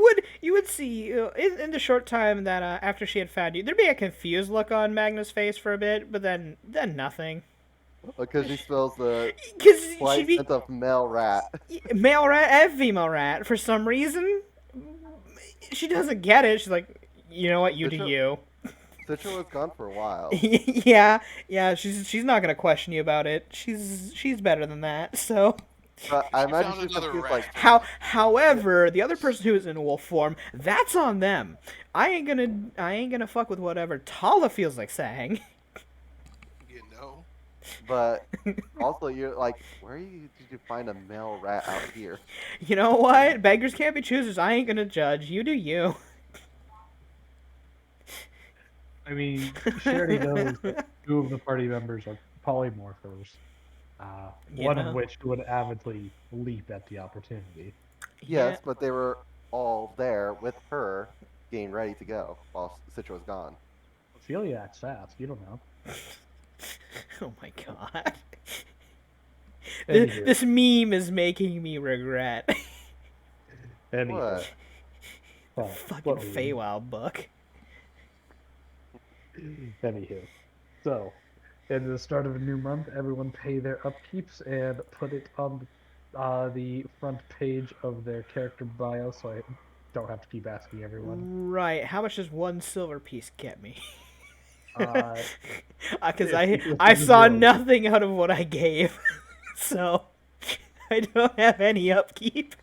would see in the short time that after she had found you, there'd be a confused look on Magna's face for a bit, but then nothing. Because he smells the Because slight she'd be scent of male rat. male rat and female rat for some reason. She doesn't get it. She's like, you know what, you do Citra- you. Citra was gone for a while. Yeah. She's not gonna question you about it. She's better than that. So. But I imagine found she's another confused, rat. like, However, the other person who is in wolf form, that's on them. I ain't gonna fuck with whatever Tala feels like saying. You know? but also you're like, did you find a male rat out here? You know what? Beggars can't be choosers. I ain't gonna judge. You do you. I mean, she already knows that two of the party members are polymorphers. You One know? of which would avidly leap at the opportunity. Yes, but they were all there with her, getting ready to go while Citra was gone. Ophelia acts fast. You don't know. Oh my god. Anywho. This meme is making me regret. Anyway. What? Well, Fucking what we- Feywild book. Anywho. So, at the start of a new month, everyone pay their upkeeps and put it on the front page of their character bio so I don't have to keep asking everyone. Right. How much does one silver piece get me? Uh, Because it's I saw zero. nothing out of what I gave, so I don't have any upkeep.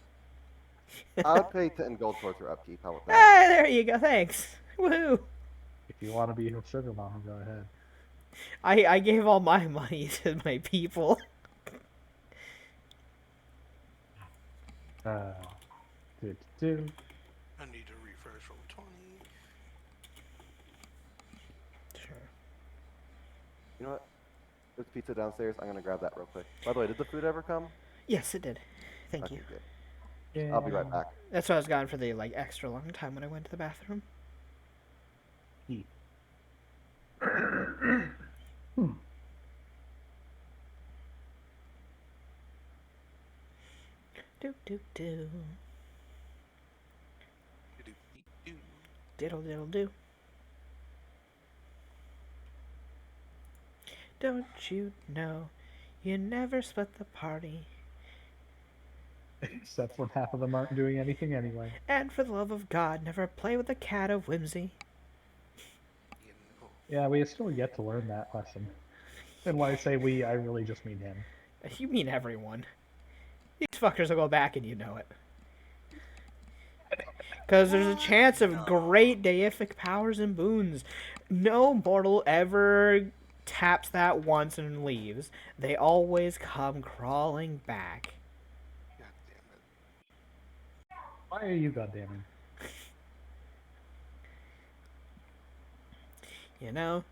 I would pay 10 gold towards her upkeep. How about that? Ah, there you go. Thanks. Woohoo. If you want to be a sugar mama, go ahead. I gave all my money to my people. Uh, do. I need to refresh roll 20. Sure. You know what? There's pizza downstairs. I'm gonna grab that real quick. By the way, did the food ever come? Yes, it did. Thank Okay, you. good. Yeah. I'll be right back. That's what I was gone for the like extra long time when I went to the bathroom. Do do do. Do-do-do-do. Diddle diddle do. Don't you know you never split the party? Except when half of them aren't doing anything anyway. And for the love of God, never play with a cat of whimsy. You know. Yeah, we still yet to learn that lesson. And when I say we, I really just mean him. You mean everyone. These fuckers will go back and you know it. Because there's a chance of great deific powers and boons. No mortal ever taps that once and leaves. They always come crawling back. God damn it. Why are you goddamming? You know?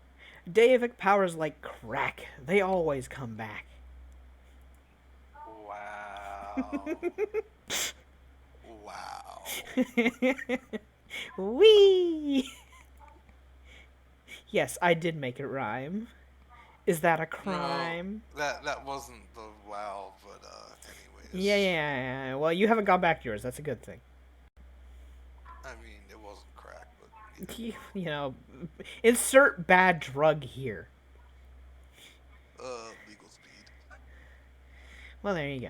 Deific powers like crack. They always come back. Wow. Wow. Wee! Yes, I did make it rhyme. Is that a crime? No, that wasn't the wow, but anyways. Yeah. Well, you haven't gone back to yours. That's a good thing. I mean, it wasn't crack, but you You know, insert bad drug here. know, legal speed. Well, there you go.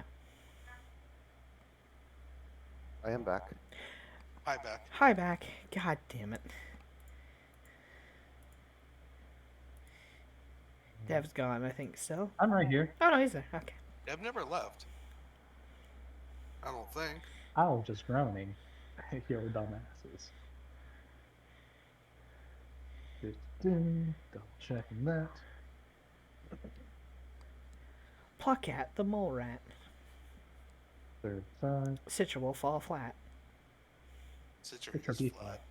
I am back. Hi back. Hi, back. God damn it. Dev's gone, I think, still. I'm right here. Oh, no, he's there. Okay. Deb never left. I don't think. I was just groaning. You're dumbasses. Double checking that. Pluck at the mole rat. 35. Citra will fall flat. Citra Citra is be flat.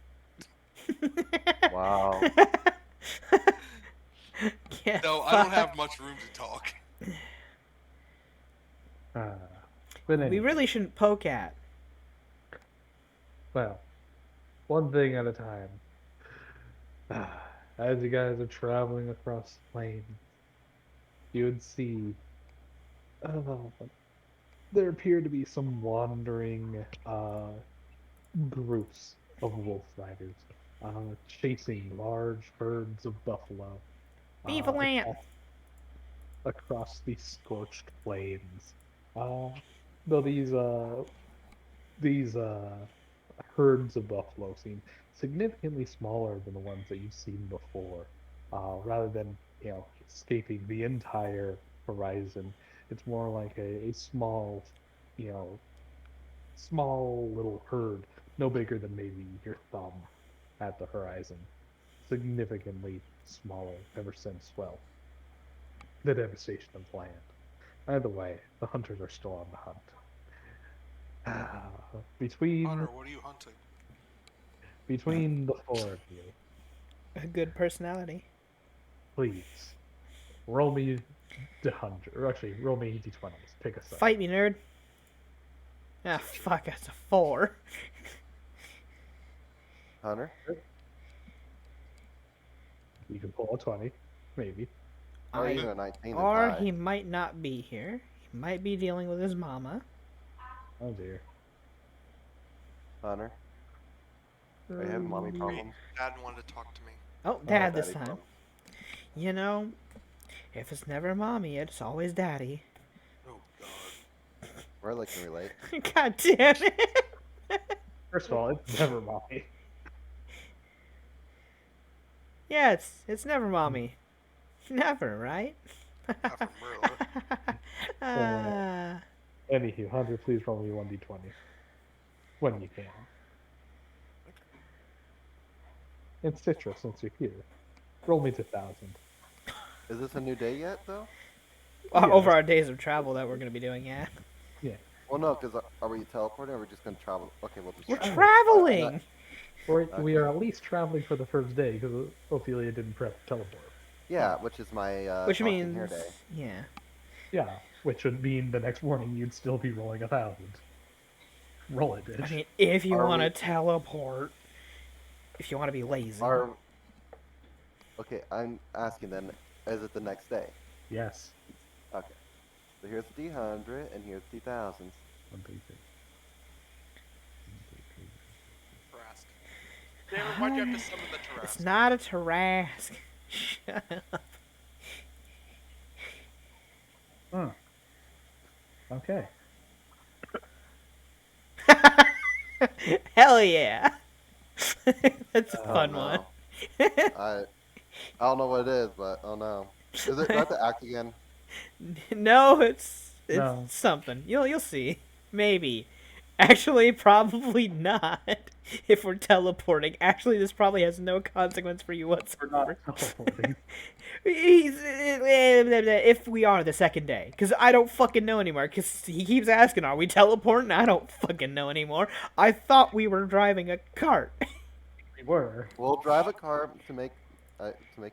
Wow. Yeah, No, I don't have much room to talk. But We anyway, really shouldn't poke at. well, one thing at a time. As you guys are traveling across the plains, you would see there appear to be some wandering groups of wolf riders chasing large herds of buffalo Beef-a-lant. across these scorched plains. Though these herds of buffalo seem significantly smaller than the ones that you've seen before. Rather than escaping the entire horizon, it's more like a small, you know, small little herd, no bigger than maybe your thumb at the horizon. Significantly smaller ever since, well, the devastation of land. Either way, the hunters are still on the hunt. Between Hunter, what are you hunting? the four of you, A good personality. please roll me d100, or actually roll me d20s. Pick a side. Fight me, nerd. Ah, fuck, that's a 4. Hunter? You can pull a 20, maybe. Or I- even a 19 to Or tie. he might not be here. He might be dealing with his mama. Oh dear. Hunter? Are you having mommy problems? Dad wanted to talk to me. Oh, Dad this daddy time. problems. You know, if it's never mommy, it's always daddy. Oh god. Riley can relate. God damn it. First of all, it's never mommy. Yeah, it's never mommy. Never, right? Not from Merla. Ah. Anywho, Hunter, please roll me 1d20. When you can. And Citra, since you're here, roll me to 1,000. Is this a new day yet, though? Yeah, Over our days of travel that we're gonna be doing, yeah. Yeah. Well, no, because are we teleporting or are we just gonna travel? Okay, we'll just We're travel. traveling! We are at least traveling for the first day because Ophelia didn't prep teleport. Yeah, which is my Which talking hair means, day. yeah. Yeah, which would mean the next morning you'd still be rolling 1,000. Roll it, bitch. I mean, if you Are want to we- teleport, if you want to be lazy. Are okay. I'm asking then. Is it the next day? Yes. Okay. So here's the D100 and here's the thousands. 1, 2, 3. Trask. Damn it, why'd you have to summon the Trask? It's not a Tarask. Shut up. Huh. Okay. Hell yeah. That's a Oh, fun no. one. I don't know what it is, but oh no. Is it? Do I have to act again? No, it's No. something. You'll see. Maybe. Actually, probably not. If we're teleporting. Actually, this probably has no consequence for you We're whatsoever. not teleporting. If we are the second day. Because I don't fucking know anymore. Because he keeps asking, are we teleporting? I don't fucking know anymore. I thought we were driving a cart. We were. We'll drive a car to make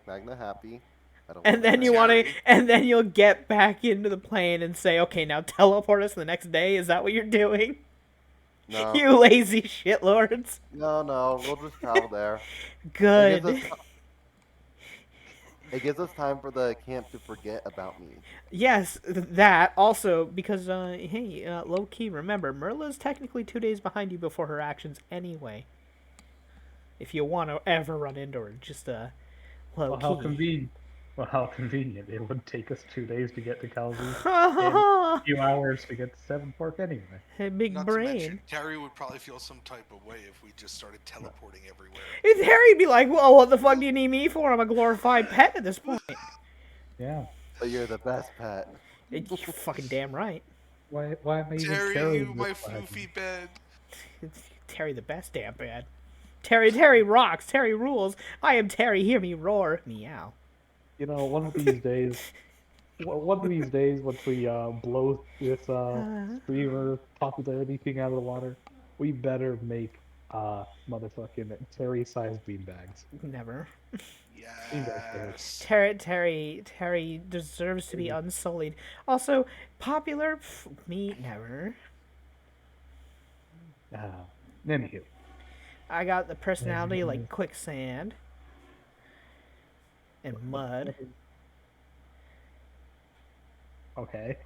Magna happy. I don't And want then that. you want to, Jerry. and then you'll get back into the plane and say, okay, now teleport us the next day. Is that what you're doing? No. You lazy shitlords. No. We'll just travel there. Good. It gives us time for the camp to forget about me. Yes, that also because hey, low key. Remember, Merla's technically 2 days behind you before her actions anyway. If you want to ever run into her, just low Well, how key. convenient. Well, how convenient. It would take us 2 days to get to Calvi and a few hours to get to Seven Fork anyway. Hey, big Not to brain. mention, Terry would probably feel some type of way if we just started teleporting everywhere. And Harry'd be like, well, what the fuck do you need me for? I'm a glorified pet at this point. Yeah. But you're the best pet. You're fucking damn right. Why am I even Terry, carrying my this wagon? foofy bed. Terry the best damn bad. Terry rocks. Terry rules. I am Terry. Hear me roar. Meow. You know, one of these days, once we blow this streamer popularity thing out of the water, we better make motherfucking Terry-sized beanbags. Never. Yes. Terry deserves to be unsullied. Also, popular? Me, never. Anywho. I got the personality like quicksand. And mud. Okay.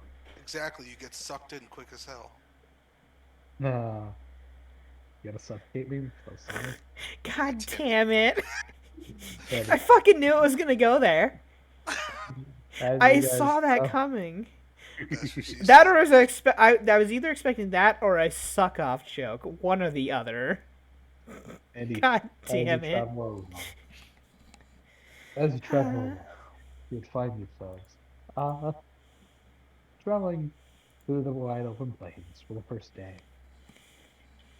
Exactly, you get sucked in quick as hell. You gotta suffocate me? So sorry. God damn it. But I fucking knew it was gonna go there. as I you guys saw that know- coming. That's what she That said. or I was either expecting that or a suck off joke. One or the other. Andy, God as you damn it. travel along- As you travel along, you'd find yourselves traveling through the wide open plains for the first day.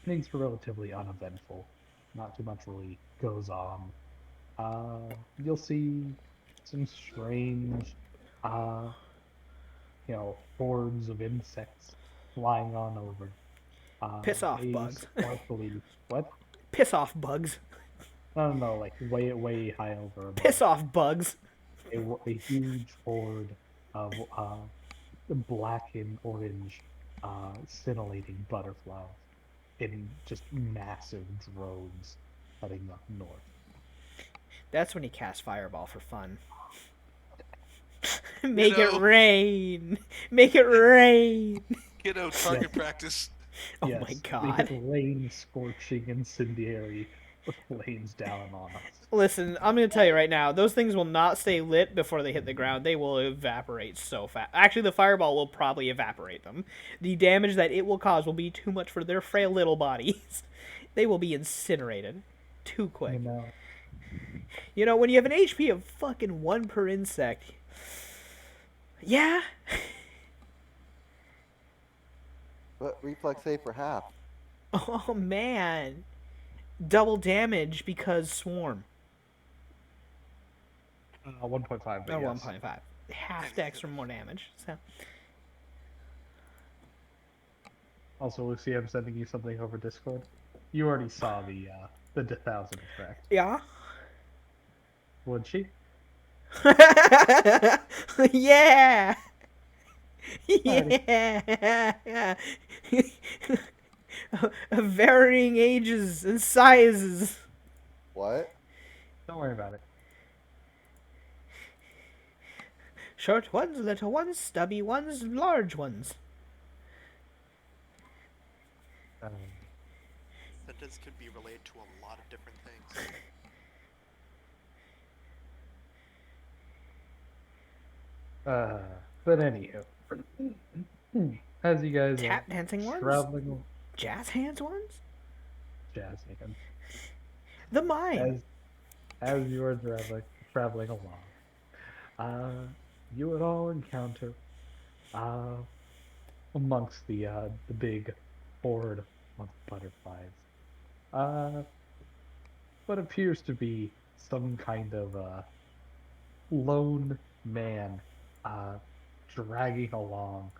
Things were relatively uneventful. Not too much really goes on. You'll see some strange, hordes of insects flying on over. Piss off, a bugs. sparkly- What? Piss off, bugs. No, like way high over. above. Piss off, bugs. A huge horde of black and orange scintillating butterflies in just massive droves heading up north. That's when you cast Fireball for fun. Make it know- rain. Make it rain. Kiddo, target practice. Oh Yes, my we god. get rain scorching incendiary flames down on us. Listen, I'm gonna tell you right now, those things will not stay lit before they hit the ground. They will evaporate so fast. Actually, the fireball will probably evaporate them. The damage that it will cause will be too much for their frail little bodies. They will be incinerated too quick. You know, You know, when you have an HP of fucking 1 per insect. Yeah. But reflex save for half. Oh man. Double damage because swarm. 1.5, but Or yes. 1.5. Half the extra more damage. So Also, Lucy, I'm sending you something over Discord. You already saw the 1000 effect. yeah. Would she? Yeah. Alrighty. Yeah. Varying ages and sizes. What? Don't worry about it. Short ones, little ones, stubby ones, large ones. Um, Sentence can be related to a lot of different things. but anywho, as you guys are Tap dancing ones? traveling, Jazz hands ones? jazz hands, The mime. as you are traveling along, you would all encounter uh amongst the big horde of butterflies, uh what appears to be some kind of lone man uh, dragging along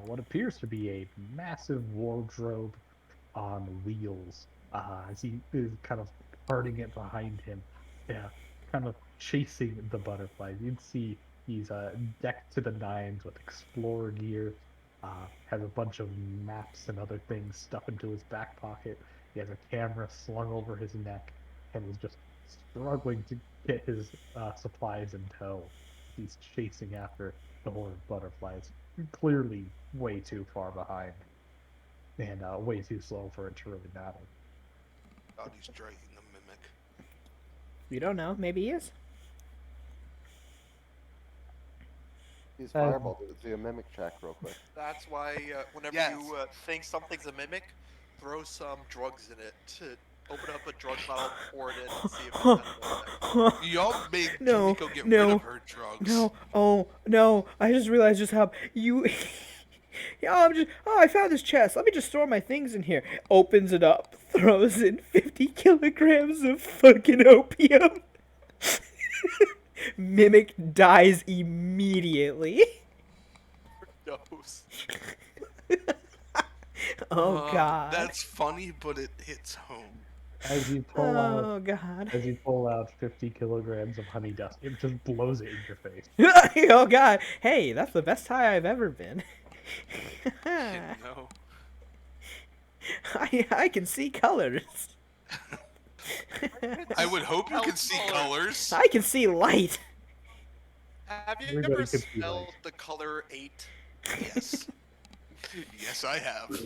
what appears to be a massive wardrobe on wheels as he is kind of parting it behind him, yeah, kind of chasing the butterflies. You'd see he's decked to the nines with explorer gear, has a bunch of maps and other things stuffed into his back pocket. He has a camera slung over his neck and is just struggling to get his supplies in tow. He's chasing after the horde of butterflies, clearly way too far behind and way too slow for it to really matter. God, he's dragging the mimic. You don't know. Maybe he is. Use Um, fireball to do a mimic check real quick. That's why whenever Yes. you think something's a mimic, throw some drugs in it to open up a drug bottle, pour it in, and see if it has an effect. Y'all made No, Kimiko get no, rid of her drugs. No. Oh, no. I just realized just how you. Yeah, I found this chest. Let me just store my things in here. Opens it up, throws in 50 kilograms of fucking opium. Mimic dies immediately. Dose. Oh, God. That's funny, but it hits home. As you pull out Oh, God. 50 kilograms of honey dust, it just blows it in your face. Oh, God. Hey, that's the best high I've ever been. No. I can see colors. I would hope you could see colors. I can see light. Have you Everybody ever could be smelled right. the color 8? Yes. Yes, I have.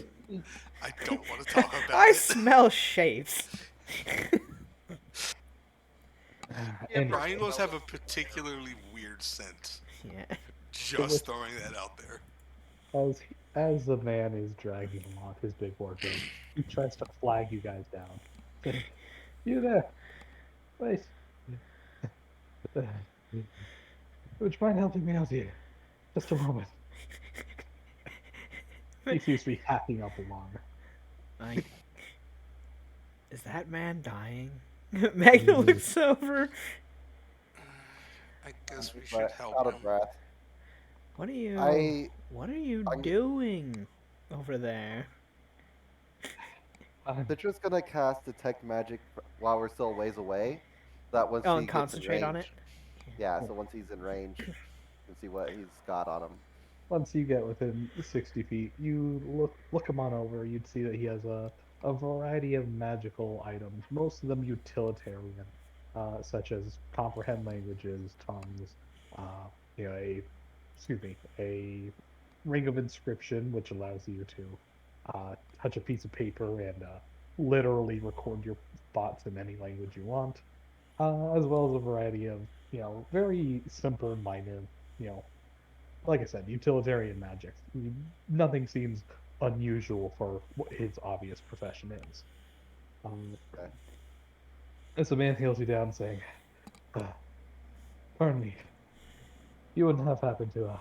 I don't want to talk about I it. smell shapes. And Ryan must have a particularly weird scent. Yeah. Just throwing that out there. as the man is dragging along his big wardrobe, he tries to flag you guys down. Saying, "You there? Wait. Would you mind helping me out here? Just a moment." He seems to be hacking up along. Is that man dying? Magna looks over. I guess we But should help out him. of breath. What are you? What are you I'm- doing over there? Citra's gonna cast detect magic while we're still a ways away. That once Oh, he and gets in concentrate on it. range- Yeah, so once he's in range, you can see what he's got on him. Once you get within 60 feet, you look him on over. You'd see that he has a variety of magical items, most of them utilitarian, such as comprehend languages, tongues, you know, a ring of inscription, which allows you to touch a piece of paper and literally record your thoughts in any language you want, as well as a variety of, very simple, minor, you know, like I said, utilitarian magic. Nothing seems unusual for what his obvious profession is. Okay. As the man hails you down, saying, "Pardon me, you wouldn't have happened to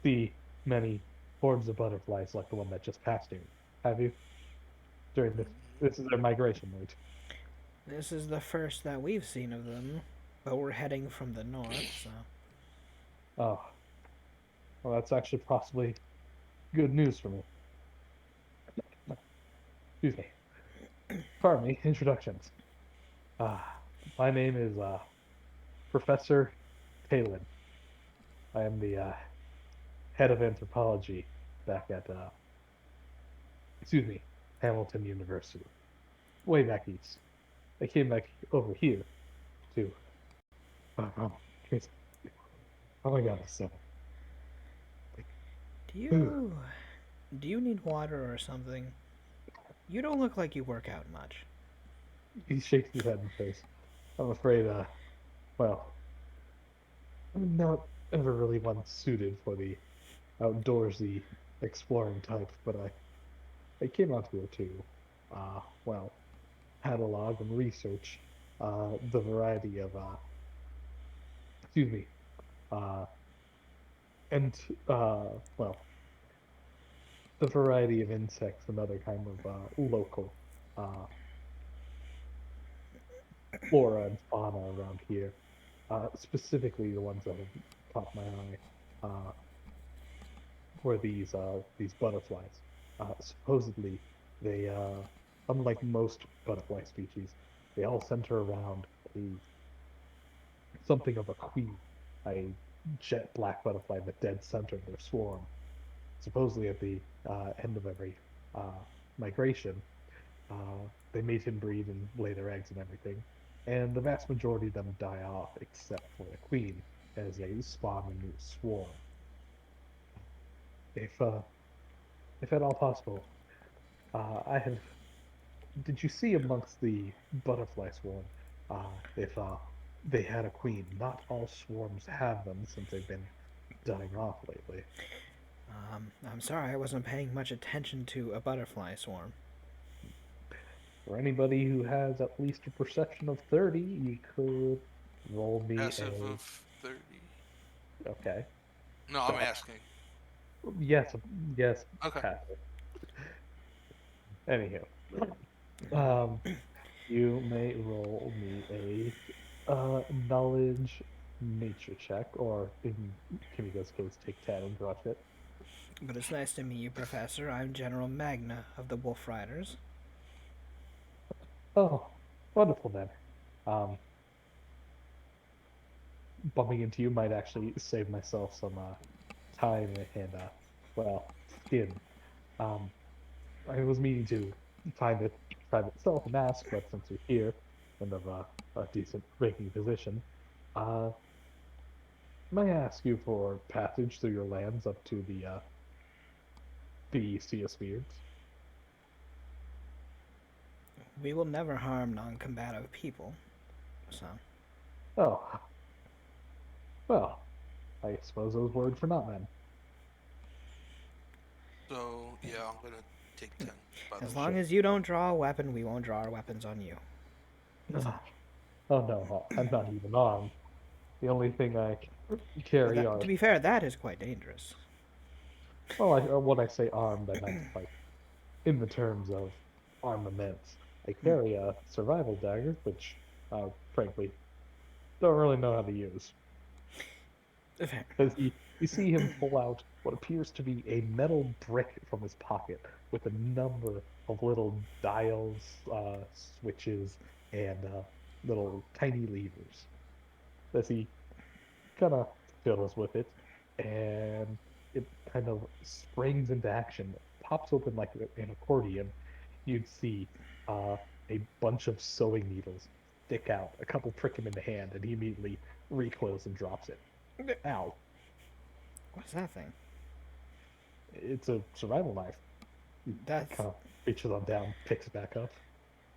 see many hordes of butterflies like the one that just passed you, have you? During this is their migration route." This is the first that we've seen of them. But we're heading from the north, so. Oh, well, that's actually possibly good news for me. Excuse me. Pardon me. Introductions. Ah, my name is Professor Talon. I am the head of anthropology back at excuse me, Hamilton University, way back east. I came back over here to. Oh, Chris, oh my God, so. Do you. Do you need water or something? You don't look like you work out much. He shakes his head and says, "I'm afraid, well, I'm not ever really one suited for the outdoorsy exploring type, but I came out here to, well, catalog and research the variety of, excuse me, uh, and, well, the variety of insects and other kind of local uh, flora and fauna around here, specifically the ones that have caught my eye. Were these butterflies. Supposedly, they unlike most butterfly species, they all center around a something of a queen, a jet black butterfly in the dead center of their swarm. Supposedly, at the end of every uh, migration, they mate and breed and lay their eggs and everything, and the vast majority of them die off except for the queen as they spawn a new swarm. If if at all possible, I have. Did you see amongst the butterfly swarm, if they had a queen? Not all swarms have them since they've been dying off lately. I'm sorry, I wasn't paying much attention to a butterfly swarm. For anybody who has at least a perception of 30, you could roll me Passive a. of 30. Okay. No, I'm Uh, asking. yes, yes, Okay. passive. Anywho, um, you may roll me a knowledge nature check, or in Kimiko's case, take 10 and rush it. But it's nice to meet you, Professor. I'm General Magna of the Wolf Riders. Oh, wonderful then. Um, Bumping into you might actually save myself some time and well, skin. Um, I was meaning to find it tribe itself and ask, but since you're here and of a decent ranking position, uh, may I ask you for passage through your lands up to the Sea of Spirits? We will never harm non combative people, so. Oh, well, I suppose those words for not men. So, yeah, I'm gonna take 10, by the As way. long as you don't draw a weapon, we won't draw our weapons on you. Oh no, I'm not even armed. The only thing I Well, carry that, are, to be fair, that is quite dangerous. well, when I say armed, I meant like in the terms of armaments. I carry a survival dagger, which, frankly, don't really know how to use. Fair As enough. you see him pull out what appears to be a metal brick from his pocket with a number of little dials, switches, and little tiny levers. As he kind of fiddles with it, and it kind of springs into action, pops open like an accordion. You'd see uh, a bunch of sewing needles stick out, a couple prick him in the hand, and he immediately recoils and drops it. Ow. What's that thing? It's a survival knife. He That's kind of reaches on down, picks it back up.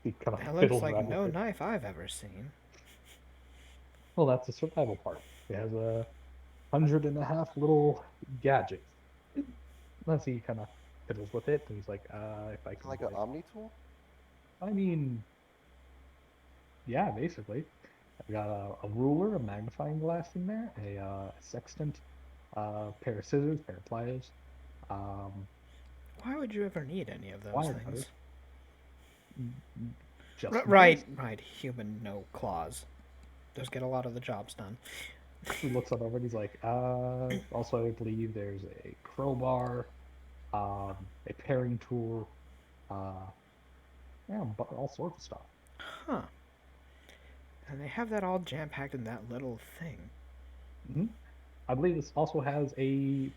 He kind of that looks fiddles like around no with it. knife I've ever seen. Well, that's the survival part. It has 100 and a half little gadgets. Let's see, he kind of fiddles with it, and he's like, if I Is it can, like an like, Omni tool? I mean, yeah, basically. I've got a ruler, a magnifying glass in there, a sextant, pair of scissors, pair of pliers, um, Why would you ever need any of those wire cutters, things? just in Right, case. right. Human no claws. Those get a lot of the jobs done. He looks it over and he's like, also I believe there's a crowbar, a paring tool, uh, yeah, but all sorts of stuff. Huh. And they have that all jam-packed in that little thing. Hmm. I believe this also has a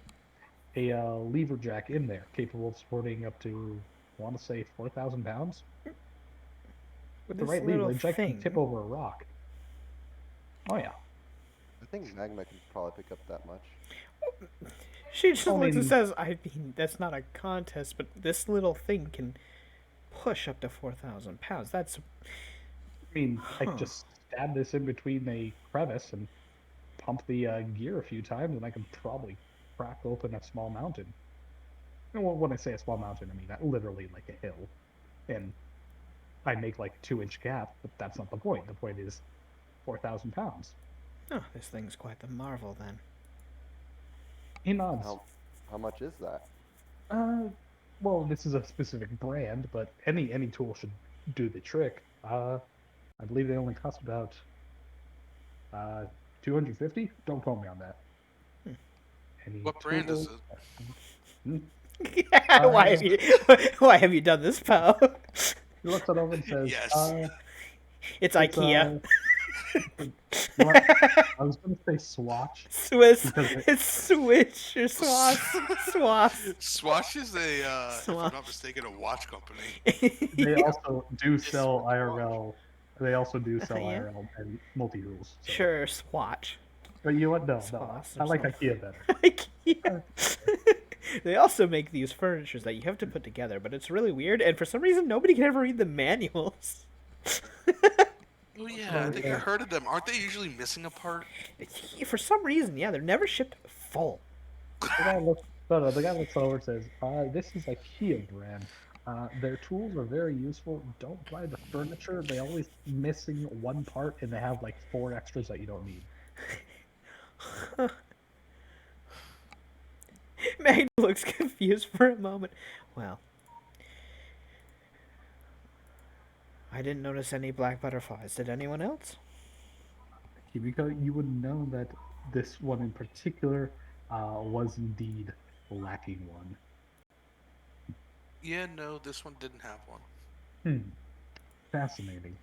lever jack in there, capable of supporting up to, I want to say, 4,000 pounds. With the This right little leverage, I can tip thing. over a rock. Oh yeah. I think Magma can probably pick up that much. She just I looks and mean, says, I mean, that's not a contest, but this little thing can push up to 4,000 pounds. That's. I Huh. could just stab this in between a crevice and pump the gear a few times, and I can probably crack open a small mountain. And when I say a small mountain, I mean literally like a hill. And I make like a 2-inch gap, but that's not the point. The point is 4,000 pounds. Oh, this thing's quite the marvel then. He nods. How much is that? Uh, well, this is a specific brand, but any tool should do the trick. I believe they only cost about 250. Don't quote me on that. Any What brand is tools? it? Hmm? why Uh, have you why have you done this, pal? he looks it over and says, Yes. It's it's IKEA. you know what? I was gonna say Swatch Swiss. because It's Switch or Swass. Swass. Swatch is if I'm Swatch. not mistaken, a watch company. they Yeah. also do It's sell Swatch. IRL. They also do sell Yeah. IRL and multi-tools. So. Sure, Swatch. But you know what? No. Swass I or like something. IKEA better. IKEA. They also make these furnitures that you have to put together, but it's really weird, and for some reason nobody can ever read the manuals. Oh yeah, I think I heard of them. Aren't they usually missing a part? For some reason, yeah, they're never shipped full. The guy looks over and says, "This is IKEA brand. Their tools are very useful. Don't buy the furniture. They always missing one part, and they have like 4 extras that you don't need." Magna looks confused for a moment. Well, I didn't notice any black butterflies. Did anyone else? Himiko, you would know that this one in particular was indeed lacking one. Yeah, no, this one didn't have one. Fascinating.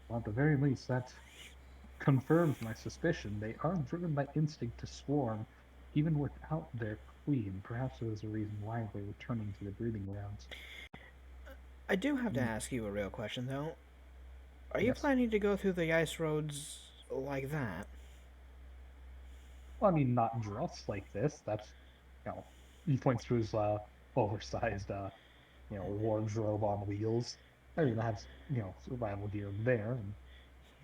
Well, at the very least, that confirms my suspicion. They are driven by instinct to swarm, even without their queen. Perhaps there was a reason why they're returning to the breeding grounds. I do have to ask you a real question, though. Are you Yes. planning to go through the ice roads like that? Well, I mean, not dressed like this. That's, he points to his oversized, wardrobe on wheels. I mean, that has, survival gear there,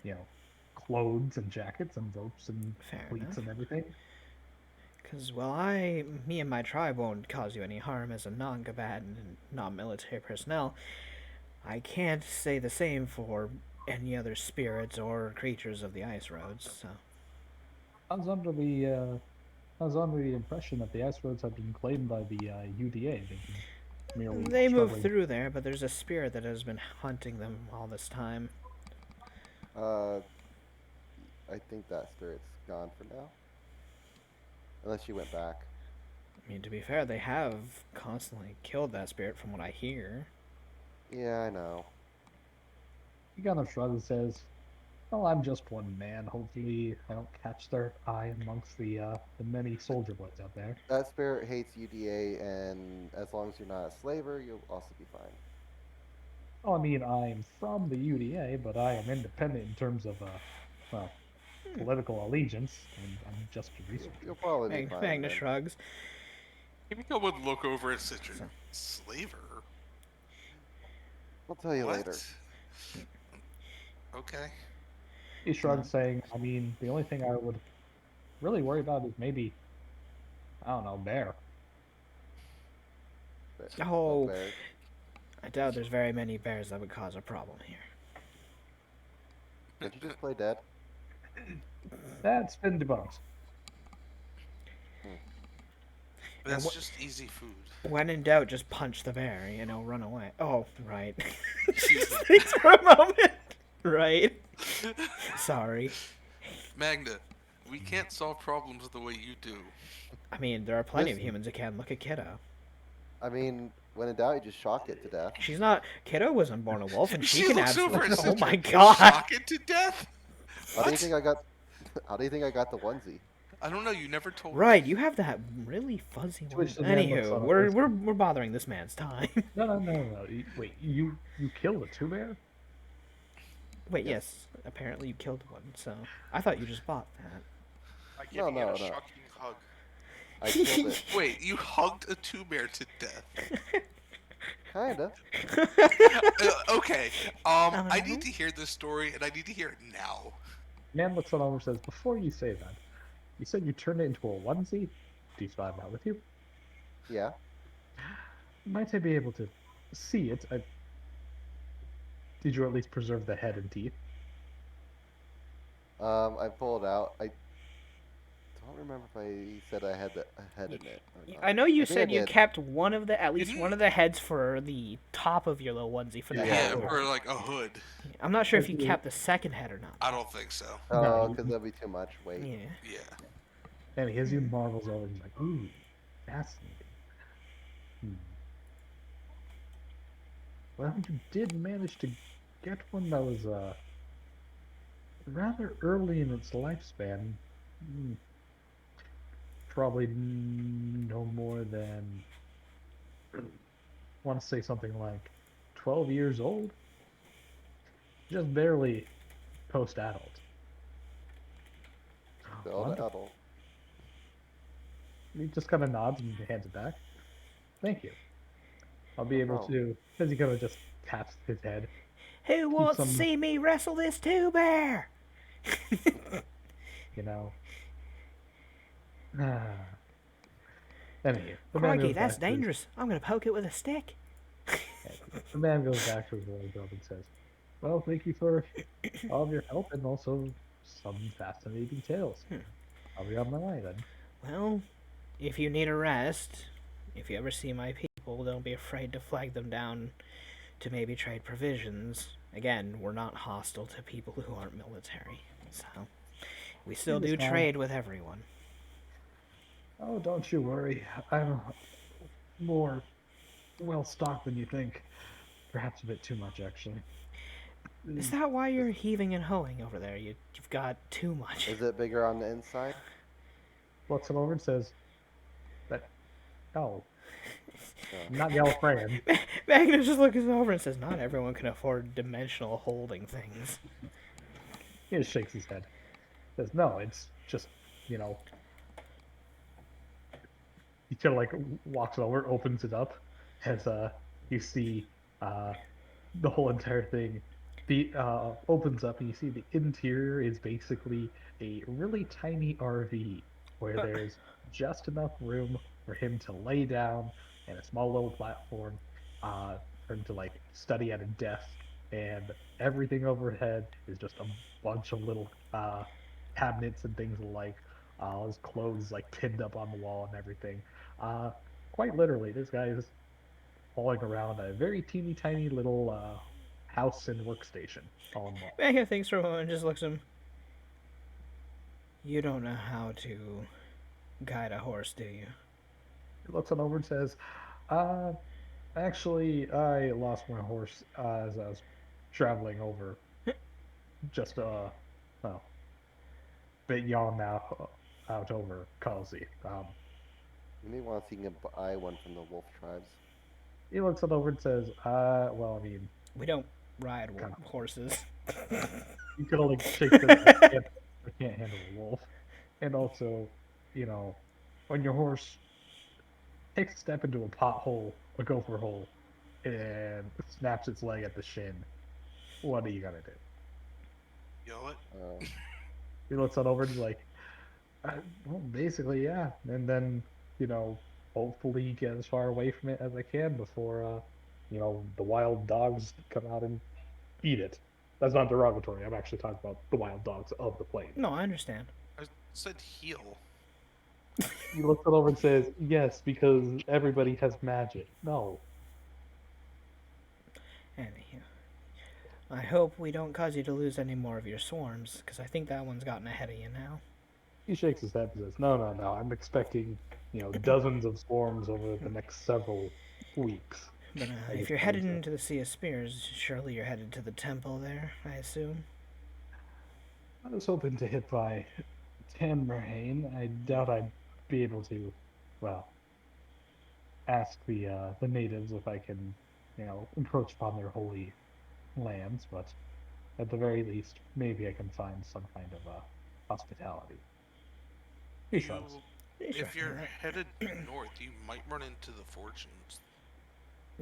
and, clothes and jackets and ropes and Fair cleats enough. and everything. Because, well, me and my tribe won't cause you any harm as a non-combatant and non-military personnel. I can't say the same for any other spirits or creatures of the ice roads, so. I was under the, impression that the ice roads had been claimed by the UDA. They've been merely They move struggling. through there, but there's a spirit that has been hunting them all this time. I think that spirit's gone for now. Unless she went back. I mean, to be fair, they have constantly killed that spirit from what I hear. Yeah, I know. He kind of shrugs and says, "Well, I'm just one man. Hopefully, I don't catch their eye amongst the many soldier boys out there." That spirit hates UDA, and as long as you're not a slaver, you'll also be fine. Oh, I mean, I'm from the UDA, but I am independent in terms of, political allegiance, and I'm just a researcher. You'll probably be fine. Magna then. shrugs. Himiko would look over and say, "Slaver? I'll tell you What? later. Okay." He shrugs, saying, "I mean, the only thing I would really worry about is maybe, I don't know, bear." Oh. Bears. I doubt there's very many bears that would cause a problem here. Did you just play dead? That's been debunked. That's just easy food. When in doubt, just punch the bear, run away. Oh, right. She's Thanks for a moment. Right? Sorry. Magna, we can't solve problems the way you do. I mean, there are plenty of Listen. humans that can. Look at Kiddo. I mean, when in doubt, you just shock it to death. She's not. Kiddo wasn't born a wolf, and she She can looks over absolutely. at Oh sister. my god! Shock it to death? How do you What? think I got? How do you think I got the onesie? I don't know. You never told Right, me. you have that really fuzzy To one. which the man looks Anywho, on we're bothering this man's time. No. Wait, you killed a two bear? Wait, Yes. yes. Apparently you killed one. So I thought you just bought that. By giving it no. a shocking hug. I killed it. Wait, you hugged a two bear to death. Kinda. Okay. I need to hear this story, and I need to hear it now. Man looks on over and says, before you say that, you said you turned it into a onesie? Do you still have that with you? Yeah. Might I be able to see it? Did you at least preserve the head and teeth? I pulled out. I don't remember if I said I had a head in it. Or not. I know you I think I said you did. kept one of the at least didn't- one of the heads for the top of your little onesie for the Yeah. head. Yeah, or like a hood. I'm not sure if you Yeah. kept the second head or not. I don't think so. Oh, No, because that'd be too much weight. Yeah. Yeah. And he has you marvels over and he's like, ooh, fascinating. Hmm. Well, you did manage to get one that was rather early in its lifespan. Hmm. Probably no more than, want to say something like 12 years old? Just barely post-adult. Still an Wonderful. adult. He just kind of nods and hands it back. Thank you. I'll be able problem. to, as he kind of just taps his head. Who wants to some- see me wrestle this two bear? You know. Ah. Anyway, the man Crikey, goes that's back to his- dangerous. I'm gonna poke it with a stick. The man goes back to his wardrobe and says, well, thank you for all of your help and also some fascinating tales. I'll be on my way then. Well, if you need a rest, if you ever see my people, don't be afraid to flag them down to maybe trade provisions. Again, we're not hostile to people who aren't military, so we still do Understand. trade with everyone. Oh, don't you worry. I'm more well stocked than you think. Perhaps a bit too much, actually. Is that why you're heaving and hoeing over there? You've got too much. Is it bigger on the inside? Looks him over and says, "But no, No. not Gallifreyan." Magnus just looks over and says, "Not everyone can afford dimensional holding things." He just shakes his head. Says, "No, it's just, you know." He kind of like walks over, opens it up, as you see the whole entire thing. The opens up, and you see the interior is basically a really tiny RV where there's just enough room for him to lay down and a small little platform for him to like study at a desk, and everything overhead is just a bunch of little cabinets and things like his clothes like pinned up on the wall and everything. Quite literally, this guy is falling around a very teeny tiny little house and workstation all in one. Magnus thinks for a moment and just looks at him. You don't know how to guide a horse, do you? He looks on over and says, actually, I lost my horse as I was traveling over just, well, bit yawn now out over Causey. You may want to see if you can buy one from the wolf tribes. He looks on over and says, well, I mean, We don't ride horses. you can only shake the I can't handle a wolf. And also, you know, when your horse takes a step into a pothole, a gopher hole, and snaps its leg at the shin, what are you gonna do? Yell it. He looks on over and he's like, well, basically, yeah. And then, you know, hopefully get as far away from it as I can before, you know, the wild dogs come out and eat it. That's not derogatory. I'm actually talking about the wild dogs of the plain. No, I understand. I said heal. He looks on over and says, yes, because everybody has magic. No. Anyhow. I hope we don't cause you to lose any more of your swarms, because I think that one's gotten ahead of you now. He shakes his head and says, "No, no, no. I'm expecting, dozens of swarms over the next several weeks." But I if guess you're that headed is into the Sea of Spears, surely you're headed to the temple there, I assume. I was hoping to hit by Tamrain. I doubt I'd be able to, well, ask the natives if I can, encroach upon their holy lands, but at the very least, maybe I can find some kind of hospitality. He shrugs. You, Sure. if you're headed north, you might run into the fortunes.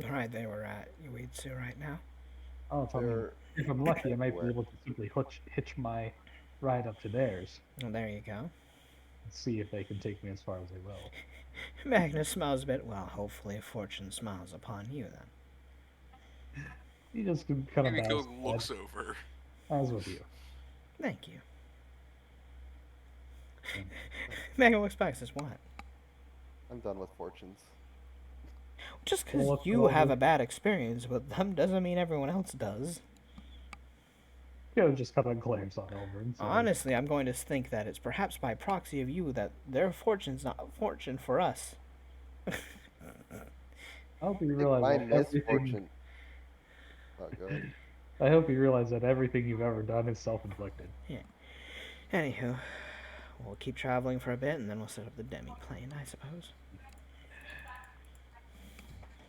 Right there we're at Uetsu right now. Oh, They're if I'm lucky, I might be everywhere. able to simply hitch my ride up to theirs Well, there you go. and see if they can take me as far as they will. Magnus smiles a bit. Well, hopefully fortune smiles upon you then. He just kind of Kiriko bows his head, looks over. as with you. Thank you. And Magnus looks back and says, what? I'm done with fortunes. Just Well, because what's you have over? a bad experience with them doesn't mean everyone else does. Just kind of glares on over and says, Honestly, I'm going to think that it's perhaps by proxy of you that their fortune's not fortune for us. I hope you I think realize my that everything. misfortune. Oh, good. I hope you realize that everything you've ever done is self-inflicted. Anywho, we'll keep traveling for a bit and then we'll set up the demi plane, I suppose.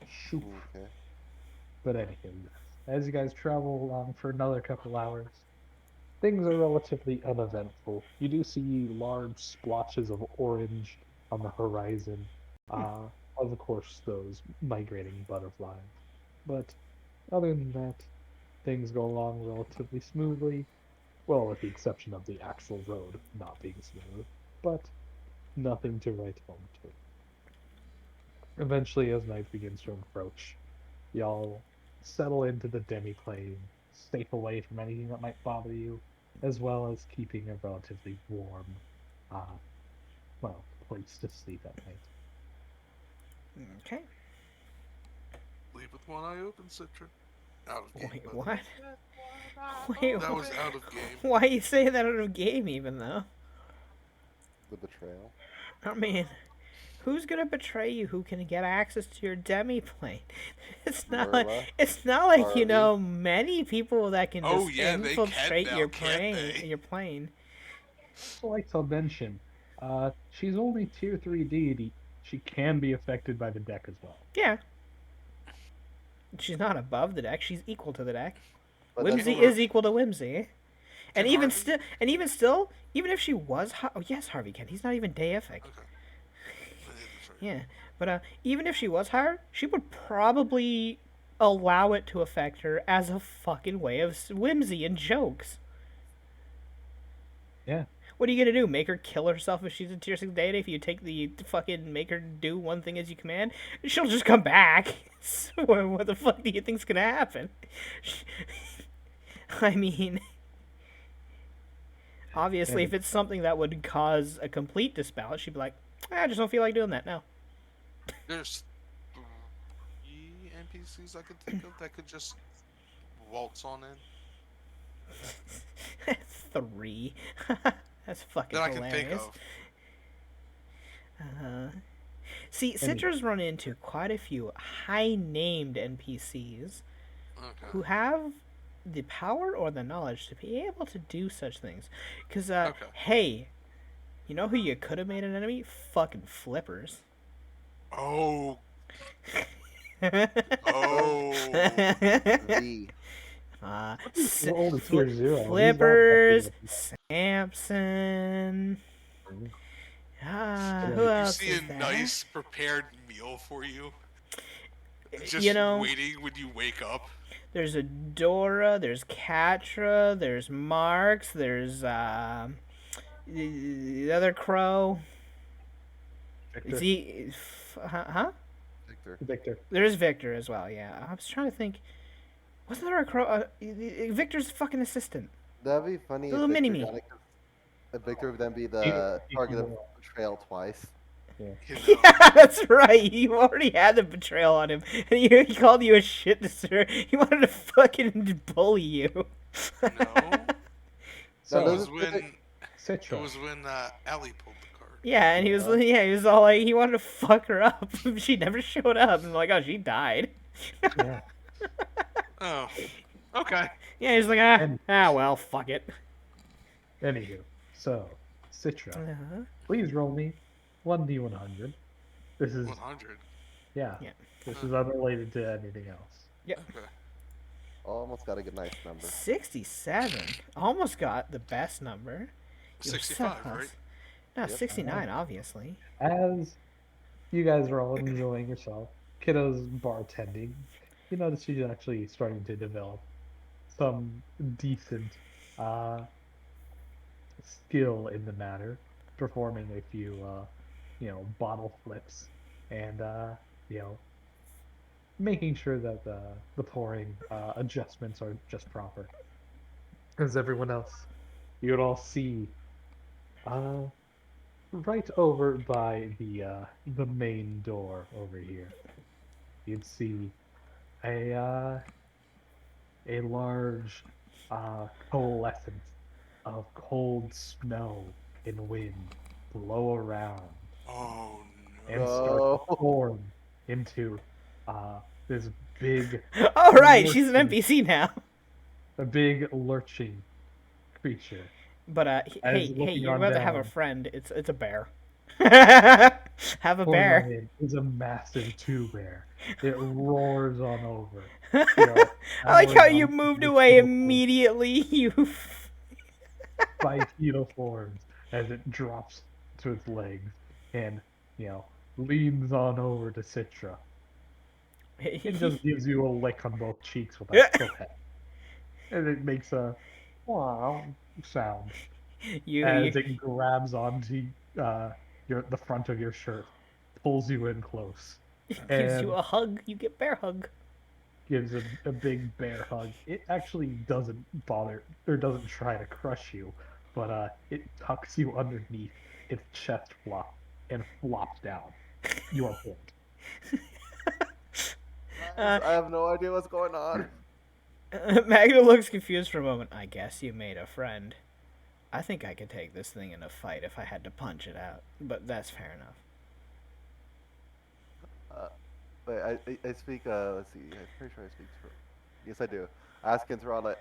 Shoop. Okay. But anywho, as you guys travel along for another couple hours, things are relatively uneventful. You do see large splotches of orange on the horizon. Of course, those migrating butterflies. But other than that, things go along relatively smoothly. Well, with the exception of the actual road not being smooth, but nothing to write home to. Eventually, as night begins to encroach, y'all settle into the demi-plane, safe away from anything that might bother you, as well as keeping a relatively warm, uh, place to sleep at night. Okay. Sleep with one eye open, Citron. Out of game. Wait, by the what? way. Wait, That was out of game. why are you saying that out of game even though? The betrayal. I mean, who's gonna betray you? Who can get access to your demi plane? It's not like Merla, it's not like Harvey. many people that can Oh, just yeah, they can infiltrate now, your can't plane. they? Your plane. I'd like to mention, she's only tier 3 deity. She can be affected by the deck as well. Yeah. She's not above the deck. She's equal to the deck. But that's Whimsy only is equal to whimsy. And Can even Harvey? still, even if she was, oh yes, Harvey can. He's not even deific. Okay. That's right. Yeah, but even if she was higher, she would probably allow it to affect her as a fucking way of whimsy and jokes. Yeah. What are you gonna do? Make her kill herself if she's a tier 6 deity? If you take the fucking make her do one thing as you command, she'll just come back. So what the fuck do you think's gonna happen? I mean, obviously, if it's something that would cause a complete disbalance, she'd be like, I just don't feel like doing that now. There's 3 NPCs I could think of that could just waltz on in. 3. That's fucking That I can hilarious. think of. See, Citra's run into quite a few high-named NPCs Okay. who have the power or the knowledge to be able to do such things. Because, Okay. hey, you know who you could have made an enemy? Fucking flippers. Oh. Oh. the He's only tier 0. He's not Flippers, affected. Samson. Who You else see is a there? nice prepared meal for you, just You know, waiting when you wake up. there's Adora, there's Catra, there's Marks, there's the other crow. Victor. Huh? Victor. Victor. There's Victor as well. Yeah, I was trying to think. Wasn't there a crow? Victor's fucking assistant. That'd be funny The if little Victor mini-me. done it 'cause- if Victor would then be the He target of will. betrayal twice. You know, Yeah, that's right. You already had the betrayal on him, and he called you a shit disturber. He wanted to fucking bully you. No, So, it was doesn't- when it Citra, was when Ellie pulled the card. Yeah, and he was all like, he wanted to fuck her up. She never showed up, and like, oh, she died. yeah. Oh, okay. Yeah, he's like, And- well, fuck it. Anywho, so Citra, Uh-huh. please roll me 1d100. This is 100. yeah. Yeah. This is unrelated to anything else. Yep. Okay. Almost got a good nice number. 67. Almost got the best number. You were so 65, close. right? No, Yep. 69, obviously. As you guys are all enjoying yourself, kiddo's bartending, you notice she's actually starting to develop some decent skill in the matter, performing a few bottle flips and making sure that the pouring adjustments are just proper. As everyone else, you would all see uh, right over by the main door over here, you'd see a a large coalescence of cold snow and wind blow around Oh and no. start No. to form into this big, All right, she's an lurching- NPC now. a big lurching creature. But As hey, looking you're on about to have a down. friend. It's a bear. Have a Pouring bear. on in is a massive two bear. It roars on over. I like how towering you on moved the away beautiful immediately. You. bipedal forms as it drops to its legs and, leans on over to Citra. It just gives you a lick on both cheeks with that foot head. And it makes a wow sound you, as it grabs onto the front of your shirt, pulls you in close, gives you and a hug. You get bear hug. gives a big bear hug. It actually doesn't bother or doesn't try to crush you, but it tucks you underneath its chest flop and flops down. You are pulled. I have no idea what's going on. Magna looks confused for a moment. I guess you made a friend. I think I could take this thing in a fight if I had to punch it out, but that's fair enough. Wait, I speak. Let's see. I'm pretty sure I speak. Yes, I do. Asking throughout like,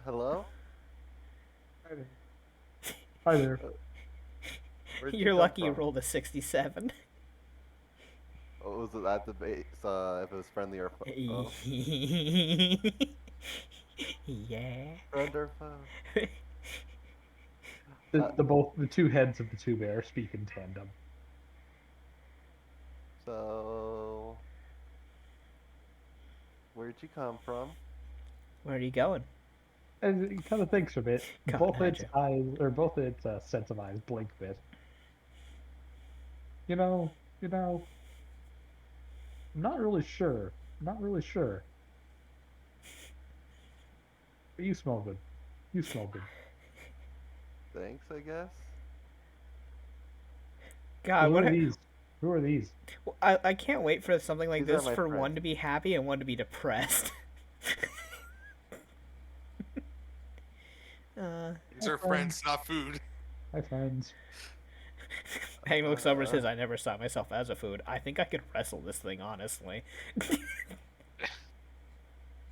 hello. Hi there. Where'd you You're come lucky you from? rolled a 67. Oh, was it at the base? If it was friendly or foe? Yeah. Friend or foe? The two heads of the two bears speak in tandem. So, where'd you come from? Where are you going? And it kind of thinks a bit. Come Both on, its eyes, or both its sets of eyes, blink a bit. You know. I'm not really sure. But you smell good. Thanks, I guess. God, Who what are these? Who are these? I can't wait for something like These are this my for one friends. to be happy and one to be depressed. These are friends, not food. Hi, friends. Hank looks over and says, I never saw myself as a food. I think I could wrestle this thing, honestly.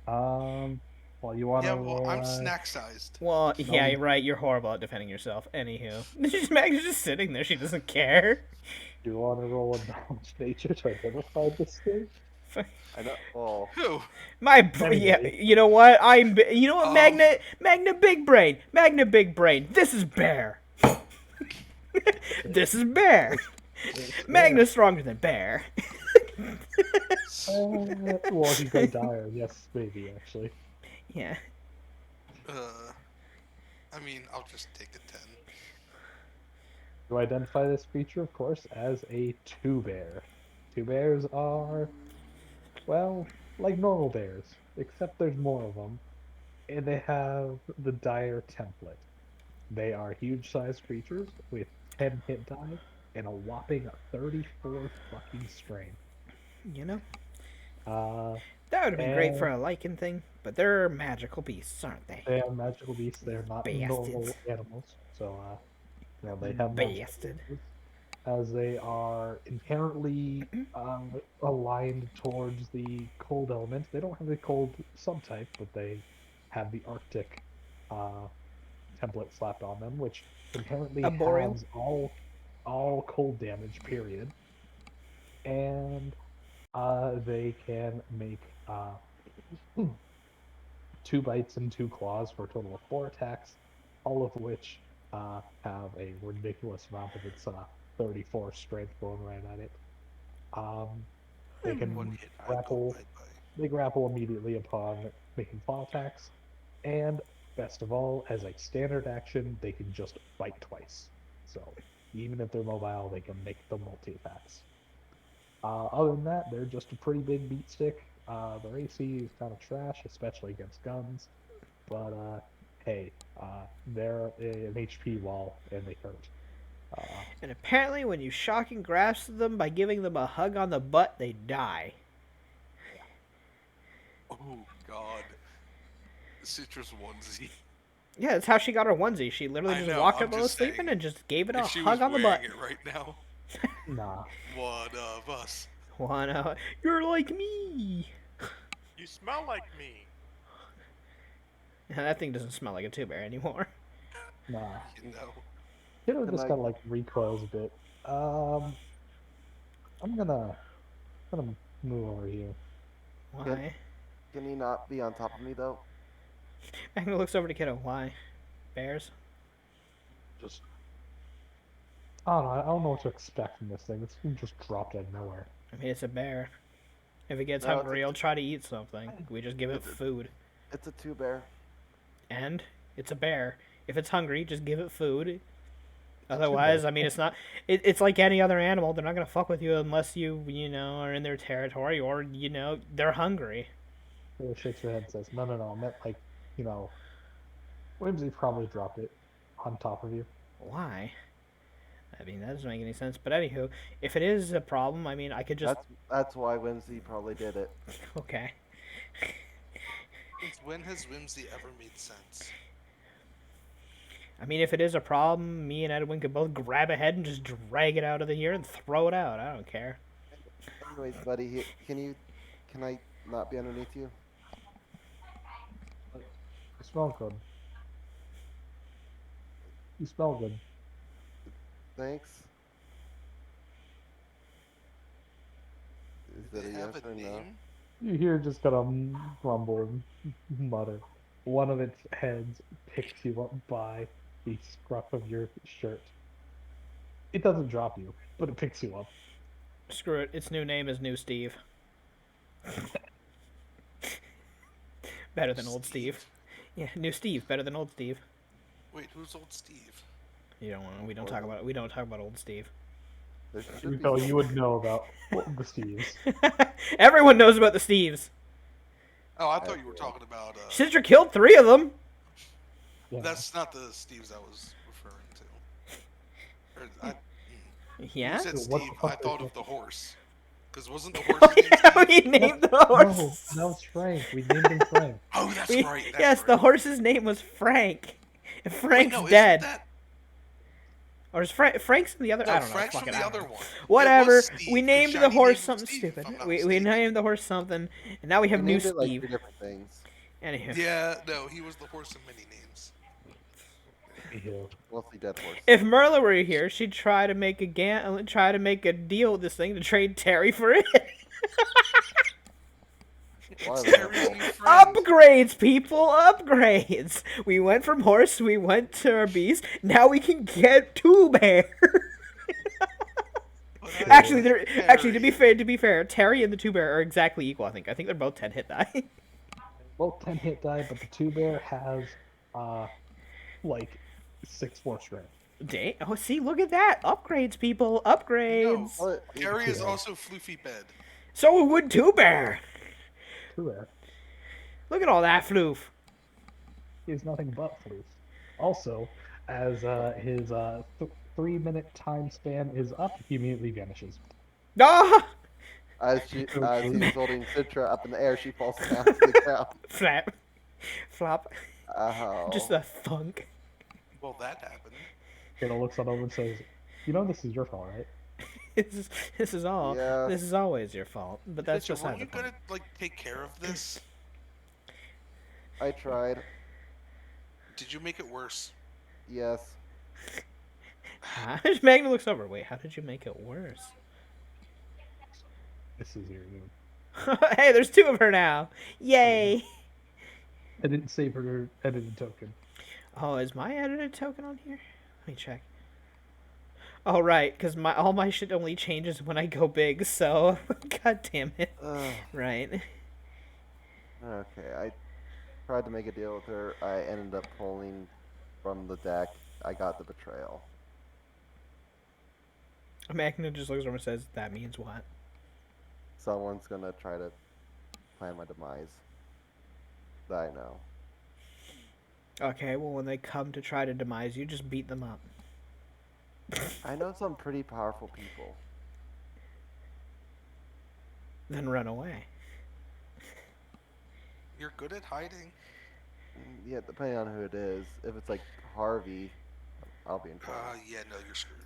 Well, you want to Yeah, well, I'm roll, snack sized. Well, yeah, you're right. You're horrible at defending yourself. Anywho. Mag's just sitting there. She doesn't care. Do you want to roll a knowledge nature to identify this thing? I know. Well, Who? Yeah, Anyway. you know what? You know what, Magna Big Brain. This is Bear. This is Bear. Magna's stronger than Bear. Well, if you go dire, yes, maybe, actually. Yeah. I mean, I'll just take a 10. You identify this creature, of course, as a two-bear. Two bears are, well, like normal bears, except there's more of them, and they have the dire template. They are huge-sized creatures with 10 hit die and a whopping 34 fucking strength. You know, Uh, that would have been great for and a lichen thing, but they're magical beasts, aren't they? they are magical beasts. They're not Bastards. normal animals, so they have magical Bastard. abilities, as they are inherently aligned towards the cold element. They don't have the cold subtype, but they have the Arctic uh, template slapped on them, which inherently Arboreal. has all cold damage. Period, and they can make 2 bites and 2 claws for a total of 4 attacks, all of which have a ridiculous amount of its 34 strength going right at it. Um, they One can hit, I go grapple. bye bye. They grapple immediately upon making claw attacks, and best of all, as a standard action, they can just bite twice. So even if they're mobile, they can make the multi attacks. Other than that, they're just a pretty big beat stick. Their AC is kind of trash, especially against guns. But hey, they're an HP wall and they hurt. And apparently, when you shock and grasp them by giving them a hug on the butt, they die. Oh God. Citrus onesie. Yeah, that's how she got her onesie. She literally I just know, walked I'm up while I was just sleeping saying, and just gave it a If she hug was on the wearing butt. it right now, Nah, one of us. Wanna? You're like me. You smell like me. That thing doesn't smell like a two bear anymore. nah. You know. Kiddo Can just I- kind of like recoils a bit. I'm gonna move over here. Why? Can you not be on top of me though? Magna looks over to Kiddo. Why? Bears? Just I don't know. I don't know what to expect from this thing. This thing just dropped out of nowhere. I mean, it's a bear. If it gets No, it's hungry, it'll try to eat something. We just give it food. It's a 2-bear. And it's a bear. If it's hungry, just give it food. Otherwise, I mean, it's not. It's like any other animal. They're not gonna fuck with you unless you are in their territory or they're hungry. Kiddo shakes her head and says, "No, no, no. I meant like, Whimsy probably dropped it on top of you." Why? I mean, that doesn't make any sense. But anywho, if it is a problem, I mean, I could just That's why Whimsy probably did it. okay. Since when has whimsy ever made sense? I mean, if it is a problem, me and Edwin could both grab a head and just drag it out of here and throw it out. I don't care. Anyways, buddy, can I not be underneath you? You smell good. You smell good. Thanks. Is Do that they a have yes a or no? name? You hear just kind of grumble and mutter. One of its heads picks you up by the scruff of your shirt. It doesn't drop you, but it picks you up. Screw it. Its new name is New Steve. Better than Old Steve. Yeah, New Steve. Better than Old Steve. Wait, who's old Steve? You don't want. We don't talk about. We don't talk about Old Steve. There should be So you would know about the Steves. Everyone knows about the Steves. Oh, I thought you were talking about. Sister killed 3 of them. Yeah. That's not the Steves I was referring to. Or, Yeah. You said What the Steve. fuck I is thought that? of the horse. Because wasn't the Oh, horse's name yeah, Steve? we named the No, horse. that was Frank. We named him Frank. Oh, that's We- right. That's yes, right. the horse's name was Frank. And Wait, Frank's no, isn't dead. that- Or is Frank's in the other? No, I don't know. Frank's Fuck from it, the I don't other know. one. Whatever. It was Steve, We 'cause named the Shiny horse named him something Steve, stupid. if I'm not We mistaken. named the horse something, and now we have We New named it like Steve. 3 different things. Anywho, Yeah, no, he was the horse of many names. Ew. Mostly dead horse. if Merla were here, she'd try to make a deal with this thing to trade Terry for it. Why Terry's the new friend. Upgrades, people, upgrades. We went from horse, we went to our beast. Now we can get 2 bear. But I actually, like to be fair, Terry and the 2 bear are exactly equal. I think they're both 10 hit die. Both 10 hit die, but the 2-bear has like 6 force strength. Dang. Oh, see, look at that. Upgrades, people, upgrades. No. What? Terry is Yeah. also floofy bed. So would 2 bear. 2-bear Look at all that floof. is nothing but floof. Also, as 3-minute time span is up, he immediately vanishes. Ah! As Okay. he's holding Citra up in the air, she falls down to the ground. Flap. Flop. Just Oh. a thunk. Well, that happened. Kayla looks on over and says, "You know this is your fault, right?" This is all. Yeah. This is always your fault. But that's Mitchell, beside weren't the you point. gonna like take care of this? I tried. Did you make it worse? Yes. Magna looks over. Wait, how did you make it worse? This is your room. Hey, there's 2 of her now. Yay! I didn't save her edited token. Oh, is my edited token on here? Let me check. Oh, right, because all my shit only changes when I go big, so... God damn it. Right. Okay, I tried to make a deal with her. I ended up pulling from the deck. I got the betrayal. Magna just looks over and says, that means what? Someone's gonna try to plan my demise. That I know. Okay, well, when they come to try to demise you, just beat them up. I know some pretty powerful people. Then run away. You're good at hiding. Yeah, depending on who it is. If it's like Harvey, I'll be in trouble. Yeah, no, you're screwed.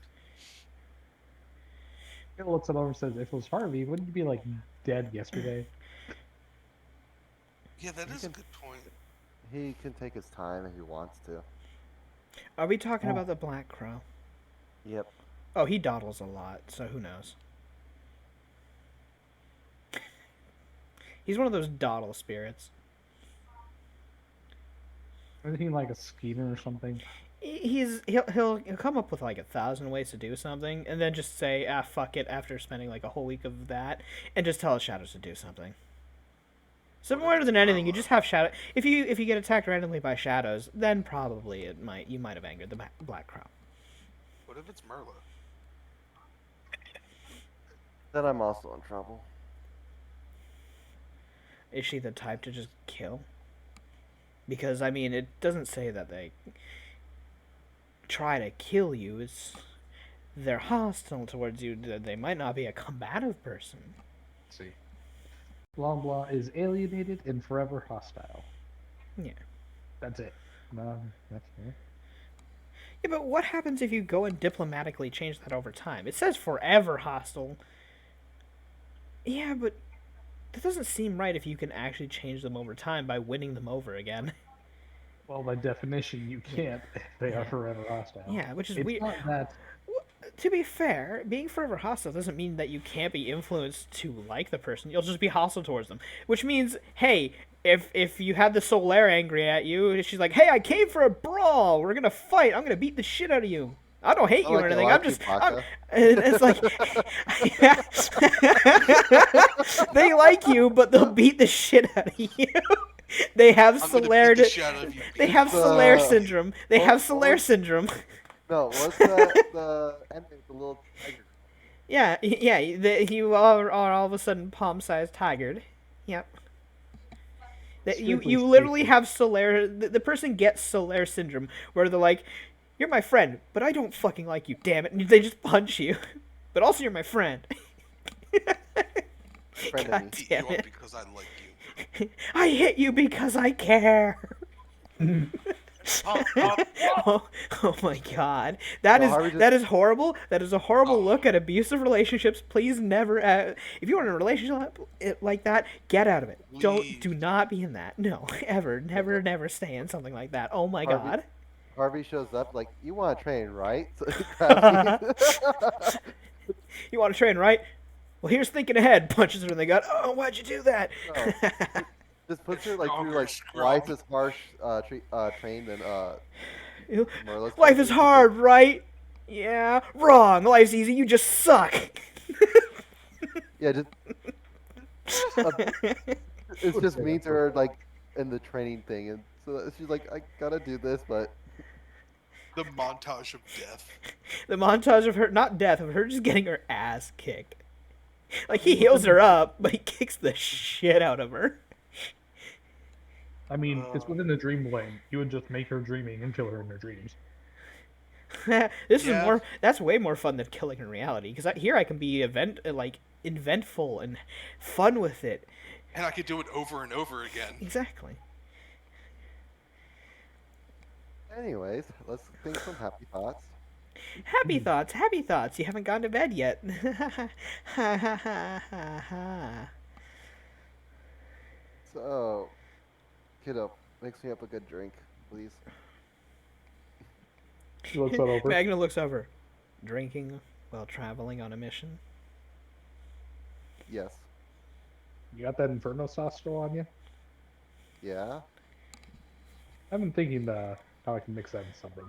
Kayla looks on over and says, "If it was Harvey, wouldn't you be like dead yesterday?" Yeah, that You is a can- good point. He can take his time if he wants to. Are we talking Oh. about the Black Crow? Yep. Oh, he dawdles a lot, so who knows? He's one of those dawdle spirits. Isn't he like a schemer or something? He'll come up with like 1,000 ways to do something, and then just say, ah, fuck it, after spending like a whole week of that, and just tell his shadows to do something. So more than anything, you just have shadow. If you get attacked randomly by shadows, then probably you might have angered the Black Crow. What if it's Merla? Then I'm also in trouble. Is she the type to just kill? Because I mean, it doesn't say that they try to kill you. They're hostile towards you. They might not be a combative person. Let's see. Blah blah is alienated and forever hostile. Yeah. That's it. No, that's it. Yeah, but what happens if you go and diplomatically change that over time? It says forever hostile. Yeah, but that doesn't seem right if you can actually change them over time by winning them over again. Well, by definition, you can't. They are Yeah. forever hostile. Yeah, which is It's weird. not that. To be fair, being forever hostile doesn't mean that you can't be influenced to like the person. You'll just be hostile towards them. Which means, hey, if you have the Solaire angry at you, she's like, hey, I came for a brawl. We're gonna fight. I'm gonna beat the shit out of you. I don't hate I you or like it a anything. lot, I'm just. Chewbacca. And it's like, they like you, but they'll beat the shit out of you. They have I'm gonna Solaire. beat the shit out of you. They have Uh, Solaire syndrome. They what- have what Solaire was- syndrome. No, what's the enemy with the little tiger? Yeah, you are all of a sudden palm-sized tigered. Yep. That you Strictly literally speaking. have Solaire. The person gets Solaire syndrome, where they're like, "You're my friend, but I don't fucking like you. Damn it!" And they just punch you. But also, you're my friend. Friend of God me. Beat damn you up it! because I like you. I hit you because I care. Oh my god. Well, Harvey just- That is horrible. That is a horrible look at abusive relationships. Please never if you are in a relationship like that, get out of it. Leave. Do not be in that. No, ever. Never stay in something like that. Oh my Harvey- god. Harvey shows up like, you want to train, right? So he grabs me. You want to train, right? Well, here's thinking ahead. Punches her in the gut. Oh, why'd you do that? No. Just puts her like through like Stronger twice as harsh train than Merla's Life is trained. hard, right? Yeah. Wrong. Life's easy. You just suck. Yeah, just it's just mean to her like in the training thing, and so she's like, I gotta do this, but The montage of death. The montage of her, not death, of her just getting her ass kicked. Like, he heals her up, but he kicks the shit out of her. I mean, it's within the dream lane. You would just make her dreaming and kill her in her dreams. This is Yeah. more. That's way more fun than killing in reality. Because here I can be inventful and fun with it. And I could do it over and over again. Exactly. Anyways, let's think some happy thoughts. Happy thoughts. Happy thoughts. You haven't gone to bed yet. Ha ha ha ha ha. So, kiddo, mix me up a good drink, please. He looks that over. Magna looks over. Drinking while traveling on a mission. Yes. You got that Inferno sauce still on you? Yeah. I've been thinking how I can mix that in something.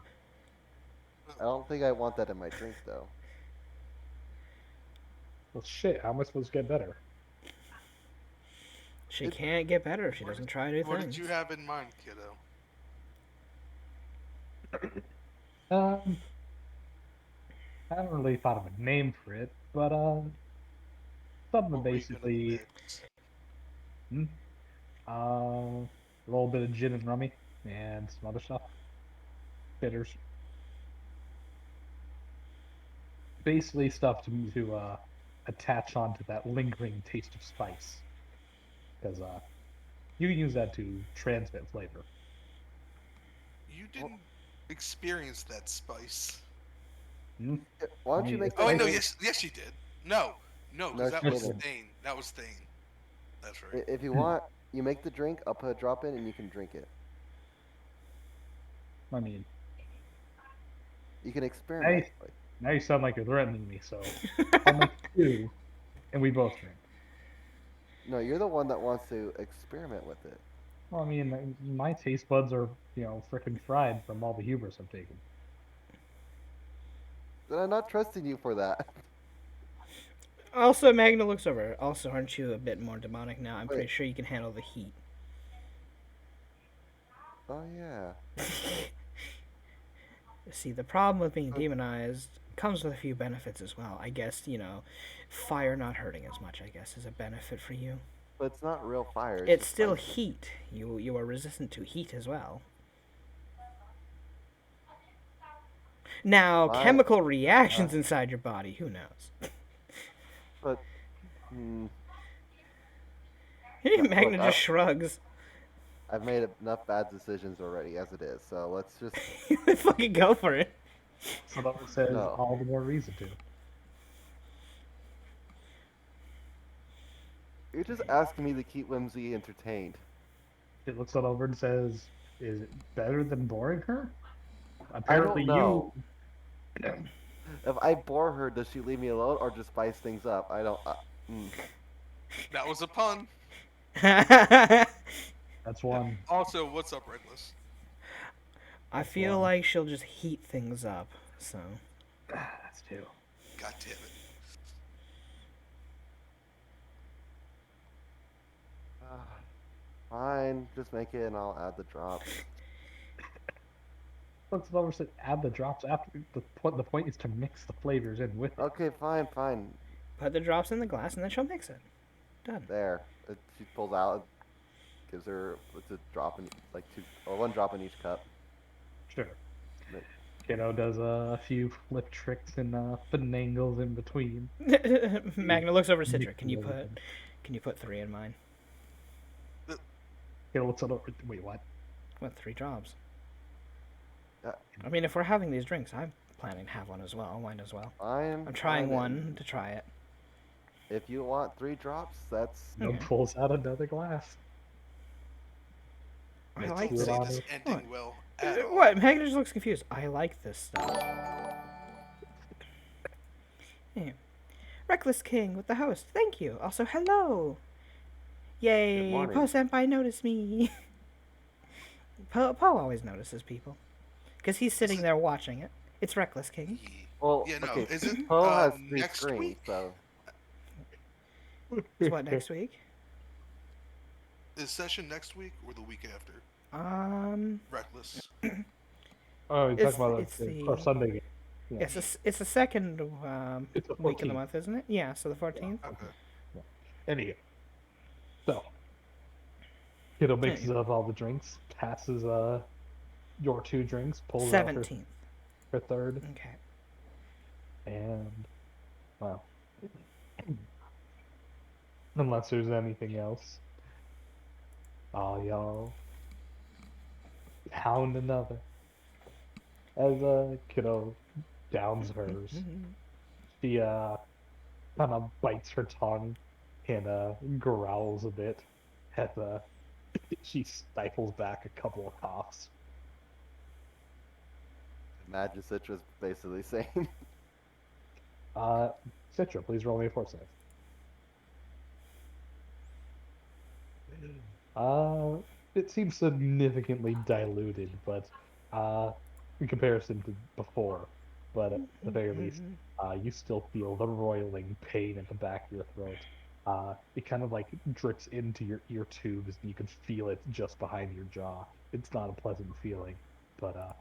I don't think I want that in my drink though. Well, shit. How am I supposed to get better? She can't get better if she What doesn't try new What things. did you have in mind, kiddo? I haven't really thought of a name for it, but something What were you gonna basically mix? a little bit of gin and rummy and some other stuff. Bitters. Basically stuff to attach onto that lingering taste of spice. Because you can use that to transmit flavor. You didn't experience that spice. Hmm? Why don't you I- make Oh, that no, drink- yes, you did. No, because that she was didn't. Thane. That was Thane. That's right. If you want, you make the drink. I'll put a drop in, and you can drink it. I mean, You can experiment. Hey. now you sound like you're threatening me, so I'll make two, and we both drink. No, you're the one that wants to experiment with it. Well, I mean, my taste buds are, frickin' fried from all the hubris I've taken. Then I'm not trusting you for that. Also, Magna looks over. Also, aren't you a bit more demonic now? I'm Wait. pretty sure you can handle the heat. Oh yeah. See, the problem with being demonized comes with a few benefits as well. I guess, fire not hurting as much, I guess, is a benefit for you. But it's not real fire. It's just still spice. heat. You are resistant to heat as well. Now, Why- chemical reactions inside your body, who knows? But hmm, Magna look, just shrugs. I've made enough bad decisions already as it is. So let's just. Fucking go for it. So that says No. all the more reason to. You're just asking me to keep Whimsy entertained. It looks it over and says, "Is it better than boring her?" Apparently, know. If I bore her, does she leave me alone or just spice things up? I don't. That was a pun. That's one. Also, what's up, Reckless? I feel like she'll just heat things up, so. That's two. God damn it. Fine, just make it and I'll add the drops. Looks it over and says, "Add the drops after." The point is to mix the flavors in with it. Okay, fine. Put the drops in the glass and then she'll mix it. Done. There. She pulls out, gives her it's a drop in one drop in each cup. Sure. But- Kiddo does a few flip tricks and finagles in between. Magna looks over Citra. Mix Can you everything. put 3 in mine? Kiddo looks it over. Wait, what? What, 3 drops? Uh, I mean, if we're having these drinks, I'm planning to have one as well. Might as well. I'm trying fine. one to try it. If you want 3 drops, that's No Okay. pulls out another glass. I It's like Don't good this. see on this it. ending well at all. What? Magna just looks confused. I like this stuff. Yeah. Reckless King with the host. Thank you. Also, hello. Yay. morning. Poe Senpai noticed me. Poe always notices people. Because he's sitting there watching it. It's Reckless King. well. Yeah, no, okay, is it Poe has 3 next screens, week? so It's what, next week? Is session next week or the week after? Reckless. Oh, you're It's- talking about it's our the- Sunday game. Yeah. It's the second It's the week of the 14th. month, isn't it? Yeah, so the 14th. Okay. Anyway, so Kiddo mixes up all the drinks, passes your 2 drinks, pulls out her 17th. her third, Okay. and well, unless there's anything else, y'all pound another as kiddo downs hers. She kind of bites her tongue and growls a bit as she stifles back a couple of coughs. Imagine Citra's basically saying, Uh, Citra, please roll me a foresight. Uh, it seems significantly diluted, but uh, in comparison to before, but at the very least, you still feel the roiling pain at the back of your throat. It kind of like drips into your ear tubes, and you can feel it just behind your jaw. It's not a pleasant feeling, but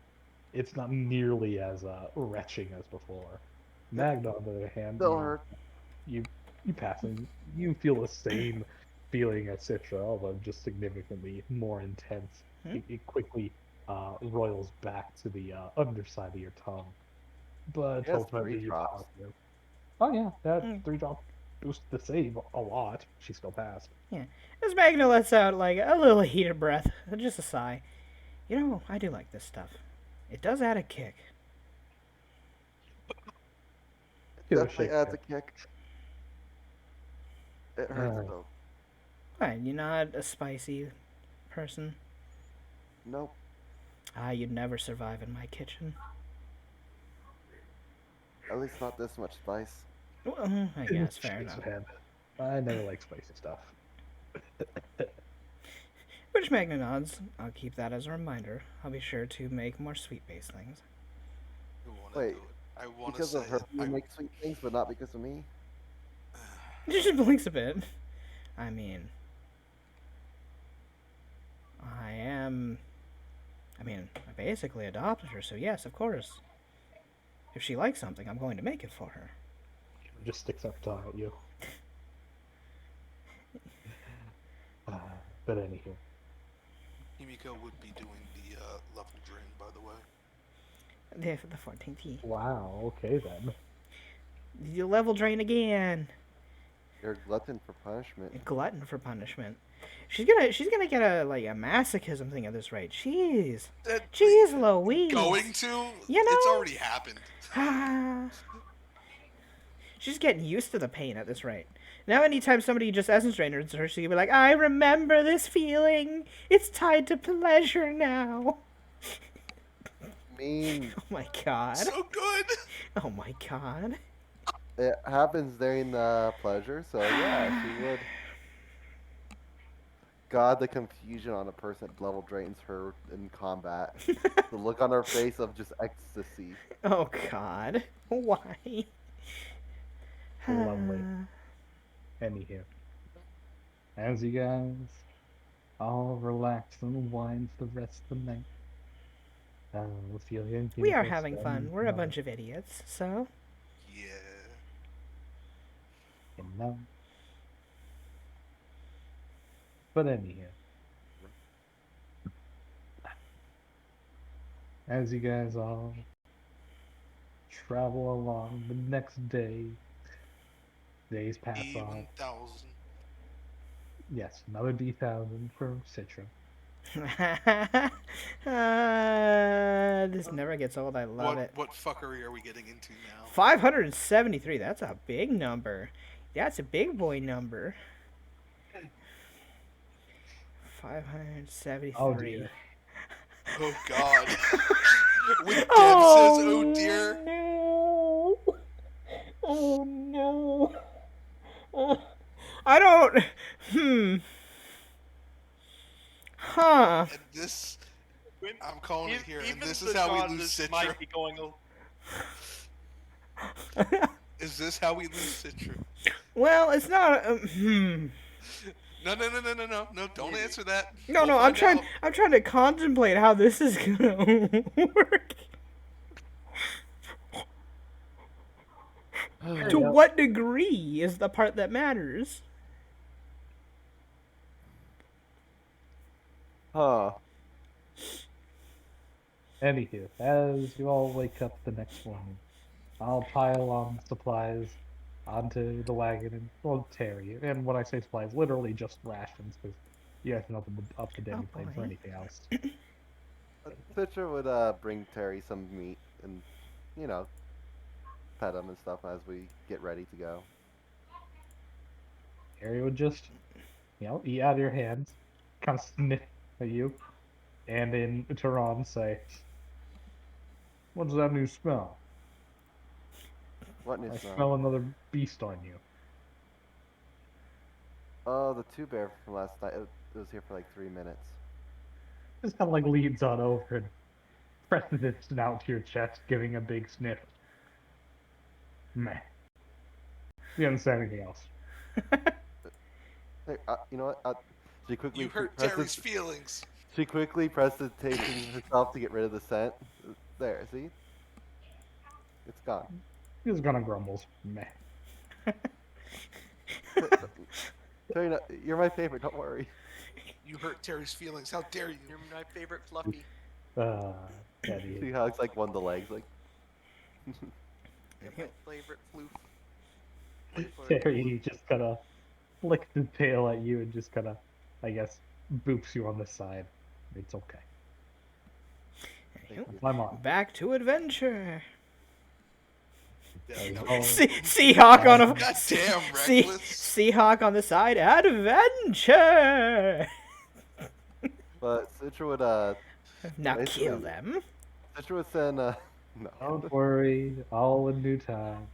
it's not nearly as retching as before. "It Magna, on the other hand, still hurts." you you passing, you feel the same feeling as Citra, although just significantly more intense. Hmm? It quickly roils back to the underside of your tongue, but She has 3 ultimately you drops. power through. Oh yeah, that Mm, 3 drop boost the save a lot. She still passed. yeah. As Magna lets out like a little heated breath, just a sigh. You know, I do like this stuff. It does add a kick. It Kiddo definitely shakes adds her a kick. It hurts head. though. Why, you're not a spicy person? Nope. Ah, you'd never survive in my kitchen. At least not this much spice. Well, I guess, fair Shakes enough. her head. I never like spicy stuff. Which Magna nods. I'll keep that as a reminder. I'll be sure to make more sweet-based things. I want to Wait, do it. I want to because say of her it. you make sweet things, but not because of me? She just blinks a bit. I mean, I am. I basically adopted her, so yes, of course. If she likes something, I'm going to make it for her. Just sticks up tongue at you. Uh, but anywho, Himiko would be doing the level drain, by the way. The 14th T. wow. Okay then. You level drain again. You're a glutton for punishment. A glutton for punishment. She's gonna get a masochism thing at this rate. Jeez. Jeez Louise. Going to? You know? It's already happened. She's getting used to the pain at this rate. Now anytime somebody just essence drains her, she'll be like, I remember this feeling. It's tied to pleasure now. Mean. Oh my god. So good. Oh my god. It happens during the pleasure, so yeah, she would. God, the confusion on a person that level drains her in combat. The look on her face of just ecstasy. Oh god. Why? Lovely. Anywho, as you guys all relax and wind for the rest of the night, Ophelia and We are Kimiko having fun. spend We're a another bunch of idiots, so. Yeah. no. But anyhow, as you guys all travel along the next day, days pass on. D1000. Yes, another D1000 for Citra. This never gets old. I love it. What fuckery are we getting into now? 573. That's a big number. That's a big boy number. 573. Oh dear. Oh god. When Deb Oh, says, oh dear. no. Oh no. I don't. Huh. And this, When- I'm calling it here, and even this the is how we lose goddess Citra. might be going Is this how we lose Citra? Well, it's not. No, don't answer that. No, We'll no. I'm find trying. out. I'm trying to contemplate how this is gonna work. To Yep. what degree is the part that matters? Huh. Anywho, as you all wake up the next morning, I'll pile on supplies onto the wagon and well, Terry. And when I say supplies, literally just rations, because you guys can open up the Oh demi plane for boy. anything else. Citra would bring Terry some meat and, you know, pet him and stuff as we get ready to go. Terry would just, eat out of your hands, kind of sniff at you, and in Tehran say, "What's that new smell? What new I smell? smell another beast on you." Oh, the two bear from last night. It was here for like 3 minutes. Just kind of like leans on over and presses its snout to your chest, giving a big sniff. Meh. You haven't said anything else. Hey, you know what? She quickly You hurt presses. Terry's feelings. She quickly presentating herself to get rid of the scent. There, see? It's gone. He just kind of grumbles. Meh. Terry, no, you're my favorite. Don't worry. You hurt Terry's feelings. How dare you? You're my favorite Fluffy. Daddy. See how it's like one of the legs, like. You're my favorite floof. Terry just kind of flicks his tail at you and just kind of, I guess, boops you on the side. It's okay. Thank you. My mom. Back to adventure. Yeah, That is no, all- Seahawk on a God damn, See, reckless. Seahawk on the side. Adventure. But Citra would Now Basically- kill them. Citra would send no. Don't worry, all in due time.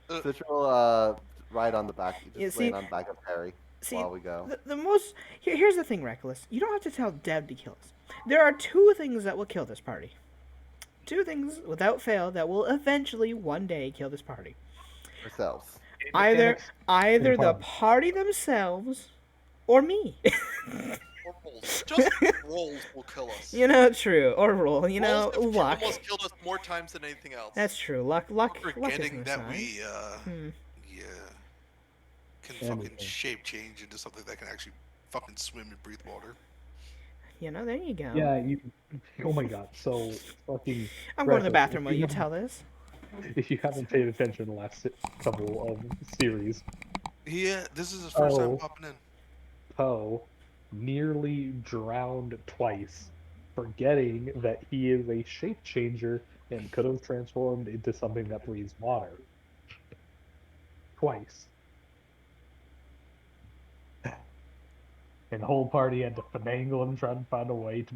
Citra will ride on the back, just Yeah, see- laying on the back of Terry See, while we go. the most here's the thing, Reckless. You don't have to tell Deb to kill us. There are two things that will kill this party. Two things without fail that will eventually one day kill this party. Ourselves. Either the Pardon. party themselves or me. Or rolls. Just rolls will kill us. You know, true. Or roll. You know, Rolls have luck. almost killed us more times than anything else. That's true. Luck is Forgetting an that aside. we Hmm. can Yeah, fucking we can. shape change into something that can actually fucking swim and breathe water. You know, there you go. Yeah, you. Oh my god, so fucking. I'm going to the Reckless, bathroom if while you haven't- tell this. If you haven't paid attention in the last couple of series, Yeah, this is his first Oh. time popping in. Poe nearly drowned twice, forgetting that he is a shape changer and could have transformed into something that breathes water. Twice. And the whole party had to finagle and try and find a way to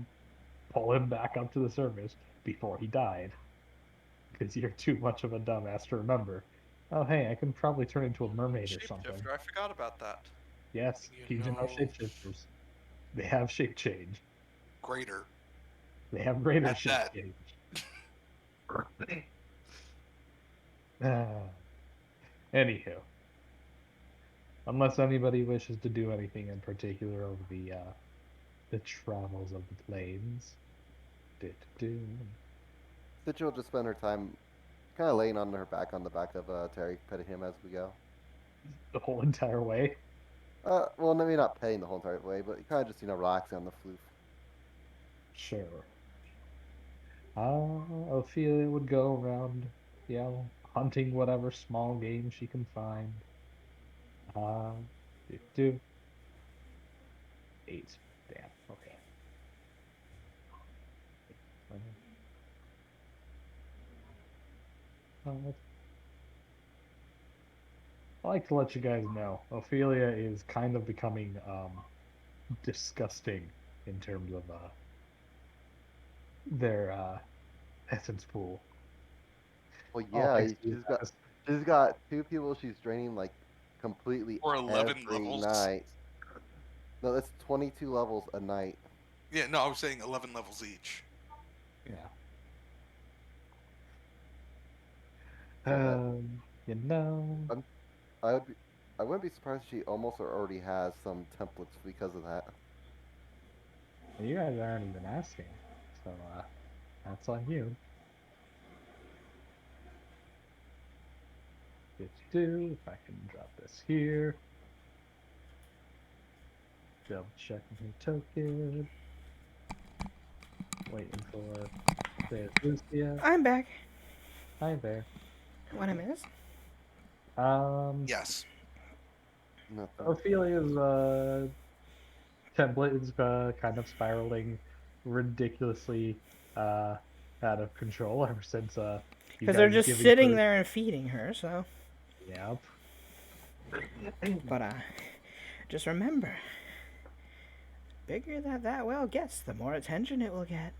pull him back up to the surface before he died. Because you're too much of a dumbass to remember. Oh, hey, I can probably turn into a mermaid or something. Shapeshifter, I forgot about that. Yes, You Pigeon are know- shapeshifters. They have shape change. Greater. They have greater At shape that. change. Ah. Anywho, unless anybody wishes to do anything in particular over the travels of the plains. Do. Citra will just spend her time kind of laying on her back on the back of Terry, petting him as we go. The whole entire way. Well, maybe not petting the whole entire way, but kind of just, relaxing on the floof. Sure. Ophelia would go around, hunting whatever small game she can find. Do. 8. Damn. Okay. I like to let you guys know, Ophelia is kind of becoming disgusting in terms of their essence pool. Well, All yeah, thanks to you guys. she's got two people she's draining like completely Or 11 every levels. night. No, that's 22 levels a night. Yeah, no, I was saying 11 levels each. Yeah. So You know. I wouldn't be surprised if she almost already has some templates because of that. You guys aren't even asking, so that's on you. If I can drop this here. Double checking her token. Waiting for There's Lucia. I'm back. Hi there. What I miss? Yes. Nothing. Ophelia's template is kind of spiraling ridiculously out of control ever since you Because they're guys just giving sitting her. there and feeding her. So, Yep. but just remember, bigger that well gets, the more attention it will get,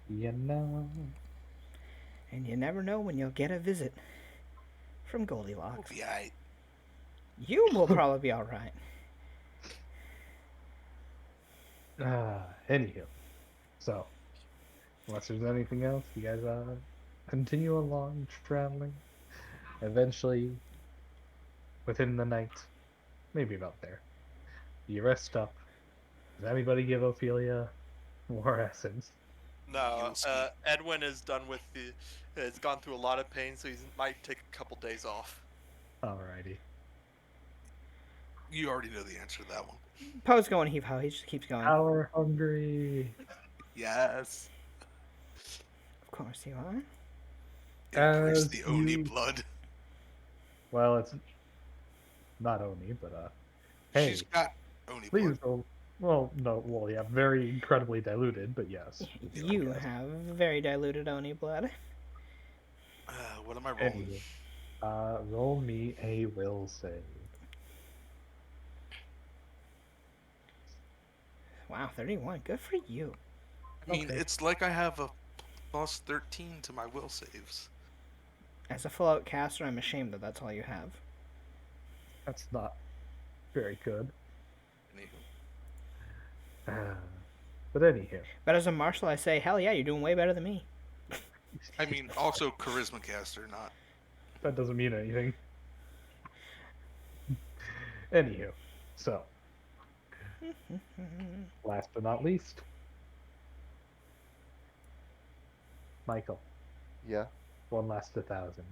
You know. and you never know when you'll get a visit from Goldilocks. Yeah. You will probably be all right. Anywho, so unless there's anything else, you guys continue along traveling. Eventually, within the night, maybe about there, you rest up. Does anybody give Ophelia more essence? No, You'll see. Edwin is done with the. Has gone through a lot of pain, so he might take a couple days off. Alrighty. You already know the answer to that one. Poe's going heave ho. He just keeps going. Power hungry. Yes. Of course you are. Embrace As the Oni you- blood. Well, it's not Oni, but hey, She's got Oni please blood. don't. Well, no, well, yeah, very incredibly diluted, but yes. You have very diluted Oni blood. What am I rolling? Anyway, roll me a will save. Wow, 31. Good for you. I mean, Okay. it's like I have a plus 13 to my will saves. As a full-out caster, I'm ashamed that that's all you have. That's not very good. Anywho. But anywho, But as a marshal, I say, hell yeah, you're doing way better than me. I mean, also charisma caster, not. that doesn't mean anything. Anywho, so last but not least, Michael, Yeah. one last 1,000.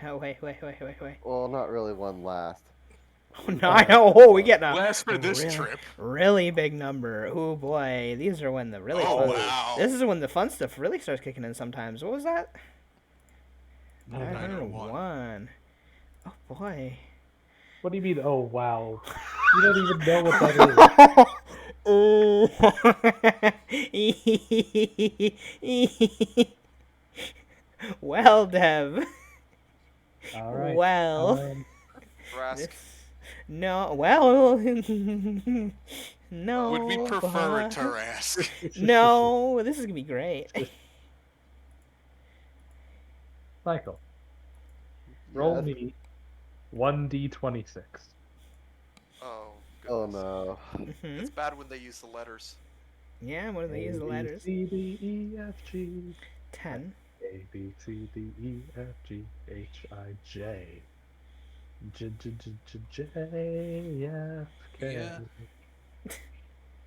Oh, wait. Well, not really one last. Oh, no, I know. Oh, we get a Last for this really, trip. really big number. Oh, boy. These are when the really Oh, fun... wow. This is when the fun stuff really starts kicking in sometimes. What was that? 901. 901. Oh, boy. What do you mean? Oh wow! You don't even know what that Oh. Well, Dev. is. All right. Well. Rask. This... No, well, no. Would we prefer but- a Tarask? No, this is gonna be great. Michael, roll Yes. me 1d26. Oh. Oh Goodness. no. Mhm. It's bad when they use the letters. Yeah, what do they use the letters? C D E F G 10. A B C D E F G H I J J J J J J F K. Yeah.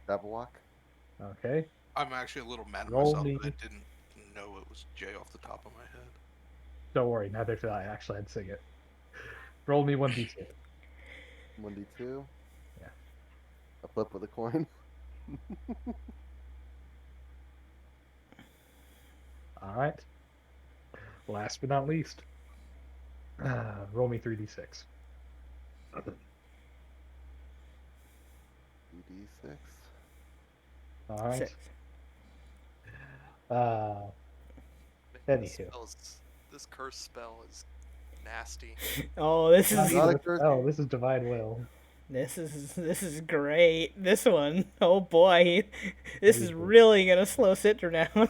Double walk. Okay. I'm actually a little mad at Roll myself me. that I didn't know it was J off the top of my head. Don't worry, neither did I. Actually, I'd sing it. Roll me 1d6. 1d2. Yeah. A flip with a coin. All right. Last but not least, roll me 3d6. 2d6. All right. 6. Uh, Man, this Anywho. this curse spell is nasty. Oh, this not is Not a even- curse. oh, this is divine will. this is great. This one, oh boy, this is Amazing. really gonna slow Citra down.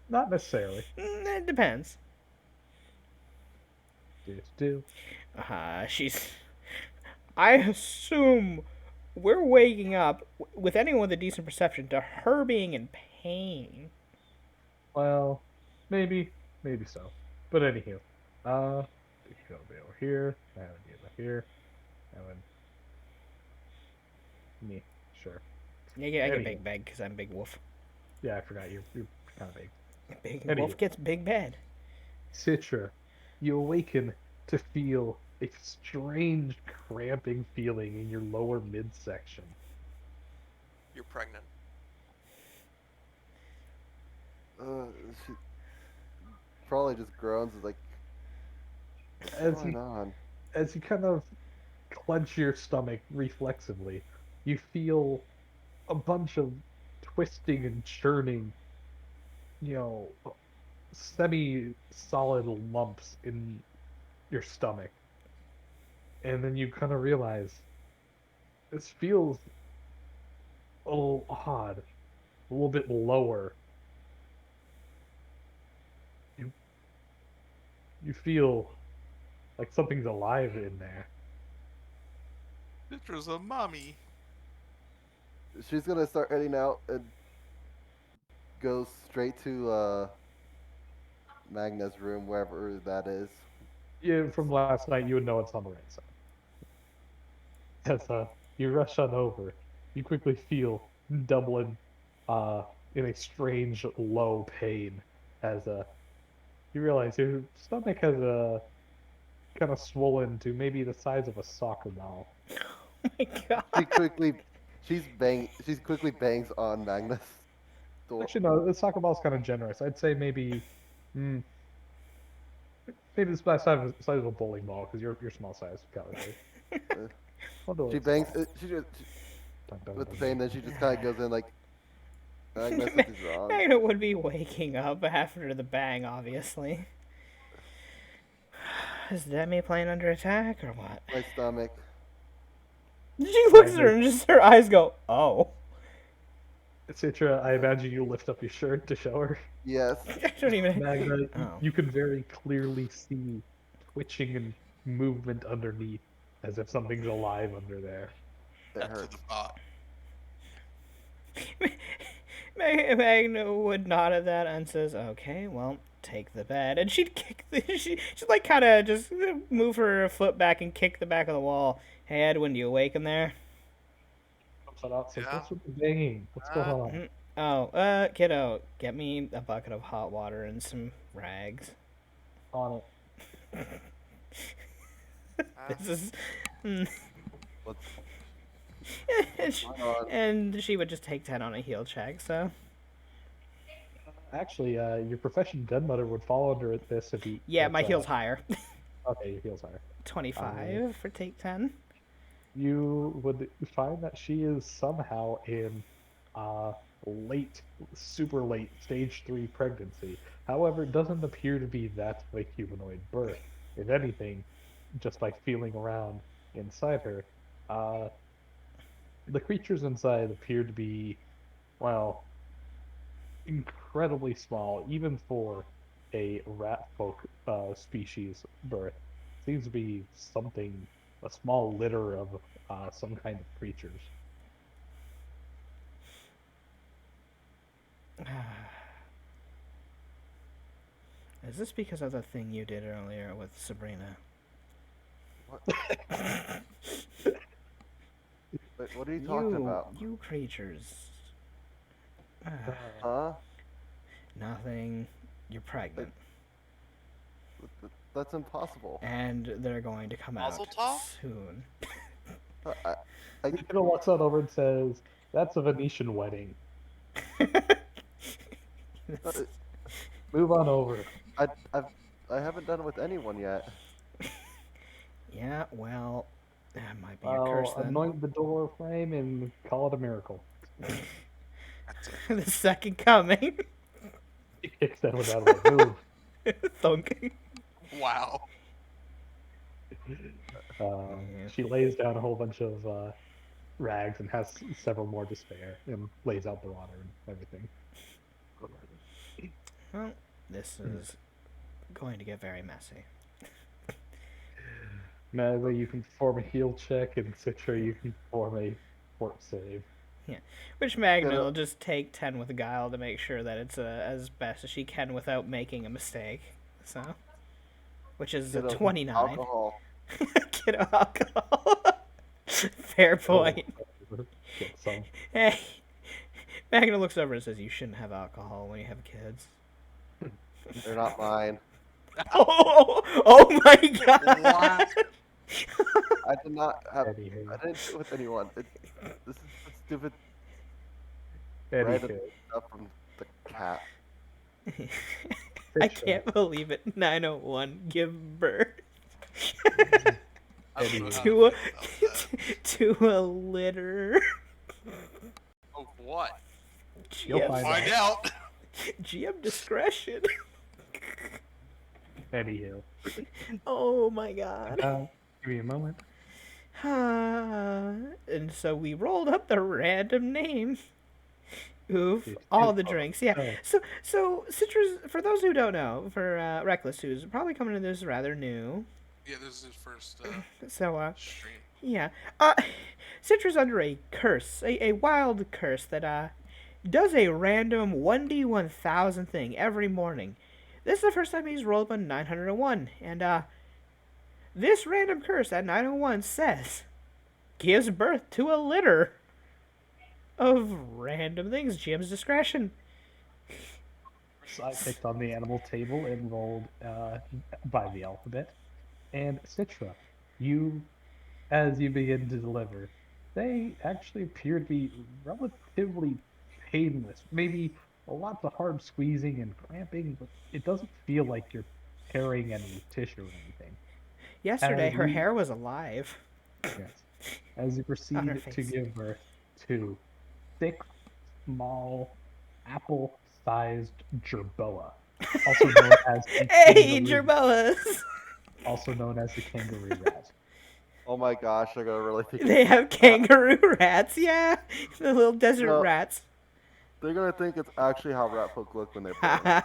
Not necessarily. It depends. Do. She's. I assume we're waking up with anyone with a decent perception to her being in pain. Well, maybe so. But anywho, you go over here, and you over here, and then me. Sure. Yeah, I get Anywho. big bed because I'm big wolf. Yeah, I forgot you're kind of big. Big Anywho. wolf gets big bed. Citra, you awaken to feel a strange cramping feeling in your lower midsection. You're pregnant. Uh, she probably just groans. Is like, what's As going you on? as you kind of clench your stomach reflexively, you feel a bunch of twisting and churning, you know, semi-solid lumps in your stomach. And then you kind of realize this feels a little odd, a little bit lower. You you feel like something's alive in there. It was a mummy. She's gonna start heading out and go straight to Magna's room, wherever that is. You from last night, you would know it's on the right side. As you rush on over, you quickly feel Dublin uh, in a strange low pain as you realize your stomach has kind of swollen to maybe the size of a soccer ball. Oh my god. She quickly, She's quickly bangs on Magnus door. Actually, no, the soccer ball is kind of generous. I'd say mm, maybe it's about size of a bowling ball because you're small size, cowardly. Uh, I'll do she it. bangs. Dun, dun, With the dun, pain. dun. Then she just kind of goes in like, Magnus, something's wrong. Magna would be waking up after the bang, obviously. Is Demi playing under attack or what? My stomach. She looks at her and just her eyes go, oh. Citra, I imagine you lift up your shirt to show her. Yes, I don't even. Magna, Oh. you can very clearly see twitching and movement underneath, as if something's alive under there. it That's to hurts. the bot. Magna would nod at that and says, "Okay, well, take the bed." And she'd kick she'd like kind of just move her foot back and kick the back of the wall. Hey, Edwin, do you awaken there? Comes out, says, Yeah. "What's with the banging? What's going on?" Oh, kiddo, get me a bucket of hot water and some rags. On it. This is. mm. What's and, she, going on? and she would just take 10 on a heal check, so. Actually, your profession dead mother would fall under this if you. Yeah, that's, my heal's higher. Okay, your heal's higher. 25 for take 10. You would find that she is somehow in late, super late stage 3 pregnancy. However, it doesn't appear to be that of a humanoid birth. If anything, just by feeling around inside her, uh, the creatures inside appear to be, well, incredibly small, even for a rat folk species birth. Seems to be something, a small litter of some kind of creatures. Is this because of the thing you did earlier with Sabrina? What? Wait, what are you talking about? You creatures. Huh? Nothing. You're pregnant. That's impossible. And they're going to come out Mazel tov? soon. I Kiddo walks on over and says, "That's a Venetian wedding. Move on over." I haven't done it with anyone yet. Yeah, well, that might be a curse I'll then. anoint the door frame and call it a miracle. That's it. The second coming. He kicks that one out of the move. Thunk. Wow. She lays down a whole bunch of rags and has several more to spare and lays out the water and everything. Well, this is going to get very messy. Madly, you can perform a heal check, and Citra, you can perform a fort save. Which Magna Yeah. will just take 10 with Guile to make sure that it's as best as she can without making a mistake. So, which is a Kiddo, 29. Alcohol. Kiddo alcohol. Fair point. Get some. Hey, Magna looks over and says, "You shouldn't have alcohol when you have kids." They're not mine. Oh my god! Wow. I did not have. I Anywho. didn't do it with anyone. This is the stupid random Anywho. stuff from the cat. I Citra, can't believe it. 901, give birth I don't know how to to feel a, about that. to a litter. Oh, what? You'll GM, find Find out. GM discretion. Anywho, Oh my god. give me a moment. And so we rolled up the random name. Oof, It's all two the of drinks. Yeah. them. So Citrus, for those who don't know, for Reckless, who's probably coming to this rather new. Yeah, this is his first So stream. yeah. Uh Citrus under a curse, a wild curse that does a random 1d1000 thing every morning. This is the first time he's rolled up on 901, and this random curse at 901 says gives birth to a litter of random things. GM's discretion. So I picked on the animal table and rolled by the alphabet. And Citra, you, as you begin to deliver, they actually appear to be relatively painless. Maybe lots of hard squeezing and cramping, but it doesn't feel like you're tearing any tissue or anything. Yesterday, As her you, hair was alive yes, as you on her proceed to face. give birth to six small apple-sized jerboa, also known as the Hey, kangaroo, Jerboas! also known as the kangaroo rat. Oh my gosh, they're gonna really think They have uh, kangaroo rats, yeah. The little desert no, rats. they're gonna think it's actually how rat folk look when they're born. I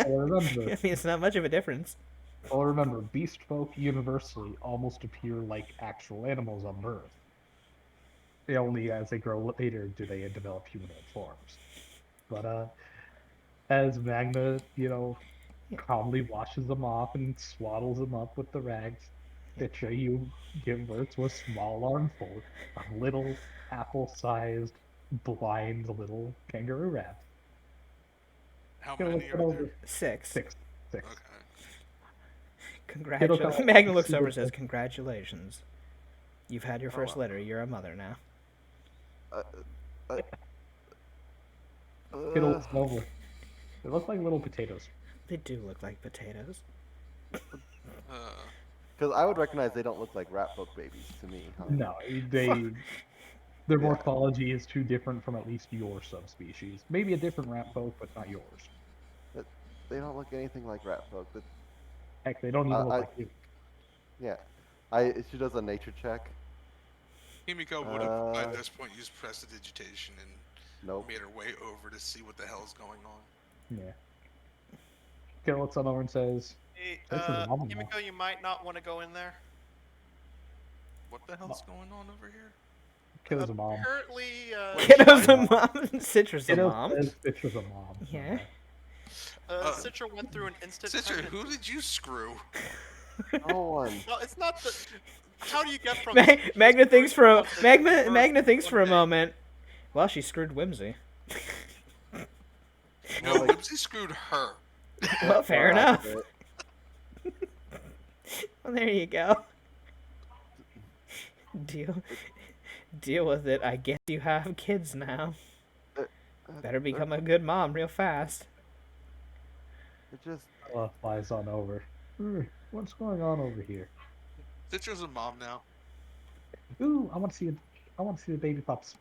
Well, remember, mean, it's not much of a difference. beast folk universally almost appear like actual animals on birth. Only as they grow later do they develop humanoid forms. But as Magna, calmly washes them off and swaddles them up with the rags, Citra, you give birth to a small armful of little apple-sized, blind little kangaroo rats. How Gonna many look are it over. there? Six. Six. Okay. Congratulations. Magna looks over and says, "Congratulations. You've had your first litter. You're a mother now." Uh, uh, Kittle uh, looks over. They look like little potatoes. They do look like potatoes. Because I would recognize they don't look like rat folk babies to me. Huh? No, their Yeah. morphology is too different from at least your subspecies. Maybe a different rat folk, but not yours. They don't look anything like rat folk. Heck, they don't even look I- like you. Yeah. She does a nature check. Himiko would have, by this point, used prestidigitation and Nope. made her way over to see what the hell's going on. Yeah. Kittle looks on over and says, Hey, This is abominable. Himiko, you might not want to go in there. What the hell's going on over here? Kittle's a mom. Apparently, Kiddo's a mom. Citrus a Kiddo mom. says Citra's a mom. Yeah. Citra went through an instant. Sister, pregnancy- who did you screw? No one. No, it's not the. How do you get from? Magna thinks for a Birth Magna thinks for a one day. moment. Well, she screwed Whimsy. No, like- Whimsy screwed her. Well, fair Or enough. accident. Well, there you go. Deal with it. I guess you have kids now. Better become a good mom real fast. It just. Flies on over. What's going on over here? Citra's a mom now. Ooh, I want to see the baby pups.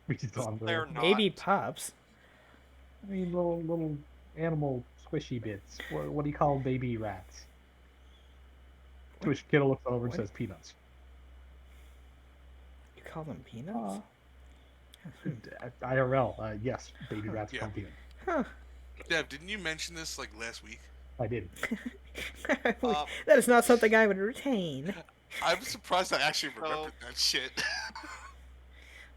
Reaches on They're the, not. Baby pups. I mean, little animal squishy bits. What do you call baby rats? To which Kittle looks over and says peanuts. You call them peanuts? IRL, yes, baby rats Yeah. call peanuts. Huh. Dev, didn't you mention this like last week? I did. That is not something I would retain. I'm surprised I actually remembered that shit.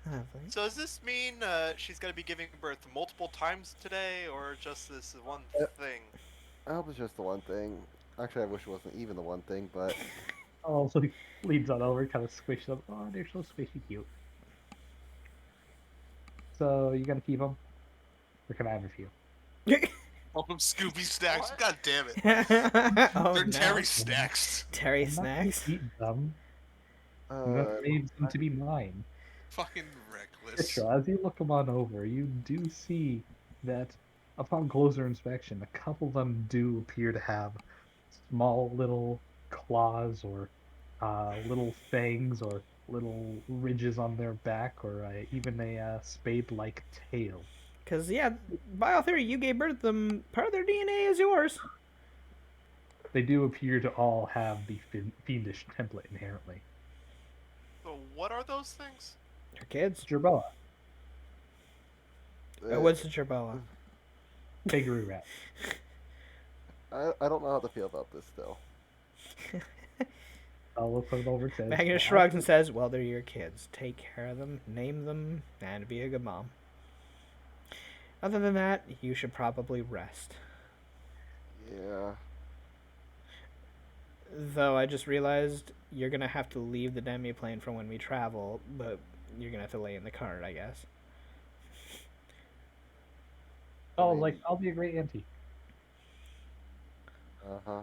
Lovely. So does this mean she's gonna be giving birth multiple times today, or just this one thing? I hope it's just the one thing. Actually, I wish it wasn't even the one thing, but Oh, so he leans on over, kind of squishes them. Oh, they're so squishy cute. So, you gonna keep them? Or can I have a few? All them Scooby snacks. God damn it. Oh, They're no. Terry snacks. Terry I'm not gonna snacks. eat them. I'm gonna save them to be mine. Fucking reckless. Citra, as you look them on over, you do see that upon closer inspection, a couple of them do appear to have small little claws or little fangs or little ridges on their back or even a spade-like tail. Because, yeah, by all theory, you gave birth to them. Part of their DNA is yours. They do appear to all have the fiendish template inherently. So what are those things? Your kids. Jerboa, What's the Jerboa? kangaroo rat. I don't know how to feel about this still. I'll look it over. Says, Magnus shrugs and says, well, they're your kids. Take care of them, name them, and be a good mom. Other than that, you should probably rest. Yeah. Though I just realized you're going to have to leave the demi-plane for when we travel, but you're going to have to lay in the cart, I guess. Oh, Maybe. like I'll be a great auntie. Uh-huh.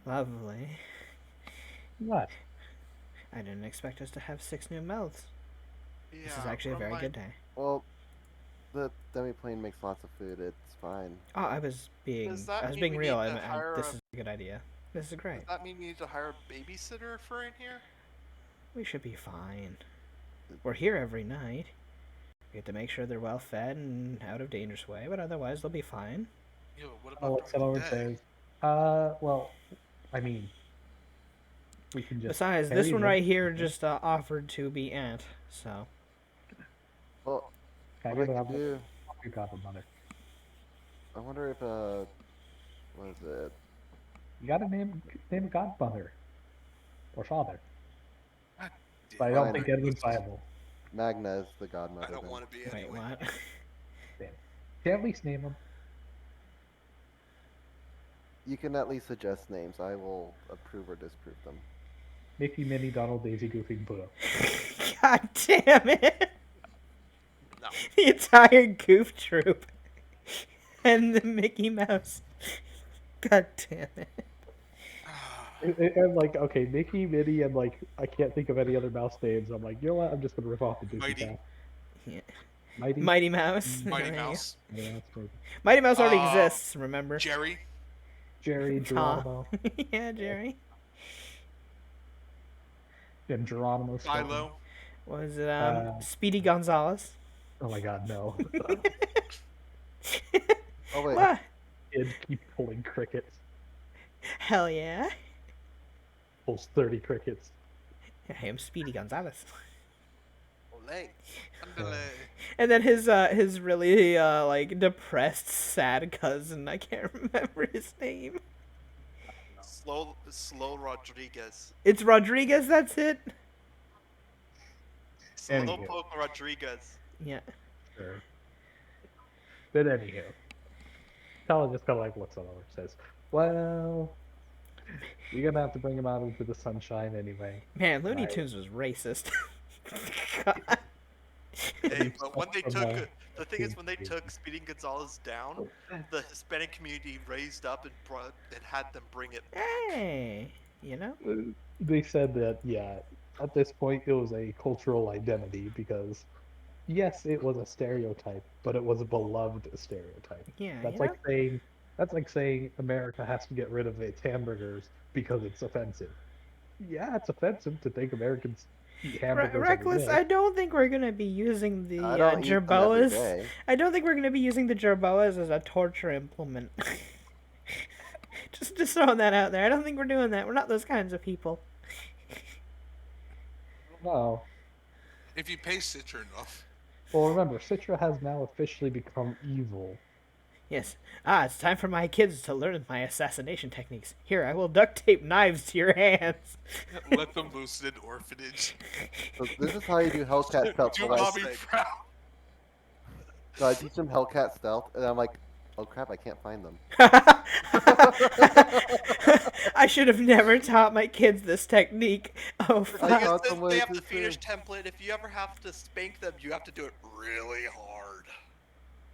Lovely. What? I didn't expect us to have 6 new mouths. Yeah, This is actually a very good day. Well, the demi-plane makes lots of food. It's fine. Oh, I was being that mean being we real. need to hire This a- is a good idea. This is great. Does that mean we need to hire a babysitter for in here? We should be fine. We're here every night. We have to make sure they're well fed and out of dangerous way, but otherwise they'll be fine. Yeah, but what I'll about look it over. during the day? Says, well, I mean, we can just. Besides, carry this one them. right here just offered to be aunt, so. Well, Can I what get I it could on do, your godmother? I wonder if, what is it? You gotta name a godmother or father. God But I damn don't Fine. think Edwin's viable. Magna is the godmother. I don't then. want to be Wait, anyway. what? Can at least name them. You can at least suggest names. I will approve or disprove them. Mickey, Minnie, Donald, Daisy, Goofy, and Pluto. God damn it! No. The entire goof troop. And the Mickey Mouse. God damn it. And like, okay, Mickey, Minnie, and like, I can't think of any other mouse names. I'm like, you know what? I'm just gonna rip off the Goofy Mighty. cast. Yeah. Mighty. Mighty Mouse. Mighty There you go. Mouse. Yeah, that's great. Mighty Mouse already Um, exists, remember? Jerry. Jerry, Geronimo, Yeah, Jerry. and Geronimo. Stilton. Philo. Was it Speedy Uh, Gonzalez? Oh my God, no! Oh wait, What? Kid keep pulling crickets. Hell yeah. Pulls 30 crickets. I am Speedy Gonzalez. Olay. Andale. And then his really like depressed, sad cousin. I can't remember his name. Slow Rodriguez. It's Rodriguez. That's it. Anywho. Slowpoke Rodriguez. Yeah. Sure. But anywho, Tyler just kind of like looks on over and says, "Well, you're gonna have to bring him out into the sunshine anyway." Man, Looney Right. Tunes was racist. God. Hey, but when they From, took the thing is King when they King. took Speedy Gonzalez down, the Hispanic community raised up and brought and had them bring it back. Hey, you know. They said that at this point it was a cultural identity because yes, it was a stereotype, but it was a beloved stereotype. Yeah, That's you like know? saying that's like saying America has to get rid of its hamburgers because it's offensive. Yeah, it's offensive to think Americans eat hamburgers every Reckless, day. I don't think we're gonna be using the I don't eat them every jerboas. day. I don't think we're gonna be using the jerboas as a torture implement. just throwing that out there. I don't think we're doing that. We're not those kinds of people. No. If you pay Citra enough. Well, remember, Citra has now officially become evil. Yes. It's time for my kids to learn my assassination techniques. Here, I will duct tape knives to your hands. Let them loose in an orphanage. So this is how you do Hellcat stealth. Do So I, mommy sake. proud. so I teach them Hellcat stealth, and I'm like, oh crap, I can't find them. I should have never taught my kids this technique. Oh, The fuck. thing is, taught this- them they way have too the Finnish soon. template. If you ever have to spank them, you have to do it really hard.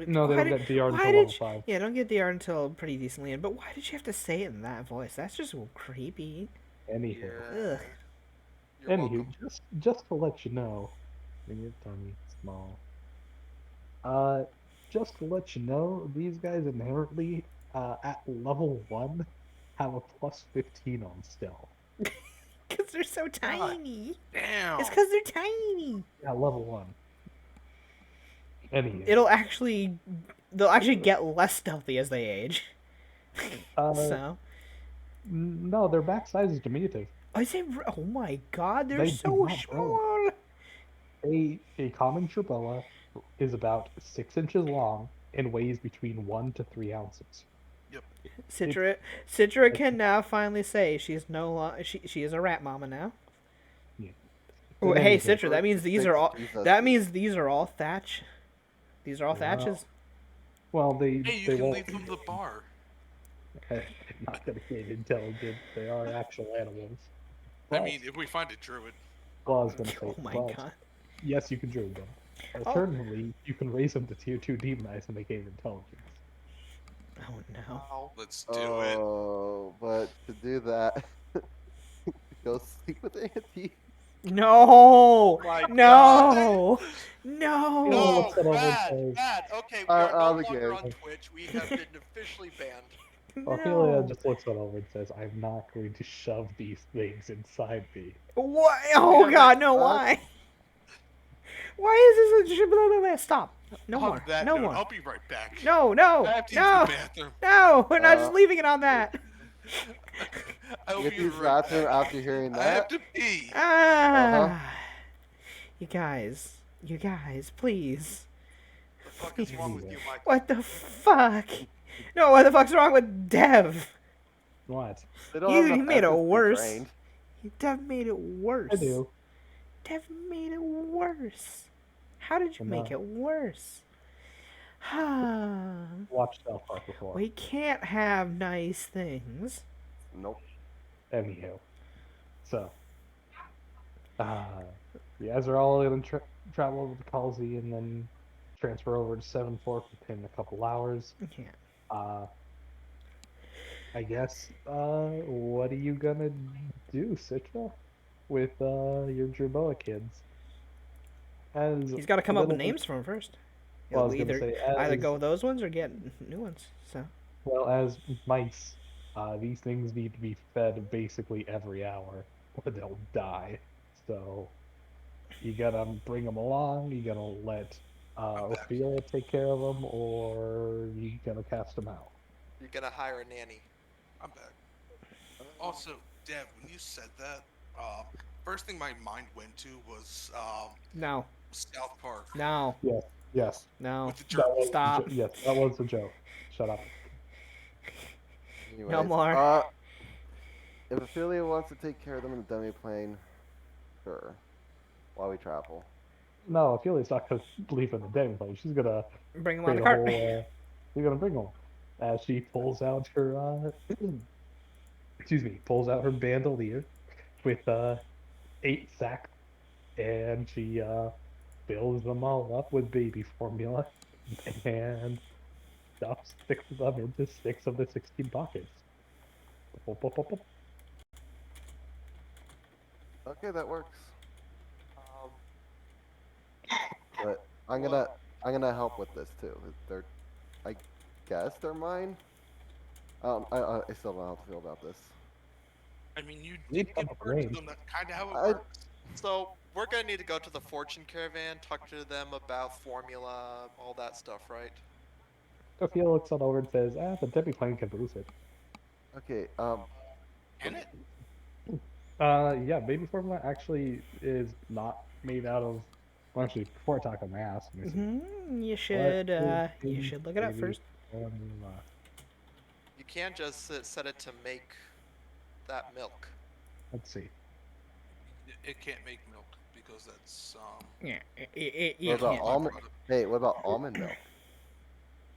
No, they Why don't did- get DR why until did level you- 5. Yeah, don't get DR until pretty decently in. But why did you have to say it in that voice? That's just creepy. Anywho. Ugh. You're Anywho, welcome. just to let you know, when your tummy small. Just to let you know, these guys inherently, at level 1, have a plus 15 on stealth. Because they're so God tiny. damn. It's because they're tiny. Yeah, level 1. Anyway, They'll actually get less stealthy as they age. uh, So, no, their back size is diminutive. oh my god, they're They do so not grow. small. A common Tripella is about 6 inches long and weighs between 1 to 3 ounces. Yep. Citra can now finally say she's no she is a rat mama now. Yeah. Oh, In hey any case, Citra, that means these are all Jesus. that means these are all thatch. These are all Wow. thatches. well, Hey, they you can won't. leave them the bar. Not gonna get intelligent. They are actual animals. I But, mean, if we find a druid. well, I was gonna say, Oh my but god. yes, you can druid them. Oh. Alternatively, you can raise them to tier 2 demonize and they gain intelligence. Oh no. Wow. Let's do it. Oh, but to do that, go sleep with Auntie. No. My No. Oh, No. looks No, at over and bad, says, bad. Okay, we Out are no of the longer game. on Twitch. We have been officially banned. Ophelia No. just looks at over and says, I'm not going to shove these things inside me. What? Oh have god, a- no, why? Why is this a stop? No On more. that No note, more. I'll be right back. No, no, I have to use no, the bathroom. no. We're not just Uh, leaving it on that. I'll Get be these right bathroom back. after hearing I have that. to pee. Ah. You guys, please. The fuck is wrong with you, Mike? What the fuck? No, what the fuck's wrong with Dev? What? They don't You have enough made it essence to be worse. drained. Dev made it worse. I do. Dev made it worse. How did you make it worse? Watched South Park before. We can't have nice things. Nope. Anywho. So. You guys are all going to travel over to Calzi and then transfer over to Seven Fork within a couple hours. Yeah. I guess, what are you gonna do, Citra, with, your Jerboa kids? As He's got to come up with little- names for him first. Well, I was We gonna either say, either as, go with those ones or get new ones. So well, as mice, these things need to be fed basically every hour, or they'll die. So, you gotta bring them along, you gotta let, I'm back. Ophelia take care of them, or you gonna cast them out. You're gonna hire a nanny. I'm back. Also, Dev, when you said that, first thing my mind went to was no, South Park no, Yes. no. with the That jerk. was Stop. Yes, that was a joke. Shut up. Anyways, more. If Ophelia wants to take care of them in the demi-plane, sure. While we travel. No, Ophelia's not gonna leave in the day plane. She's gonna Bring him on create the a cart. whole. She's gonna bring them as she pulls out her. Excuse me, pulls out her bandolier with 8 sacks, and she fills them all up with baby formula, and stuffs 6 of them into 6 of the 16 pockets. Pop, pop, pop, pop. Okay, that works. But I'm gonna help with this too. They're, I guess they're mine. I still don't know how to feel about this. I mean, you Need did give some birth to brains. them. That's kind of how it I- works. So we're gonna need to go to the Fortune Caravan, talk to them about formula, all that stuff, right? Ophelia looks on over and says, the demi plane can produce it. Okay, Can it? Yeah, baby formula actually is not made out of. Well, actually, before I talk on my ass, let me see. You should look it up Baby first. formula? You can't just set it to make that milk. Let's see. It can't make milk because that's Yeah, what about can't. almond? Hey, what about almond milk?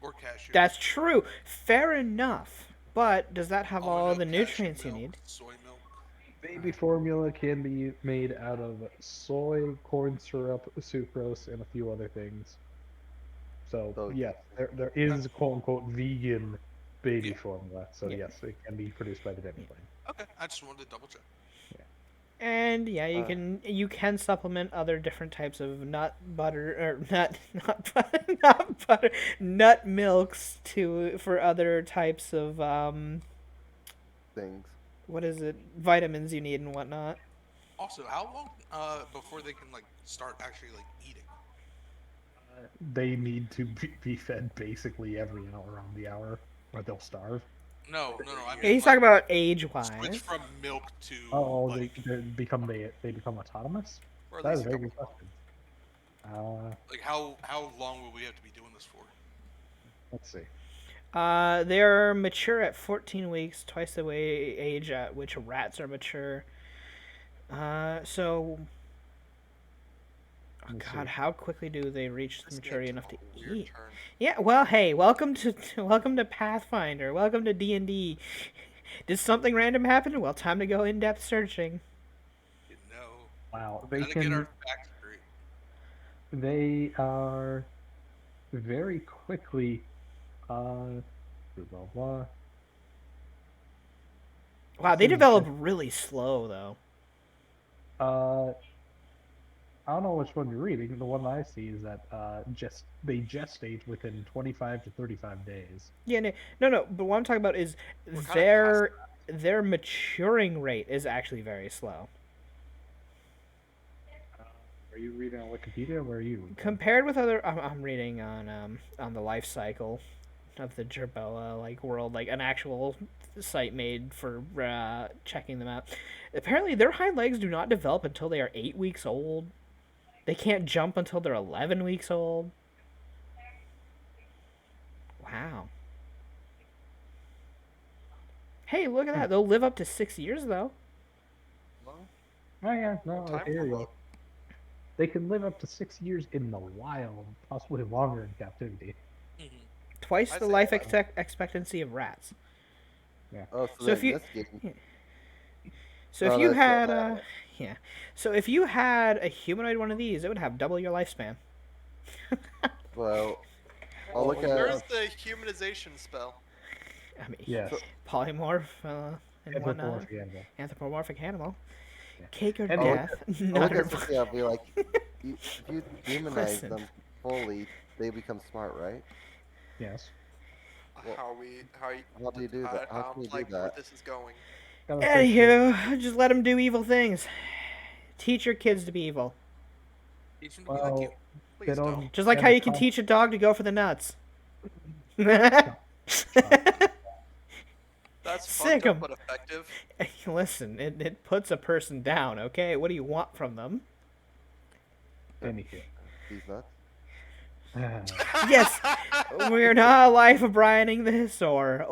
or cashew. That's true. Fair enough. But does that have Almond all milk, the cashew nutrients you milk, need? Soy milk. Baby formula can be made out of soy, corn syrup, sucrose, and a few other things. So yes, there is quote unquote vegan baby Yeah. formula. So Yeah. yes, it can be produced by the demi plane. Okay, I just wanted to double check. And yeah, Uh, you can supplement other different types of nut butter or not butter, not butter nut milks to for other types of things. what is it, vitamins you need and whatnot. Also, how long before they can like start actually like eating? They need to be fed basically every hour on the hour, or they'll starve. No. I Yeah, mean he's talking like about age switch wise. from milk to Oh, like, they become autonomous? or at That is least a a very couple good of question. months. Uh, Like how long will we have to be doing this for? let's see. They're mature at 14 weeks, twice the way age at which rats are mature. So Let me God, see. how quickly do they reach the This game maturity took enough to a weird eat? turn. Yeah, well, hey, welcome to welcome to Pathfinder. Welcome to D&D. Did something random happen? Well, time to go in-depth searching. You know, Wow, they gotta get our can. facts straight. They are very quickly. Blah blah blah. Wow, they develop really slow though. Uh, I don't know which one you're reading. The one I see is that they gestate within 25 to 35 days. Yeah, no. But what I'm talking about is We're kind of past. their maturing rate is actually very slow Uh, are you reading on Wikipedia? Where are you reading? compared with other. I'm reading on the life cycle of the Jerboa like world, like an actual site made for checking them out. Apparently, their hind legs do not develop until they are 8 weeks old. They can't jump until they're 11 weeks old. Wow. Hey, look at that. They'll live up to 6 years though. Well, Oh yeah, no, Time okay, here for you look. go. They can live up to 6 years in the wild, possibly longer in captivity. Mm-hmm. Twice I the say life 11. expectancy of rats. oh, so So if then you this game. so if Oh, you that's had yeah. So if you had a humanoid one of these, it would have double your lifespan. well. I'll Oh, look Where's at. the humanization spell? I mean, yes, So, polymorph and whatnot. anthropomorphic animal. Anthropomorphic animal. Yeah. Cake or Anyhow, death. I'll look Not at something. I'll be like, if you humanize Listen. them fully, they become smart, right? yes. Well, How we how y- how do you do that? How I'm can you do liking where that? this is going. Gotta search the Anywho, just let them do evil things. Teach your kids to be evil. Teach them to be like you. well, they Please don't don't. Just like have how the you can teach a dog to go for the nuts. That's Sick fucked up 'em. but effective. Listen, it puts a person down, okay? What do you want from them? Anywho. These nuts. Yes, we're not Life of Brianing this or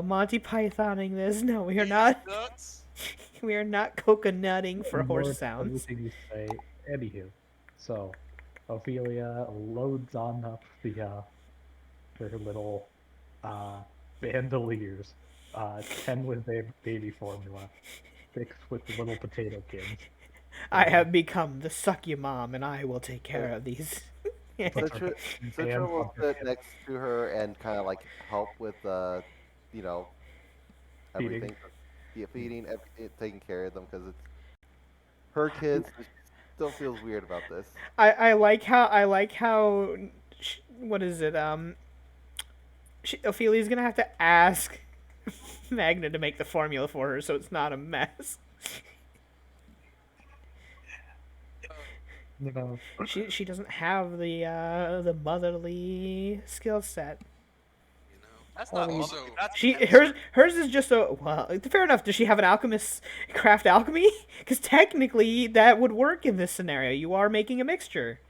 Monty Pythoning this. No, we are These not. nuts. We are not coconutting for horse Ignored sounds. everything you say. Anywho, so Ophelia loads on up her little uh bandoliers, 10 with baby formula, 6 with the little potato kids. I have become the sucky mom, and I will take care of these. Puts her Citra, hands Citra will on her sit hip, next to her and kind of like help with you know, feeding. everything, yeah, feeding, taking care of them because it's her kids. She still feels weird about this. I like how what is it? Ophelia's gonna have to ask Magna to make the formula for her, so it's not a mess. You know, She doesn't have the motherly skill set. You know. That's Well, not we- also. That's She chemistry. hers is just a well. Fair enough. Does she have an alchemist craft alchemy? Because technically that would work in this scenario. You are making a mixture.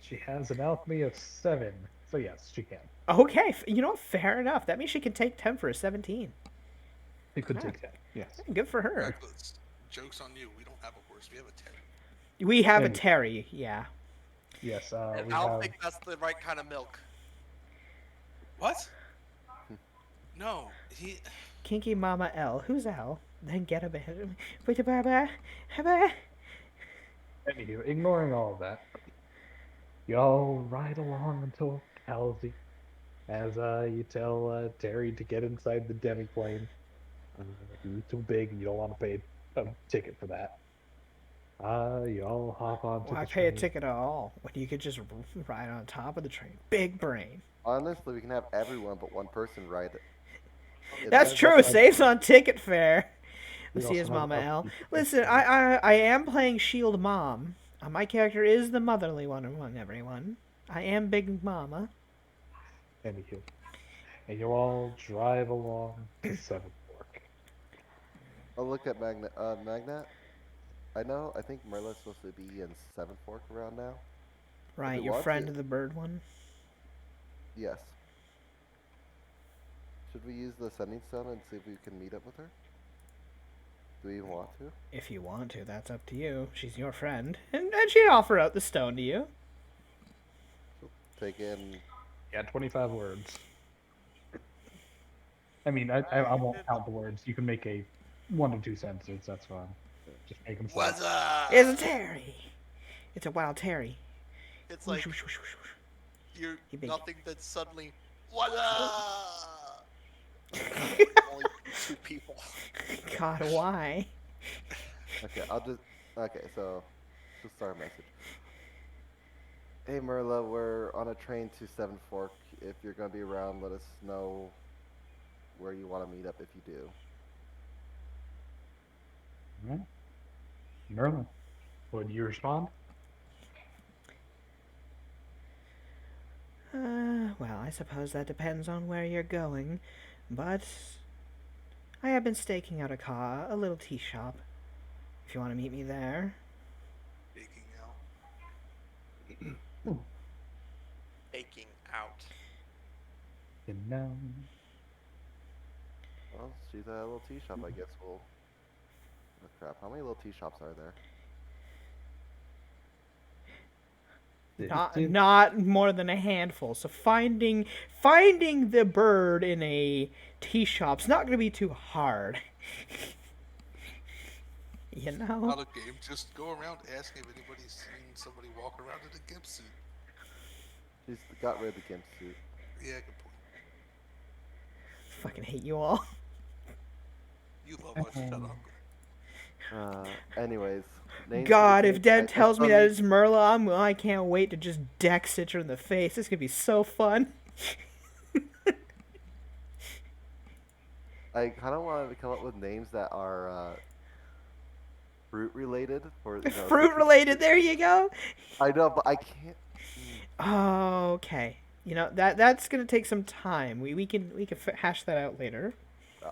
she has an alchemy of 7, so yes, she can. Okay, you know what? Fair enough. That means she can take 10 for a 17. It could Ah. take 10. Yes. Good for her. Reckless. Joke's on you. We don't have a horse. We have a Terry. We have a Anyway. Terry. Yeah. Yes. And We I don't have. think that's the right kind of milk. What? No, he. Kinky Mama L. Who's L? Then get a bit. Anywho, ignoring all of that, y'all ride along until Calzy, as you tell Terry to get inside the demiplane. He's too big, you don't want to pay a ticket for that. You all hop onto Why the pay a train. ticket at all when you could just ride on top of the train? Big brain. Honestly, we can have everyone but one person ride it. That's That's true. fine. Saves on ticket fare. We Let's see his also have Mama other L. people that Listen, can- I am playing Shield Mom. My character is the motherly one among everyone. I am Big Mama. Anywho, and you all drive along to Seven Fork. I'll look at Magnet. I think Merla's supposed to be in Seven Fork around now. Right, we your want friend to. the bird one. Yes. Should we use the sending stone and see if we can meet up with her? Do we even want to? If you want to, that's up to you. She's your friend. And she'd offer out the stone to you. Take in. Yeah, 25 words. I mean, I won't count the words. You can make a 1 to 2 sentences. That's fine. Just make them What's short. up? It's a Terry. It's a wild Terry. It's like Whoosh, whoosh, whoosh, whoosh, whoosh. you're He big. nothing but suddenly, what up? Only two people. God, why? Okay, I'll just. Okay, so. Just start a message. Hey Merla, we're on a train to Seven Fork. If you're gonna be around, let us know where you want to meet up if you do. Alright. Merlin, would you respond? Well, I suppose that depends on where you're going, but I have been staking out a little tea shop. If you want to meet me there. Taking out. Taking out. You know. Well, she's at a little tea shop. I guess we'll. Oh crap! How many little tea shops are there? Not more than a handful. So finding the bird in a tea shop's not going to be too hard. You know? Not a game. Just go around asking if anybody's seen somebody walk around in a gimp suit. She's got rid of the gimp suit. Yeah, good point. Fucking hate you all. You love us. Shut up. Anyways. names God, we if can- Dad I tells me still that need- it's Merla, I can't wait to just deck stitch her in the face. This could be so fun. I kind of wanted to come up with names that are fruit related or Fruit related, there you go. I know, but I can't. Oh, okay. You know that's gonna take some time. We can hash that out later.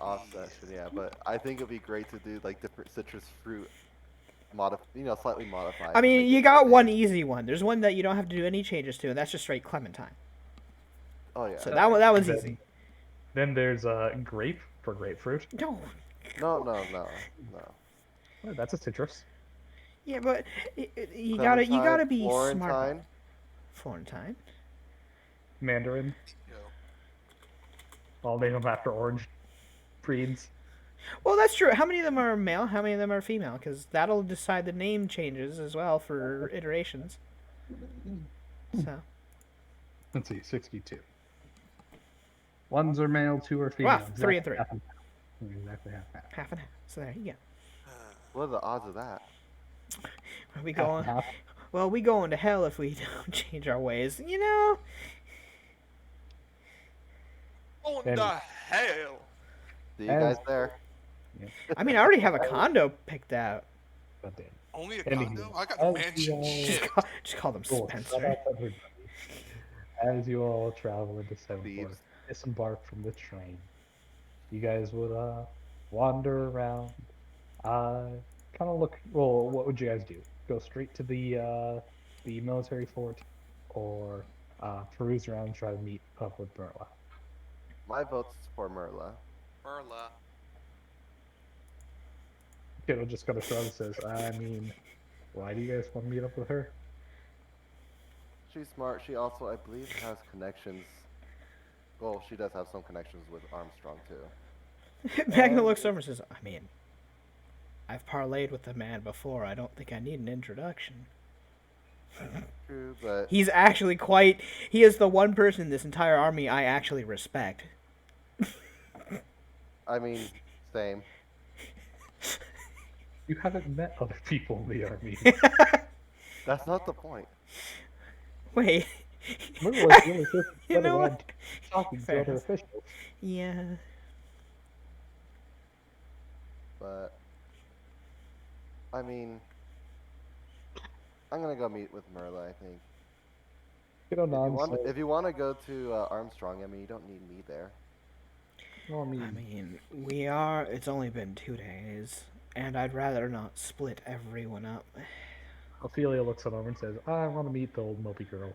Off session, yeah. But I think it'd be great to do like different citrus fruit, slightly modified. I to mean, make you it got good one name. easy one. There's one that you don't have to do any changes to, and that's just straight Clementine. Oh yeah. So that one's Then- easy. Then there's grape for grapefruit. No. No. Well, that's a citrus. Yeah, but you gotta be smart. Florentine. Florentine. Mandarin. You know, I'll name them after orange breeds. Well, that's true. How many of them are male? How many of them are female? Because that'll decide the name changes as well for iterations. So. Let's see, 62. Ones are male, 2 are female. Wow, 3 and 3. Half and half. Exactly half and half. Half and half. So there you go. What are the odds of that? Are we Half and going? half. Well, we going to hell if we don't change our ways. You know. Oh, Then- the hell! See you And- guys there. I mean, I already have a condo picked out. But then, only a Anywho, condo? I got as a mansion. you all- Shit. Just call them cool. Spencer. Shout out to everybody. As you all travel into Seven Thieves. Fork, disembark from the train, you guys would wander around. Kind of look. Well, what would you guys do? Go straight to the military fort, or peruse around and try to meet up with Merla? My vote's for Merla. Merla. Kiddo just kind of shrugs and says, I mean, why do you guys want to meet up with her? She's smart. She also, I believe, has connections. Well, she does have some connections with Armstrong too. Magna looks over and says, I mean, I've parlayed with the man before. I don't think I need an introduction. True, but He's actually quite. He is the one person in this entire army I actually respect. I mean, same. You haven't met other people in the army. That's not the point. Wait. Merle is the only person who You went know around what? talking to Fair other enough. officials. Yeah. But I mean, I'm gonna go meet with Merla. I think. You know, nonsense. If you want to go to Armstrong, I mean, you don't need me there. Well, I I mean, mean, we are. It's only been 2 days, and I'd rather not split everyone up. Ophelia looks at him and says, I want to meet the old mopey girl.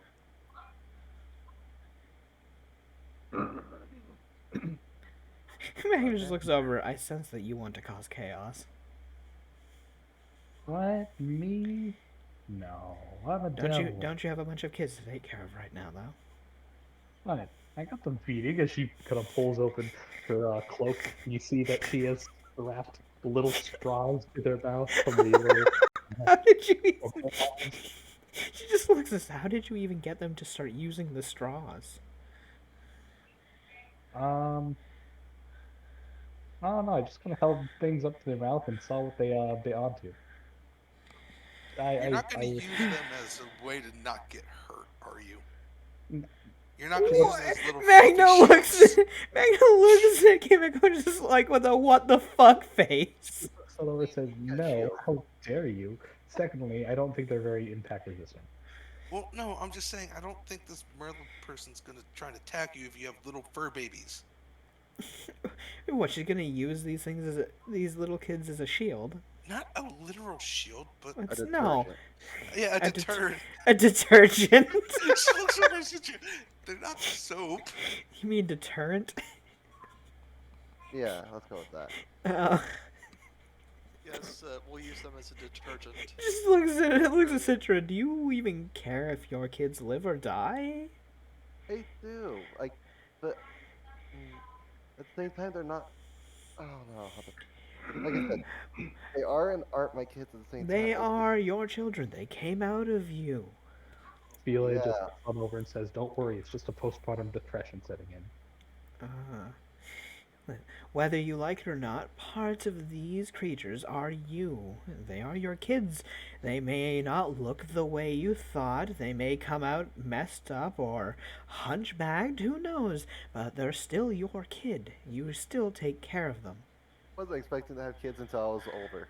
Megan just looks over. I sense that you want to cause chaos. What? Me? No, I'm a devil. Don't you have a bunch of kids to take care of right now, though? What? I got them feeding as she kind of pulls open her cloak. You see that she has wrapped little straws to their mouth from the little. How did you even? cocoa pods. She just looks at us. How did you even get them to start using the straws? Um, I don't know. I just kind of held things up to their mouth and saw what they bit onto. You're I, not going I, to use them as a way to not get hurt, are you? N- You're not going to use What? them as little Magna fluffy looks. shields. Magna looks at Kimiko just like with a what the fuck face. Silver says, no, how dare you? Secondly, I don't think they're very impact resistant. Well, no, I'm just saying I don't think this Merlin person's going to try and attack you if you have little fur babies. What? She's gonna use these things as these little kids as a shield? Not a literal shield, but A No, detergent. yeah, a A det- deterrent. a detergent. They're not soap. You mean deterrent? Yeah, let's go with that. Uh, Yes, we'll use them as a detergent. just looks at Citra. Do you even care if your kids live or die? They do like, but at the same time, they're not. I don't know how to. Like I said, they are and aren't my kids at the same time. They Like, are your children. They came out of you. Ophelia just Yeah. comes over and says, don't worry, it's just a postpartum depression setting in. Whether you like it or not, parts of these creatures are you. They are your kids. They may not look the way you thought. They may come out messed up or hunchbacked. Who knows? But they're still your kid. You still take care of them. Wasn't expecting to have kids until I was older.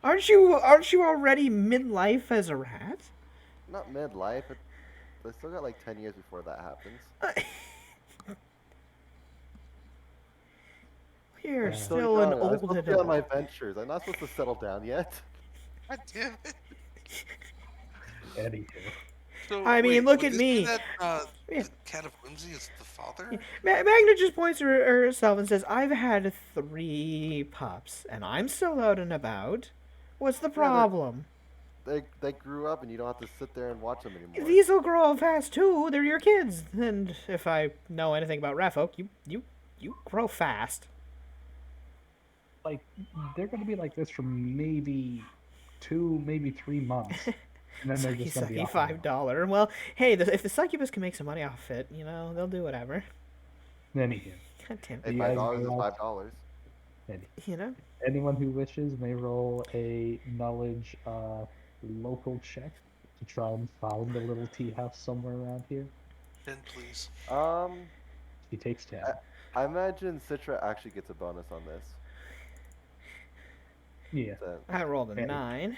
Aren't you already midlife as a rat? Not midlife, but I still got like 10 years before that happens. You're Yeah. still an I'm old supposed to be on my adult. ventures. I'm not supposed to settle down yet. God damn it. Anywho. So, I mean, wait, look would at this mean me. That, Yeah. the cat of whimsy is the father? Magna just points to herself and says, I've had 3 pups, and I'm still out and about. What's the problem? They grew up and you don't have to sit there and watch them anymore. These will grow up fast too. They're your kids. And if I know anything about rat folk, you grow fast. Like, they're going to be like this for maybe 2, maybe 3 months. And then they're Sucky just going to be sucky off on their $5. Well, hey, if the succubus can make some money off it, they'll do whatever. own. Anywho. God damn Hey, it. You guys $5 is go out. $5. Anyone who wishes may roll a knowledge local check to try and find a little tea house somewhere around here. 10, please. He takes 10. I imagine Citra actually gets a bonus on this. Yeah. So, I rolled a Hey. 9.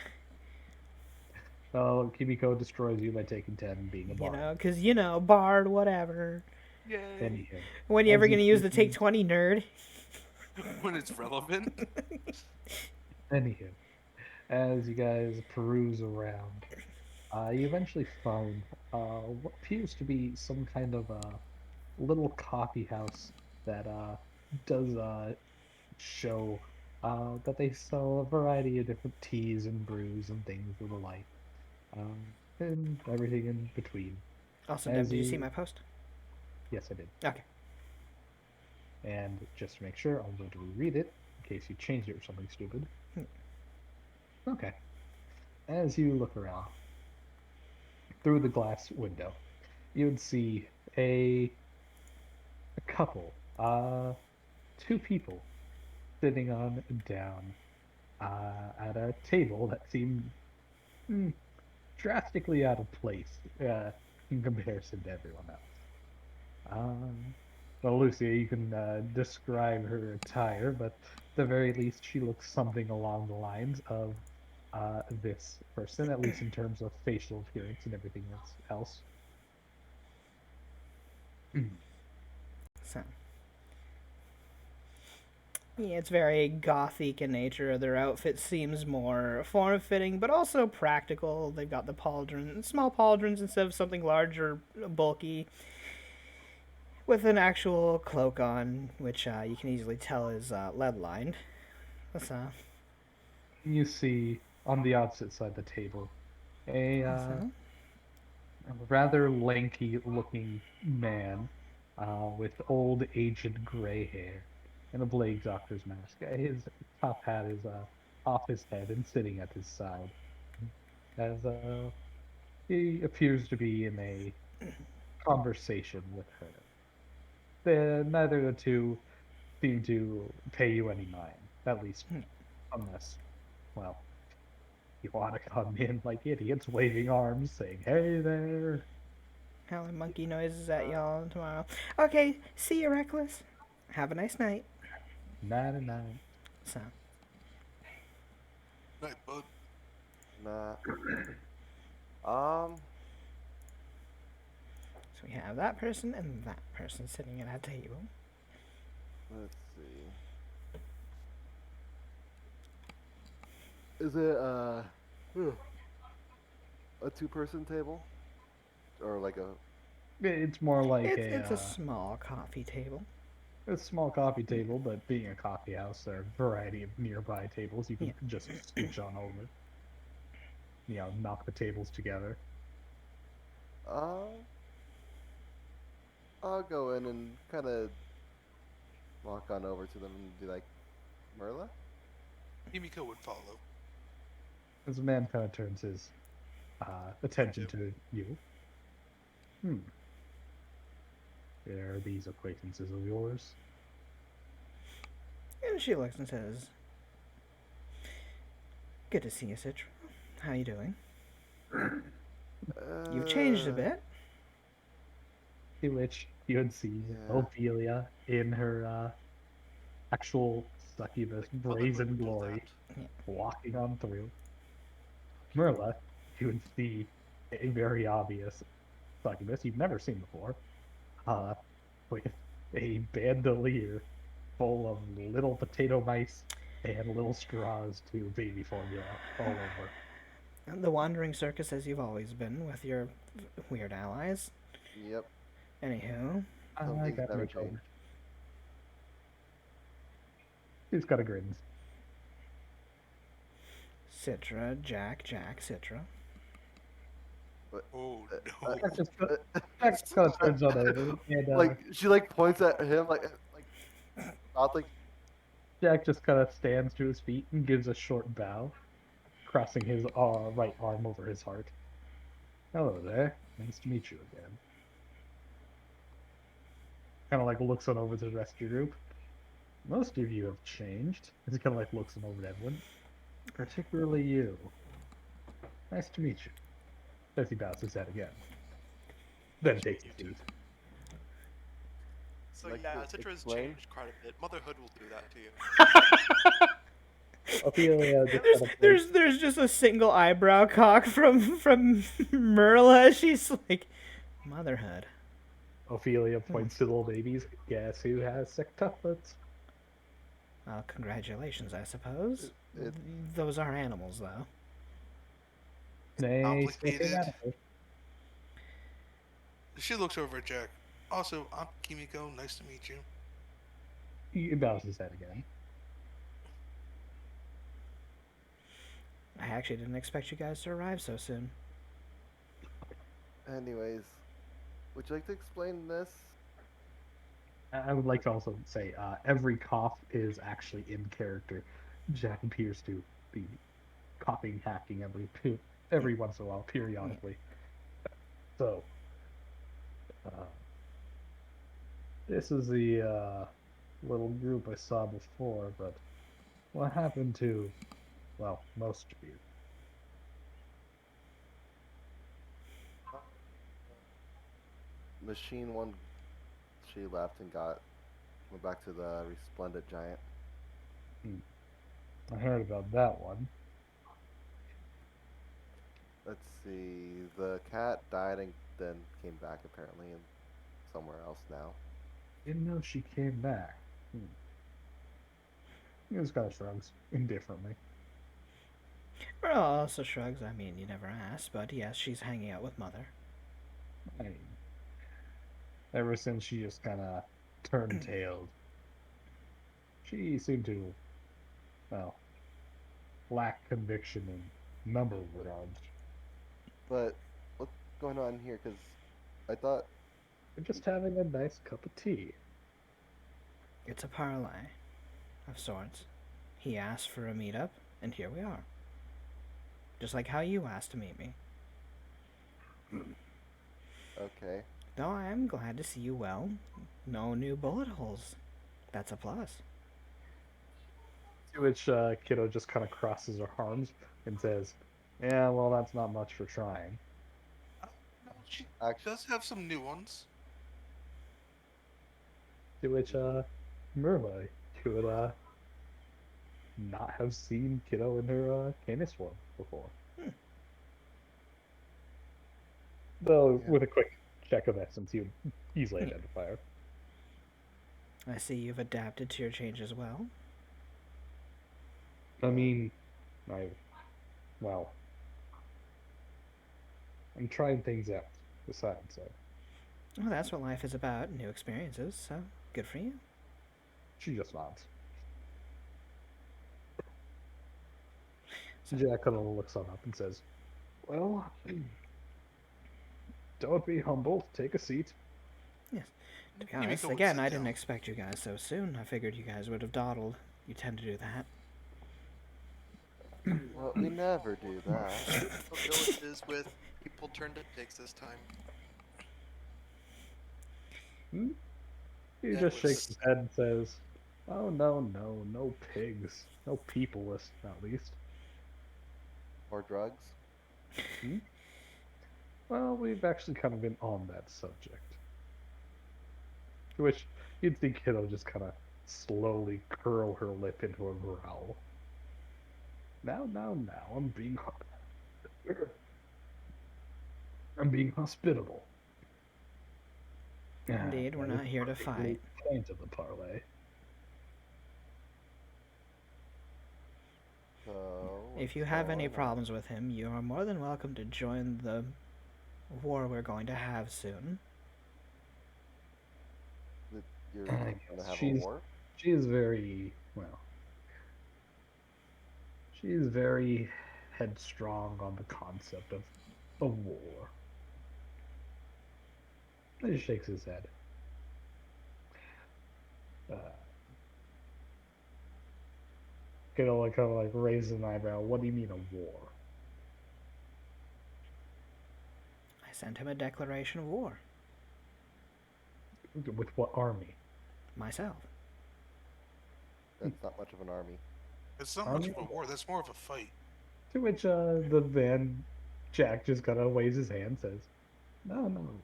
Oh, Kimiko destroys you by taking 10 being a bard. Because, bard, whatever. Yay. Anywho. When you As ever you gonna use the keep take 20 nerd? When it's relevant. Anywho, as you guys peruse around, you eventually find what appears to be some kind of little coffee house that does show that they sell a variety of different teas and brews and things of the like, and everything in between. Also, As Deb, did you see you- my post? Yes, I did. Okay. And just to make sure, I'm going to reread it in case you changed it or something stupid. Okay. As you look around through the glass window, you would see a couple, 2 people sitting on down at a table that seemed mm, drastically out of place in comparison to everyone else. Um, well, Lucia, you can describe her attire, but at the very least, she looks something along the lines of this person, at least in terms of facial appearance and everything else. So, yeah, it's very gothic in nature. Their outfit seems more form-fitting, but also practical. They've got the pauldron, small pauldrons instead of something large or bulky, with an actual cloak on, which you can easily tell is lead-lined. That's You see on the opposite side of the table a rather lanky looking man with old aged gray hair and a blade doctor's mask. His top hat is off his head and sitting at his side, as he appears to be in a conversation with her. Neither of the two seem to pay you any mind, at least unless, well, you want to come in like idiots, waving arms, saying, "Hey there." howling monkey noises at y'all tomorrow. Okay, see you, Reckless. Have a nice night. Nah, nah, nah. So, Night, bud. Nah. Um, so we have that person and that person sitting at a table. let's see. Is it a two-person table or like a? It's more like It's a small coffee table. a small coffee table, but being a coffee house, there are a variety of nearby tables you Yeah. can just scooch on over. Knock the tables together. Uh, I'll go in and kind of walk on over to them and be like, Merla? Himiko would follow. As the man kind of turns his attention too. to you. Hmm. Are these acquaintances of yours? And she looks and says, "Good to see you, Citra. How you doing? You've changed a bit." To which you would see Yeah. Ophelia in her actual succubus Motherhood brazen will do glory Yeah. walking on through. Merla, you would see a very obvious succubus you've never seen before, uh, with a bandolier full of little potato mice and little straws to baby formula all over. And the wandering circus as you've always been with your weird allies. Yep. Anywho, Some I things got never no change. problem. He's got a grin. Citra, Jack, Citra. Oh Uh, no. Jack just, Jack kind of turns on over and like she like points at him like about like Jack just kind of stands to his feet and gives a short bow, crossing his right arm over his heart. Hello there. Nice to meet you again. Kind of like looks on over to the rest of your group. Most of you have changed. He kind of like looks on over to everyone, particularly you. Nice to meet you. As he bows his head again. Then takes his seat. So Like yeah, to Citra has explain? changed quite a bit. Motherhood will do that to you. Ophelia just There's kind of there's just a single eyebrow cock from Merla. She's like, motherhood. Ophelia points to the little babies. Guess who has sextuplets? Well, congratulations, I suppose. it, Those are animals, though. Nay, Complicated. She looks over at Jack. Also, I'm Kimiko. Nice to meet you. He bows his head again. I actually didn't expect you guys to arrive so soon. anyways, would you like to explain this? I would like to also say every cough is actually in character. Jack appears to be coughing, hacking every once in a while, periodically. So, uh, this is the little group I saw before, but what happened to Well, most of you. Machine one, she left and went back to the resplendent giant. I heard about that one. Let's see. The cat died and then came back apparently, and somewhere else now. Didn't know she came back. He just kind of shrugs indifferently. Earl also shrugs. I mean, you never asked, but yes, she's hanging out with Mother. I mean, ever since she just kind of turned tailed, she seemed to, well, lack conviction in a number of regards. But what's going on here? Because I thought, We're just having a nice cup of tea. It's a parlay of sorts. He asked for a meetup, and here we are. Just like how you asked to meet me. okay, Though I am glad to see you well. No new bullet holes. That's a plus. To which Kiddo just kind of crosses her arms and says, "Yeah, well, that's not much for trying." No, she actually, does have some new ones. To which Merva, you would not have seen Kiddo in her Canis form before. Though, yeah. with a quick check of essence, you'd easily identify her. I see you've adapted to your change as well. I mean, I, well, I'm trying things out. Besides, Well, that's what life is about, new experiences, so good for you. she just nods. So, Jack kind of looks on up and says, "Well, don't be humble. Take a seat." yes. To be Yumiko honest, would again, sit I didn't down. expect you guys so soon. I figured you guys would have dawdled. You tend to do that. Well, we never do that. The village is with people turned to pigs this time. Hmm? He That just shakes was his head and says, "Oh, no, no, no pigs. No peopleless, at least." Or drugs. Hmm? Well, we've actually kind of been on that subject. To which you'd see Kiddo just kind of slowly curl her lip into a growl. Now, I'm being hospitable. Indeed, we're That is not here to practically fight. the point of the parlay. So If you what's have any going on? problems with him, you are more than welcome to join the war we're going to have soon. You're I gonna guess have a war? she is very well. She is very headstrong on the concept of a war. He just shakes his head. Uh, Kiddo like kind of like raises an eyebrow. What do you mean a war? I sent him a declaration of war. With what army? Myself. That's not much of an army. it's not much Army? of a war. That's more of a fight. To which the van Jack just kind of waves his hand, says, "No, no,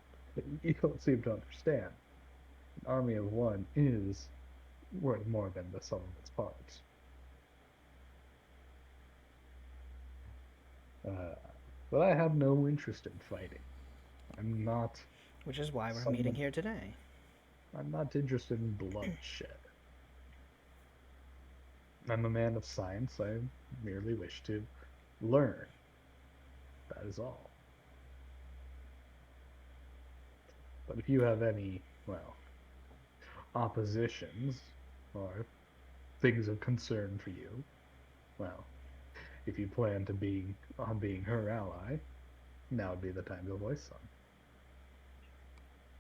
you don't seem to understand. An army of one is worth more than the sum of its parts." Uh, but I have no interest in fighting. I'm not Which is why we're meeting someone. here today. I'm not interested in bloodshed. I'm a man of science. I merely wish to learn. That is all. But if you have any, well, oppositions or things of concern for you, well, if you plan to being her ally, now would be the time to voice some.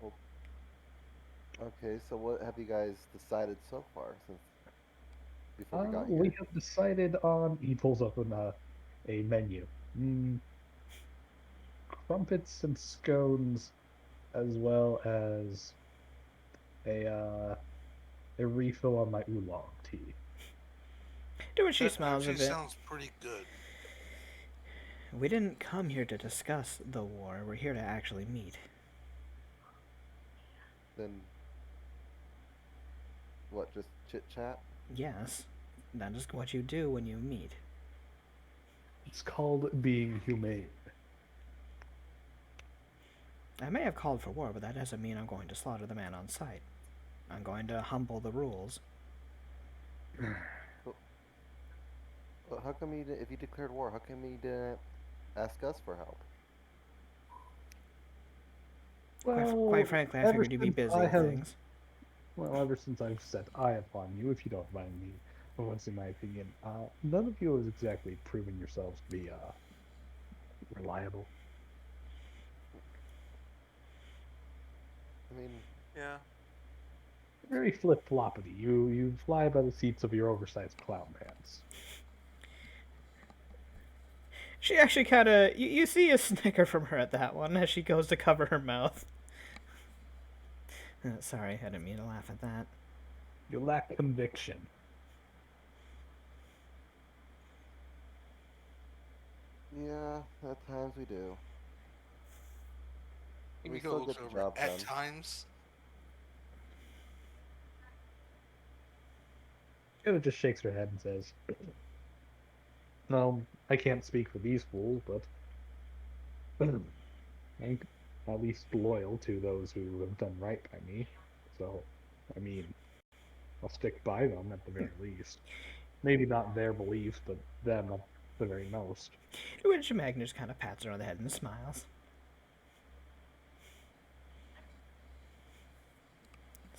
Well, okay, so what have you guys decided so far since before we got We here? have decided on. He pulls up a menu. Mm, Crumpets and scones, as well as a uh, a refill on my oolong tea. Do what she That smiles a actually bit. sounds pretty good. We didn't come here to discuss the war. We're here to actually meet. Then what? Just chit chat? Yes, that is what you do when you meet. It's called being humane. I may have called for war, but that doesn't mean I'm going to slaughter the man on sight. I'm going to humble the rules. Well, how come if you declared war, how come you didn't ask us for help? Quite frankly, I ever figured you'd be since busy I with have, things. well, ever since I've set eye upon you, if you don't mind me voicing my opinion, none of you has exactly proven yourselves to be reliable. I mean, Yeah. Very flip floppity. You fly by the seats of your oversized clown pants. She actually kind of. You see a snicker from her at that one as she goes to cover her mouth. Sorry, I didn't mean to laugh at that. You lack conviction. yeah, at times we do. We Kimiko still looks get the over job at done. times. Kind of just shakes her head and says, "No, I can't speak for these fools, but I'm at least loyal to those who have done right by me. So, I mean, I'll stick by them at the very least. Maybe not their beliefs, but them at the very most." To which Magnus kind of pats her on the head and smiles.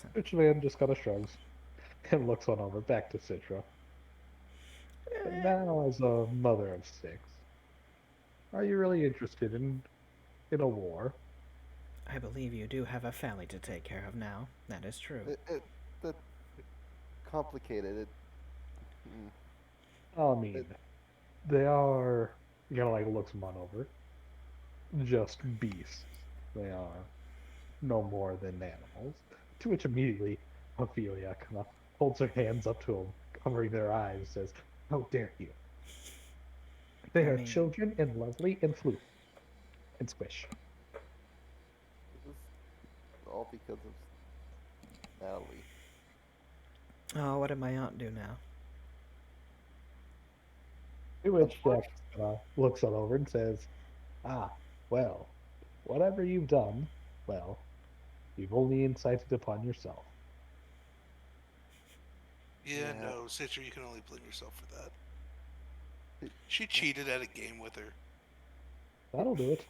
So, Which man just kind of shrugs and looks on over back to Citra. And now, as a mother of six, are you really interested in a war? I believe you do have a family to take care of now. That is true. That's complicated. Mm, I it, mean, they are, like looks them on over, just beasts. They are no more than animals. To which immediately Ophelia kind of holds her hands up to him, covering their eyes, says, "How dare you? They I are mean, children and lovely and fluffy and squish." this is all because of Natalie. oh, what did my aunt do now? To which Jack Unfortunately, looks on over and says, "Ah, well, whatever you've done, well, you've only incited upon yourself." Yeah, yeah, no, Citra, you can only blame yourself for that. it, She cheated at a game with her. That'll do it.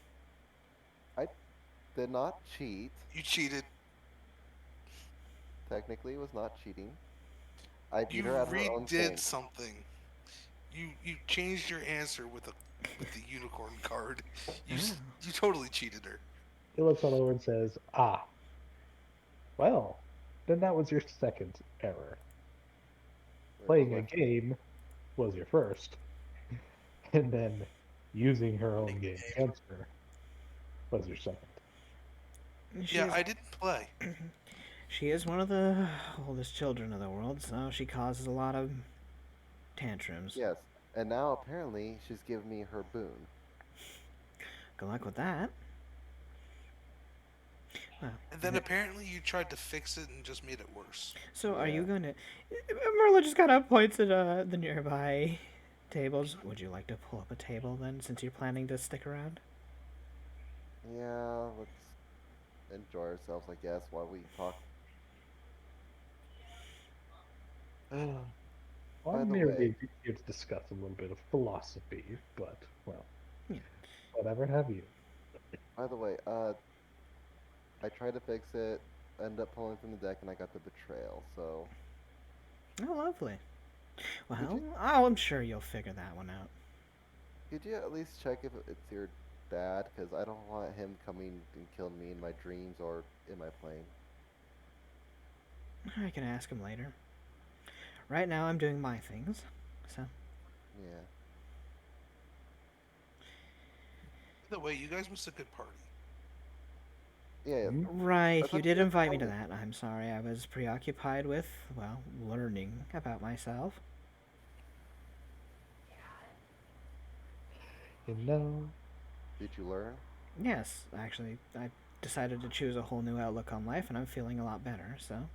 I did not cheat. You cheated. Technically, it was not cheating. I beat You her at her own redid game. something. You changed your answer with the unicorn card. Oh. You totally cheated her. He looks on over and says, "Ah, well, then that was your second error. What was Playing a my? game was your first, and then using her own Playing the game game. against her was your second." She Yeah, is I didn't play. she is one of the oldest children of the world, so she causes a lot of tantrums. Yes, and now apparently she's giving me her boon. Good luck with that. Well, And then apparently you tried to fix it and just made it worse. so are you Yeah. gonna? Merla just kind of points at the nearby tables. Would you like to pull up a table then, since you're planning to stick around? Yeah, let's enjoy ourselves, I guess, while we talk. Well, By I'm the way, merely here to discuss a little bit of philosophy, but, well, Yeah. whatever have you. by the way, I tried to fix it, ended up pulling from the deck, and I got the betrayal. So, Oh, lovely. could Well, you oh, I'm sure you'll figure that one out. could you at least check if it's your dad? Because I don't want him coming and killing me in my dreams or in my plane. I can ask him later. Right now, I'm doing my things. So, Yeah. By the way, you guys missed a good party. Yeah, yeah. Hmm? right, I you thought did you guys invite me to invited. that. I'm sorry, I was preoccupied with, well, learning about myself. You know, Did you learn? Yes, actually, I decided to choose a whole new outlook on life, and I'm feeling a lot better. So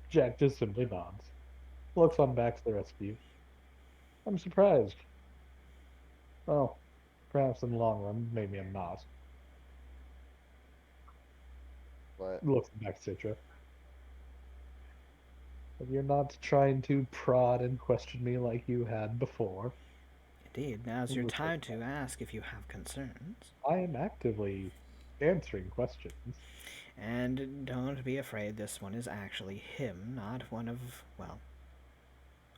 Jack just simply nods, looks on back to the rest of you. I'm surprised. Well, perhaps in the long run, maybe I'm not. But Looks back to Citra. But you're not trying to prod and question me like you had before. indeed, now's In your the same time to way. ask if you have concerns. I am actively answering questions. And don't be afraid, this one is actually him, not one of, well,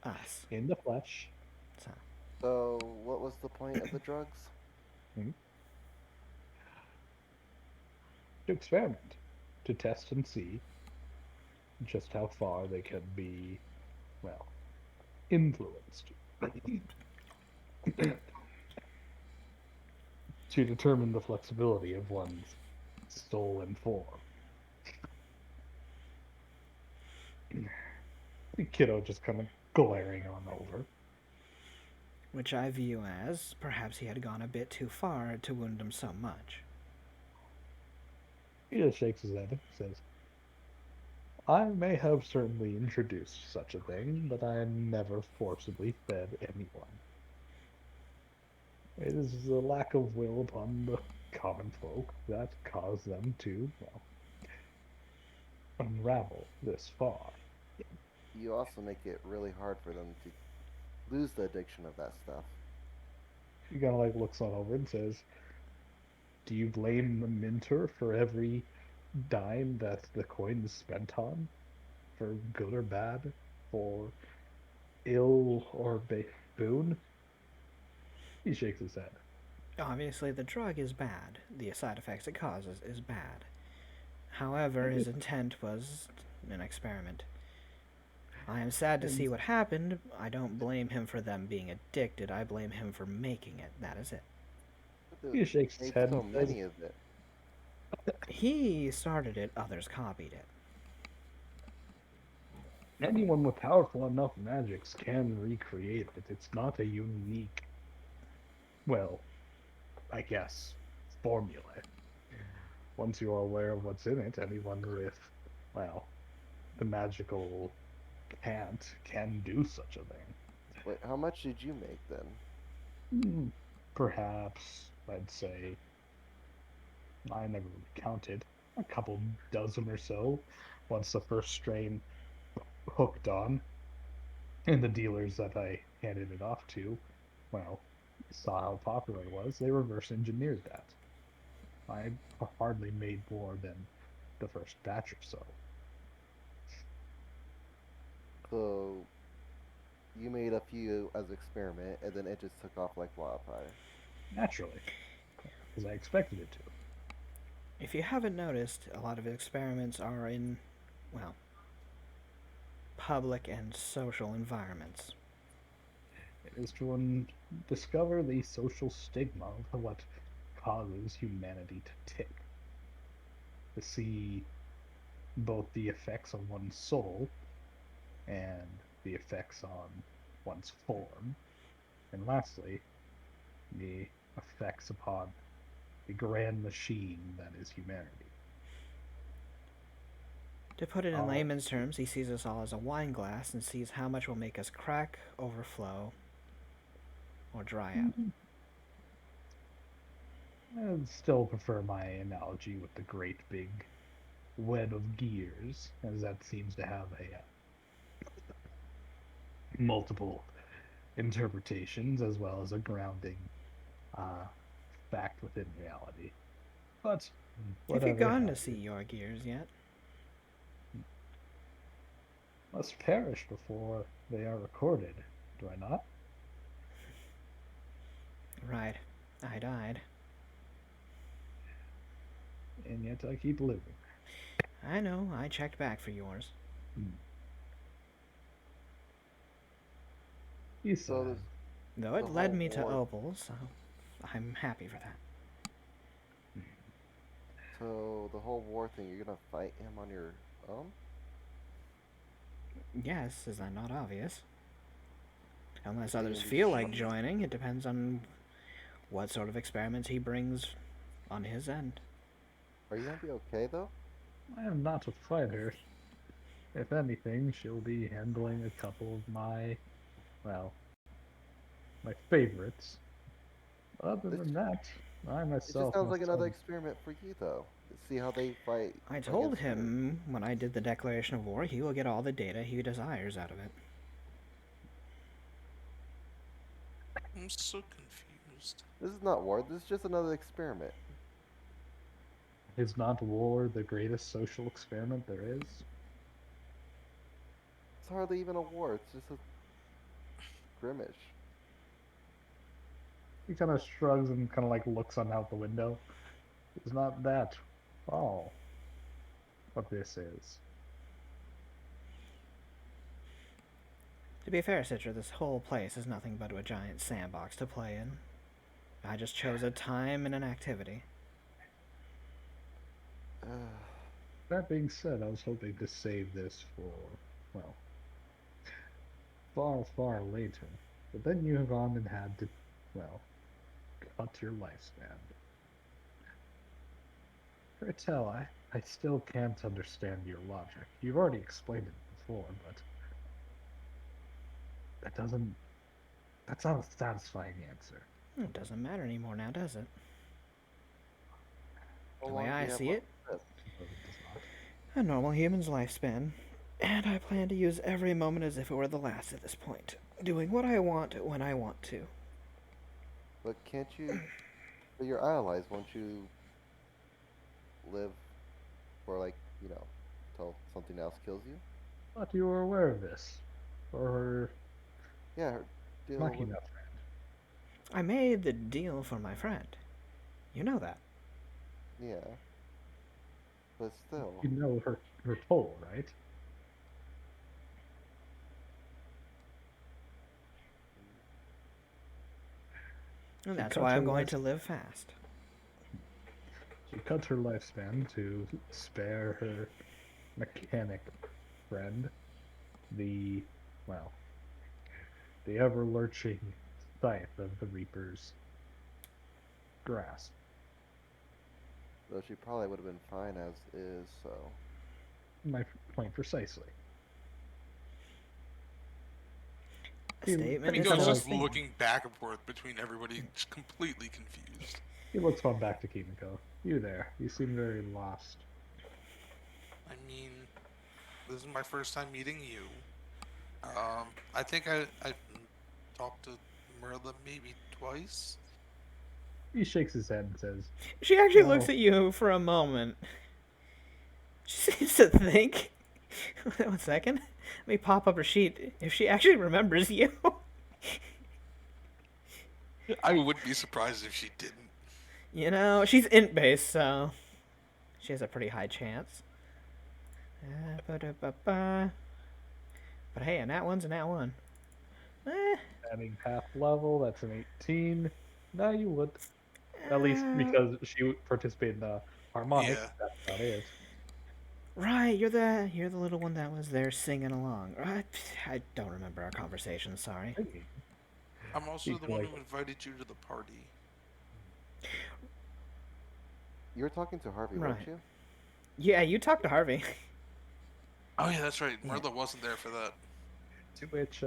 us. In the flesh. So, so, what was the point of the drugs? Hmm? To experiment. To test and see just how far they can be, well, influenced. To determine the flexibility of one's soul and form. The kiddo just kind of glaring on over. which I view as perhaps he had gone a bit too far to wound him so much. He just shakes his head, says, I may have certainly introduced such a thing, but I never forcibly fed anyone. It is the lack of will upon the common folk that caused them to, well, unravel this far. You also make it really hard for them to lose the addiction of that stuff. He kind of like looks on over and says, do you blame the minter for every dime that the coin is spent on? For good or bad? For ill or boon? He shakes his head. Obviously, the drug is bad. The side effects it causes is bad. However, his It- intent was an experiment. I am sad to see And what happened. I don't blame him for them being addicted. I blame him for making it. That is it. But he shakes his made head so and says, many of it. He started it, others copied it. anyone with powerful enough magics can recreate it. It's not a unique, well, I guess, formula. Once you are aware of what's in it, anyone with, well, the magical can't can do such a thing. Wait, how much did you make then? Hmm, perhaps, I'd say, I never really counted, a couple dozen or so once the first strain hooked on. And the dealers that I handed it off to, well, saw how popular it was. They reverse engineered that. I hardly made more than the first batch or so. So, you made a few as experiment, and then it just took off like wildfire. Naturally, because I expected it to. If you haven't noticed, a lot of his experiments are in, well, public and social environments. It is to discover the social stigma of what causes humanity to tick. To see both the effects on one's soul and the effects on one's form. And lastly, the effects upon the grand machine that is humanity. To put it in Oh, layman's terms, he sees us all as a wine glass and sees how much will make us crack, overflow, or dry out. I'd still prefer my analogy with the great big web of gears, as that seems to have a multiple interpretations as well as a grounding uh, fact within reality. But Have you whatever gone to have see you, your gears yet? must perish before they are recorded, do I not? Right. I died. And yet I keep living. I know, I checked back for yours. Hmm. He So, sighed. Though the it led whole me to war. Opal, so I'm happy for that. So, the whole war thing, you're gonna fight him on your own? Yes, is that not obvious? Unless Is he others gonna be feel like shocked? joining, it depends on what sort of experiments he brings on his end. Are you gonna be okay though? I am not a fighter. If anything, she'll be handling a couple of my, well, my favorites. Other This than that, I It just myself sounds like must another experiment for you though. See how they fight I told against her. him when I did the declaration of war, he will get all the data he desires out of it. I'm so confused. This is not war. This is just another experiment. Is not war the greatest social experiment there is? It's hardly even a war. It's just a skirmish. He kind of shrugs and kind of like looks on out the window. It's not that all what this is. To be fair, Citra, this whole place is nothing but a giant sandbox to play in. I just chose a time and an activity. That being said, I was hoping to save this for, well, far, far later. But then you have gone and had to, well, cut your lifespan. Tell, I still can't understand your logic. You've already explained it before, but that's not a satisfying answer. It doesn't matter anymore now, does it? How The long way do I you have see left it, of this? But it does not. a normal human's lifespan. And I plan to use every moment as if it were the last at this point. Doing what I want when I want to. But can't you? But your allies, won't you live for like till something else kills you? But you were aware of this. Or Yeah, her deal lucky with enough. I made the deal for my friend. You know that. yeah. But still, You know her toll, right? And She that's cut why her I'm going life- to live fast. She cut her lifespan to spare her mechanic friend the, well, the ever lurching scythe of the Reaper's grasp. though she probably would have been fine as is. So My point precisely. A statement Pretty is good. Nico's still a just statement. looking back and forth between everybody, just completely confused. He looks on back to Kimiko. You there. You seem very lost. I mean, this is my first time meeting you. I think I talked to Merla maybe twice. He shakes his head and says, She actually Well- looks at you for a moment. She seems to think. 1 second. Let me pop up her sheet. If she actually remembers you. I would be surprised if she didn't. You know, she's int based, so she has a pretty high chance. Ba-da-ba-ba. But hey, a nat one's a nat one. adding half level, that's an 18. Now you would. At least because she participated in the harmonic, Yeah. that's not it. Right, you're the little one that was there singing along. I don't remember our conversation. Sorry. Hey, I'm also She's the one like- who invited you to the party. you were talking to Harvey, Right. weren't you? Yeah, you talked to Harvey. Oh yeah, that's right. Yeah. Merla wasn't there for that. To which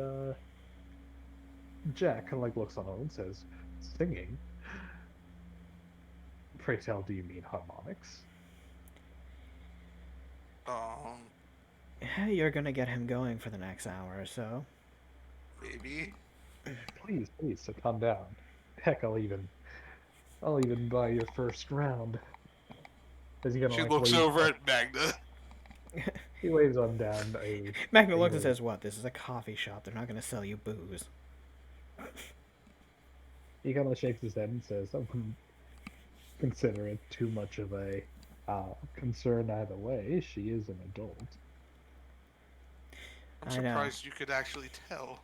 Jack kind of like looks on her and says, "Singing? Pray tell, do you mean harmonics?" You're gonna get him going for the next hour or so. Maybe. Please, so calm down. Heck, I'll even buy your first round. As he kind of She like looks waves, over at Magda. he waves on down a. Magna looks and Anyway. says, "What? This is a coffee shop. They're not gonna sell you booze." He kind of shakes his head and says, "I wouldn't consider it too much of a concern either way. She is an adult. I'm I know. surprised you could actually tell.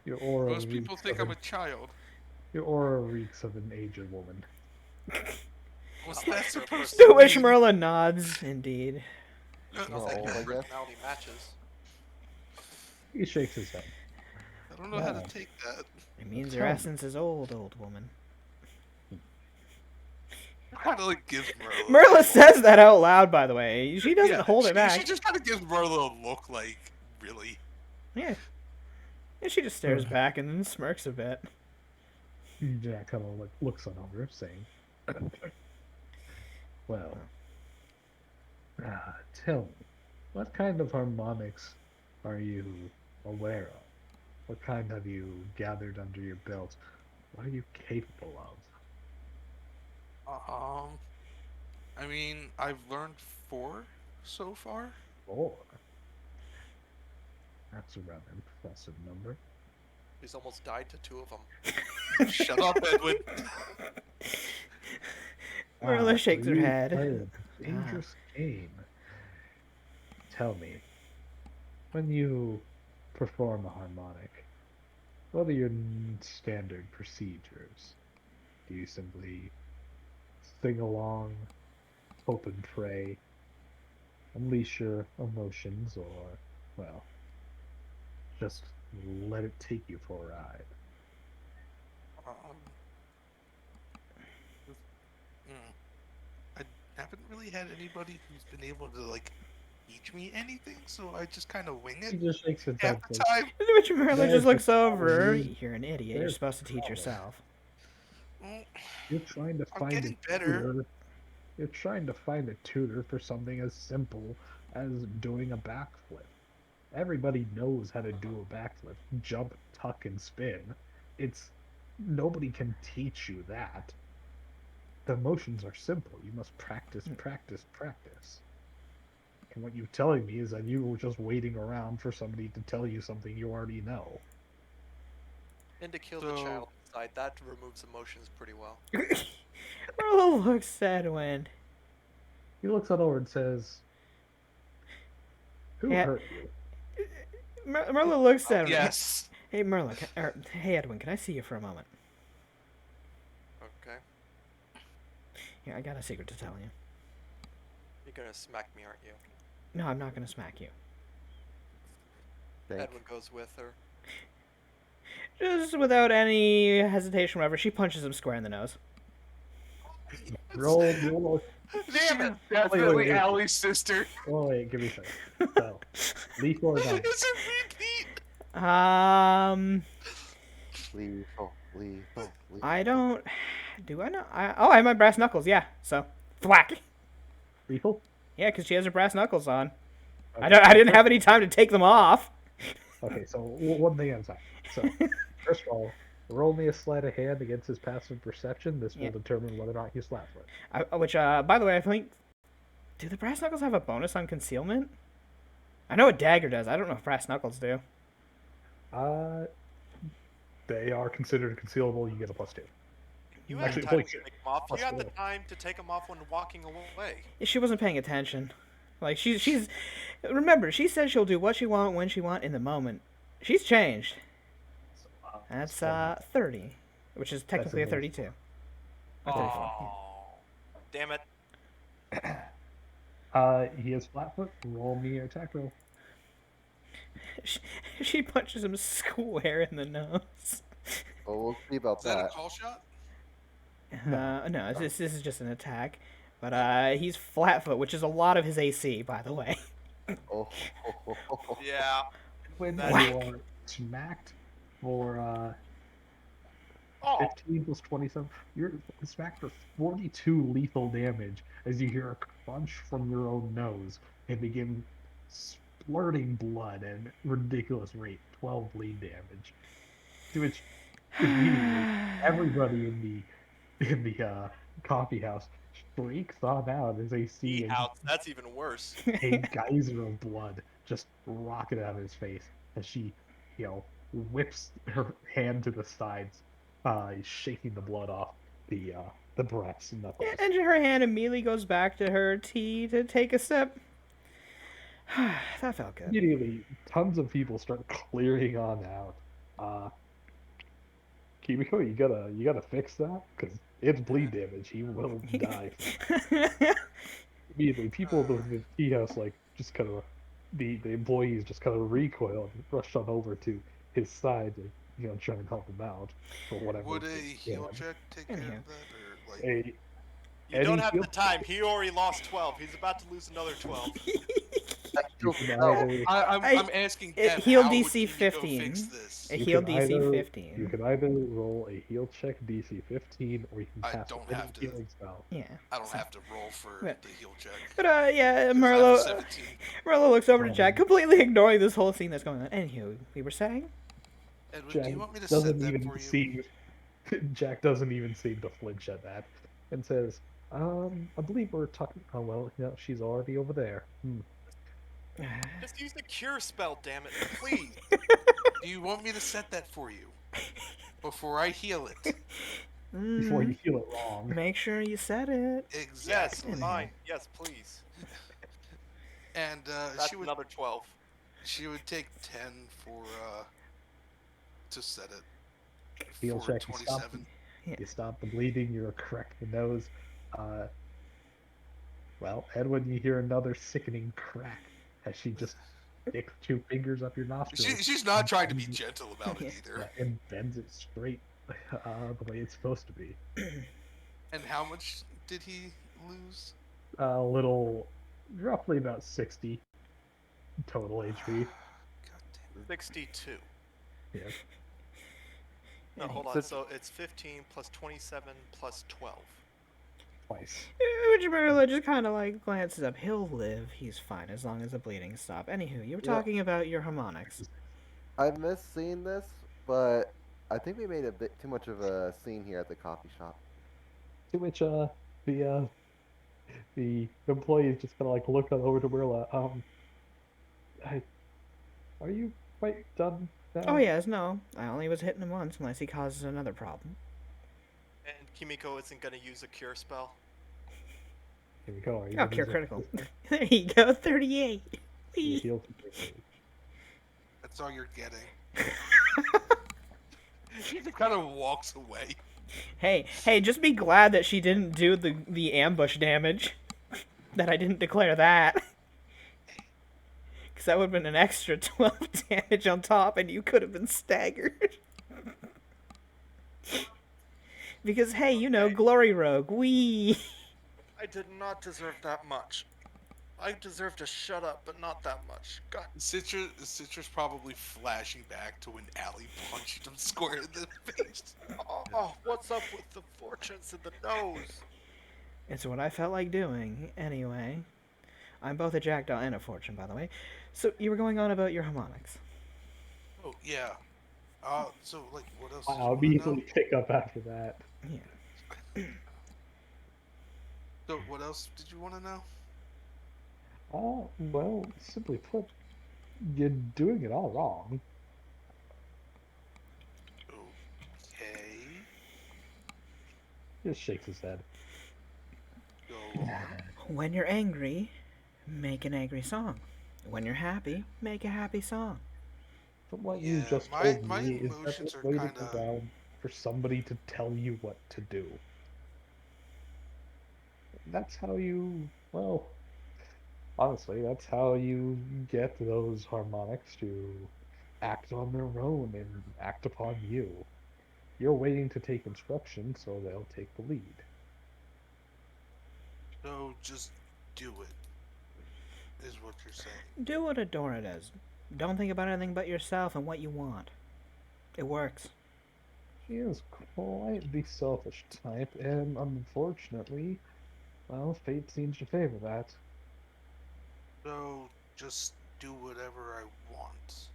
Your aura Most people reeks think of I'm a an- child. Your aura reeks of an aged woman." What's Not that like her supposed To to which mean? Merlin nods, indeed. Not No, like I your guess. personality matches. He shakes his head. That'll don't know how to No. take that. It means Tell your me. essence is old, old woman. Kind of like gives Merla. Merla says that out loud, by the way. She doesn't hold it back. She just kind of gives Merla a look like, really. Yeah. And she just stares back and then smirks a bit. Jack kind of like looks on over, saying, "Well, tell me, what kind of harmonics are you aware of? What kind have you gathered under your belt? What are you capable of?" I mean, I've learned 4 so far. 4. That's a rather impressive number. He's almost died to 2 of them. Shut up, Edwin. Merla shakes her you head. play a dangerous game. Tell me, when you perform a harmonic, what are your standard procedures? Do you simply sing along, hope and pray, unleash your emotions, or, well, just let it take you for a ride? Um, I haven't really had anybody who's been able to like teach me anything, so I just kind of wing He it just shakes his half head. the says, time. Which Merla There's just the looks over. problem. You're an idiot. You're There's supposed to the teach problem. yourself. Mm, You're trying to I'm find getting a better. tutor. You're trying to find a tutor for something as simple as doing a backflip. Everybody knows how to do a backflip. Jump, tuck, and spin. It's nobody can teach you that. The motions are simple. You must practice, practice, practice. And what you're telling me is that you were just waiting around for somebody to tell you something you already know. And to kill the So- child inside, that removes emotions pretty well. Merla looks at Edwin. He looks on over and says, "Who Yeah. hurt you?" Merla looks at him. Yes. Hey, Merla. Hey, Edwin, can I see you for a moment? Okay. Yeah, I got a secret to tell you. You're gonna smack me, aren't you? No, I'm not going to smack you. Thank. Edwin goes with her. Just without any hesitation, whatever, she punches him square in the nose. Roll. Damn it! Wait, Definitely wait. Allie's sister. Oh wait, give me a second. So, lethal or non? It's a repeat. Lethal, lethal, lethal. I don't. Do I know? I have my brass knuckles, yeah. So, thwack. Lethal? Yeah, because she has her brass knuckles on. Okay. I didn't have any time to take them off. Okay, so one thing at a time. So, first of all, roll me a sleight of hand against his passive perception. This will Yeah. determine whether or not he's flat-footed. Which, by the way, I think. Do the brass knuckles have a bonus on concealment? I know a dagger does. I don't know if brass knuckles do. They are considered concealable. You get a +2. You had Actually, the time holy to shit. take them off. You had the Plus time to take them off when walking away. She wasn't paying attention. Like she's. Remember, she says she'll do what she want when she want in the moment. She's changed. That's 30, which is technically a amazing. 32. Or 34. Oh, damn it! He is flat-foot. Roll me your attack roll. She punches him square in the nose. Well, we'll see about Is that a that. call shot? No, this is just an attack. But he's flat-foot, which is a lot of his AC, by the way. Oh, Yeah. When you Whack. are smacked for Oh, 15 plus 27, you're smacked for 42 lethal damage as you hear a crunch from your own nose and begin splurting blood at a ridiculous rate, 12 bleed damage. To which immediately everybody in the coffee house freaks on out as they see out. That's even worse. a geyser of blood just rocket out of his face as she, whips her hand to the sides, shaking the blood off the breasts and knuckles. And her hand immediately goes back to her tea to take a sip. That felt good. Immediately, tons of people start clearing on out. Kimiko, you gotta fix that because it's bleed damage. He will die. Immediately, people in the tea house just kind of the employees just kind of recoil and rush on over to his side to, try and help him out for whatever Would a he heal can. check take care Anyhow. of that, or like? A, You don't any have heal the time. He already lost 12. He's about to lose another 12. you can either I'm asking It Dev, heal how would DC Kimiko fix 15. this? It you heal can DC either 15. roll a heal check DC 15, or you can I cast don't any have to. healing spell. Yeah. I don't so- have to roll for But- the heal check. But yeah, 'cause I have a Merlo 17. Merlo looks over to Jack, Um, completely ignoring this whole scene that's going on. Anywho, we were saying? Edwin, Jack do you want me to doesn't set that even for you? seem Jack doesn't even seem to flinch at that, and says, I believe we're talking. Oh well, she's already over there. Just use the cure spell, damn it. Please. Do you want me to set that for you before I heal it? Before you feel it wrong. Make sure you said it. Yes, Exactly. fine. Yes, please. And That's another 12. she would take 10 for to set it Heal for check. 27. You stop the bleeding. You correct the nose. Well, Edwin, you hear another sickening crack as she just sticks two fingers up your nostril. She's not trying to be gentle about it either. And bends it straight the way it's supposed to be. And how much did he lose? A little, roughly about 60 total HP. God damn 62. Yeah. No, hold on. So it's 15 plus 27 plus 12. Twice. Which Merlo just kind of like glances up. He'll live. He's fine as long as the bleeding stops. Anywho, you were talking about your harmonics. I've missed seeing this, but I think we made a bit too much of a scene here at the coffee shop. To which the employees just kind of like look over to Wirla. Are you quite done now? Oh yes, no. I only was hitting him once unless he causes another problem. And Kimiko isn't going to use a cure spell. Here we go. Are you Oh, gonna cure use it? critical. There you go, 38. You Whee. heal to 38. That's all you're getting. She just kind of walks away. Hey, just be glad that she didn't do the ambush damage. That I didn't declare that. Because that would have been an extra 12 damage on top, and you could have been staggered. Because, hey, you know, Glory Rogue, wee. I did not deserve that much. I deserve to shut up, but not that much. God. Citrus probably flashing back to when Allie punched him square in the face. Oh, what's up with the fortunes in the nose? It's what I felt like doing, anyway. I'm both a jackdaw and a fortune, by the way. So, you were going on about your harmonics. Oh yeah. So like, what else? I'll did you wanna immediately know? pick up after that. Yeah. So what else did you want to know? Well, simply put, you're doing it all wrong. Okay. He just shakes his head. Go on. When you're angry, make an angry song. When you're happy, make a happy song. From what you Yeah, just my- told my me, is that emotions just are waiting kinda- around for somebody to tell you what to do? That's how you, well, honestly, that's how you get those harmonics to act on their own and act upon you. You're waiting to take instruction, so they'll take the lead. So just do it. Is what you're saying. Do what Adora does. Don't think about anything but yourself and what you want. It works. She is quite the selfish type, and unfortunately, well, fate seems to favor that. So just do whatever I want.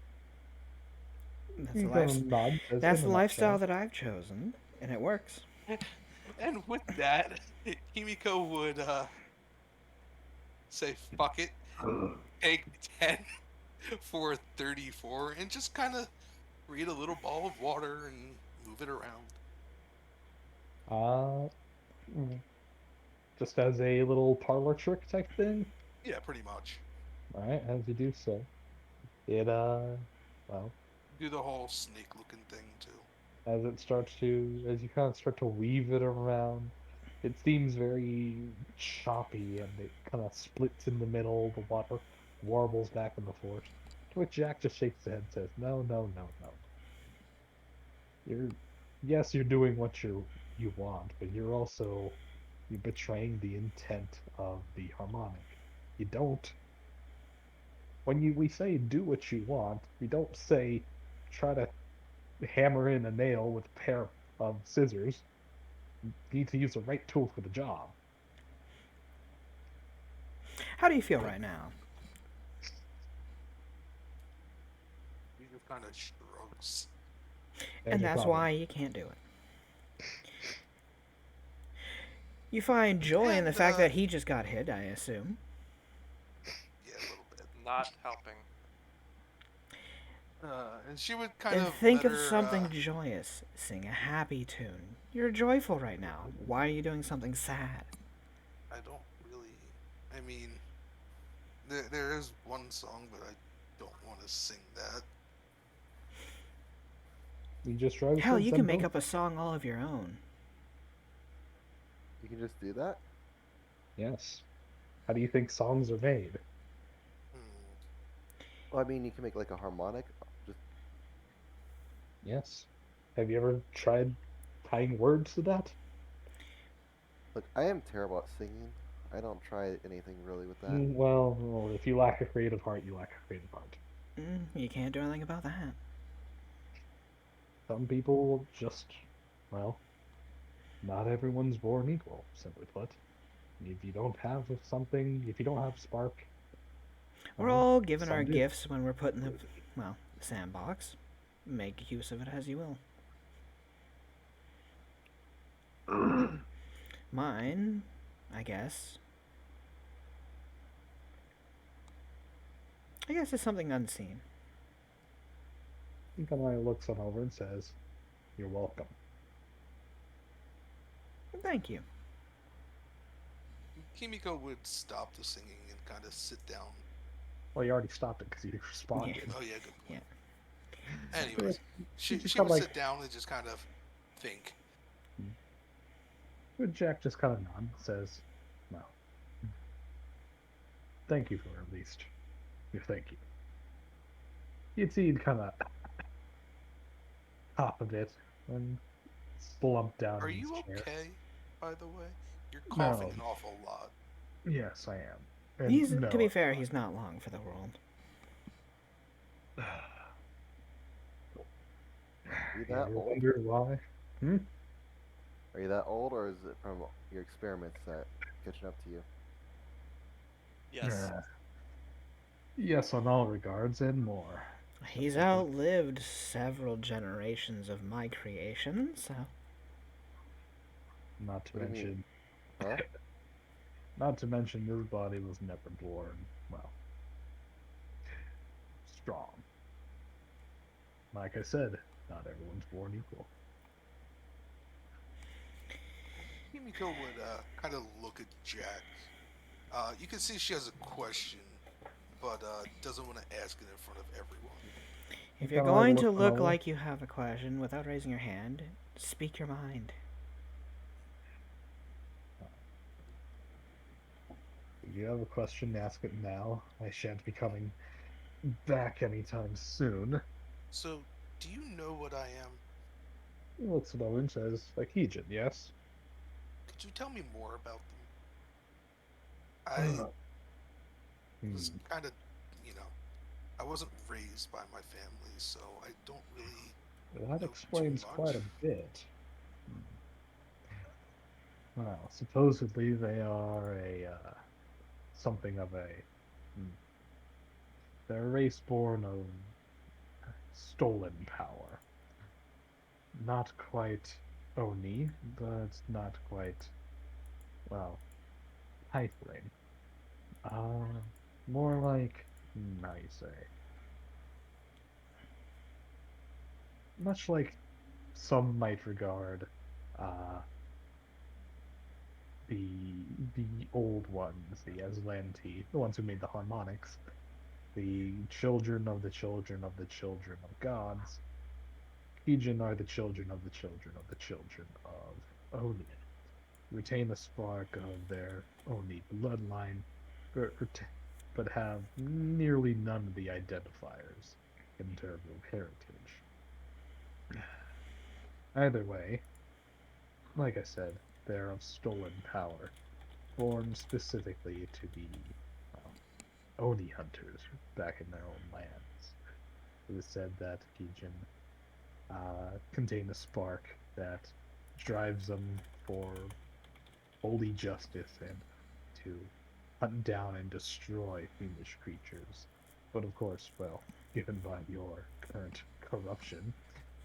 That's You the, kind life, of nod, says, that's in the a lifestyle nutshell. that I've chosen, and it works. And with that, Kimiko would say fuck it, take 10 for 34, and just kind of read a little ball of water and move it around. Just as a little parlor trick type thing. Yeah, pretty much. Alright, as you do so. It, well, Do the whole snake looking thing too. as you kind of start to weave it around, it seems very choppy and it kind of splits in the middle, the water warbles back and forth. To which Jack just shakes his head and says, no, no, no, no. You're yes, you're doing what you want, but you're betraying the intent of the harmonic. You don't when you we say do what you want, we don't say try to hammer in a nail with a pair of scissors. You need to use the right tool for the job. How do you feel right now? He just kind of shrugs. And No that's problem. why you can't do it. You find joy in the And fact that he just got hit, I assume. yeah, a little bit. Not helping. And she would kind Then of think let of her. something joyous. Sing a happy tune. You're joyful right now. Why are you doing something sad? I don't really. I mean, there is one song, but I don't want to sing that. We just try to Hell, send you some can make don't. up a song all of your own. You can just do that? Yes. How do you think songs are made? Hmm. Well, I mean, you can make like a harmonic. Just Yes. Have you ever tried tying words to that? look, I am terrible at singing. I don't try anything really with that. Well, if you lack a creative heart, you lack a creative heart. You can't do anything about that. Some people just, well, not everyone's born equal, simply put. If you don't have something, if you don't have spark, We're well, all given our some do. gifts when we're put in the, well, sandbox. Make use of it as you will. Mine, I guess. I guess it's something unseen. Kanai looks on over and says, "You're welcome." Thank you. Kimiko would stop the singing and kind of sit down. Well, you already stopped it because you Yeah. responded. Oh yeah, good Yeah. point. Anyways, You she just she kind would of like, sit down and just kind of think. but Jack just kind of nods and says, "No, thank you for at least your thank you." You'd see he'd kind of hop a bit and slump down Are in his you chair. okay? By the way, you're coughing No, an awful lot. yes, I am. And He's, to be no, fair, he's not long for the world. Are you you that ever old? wonder why? Hmm? Are you that old, or is it from your experiments that catching up to you? Yes. Yes, on all regards and more. He's Simply put. outlived several generations of my creation, so. Not to What do you mean? mention, Huh? not to mention, this body was never born, well, strong. Like I said, not everyone's born equal. Kimiko would kind of look at Jack. You can see she has a question, but doesn't want to ask it in front of everyone. If you're Kind of like going to looking look over. like you have a question without raising your hand, speak your mind. If you have a question, ask it now. I shan't be coming back anytime soon. So, do you know what I am? He looks it over and says, like Heejin, yes? Could you tell me more about them? I Uh, was hmm. kind of, you know, I wasn't raised by my family, so I don't really Well, that know too explains much. quite a bit. Well, supposedly they are something of a. Hmm, they're a race born of stolen power. Not quite Oni, but not quite, well, Hythling. Uh, more like, how do you say? Much like some might regard uh, the old ones, the Aslanti, the ones who made the harmonics, the children of the children of the children of gods. Kijin are the children of the children of the children of Oni. Retain the spark of their Oni bloodline, but, but have nearly none of the identifiers in terms of heritage. Either way, like I said, they're of stolen power, born specifically to be well, Oni hunters back in their own lands. It was said that Gijin contain a spark that drives them for holy justice and to hunt down and destroy fiendish creatures. But of course, well, given by your current corruption,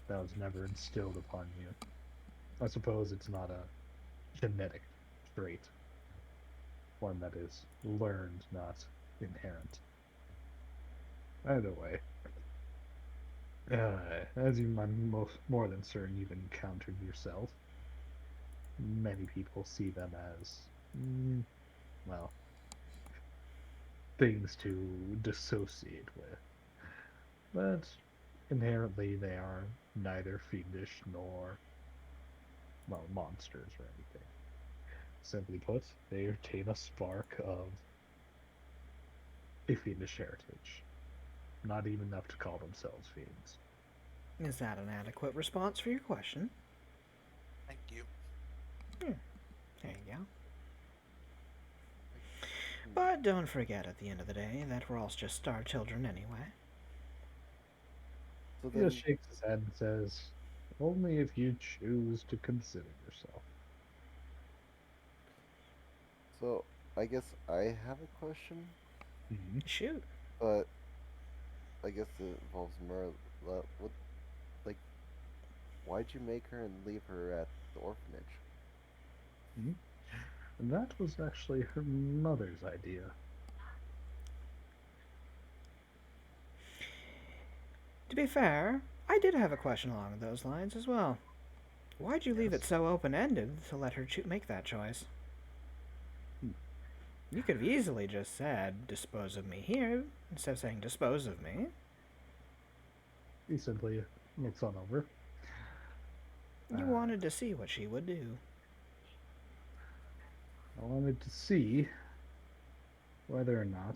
that was never instilled upon you. I suppose it's not a genetic trait, one that is learned, not inherent. Either way, as I'm more than certain you've encountered yourself, many people see them as, well, things to dissociate with. But inherently, they are neither fiendish nor, well, monsters or anything. Simply put, they retain a spark of a fiendish heritage. Not even enough to call themselves fiends. Is that an adequate response for your question? Thank you. There you go. But don't forget at the end of the day that we're all just star children anyway. So He then, just shakes his head and says, only if you choose to consider yourself. so I guess I have a question, Mm-hmm. Shoot. but I guess it involves Merla. What, like, why'd you make her and leave her at the orphanage? Mm-hmm. And that was actually her mother's idea. To be fair, I did have a question along those lines as well. Why'd you leave it Yes. so open-ended to let her make that choice? You could have easily just said, dispose of me here, instead of saying, dispose of me. He simply looks on over. You wanted to see what she would do. I wanted to see whether or not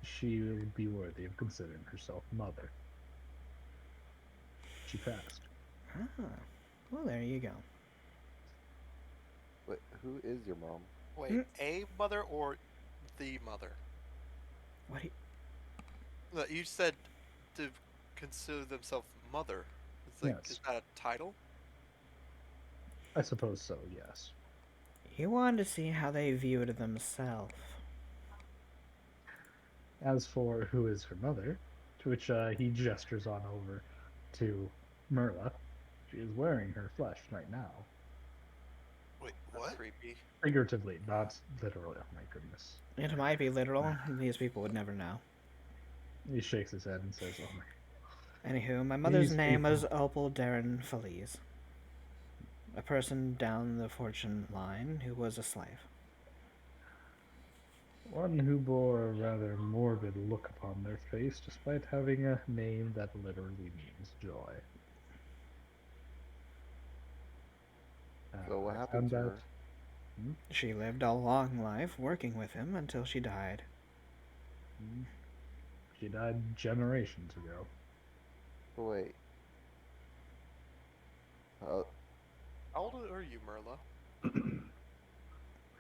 she would be worthy of considering herself mother. She passed. Ah, well, there you go. Wait, who is your mom? Wait, a mother or the mother? What do you... No, you said to consider themselves mother. It's like, Yes. is that a title? I suppose so, yes. You wanted to see how they viewed themselves. As for who is her mother, to which he gestures on over to Merla, she is wearing her flesh right now. Wait, That's what? creepy. Figuratively, not literally. Oh my goodness. It might be literal. These people would never know. He shakes his head and says, oh my. Anywho, my mother's These name was people. Opal Darren Feliz. A person down the fortune line who was a slave. One who bore a rather morbid look upon their face, despite having a name that literally means joy. So what I happened found to out. her? She lived a long life working with him until she died. She died generations ago. Oh, wait. Uh, How old are you, Merla?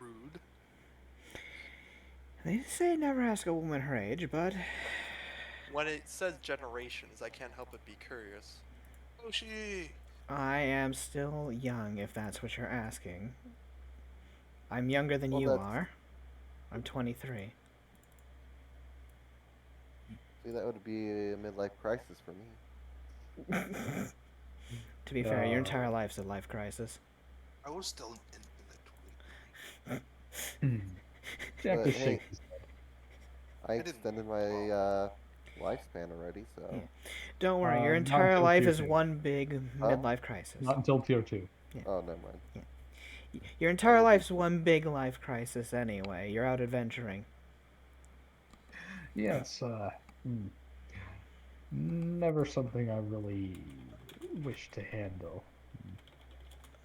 Rude. They say never ask a woman her age, but When it says generations, I can't help but be curious. Oh, she. I am still young if that's what you're asking. I'm younger than well, you that's are. I'm 23. see, that would be a midlife crisis for me. To be fair, your entire life's a life crisis. I was still an infant at 23. Jack But just hey, shakes his head. I didn't- extended my lifespan already, so Yeah. Don't worry, your Not entire until life tier is 2. one big Huh? midlife crisis. Not until tier 2. oh, never mind. Your entire will be life's cool. one big life crisis anyway. You're out adventuring. Yes, never something I really wish to handle.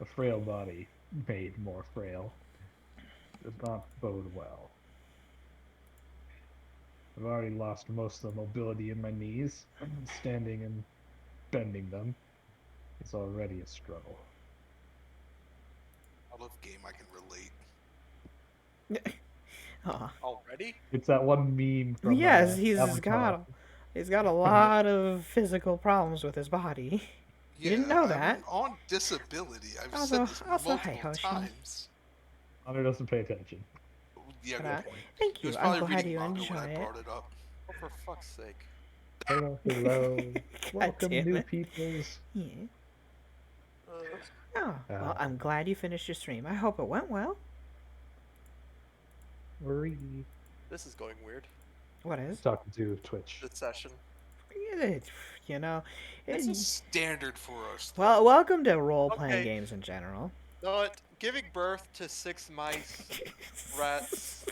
A frail body, made more frail, does not bode well. I've already lost most of the mobility in my knees, standing and bending them. It's already a struggle. I love game I can relate. Aw. Already? It's that one meme from Yes, he's Avatar. got a lot of physical problems with his body. You didn't Yeah, know I'm that. on disability. I've Also, said this hi, multiple Hoshi. times. Hunter doesn't pay attention. Yeah, But, good point. thank He you. was I'm probably glad reading you manga when I enjoy it. brought it up. Oh, for fuck's sake. Hello, hello. Welcome, damn new it. peoples. Yeah. Uh, Oh, well, I'm glad you finished your stream. I hope it went well. Worry. this is going weird. What is? Talking to Twitch. This session. You know, This it- is standard for us. Though. well, welcome to role-playing Okay. games in general. No, what? Giving birth to 6 mice, rats,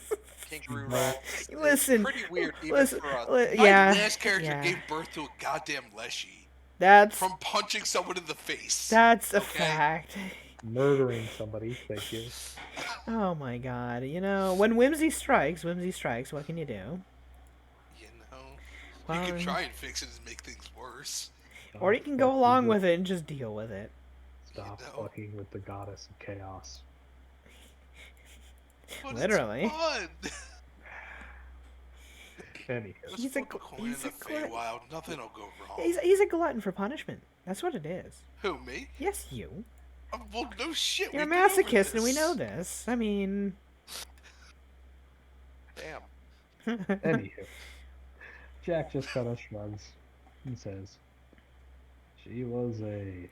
kangaroo No. rats. Listen, Is pretty weird even listen, for us. My yeah, last character yeah. gave birth to a goddamn leshy That's from punching someone in the face. a okay? fact. Murdering somebody. Thank you. Oh my god, you know, when whimsy strikes, what can you do? You know, Well, you can try and fix it and make things worse. or you can go along with it and just deal with it. Stop You know? fucking with the goddess of chaos. But Literally. it's fun. Anywho. Just He's a flip a coin in he's the a glutton. Feywild. Nothing will go wrong. He's a glutton for punishment. That's what it is. Who, me? Yes, you. Well, no shit. You're a we've been over masochist, and we this. know this. I mean, Damn. Anywho. Jack just kind of shrugs and says, she was a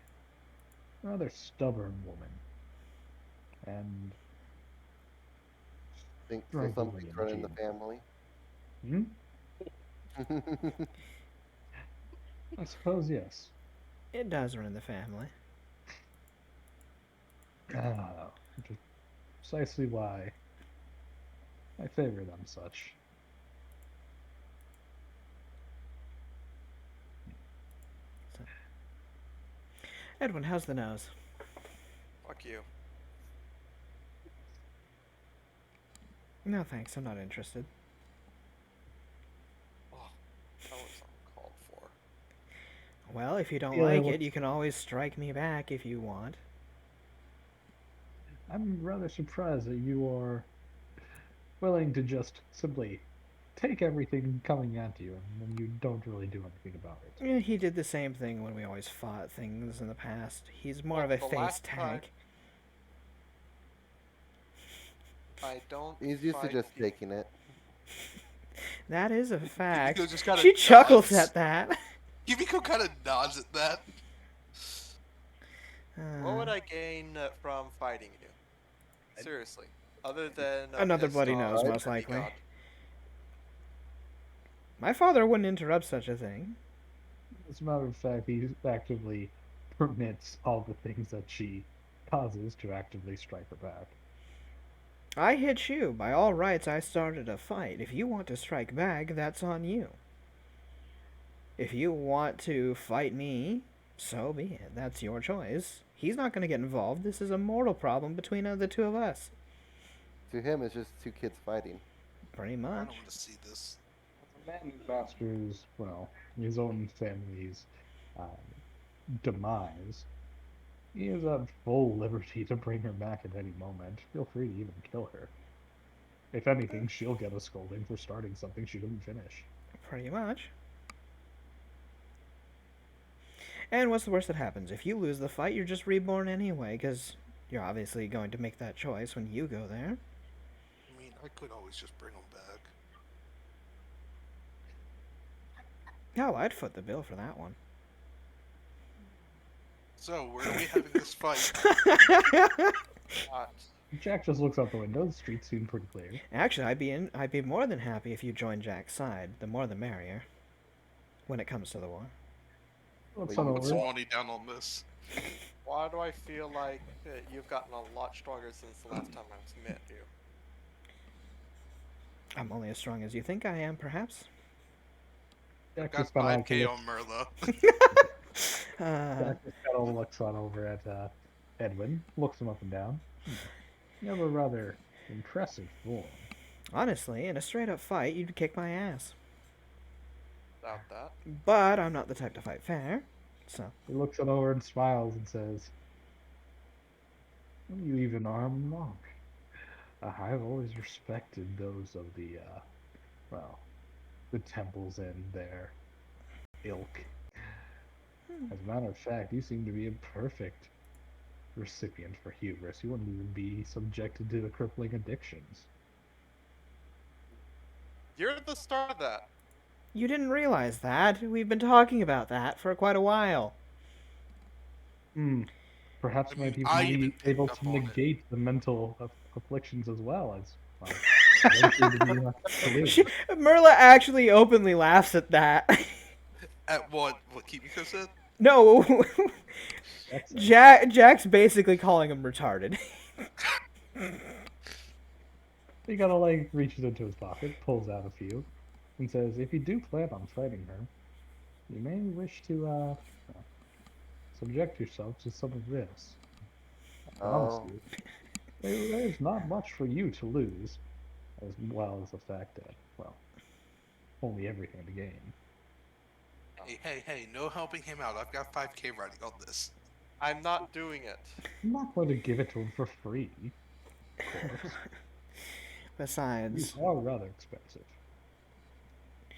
rather stubborn woman. And Think so Right, something's William running the G. family. I suppose yes. it does run in the family. Which is precisely why I favor them such. Edwin, how's the nose? Fuck you. No, thanks. I'm not interested. Oh, that was uncalled for. Well, if you don't Yeah, like well- it, you can always strike me back if you want. I'm rather surprised that you are willing to just simply take everything coming at you and then you don't really do anything about it. Yeah, he did the same thing when we always fought things in the past. He's more Well, of a the face last time- tank. I don't. He's used to fight just people. taking it. That is a fact. just kinda She chuckles nods. at that. Yumiko kind of nods at that. What would I gain from fighting you? Seriously. Other than a Another pissed bloody off nose, most demigod. likely. My father wouldn't interrupt such a thing. As a matter of fact, he actively permits all the things that she causes to actively strike her back. I hit you. By all rights, I started a fight. If you want to strike back, that's on you. If you want to fight me, so be it. That's your choice. He's not going to get involved. This is a mortal problem between the two of us. To him, it's just two kids fighting. Pretty I much. don't want to see this. A man who masters, well, his own family's demise, he is at full liberty to bring her back at any moment. Feel free to even kill her. If anything, she'll get a scolding for starting something she didn't finish. Pretty much. And what's the worst that happens? If you lose the fight, you're just reborn anyway, because you're obviously going to make that choice when you go there. I mean, I could always just bring them back. Hell, I'd foot the bill for that one. So, where are we having this fight? Uh, Jack just looks out the window. The streets seem pretty clear. Actually, I'd be more than happy if you joined Jack's side. The more the merrier. When it comes to the war. Let's Wait, head you- Put some over. money down on this. why do I feel like you've gotten a lot stronger since the last time I met you? I'm only as strong as you think I am, perhaps. Jack Got just kind 5k of on Merla. Jack just kind of looks on over at Edwin, looks him up and down. You have a rather impressive form. Honestly, in a straight up fight, you'd kick my ass. Doubt that. But I'm not the type to fight fair. So He looks on over and smiles and says, "Well, you even are a monk. I've always respected those of the, well, the temples and their ilk. As a matter of fact, you seem to be a perfect recipient for hubris. You wouldn't even be subjected to the crippling addictions." You're the start of that. you didn't realize that. We've been talking about that for quite a while. Hmm. Perhaps I might mean, even I be even able picked up to on it. negate the mental afflictions as well as, well, they appear to be enough to lose. Merla actually openly laughs at that. At what Kimiko said? No, That's it. Jack's basically calling him retarded. He kind of like reaches into his pocket, pulls out a few, and says, "If you do plan on fighting her, you may wish to, well, subject yourself to some of this. I promise Oh, you, there's not much for you to lose, as well as the fact that, well, only everything to gain." Hey, no helping him out. I've got 5K writing on this. I'm not doing it. I'm not going to give it to him for free, of course. These Besides, are rather expensive.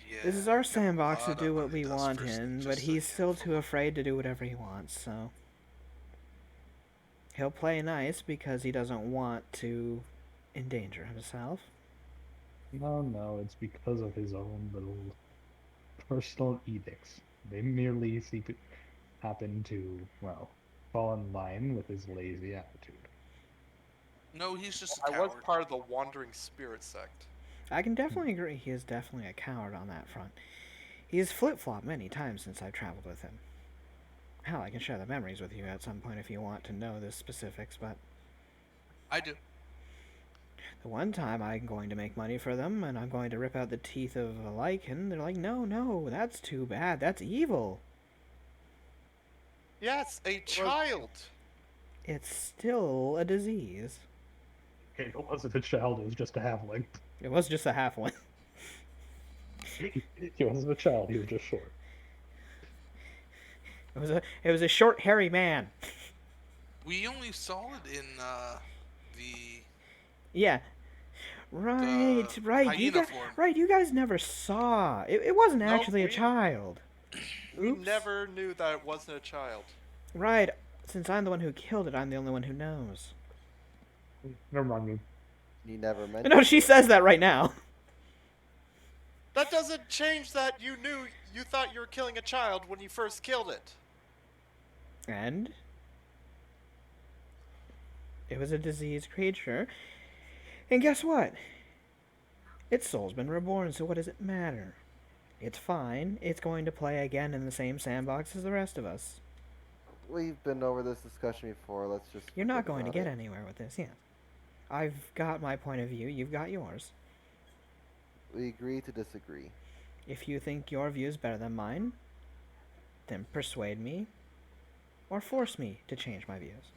Yeah, this is our got a sandbox to lot do of what we dust want for in, but just a he's still too handful. afraid to do whatever he wants, so. He'll play nice because he doesn't want to endanger himself. No, it's because of his own little personal edicts. They merely happen to, well, fall in line with his lazy attitude. No, he's just a I was coward. part of the Wandering Spirit sect. I can definitely agree he is definitely a coward on that front. He's flip-flopped many times since I've traveled with him. Hell, I can share the memories with you at some point if you want to know the specifics, but I do. the one time I'm going to make money for them and I'm going to rip out the teeth of a lichen, they're like, no, that's too bad, that's evil. Yes, a child. It's still a disease. Okay, it wasn't a child, it was just a halfling. It was just a half one. He wasn't a child, he was just short. It was a short, hairy man. We only saw it in the Yeah. Right. You hyena guys, form. you guys never saw. It wasn't No, actually a we- child. We Oops. never knew that it wasn't a child. Right. Since I'm the one who killed it, I'm the only one who knows. Never mind. you never mentioned. No, she says that right now. That doesn't change that you thought you were killing a child when you first killed it. And it was a diseased creature. And guess what? Its soul's been reborn, so what does it matter? It's fine. It's going to play again in the same sandbox as the rest of us. We've been over this discussion before. Let's just. You're not forget going to about get it. anywhere with this, yeah. I've got my point of view, you've got yours. We agree to disagree. If you think your view is better than mine, then persuade me or force me to change my views.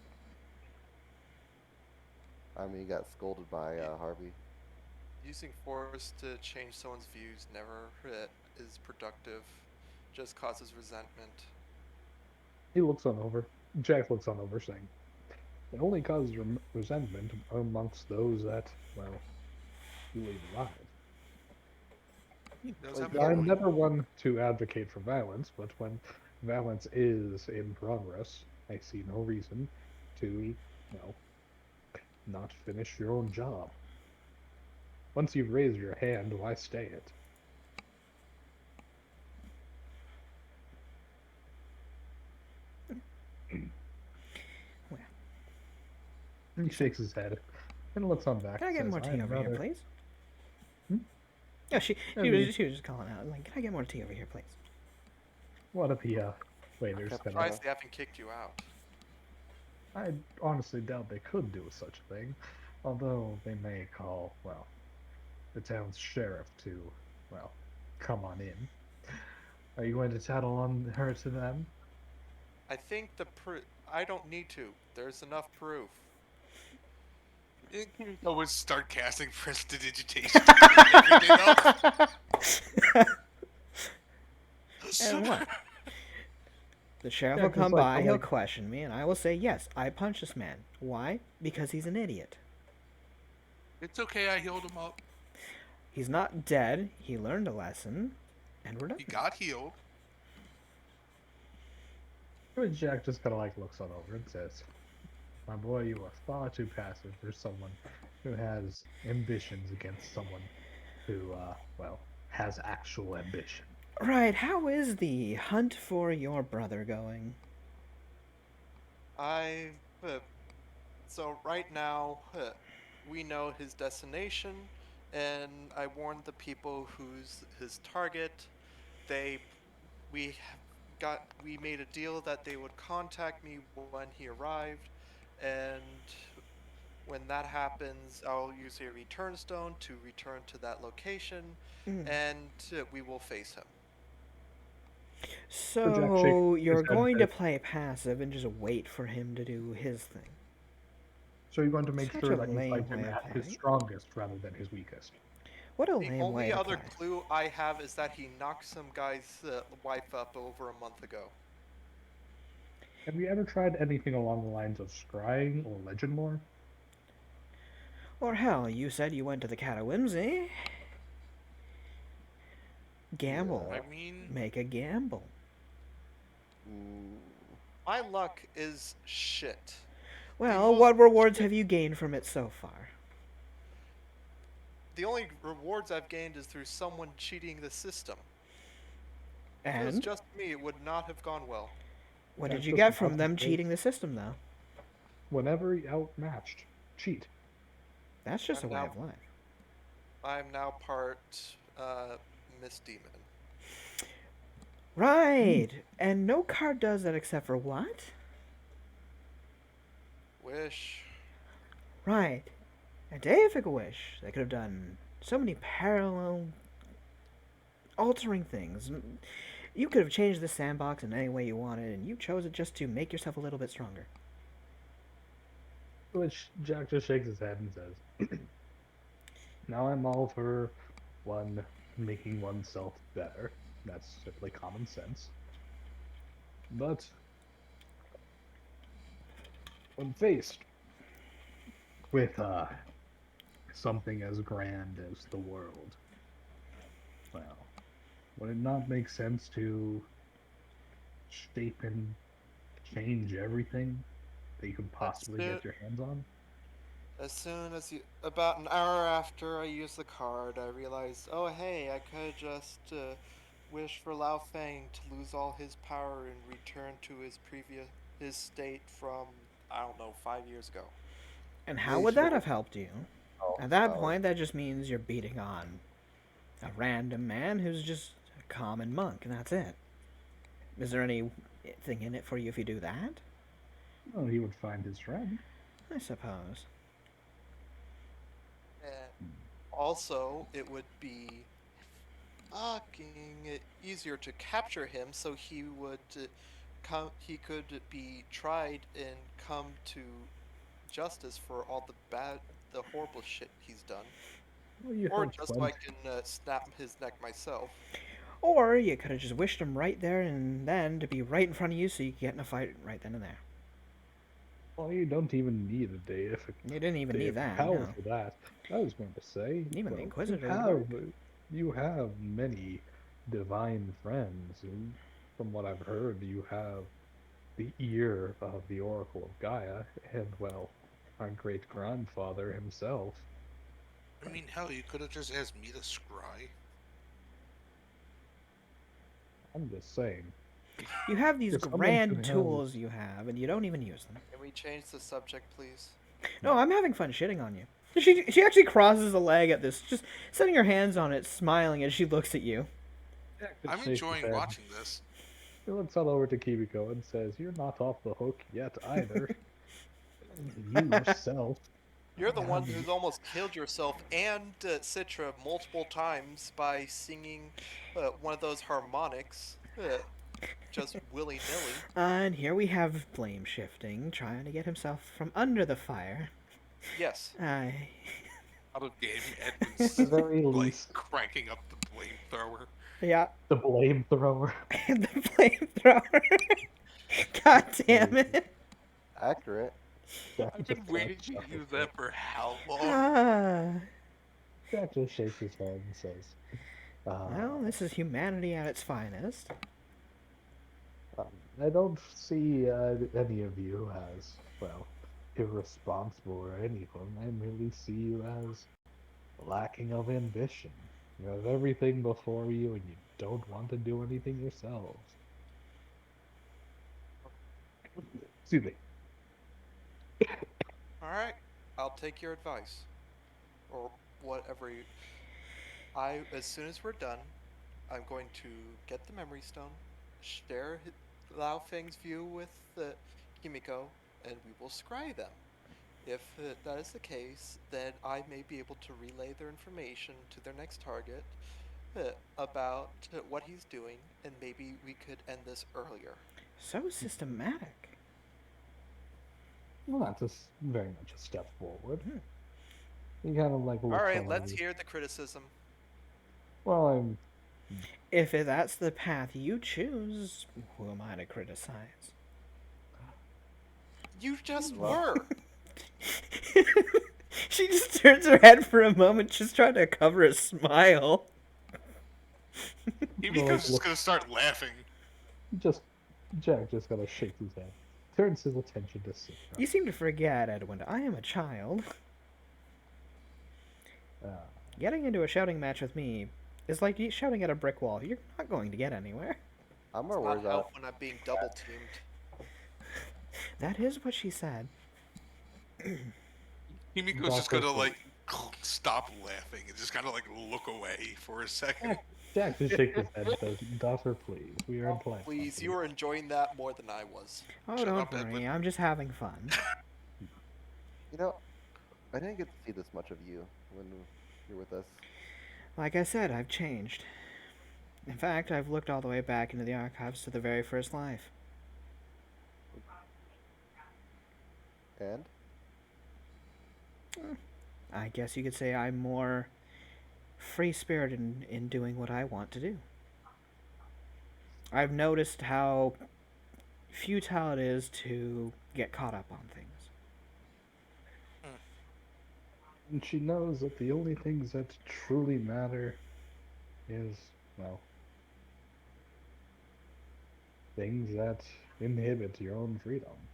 I mean, you got scolded by Harvey. Using force to change someone's views never is productive. Just causes resentment. He looks on over. Jack looks on over, saying, "It only causes resentment amongst those that, well, you leave alive." He does Like, have a I'm point. never one to advocate for violence, but when violence is in progress, I see no reason to, well, not finish your own job. Once you've raised your hand, why stay it? Well. He shakes his head and looks on back. Can I and get says, more tea "I'd over here, rather-" please? Hmm? Yeah, she I was mean- just calling out, like, can I get more tea over here, please? One of the waiters kept kind trying of. Surprised they haven't kicked you out. I honestly doubt they could do such a thing, although they may call, well, the town's sheriff to, well, come on in. Are you going to tattle on her to them? I think I don't need to. There's enough proof. I would start casting prestidigitation to clean everything up. And what? The sheriff Yeah, will 'cause, come like, by, the, he'll like, question me, and I will say, yes, I punched this man. Why? Because he's an idiot. It's okay. I healed him up. He's not dead, he learned a lesson, and we're done. He got healed. Jack just kind of like looks on over and says, "My boy, you are far too passive for someone who has ambitions against someone who, well, has actual ambition." Right, how is the hunt for your brother going? I so right now we know his destination, and I warned the people who's his target. They we h- we made a deal that they would contact me when he arrived, and when that happens, I'll use a return stone to return to that location, Mm. and we will face him. So Jack shakes So his you're head and going to says, play passive and just wait for him to do his thing. "So you're going to make Such sure a that you lame fight him way of at his playing. strongest rather than his weakest." What a The lame way only to other play. clue I have is that he knocked some guy's wife up over a month ago. Have you ever tried anything along the lines of scrying or legend lore? Or hell, you said you went to the Cat of Whimsy. Gamble. I Yeah. mean, Make a gamble. Mm, My luck is shit. Well, most what rewards shit- have you gained from it so far? The only rewards I've gained is through someone cheating the system. If it was And just me, it would not have gone well. what Jack did you just get from nods and them says, cheating the system, though? "Whenever outmatched, cheat." That's just a I'm way now of life. I'm now part Miss Demon. Right. And no card does that except for what? Wish. Right. And Dave took a wish. They could have done so many parallel altering things. You could have changed the sandbox in any way you wanted, and you chose it just to make yourself a little bit stronger. Which Jack just shakes his head and says, "Now I'm all for one making oneself better. That's simply common sense. But when faced with something as grand as the world, well, would it not make sense to shape and change everything that you could That's possibly it. get your hands on?" As soon as about an hour after I used the card, I realized, oh hey, I could just wish for Lao Fang to lose all his power and return to his state from I don't know 5 years ago. And yeah, how you would should that have have helped you? all At his that power. point, that just means you're beating on a random man who's just a common monk, and that's it. Is there anything in it for you if you do that? Well, he would find his friend. I suppose. And also, it would be fucking easier to capture him, so he would come. He could be tried and come to justice for all the horrible shit he's done, Well, you or have just so I plenty. can snap his neck myself. Or you could have just wished him right there and then to be right in front of you so you could get in a fight right then and there. Well, you don't even need a deific, You didn't even need deific that, power no. for that. I was going to say, Even the well, Inquisitor would work. you have many divine friends, and from what I've heard, you have the ear of the Oracle of Gaia, and well, our great grandfather himself. I mean, hell, you could have just asked me to scry. I'm just saying, You have these if someone grand could have, tools you have, and you don't even use them. Can we change the subject, please? No, I'm having fun shitting on you. She actually crosses a leg at this, just setting her hands on it, smiling as she looks at you. Jack just I'm shakes his enjoying head. watching this. He looks all over to Kimiko and says, "You're not off the hook yet either. You yourself You're the one have who's almost killed yourself and Citra multiple times by singing one of those harmonics, just willy nilly. And here we have blame shifting, trying to get himself from under the fire. Yes. I. Out of game, at Edwin's the very like least cranking up the flamethrower. Yeah, the blame thrower." the flamethrower. God damn it. Accurate. Jack I've just been waiting cracks to up use a bit. that for how long? Ah. Jack just shakes his head and says, Well, this is humanity at its finest. um, I don't see any of you as, well, irresponsible or anything. I merely see you as lacking of ambition. You have everything before you and you don't want to do anything yourselves. Excuse me. All right, I'll take your advice, or whatever. As soon as we're done, I'm going to get the memory stone, share Lao Feng's view with Kimiko, and we will scry them. If that is the case, then I may be able to relay their information to their next target about what he's doing, and maybe we could end this earlier. So systematic. Well, that's very much a step forward. He kind of like All looks right, at let's you. hear the criticism. Well, I'm If that's the path you choose, who am I to criticize? You just Well- were. She just turns her head for a moment, just trying to cover a smile. Himiko's just gonna start laughing. just Jack just kind of shakes his head, turns his attention to Citra. You seem to forget, Edwin, I am a child. Uh, Getting into a shouting match with me is like shouting at a brick wall. You're not going to get anywhere. I'm more Not worried about. help when I'm being double teamed. That is what she said. Himiko's just Doctor gonna Who. like stop laughing and just kind of like look away for a second. Jack just shakes his head and says, "Daughter, please, we are in play." Please, you were enjoying that more than I was. Oh, Shut don't up, worry, Edwin. I'm just having fun. You know, I didn't get to see this much of you when you're with us. Like I said, I've changed. In fact, I've looked all the way back into the archives to the very first life. And I guess you could say I'm more free-spirited in doing what I want to do. I've noticed how futile it is to get caught up on things. And she knows that the only things that truly matter is, well, things that inhibit your own freedom.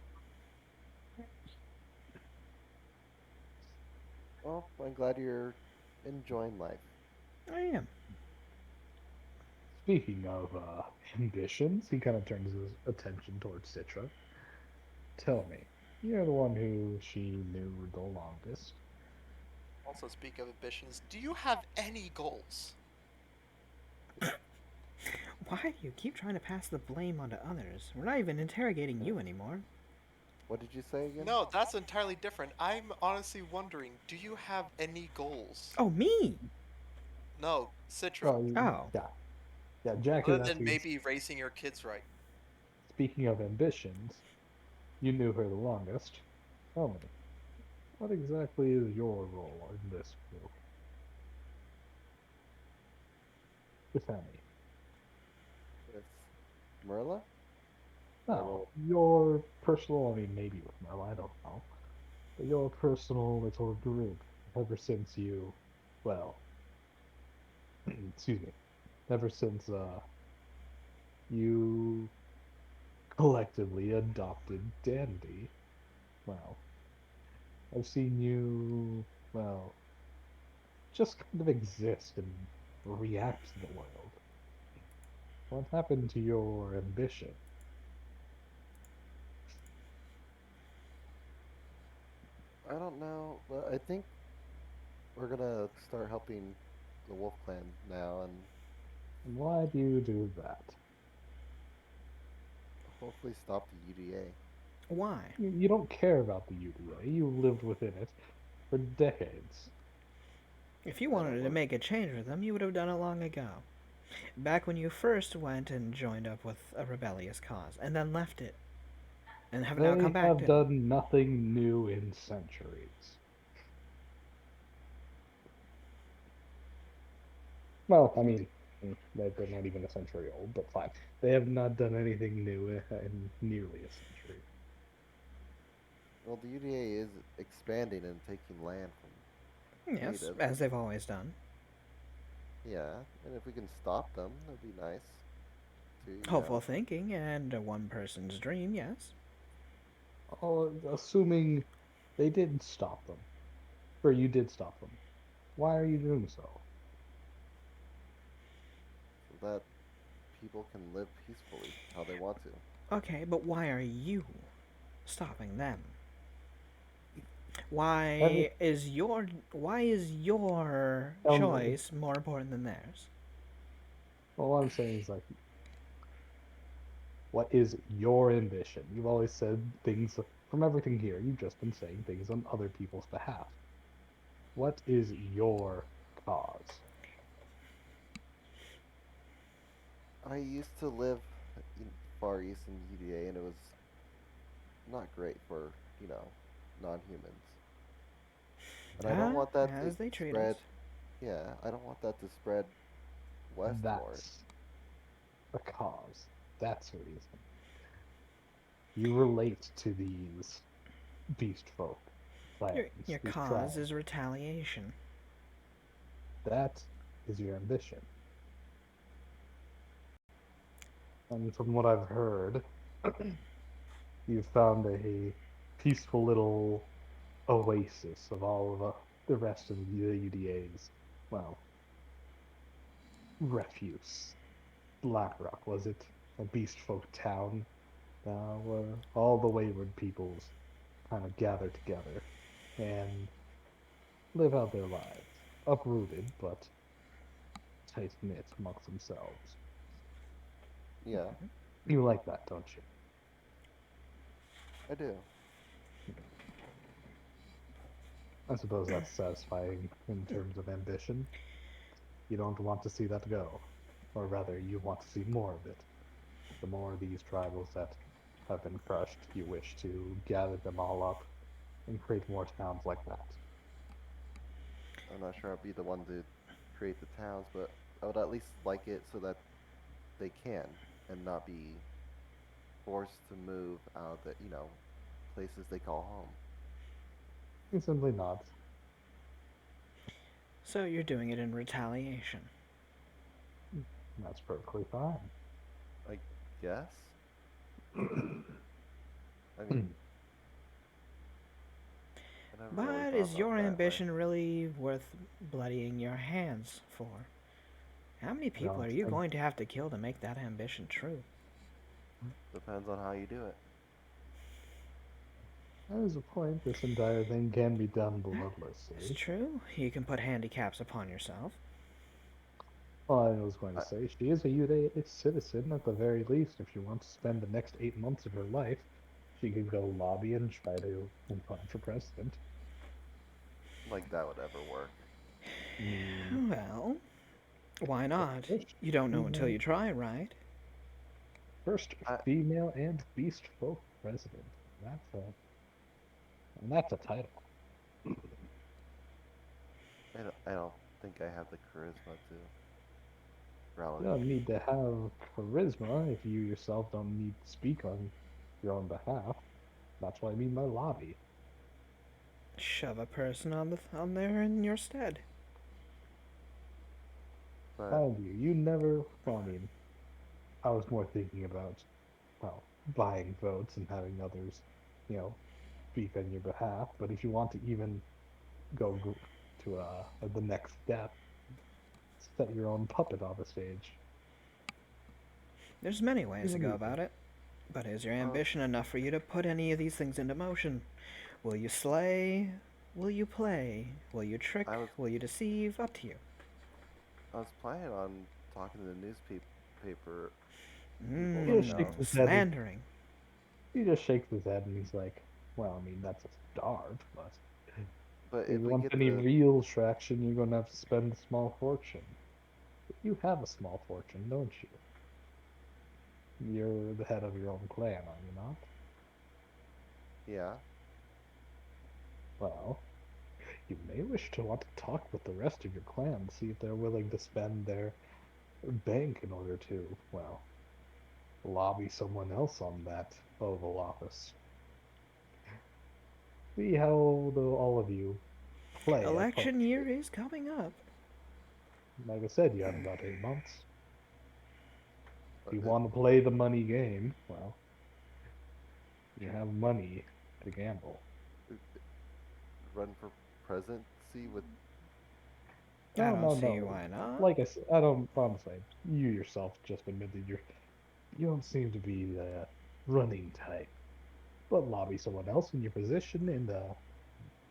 well, I'm glad you're enjoying life. I am. Speaking of ambitions, he kind of turns his attention towards Citra. Tell me, you're the one who she knew the longest. Also, speak of ambitions, do you have any goals? Why do you keep trying to pass the blame onto others? We're not even interrogating you anymore. What did you say again? No, that's entirely different. I'm honestly wondering, do you have any goals? Oh, me! No, Citra. Oh. Yeah, Jack is Other than asking, maybe raising your kids right. speaking of ambitions, you knew her the longest. Tell me, what exactly is your role in this group? If any. With Merla? No, your personal, I mean, maybe with Mel, I don't know. But your personal little group, ever since you, well, excuse me, ever since, you collectively adopted Dandy, well, I've seen you, well, just kind of exist and react to the world. What happened to your ambition? I don't know, but I think we're gonna start helping the Wolf Clan now and And why do you do that? hopefully stop the UDA. Why? You don't care about the UDA. You lived within it for decades. If you wanted to make a change with them, you would have done it long ago. Back when you first went and joined up with a rebellious cause, and then left it. And have now They come back have to it. done nothing new in centuries. Well, I mean, They're not even a century old, but fine. They have not done anything new in nearly a century. Well, the UDA is expanding and taking land from Yes, natives. as they've always done. Yeah, and if we can stop them, that'd be nice. To, Hopeful thinking and one person's dream, yes. Oh, assuming they did stop them, or you did stop them, why are you doing so? so that people can live peacefully how they want to. Okay, but why are you stopping them? Every Why is your um, choice more important than theirs? all I'm saying is like, what is your ambition? You've always said things from everything here. You've just been saying things on other people's behalf. What is your cause? I used to live in Far East in UDA, and it was not great for, non-humans. And I don't Ah, want that to as they treat us. spread, yeah, I don't want that to spread And westward. that's a cause. That's a reason. You relate to these beast folk clans, Your these cause tribes. is retaliation. That is your ambition. And from what I've heard, you've found a peaceful little oasis of all of the rest of the UDA's, well, refuse. Blackrock, was it? A beast folk town where all the wayward peoples kind of gather together and live out their lives. Uprooted, but tight knit amongst themselves. Yeah, You like that, don't you? I do. I suppose that's satisfying in terms of ambition. You don't want to see that go. Or rather, you want to see more of it. The more of these tribals that have been crushed, you wish to gather them all up and create more towns like that. I'm not sure I'll be the one to create the towns, but I would at least like it so that they can and not be forced to move out of the, places they call home. You simply not. So you're doing it in retaliation. That's perfectly fine. I guess. I mean, I never really But thought is about your that way. ambition really worth bloodying your hands for? How many I people don't are you think going to have to kill to make that ambition true? Depends on how you do it. there's a point. This entire thing can be done It's bloodlessly. true. You can put handicaps upon yourself. Well, I was going to I, say she is a UDA citizen at the very least. If she wants to spend the next 8 months of her life, she could go lobby and try to run for president. like that would ever work. I mean, Well, why the not? first You don't know until female, you try, right? first I, female and beast folk president. That's a and that's a title. I don't think I have the charisma to You rally. don't need to have charisma if you yourself don't need to speak on your own behalf. That's what I mean by lobby. Shove a person on there in your stead. But Mind you, you never. Well, I mean, I was more thinking about, well, buying votes and having others, you know, speak on your behalf. But if you want to even go to the next step, set your own puppet on the stage. There's many ways to Even go easier. about it. But is your well, ambition enough for you to put any of these things into motion? Will you slay? Will you play? Will you trick? I was Will you deceive? Up to you. I was planning on talking to the newspaper people He to, just shakes his head. Slandering. He just shakes his head and he's like, "Well, I mean, that's a start, but but if if you we want get any the real traction, you're going to have to spend a small fortune. You have a small fortune, don't you? You're the head of your own clan, are you not? yeah, Well, you may wish to want to talk with the rest of your clan, see if they're willing to spend their bank in order to, well, lobby someone else on that Oval Office. See how all of you play at poker. Election year is coming up. Like I said, you have about 8 months. If you It, want to play the money game, well, you have money to gamble. it, run for presidency with I No, don't no, see no. why not. Like I said, I don't. Honestly, you yourself just admitted you don't seem to be the running type. But lobby someone else in your position and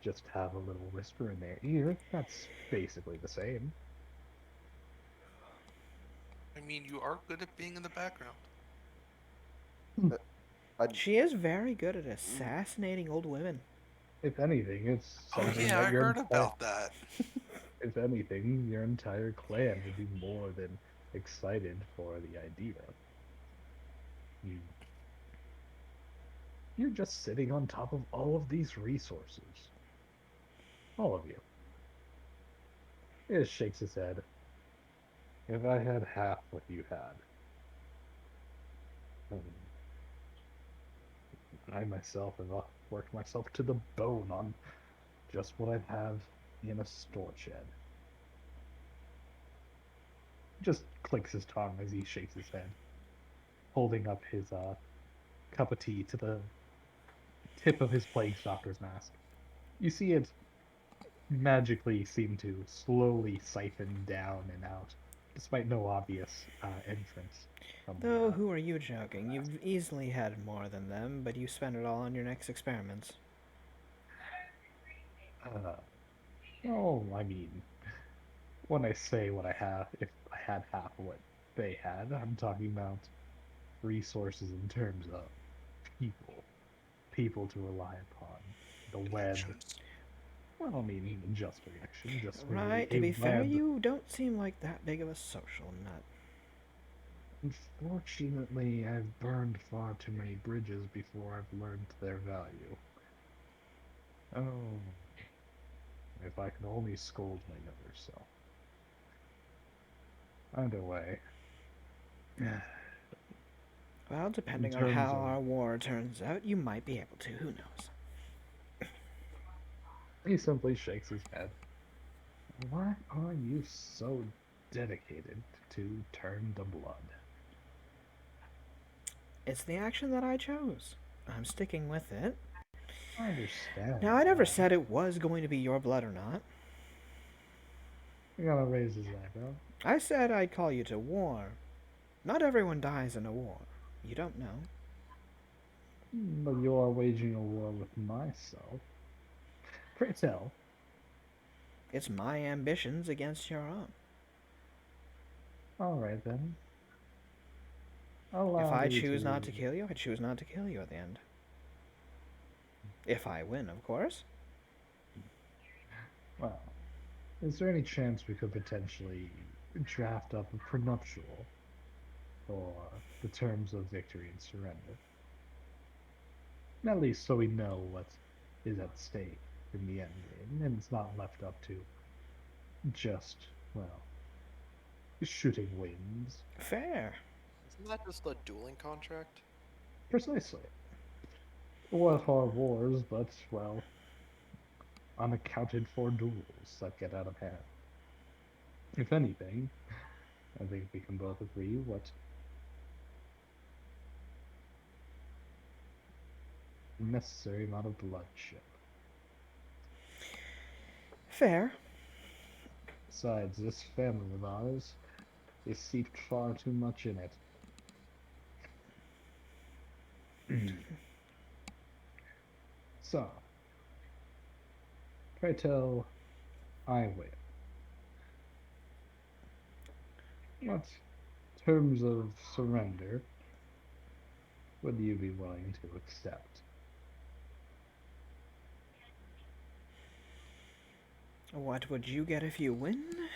just have a little whisper in their ear. That's basically the same. I mean, you are good at being in the background. uh, I She is very good at assassinating old women. If anything, it's Oh something yeah, that I heard about that. if anything, your entire clan would be more than excited for the idea. You, you're just sitting on top of all of these resources. All of you. He just shakes his head. If I had half what you had, um, I myself have worked myself to the bone on just what I have in a storage shed. Just clicks his tongue as he shakes his head, holding up his cup of tea to the tip of his plague doctor's mask. You see it magically seem to slowly siphon down and out, despite no obvious entrance from the Though, who are you joking? You've easily had more than them, but you spend it all on your next experiments. uh, oh, I mean, when I say what I have, if I had half of what they had, I'm talking about resources in terms of people, people to rely upon, the web. Connections. Well, I mean, even just connection, just merely Right, to a be fair, web. you don't seem like that big of a social nut. Unfortunately, I've burned far too many bridges before I've learned their value. Oh, if I could only scold my younger self. Either way, Well, in depending on terms how of, our war turns out, you might be able to. Who knows? he simply shakes his head. Why are you so dedicated to turn the blood? It's the action that I chose. I'm sticking with it. I understand Now, I never that. said it was going to be your blood or not. He kind of raises his eyebrow. I said I'd call you to war. Not everyone dies in a war. You don't know. But you are waging a war with myself. Pray tell. It's my ambitions against your own. All right then. If Allow I me choose not to to. kill you, I choose not to kill you at the end. If I win, of course. Well, is there any chance we could potentially draft up a prenuptial for the terms of victory and surrender? At least so we know what is at stake in the end game, and it's not left up to just, well, shooting winds. Fair. Isn't that just a dueling contract? Precisely. What are wars but, well, unaccounted for duels that get out of hand? If anything, I think we can both agree what necessary amount of bloodshed. Fair. Besides, this family of ours is steeped far too much in it. So, pray tell, I win. What terms of surrender would you be willing to accept? What would you get if you win?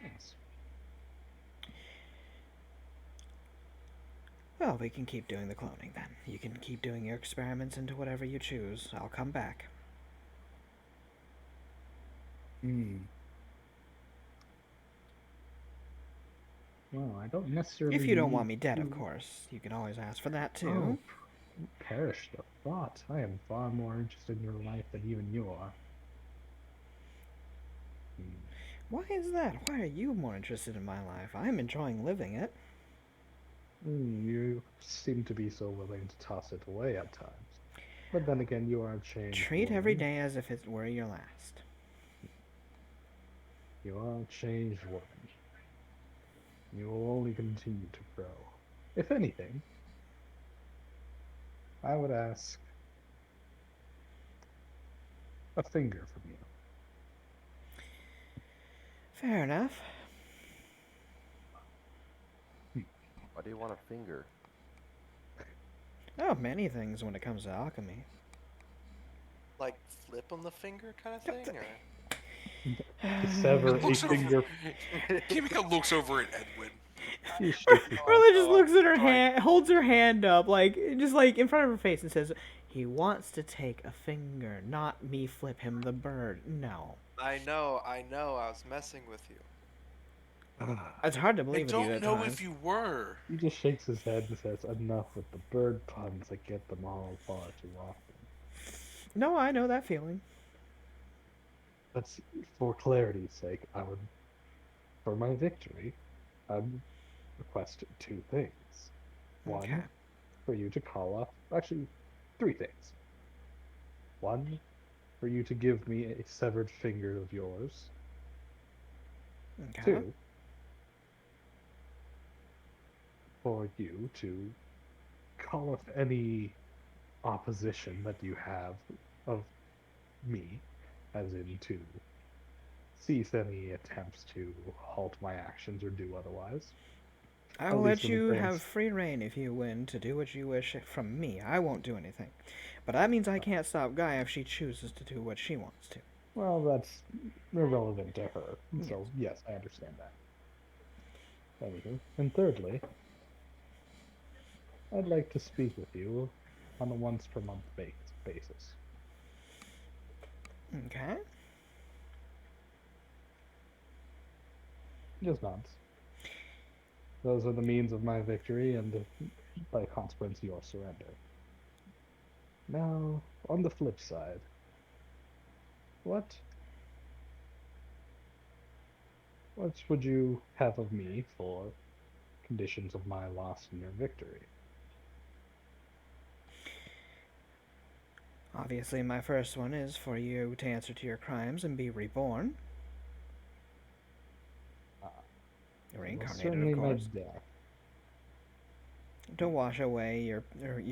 Yes. Well, we can keep doing the cloning then. You can keep doing your experiments into whatever you choose. I'll come back. Hmm. Well, I don't necessarily If you don't need want me dead, of to- course. You can always ask for that, Oh, too. perish the thought. I am far more interested in your life than even you are. Hmm. Why is that? Why are you more interested in my life? I'm enjoying living it. You seem to be so willing to toss it away at times. But then again, you are a changed Treat every woman. day as if it were your last. You are a changed woman. You will only continue to grow. If anything, I would ask a finger from you. Fair enough. Why do you want a finger? Oh, many things when it comes to alchemy. Like flip on the finger kind of thing, or To sever a Looks over. finger. Kimiko looks over at Edwin. He shakes his head. Marla just Oh, looks at her sorry. hand, holds her hand up, like, just like in front of her face and says, he wants to take a finger, not me flip him the bird. No. I know. I was messing with you. It's hard to I believe with you don't at know times. if you were. He just shakes his head and says, enough with the bird puns. I get them all far too often. No, I know that feeling. But for clarity's sake, for my victory, I would request two things. One, Okay. for you to call up, actually, three things. One, for you to give me a severed finger of yours. Okay. Two, for you to call off any opposition that you have of me, as in to cease any attempts to halt my actions or do otherwise. I At will least let in the you grand have free reign if you win to do what you wish from me. I won't do anything. But that means I can't stop Gaia if she chooses to do what she wants to. Well, that's irrelevant to her. So, yes, I understand that. Anywho. And thirdly, I'd like to speak with you on a once per month basis. Okay. Just once. Those are the means of my victory and, by consequence, your surrender. Now, on the flip side, what what would you have of me for conditions of my loss and your victory? Obviously, my first one is for you to answer to your crimes and be reborn. Well, Reincarnated, certainly of my course. death. To wash away your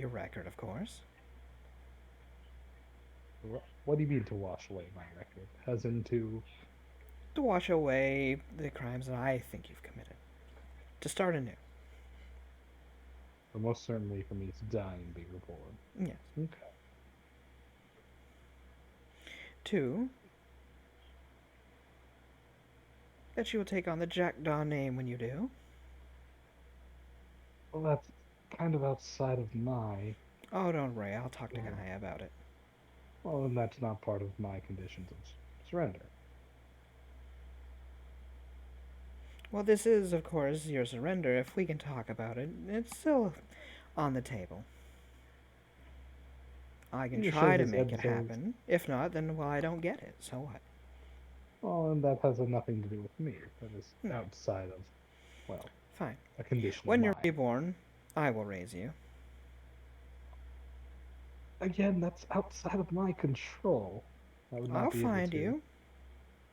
record, of course. What do you mean to wash away my record? As into, To wash away the crimes that I think you've committed. To start anew. or most certainly for me to die and be reborn. Yes. Okay. Two, that you will take on the Jackdaw name when you do. Well, that's kind of outside of my. Oh, don't worry, I'll talk to Yeah. Gaia about it. Well, then that's not part of my conditions of surrender. Well, this is, of course, your surrender. If we can talk about it, it's still on the table. I can He just try shakes to his make head it and says, happen. If not, then, well, I don't get it. So what? well, and that has nothing to do with me. That is Hmm. outside of, well, Fine. a condition of When you're mine. reborn, I will raise you. Again, that's outside of my control. I would not I'll be able find to. you.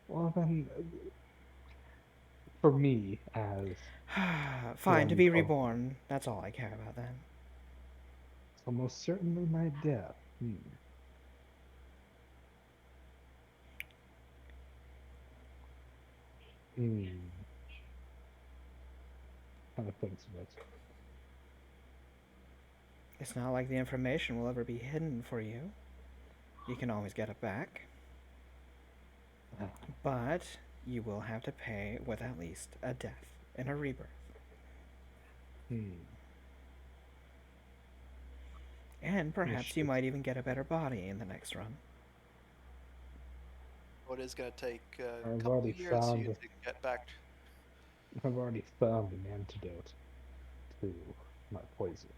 Well, then, for me, as Fine, to one be of, reborn. That's all I care about then. so most certainly my death. Kind of thinks of it. It's not like the information will ever be hidden for you. You can always get it back. But you will have to pay with at least a death and a rebirth. And perhaps you might even get a better body in the next run. What is going to take a I've couple already of years for found you to get back? I've already found an antidote to my poison.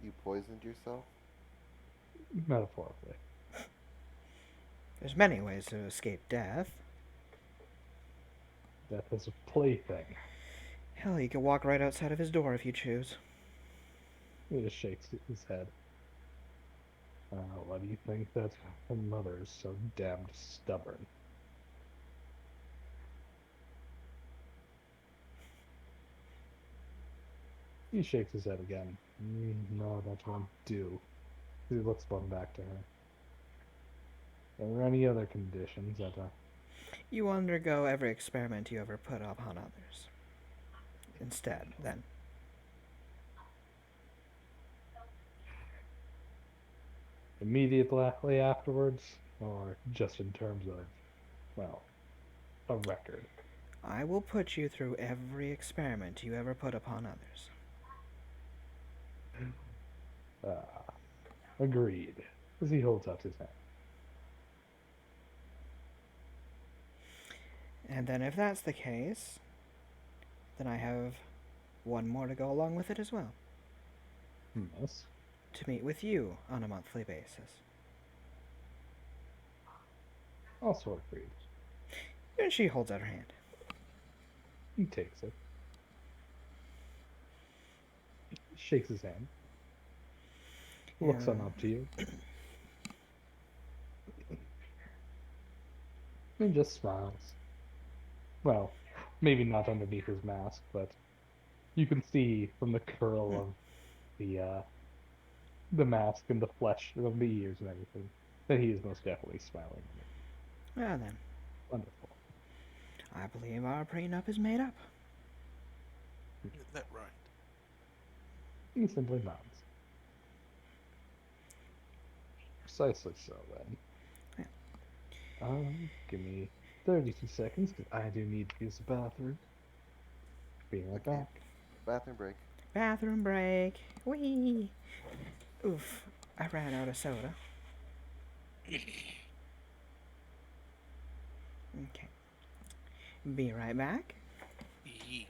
You poisoned yourself? Metaphorically. There's many ways to escape death. Death is a plaything. Hell, you can walk right outside of his door if you choose. He just shakes his head. Why do you think that her mother is so damned stubborn? He shakes his head again. No, that won't do. He looks one back to her. Are there any other conditions that You undergo every experiment you ever put upon others. Instead, then. immediately afterwards, or just in terms of, well, a record? I will put you through every experiment you ever put upon others. Agreed. As he holds out his hand. And then if that's the case, then I have one more to go along with it as well. Yes. To meet with you on a monthly basis. Also agreed. And she holds out her hand. He takes it. Shakes his hand. Looks on up to you. And just smiles. Well, maybe not underneath his mask, but you can see from the curl of the mask and the flesh of the ears and everything that he is most definitely smiling. Well then, Wonderful. I believe our prenup is made up. Isn't that right? He simply nods. Precisely so, then. Give me 32 seconds, because I do need to use the bathroom. Being right Okay. back. Bathroom break. Bathroom break. Whee! Oof, I ran out of soda. Okay. Be right back. Yeet.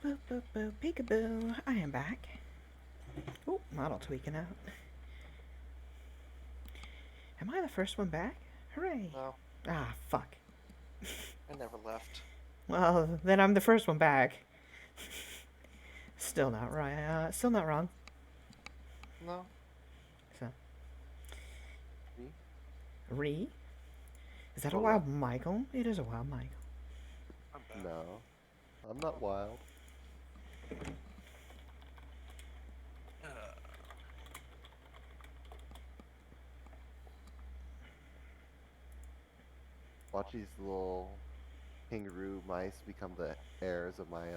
Boop, boop, boop, peekaboo. I am back. Oh, model tweaking out. Am I the first one back? Hooray. No, Ah, fuck. I never left. Well, then I'm the first one back. Still not right. Still not wrong. No. So, Me? Ree? Is that a Hola. wild Michael? It is a wild Michael. I'm back. No. I'm not wild. Uh, Watch these little kangaroo mice become the heirs of my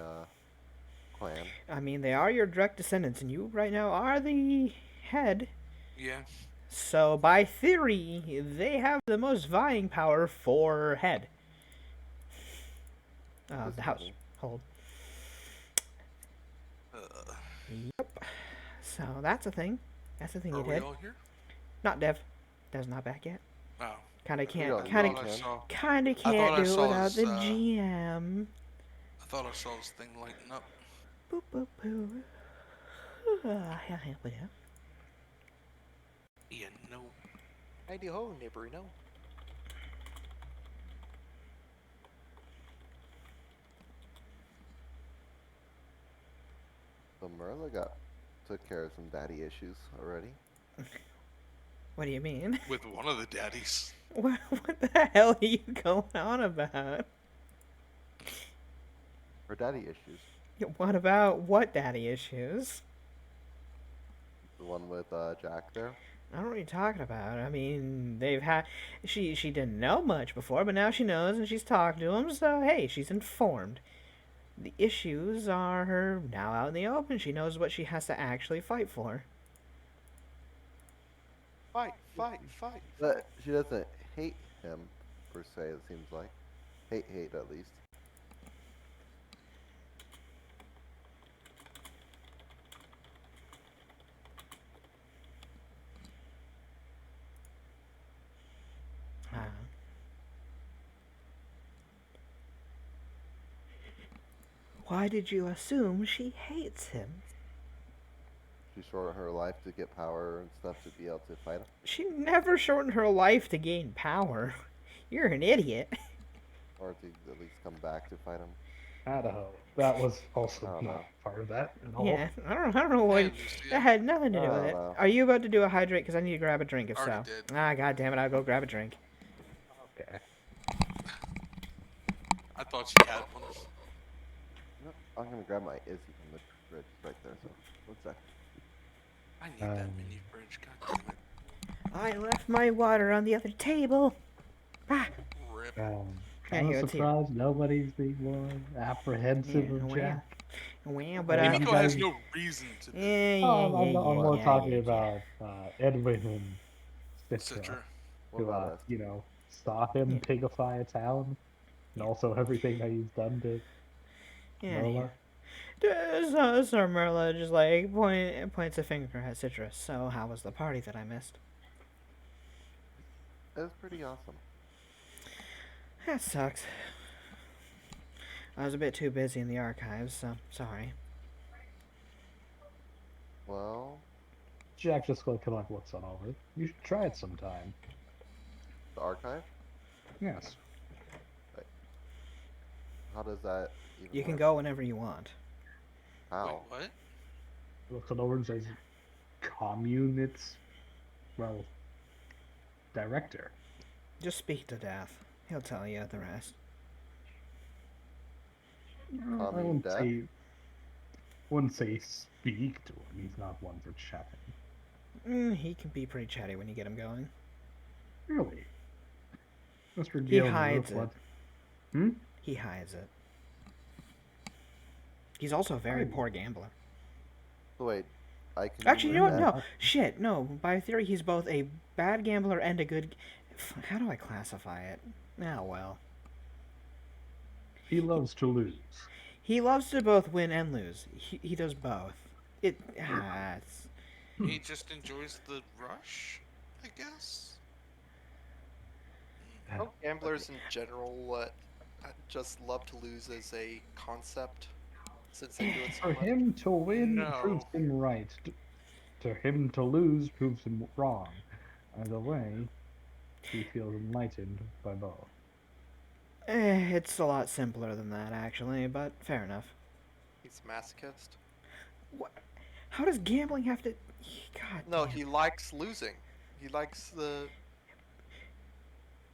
clan. I mean, they are your direct descendants, and you right now are the head. yeah. So, by theory, they have the most vying power for head. The Just house. kidding. Hold. Uh, So that's a thing. That's a thing are you'd we hit. all here? Not Dev. Dev's not back yet. Oh, Kinda We can't. don't Kinda. need I him. saw. Kinda I can't thought I do it saw without his. the GM. I thought I saw his thing lighting up. Boop boop boop. Hell, yeah. Yeah, no. Heidi ho, neighbor, no. So Merla took care of some daddy issues already. What do you mean? With one of the daddies. What the hell are you going on about? Her daddy issues. What about what daddy issues? The one with Jack there. I don't know what you're talking about. I mean, they've had. She didn't know much before, but now she knows and she's talking to him, so hey, she's informed. The issues are her now out in the open. She knows what she has to actually fight for. Fight, fight, fight. But she doesn't hate him, per se, it seems like. Hate at least. Uh, why did you assume she hates him? She shortened her life to get power and stuff to be able to fight him. She never shortened her life to gain power. You're an idiot. Or to at least come back to fight him. Idaho. That was also Oh, not no. part of that at all. Yeah, I don't know what. Hey, Lucia. That had nothing to do with Oh, it. no. Are you about to do a hydrate? Because I need to grab a drink. If so, Already did. God damn it! I'll go grab a drink. Okay. I thought she had one. No, I'm gonna grab my Izzy from the fridge right there. So, one sec. I need that mini fridge. God damn it. I left my water on the other table. Ah, Rip. Yeah, I'm here, it's here. surprised nobody's being more apprehensive Yeah, of well, Jack. well, but Yeah, Mimiko you has guys- no reason to be. yeah, I'm more talking yeah. about Edwin and Citra, Citra. What who, about us? saw him Yeah. pigify a town, and also everything that he's done to Yeah, Merla. So Merla just like points a finger at Citrus. So how was the party that I missed? It was pretty awesome. That sucks. I was a bit too busy in the archives, so sorry. Well, Jack just like kind of like looks on over it. You should try it sometime. the archive. Yes. How does that even You can work? go whenever you want. How? Wait, what? Looks on over and says, "Commune. It's director." Just speak to Death. He'll tell you the rest. I Commune death? wouldn't say speak to him. He's not one for chatting. He can be pretty chatty when you get him going. Really? Mr. He Gilmore, hides what? it. He hides it. He's also a very Hiding. poor gambler. So wait, I can. Actually, you know what? that- No. Shit, no. By theory, he's both a bad gambler and a good... How do I classify it? Ah, well. He loves to lose. He loves to both win and lose. He does both. It's... He just enjoys the rush, I guess. Don't gamblers in general just love to lose as a concept, since they do it so For much? him to win No. proves him right. To him to lose proves him wrong. Either way, he feels enlightened by both. It's a lot simpler than that, actually, but fair enough. He's a masochist. How does gambling have to... God No, damn. he likes losing. He likes the.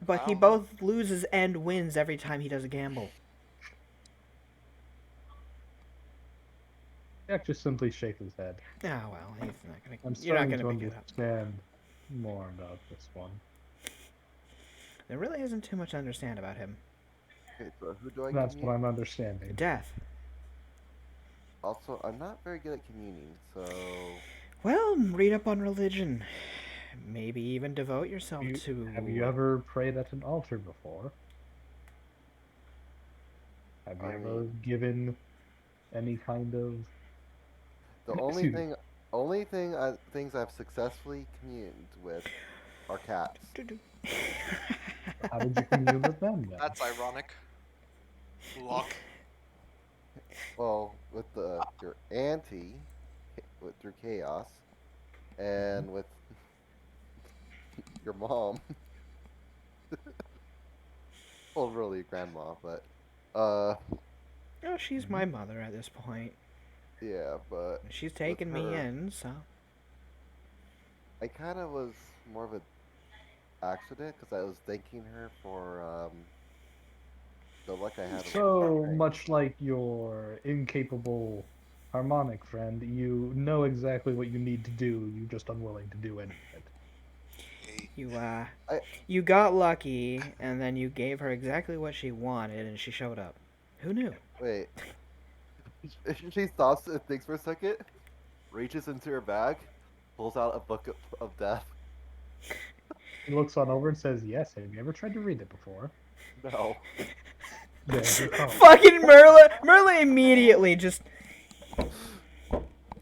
But he Wow. both loses and wins every time he does a gamble. Jack just simply shakes his head. Ah, well, he's not gonna... I'm You're not starting gonna to pick it up. understand more about this one. There really isn't too much to understand about him. Okay, so who do I That's commune? what I'm understanding. Death. Also, I'm not very good at communing, so Well, read up on religion. Maybe even devote yourself to... Have you ever prayed at an altar before? Have I you ever mean, given any kind of the excuse me, things I've successfully communed with are cats. how did you commune with them then? That's ironic. Luck. Well, with your auntie, through chaos, and with your mom. Well, really, grandma, but uh, Oh, she's Mhm. my mother at this point. yeah, but She's with taken me her, in, so. I kind of was more of an accident because I was thanking her for the luck I had with the So string. much like your incapable harmonic friend, you know exactly what you need to do, you're just unwilling to do any of it. Hey, You, I you got lucky, and then you gave her exactly what she wanted, and she showed up. Who knew? wait. She stops and thinks for a second, reaches into her bag, pulls out a book of death. He looks on over and says, "Yes, have you ever tried to read it before?" No. There you go. Fucking Merla! Merla immediately just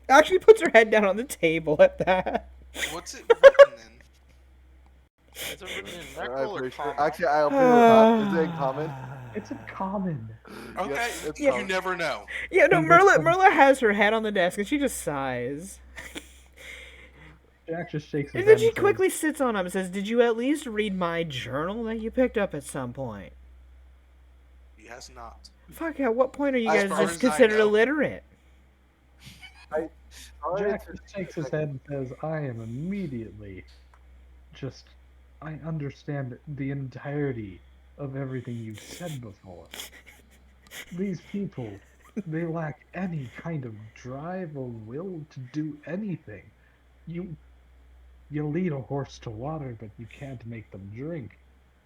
actually puts her head down on the table at that. what's it written in? Is it written in I'm Necrol or pretty sure. Common? Actually, I opened it up. Is it in common? It's in common. Yep, Okay, it's Yeah. you common. never know. Yeah, no, And there's Merla has her head on the desk and she just sighs. Jack just shakes his And then head she and says, quickly sits on him and says, "Did you at least read my journal that you picked up at some point?" He has not. Fuck, at what point are you I- guys As far just as I considered know. illiterate? Sorry Jack to- just shakes his head and says, "I am immediately just, I understand the entirety of everything you've said before. These people, they lack any kind of drive or will to do anything. You you lead a horse to water, but you can't make them drink.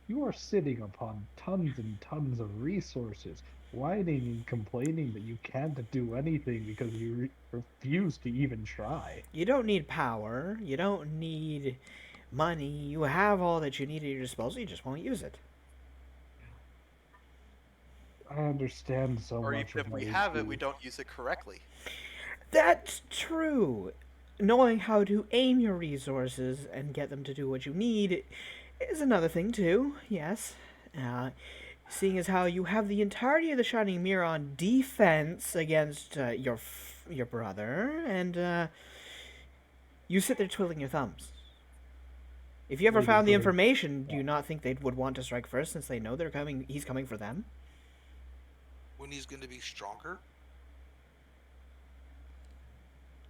You are sitting upon tons and tons of resources, whining and complaining that you can't do anything because you refuse to even try. You don't need power. You don't need money. You have all that you need at your disposal. You just won't use it. I understand so Or much even of if what we we have it, we do. don't use it correctly. That's true. Knowing how to aim your resources and get them to do what you need is another thing, too. Yes. Uh, Seeing as how you have the entirety of the Shining Mirror on defense against your brother, and you sit there twiddling your thumbs. If you ever Waiting found the for information, do you not think they would want to strike first since they know they're coming? He's coming for them. When he's going to be stronger?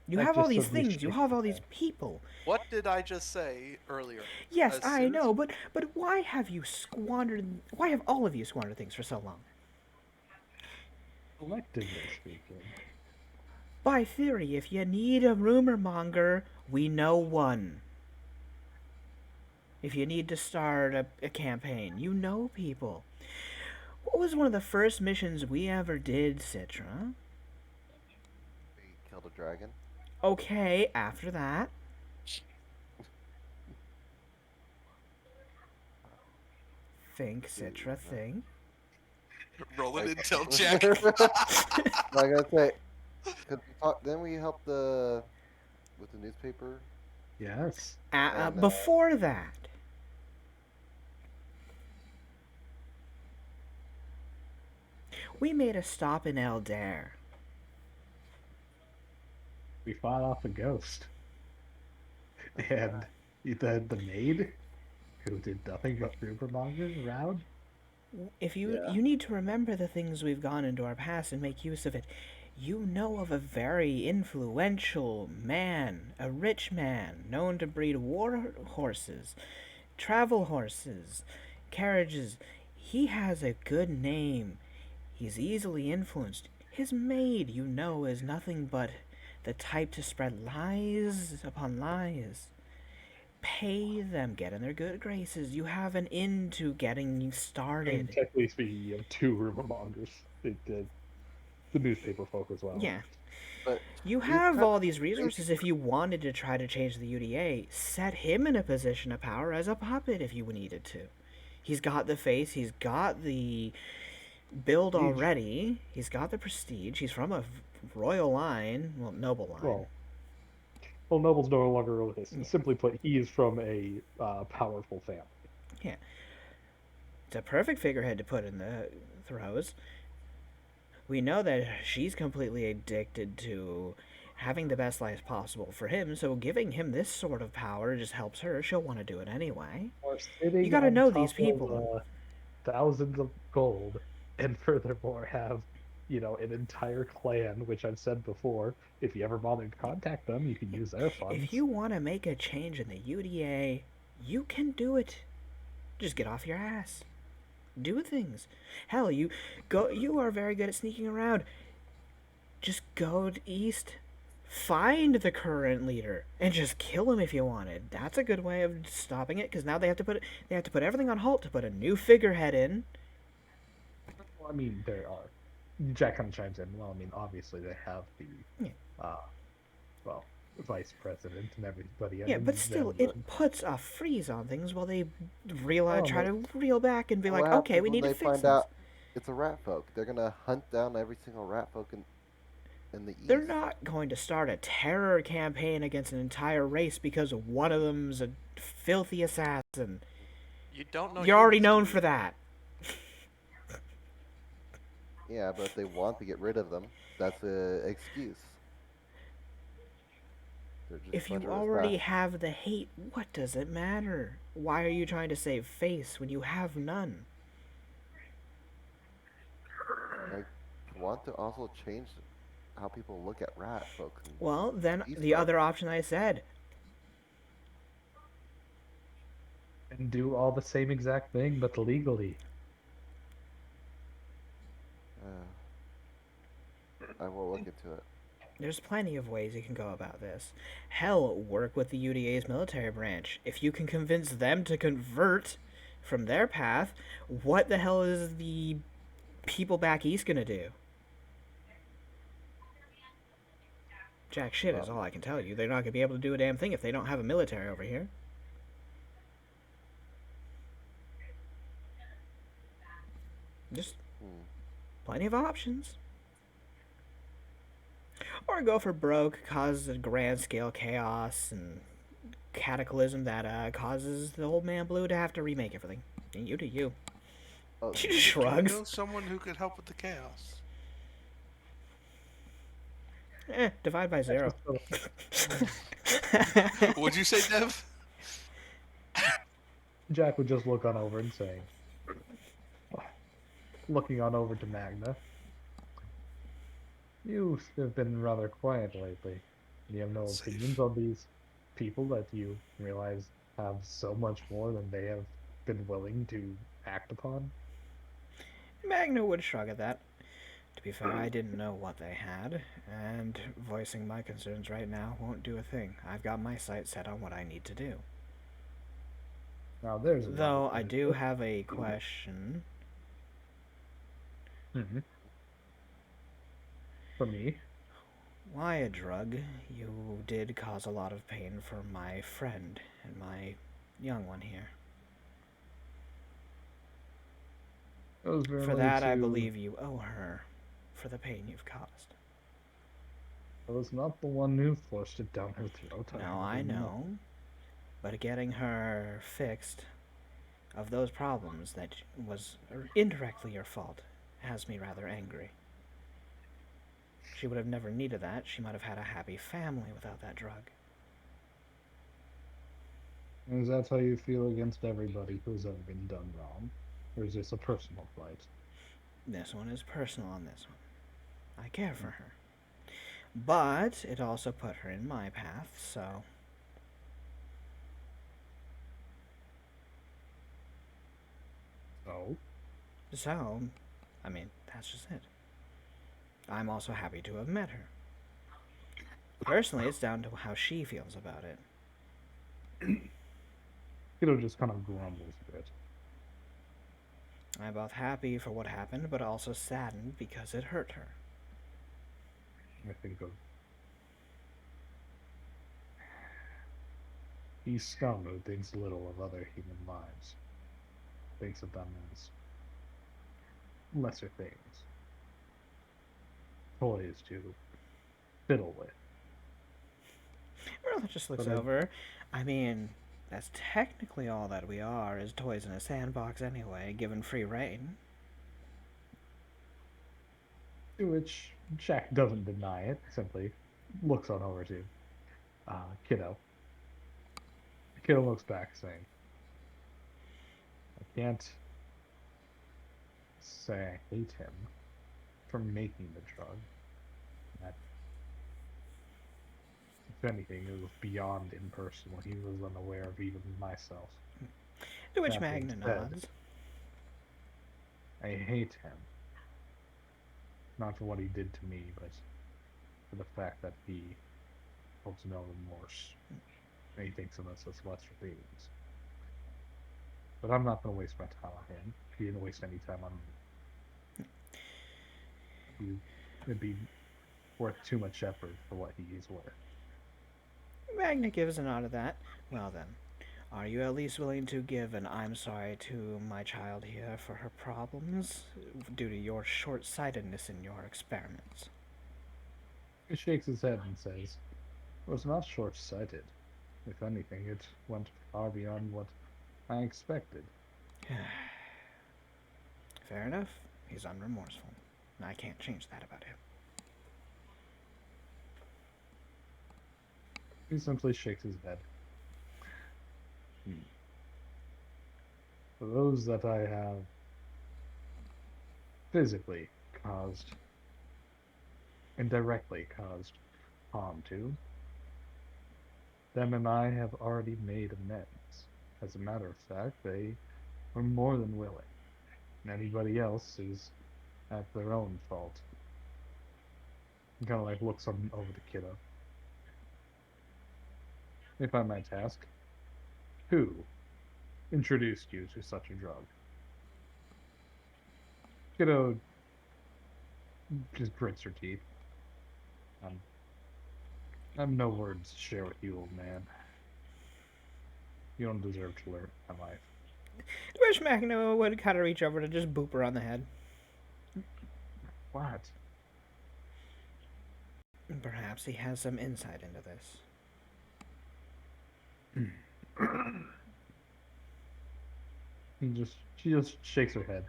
You That have all just these suddenly things. You shakes have his all these head. people. What did I just say earlier? Yes, As I soon as- know, but why have you squandered? Why have all of you squandered things for so long? Collectively speaking, By theory, if you need a rumor monger, we know one. If you need to start a campaign, you know people. What was one of the first missions we ever did, Citra? We killed a dragon. Okay, after that. Think, Citra, think. Roll an Like- intel check. I gotta say, then we helped with the newspaper. yes. And, Before that. We made a stop in Eldair. We fought off a ghost. And the maid, who did nothing but rumor mongers around, If you Yeah. you need to remember the things we've gone into our past and make use of it. You know of a very influential man, a rich man, known to breed war horses, travel horses, carriages. He has a good name. He's easily influenced. His maid, you know, is nothing but the type to spread lies upon lies. Pay them, get in their good graces. You have an in to getting I mean, started. technically speaking, you have two rumor mongers. The newspaper folk as well. Yeah. but You He's have kind all these resources if you wanted to try to change the UDA. Set him in a position of power as a puppet if you needed to. He's got the face, he's got the build Prestige. already. He's got the prestige. He's from a royal line, well, noble line. Well, Noble's no longer religious. Yeah. Simply put, he is from a powerful family. Yeah. It's a perfect figurehead to put in the throws. We know that she's completely addicted to having the best life possible for him, so giving him this sort of power just helps her. She'll want to do it anyway. Or You sitting gotta on know these top people. of thousands of gold, and furthermore have, an entire clan, which I've said before. If you ever bother to contact them, you can use their If funds. you want to make a change in the UDA, you can do it. Just get off your ass. Do things. Hell, you are very good at sneaking around. Just go east, find the current leader, and just kill him if you wanted. That's a good way of stopping it, because now they have to put everything on halt to put a new figurehead in. Well, I mean, there are. Jack kind of chimes in. Well, I mean, obviously they have the, Yeah. uh, well, vice president and everybody Yeah, but under still, them. it puts a freeze on things while they Oh, try to reel back and be What like, okay, happens we when need to they fix find this. out it's a rat folk? They're gonna hunt down every single rat folk in the They're east. not going to start a terror campaign against an entire race because one of them's a filthy assassin. You don't know You're already humans, known dude. for that. Yeah, but if they want to get rid of them, that's a excuse. They're just If you murderous already bastards. have the hate, what does it matter? Why are you trying to save face when you have none? I want to also change how people look at rat folks and Well, then beast the folk. other option I said. and do all the same exact thing, but legally. Uh, I will look into it. There's plenty of ways you can go about this. Hell, work with the UDA's military branch. If you can convince them to convert from their path, what the hell is the people back east gonna do? Jack shit is Well, all I can tell you. They're not gonna be able to do a damn thing if they don't have a military over here. Just hmm. plenty of options. Or go for broke, cause a grand scale chaos and cataclysm that causes the old man Blue to have to remake everything. And you do you. Oh, She did just you, Do you shrugs. know someone who could help with the chaos? Divide by zero. What'd you say, Dev? Jack would just look on over and say, looking on over to Magna, you have been rather quiet lately. You have no Safe. opinions on these people that you realize have so much more than they have been willing to act upon. Magna would shrug at that. To be fair, I didn't know what they had, and voicing my concerns right now won't do a thing. I've got my sights set on what I need to do. Now, there's Though another I thing. do have a question. Mhm. For me, Why a drug? You did cause a lot of pain for my friend and my young one here. it was For merely that, I to. believe you owe her for the pain you've caused. I was not the one who forced it down her throat. No, I know. But getting her fixed of those problems that was indirectly your fault has me rather angry. She would have never needed that. She might have had a happy family without that drug. Is that how you feel against everybody who's ever been done wrong? Or is this a personal fight? This one is personal on this one. I care for her. But it also put her in my path, so. So? So, I mean, that's just it. I'm also happy to have met her. Personally, it's down to how she feels about it. Just kind of grumbles a bit. I'm both happy for what happened, but also saddened because it hurt her. I think of. He's scum who thinks little of other human lives. Thinks of them as lesser things, toys to fiddle with. Marilla just looks But I, over. I mean, that's technically all that we are, is toys in a sandbox anyway, given free reign. to which Jack doesn't deny it, simply looks on over to Kiddo. Kiddo looks back, saying, I can't say I hate him for making the drug. That, if anything, it was beyond impersonal. He was unaware of even myself. To which That being Magna said, nods. I hate him. Not for what he did to me, but for the fact that he holds no remorse. And he thinks of us as lesser things. But I'm not going to waste my time on him. He didn't waste any time on me. It'd be worth too much effort for what he is worth. Magna gives a nod to that. Well then, are you at least willing to give an I'm sorry to my child here for her problems due to your short-sightedness in your experiments? He shakes his head and says, it was not short-sighted. If anything, it went far beyond what I expected. Fair enough. He's unremorseful. I can't change that about him. He simply shakes his head. For those that I have physically caused, indirectly caused harm to, them and I have already made amends. As a matter of fact, they were more than willing. And anybody else is at their own fault. He kind of like looks on over to Kiddo. If I might ask, who introduced you to such a drug? Kiddo just grits her teeth. I'm, I have no words to share with you, old man. You don't deserve to learn my life. To which Magna would kind of reach over to just boop her on the head. What? Perhaps he has some insight into this. She just shakes her head.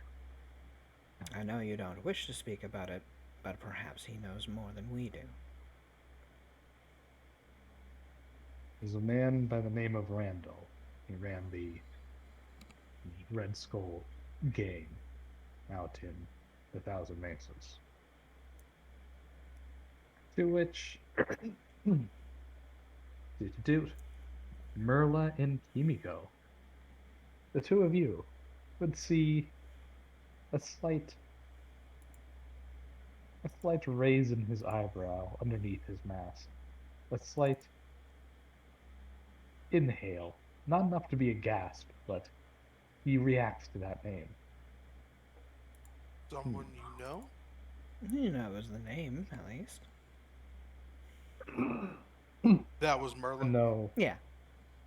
I know you don't wish to speak about it, but perhaps he knows more than we do. There's a man by the name of Randall. He ran the Red Skull gang out in the Thousand Mesas. To which, dude, Merla and Kimiko, the two of you, would see a slight raise in his eyebrow underneath his mask. A slight inhale. Not enough to be a gasp, but he reacts to that name. Someone you know? You know it was the name, at least. That was Merlin. No. Yeah.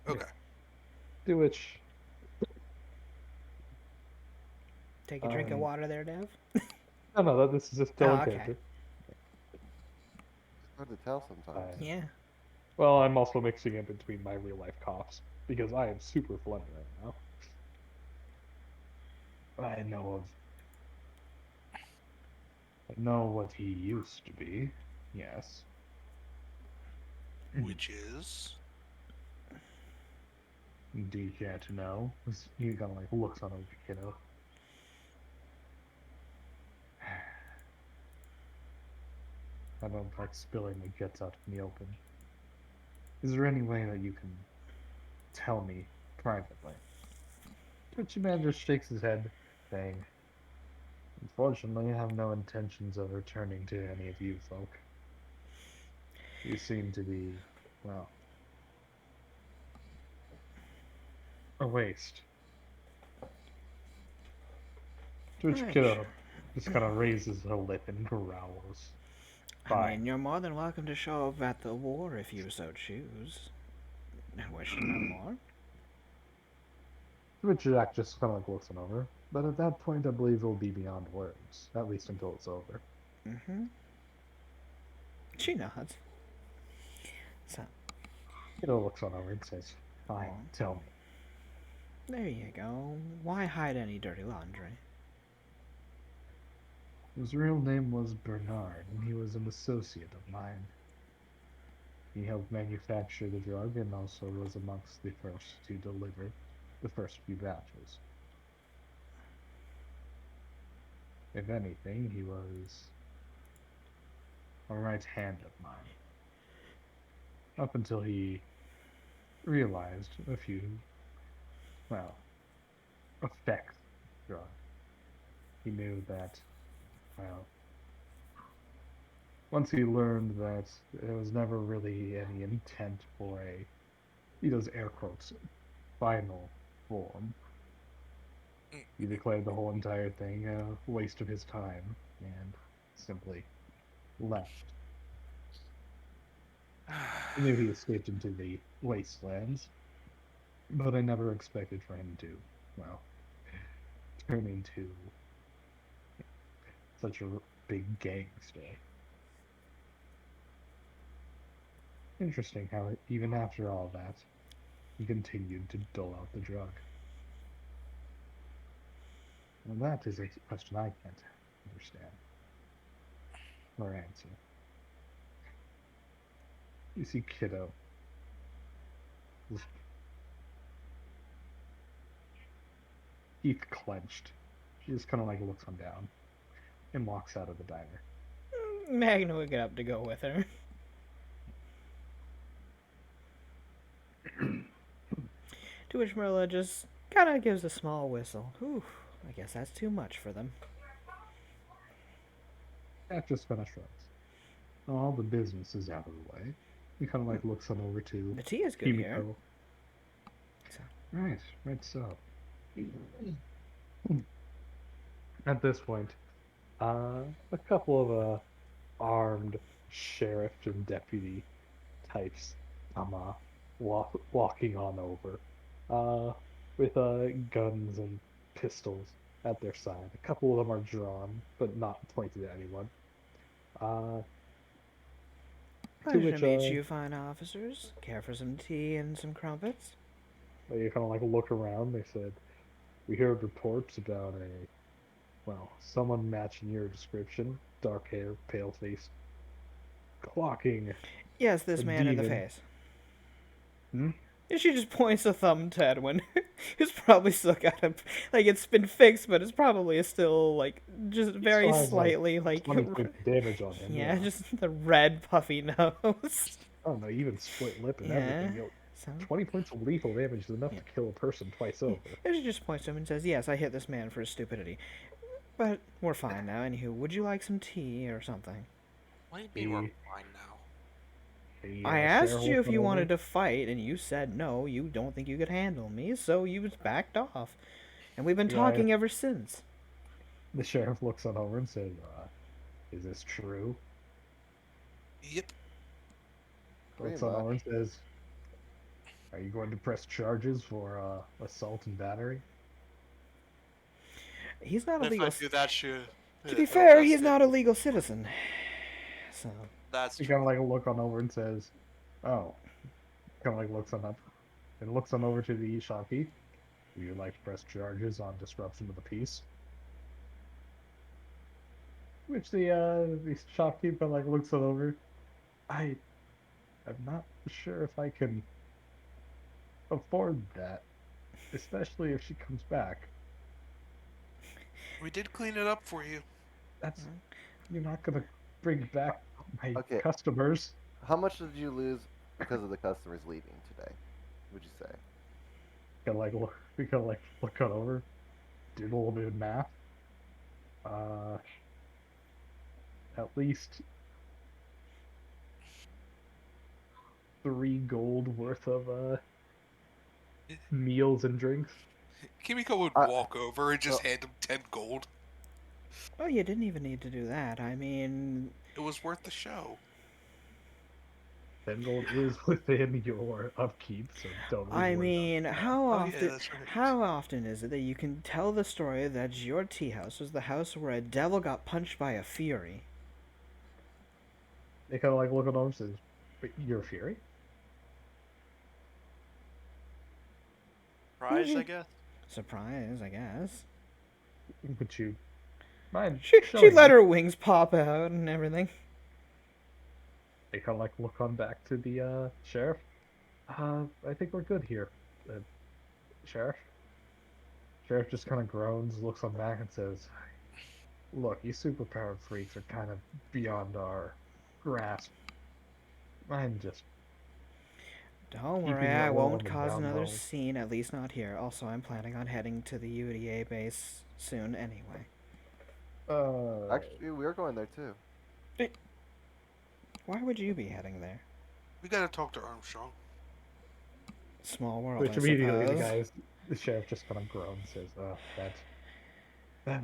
Okay. To which, Take a drink of water there, Dev. no, this is just still Oh, in okay. character. It's hard to tell sometimes. I- Yeah. Well, I'm also mixing in between my real life coughs because I am super phlegmy right now. I know what he used to be. Yes. Which is? Do you care to know? He kind of like looks on over the kiddo. I don't like spilling the guts out in the open. Is there any way that you can tell me privately? Richie Man just shakes his head, saying, unfortunately, I have no intentions of returning to any of you folk. You seem to be, well, a waste. To which Alright, Kiddo sure. just kind of raises her lip and growls. I Fine. mean, you're more than welcome to show up at the war if you so choose. I wish to know more. To which Jack just kind of like looks on over. But at that point, I believe it'll be beyond words, at least until it's over. Mm-hmm. She nods. So, Kiddo looks on over and says, "Fine, tell me." there you go. Why hide any dirty laundry? His real name was Bernard, and he was an associate of mine. He helped manufacture the drug and also was amongst the first to deliver the first few batches. If anything, he was a right hand of mine. Up until he realized a few, well, effects of the drug. He knew that, well, once he learned that there was never really any intent for a, he does air quotes, final form, he declared the whole entire thing a waste of his time and simply left. I knew he escaped into the wastelands, but I never expected for him to, well, turn into such a big gangster. Interesting how, even after all that, he continued to dole out the drug. Well, that is a question I can't understand or answer. You see, Kiddo, his teeth clenched. She just kind of like looks him down and walks out of the diner. Magna would get up to go with her. To which Marilla just kind of gives a small whistle. Whew, I guess that's too much for them. That just kind of shrugs. All the business is out of the way. He kind of like looks on over to The tea is good here. Himiko. So, Right, right so. At this point, a couple of armed sheriff and deputy types come walking on over, uh, with guns and pistols at their side. A couple of them are drawn, but not pointed at anyone. Uh, to pleasure to which meet you, fine officers. Care for some tea and some crumpets? they kind of like look around. They said, "We heard reports about someone matching your description, dark hair, pale face, clocking Yes, this a man in the demon." face. Hmm? And she just points a thumb to Edwin, who's probably still got a like it's been fixed, but it's probably still like just He very still has like slightly like 20 points of damage on him. yeah, Yeah. just the red puffy nose. Oh no, even split lip and Yeah. everything. Yo, So 20 points of lethal damage is enough yeah. to kill a person twice over. And she just points to him and says, "Yes, I hit this man for his stupidity, but we're fine now. Anywho, would you like some tea or something?" What do you mean we're The fine now? I sheriff asked you looks if on you over. wanted to fight, and you said no. You don't think you could handle me, so you backed off, and we've been The guy, talking ever since. the sheriff looks on over and says, "Is this true?" Yep. Pretty Looks on much. over and says, "Are you going to press charges for assault and battery?" He's not a If legal. I do that, To be he'll fair, just he's not a legal citizen. So That's He true. kind of like look on over and says, "Oh." Kind of like looks on up and looks on over to the shopkeep. Would you like to press charges on disruption of the peace? Which the shopkeep kind of like looks on over. I I'm not sure if I can afford that, especially if she comes back. We did clean it up for you. That's You're not gonna bring back my Okay, customers. how much did you lose because of the customers leaving today? Would you say? We kind of like look on over, do a little bit of math. Uh, at least 3 gold worth of meals and drinks. Kimiko would I walk over and just well, hand him 10 gold. oh, you didn't even need to do that. I mean, It was worth the show. 10 gold is within your upkeep, so don't really I worry mean, about how Oh, yeah, often that's right. how often is it that you can tell the story that your tea house was the house where a devil got punched by a fury? that. They kind of like look at them and says, "Wait, you're a Fury?" Surprise, I guess. Surprise, I guess. Would you mind She showing let me? her wings pop out and everything. They kind of like look on back to the sheriff. I think we're good here, uh, sheriff. Sheriff just kind of groans, looks on back, and says, "Look, you superpowered freaks are kind of beyond our grasp. I'm just Don't worry, keeping it I all won't on the cause down another low." scene, at least not here. Also, I'm planning on heading to the UDA base soon anyway. Actually, we are going there too. Why would you be heading there? We gotta talk to Armstrong. Small world, Which I immediately suppose. the sheriff just kind of groans, says, that, that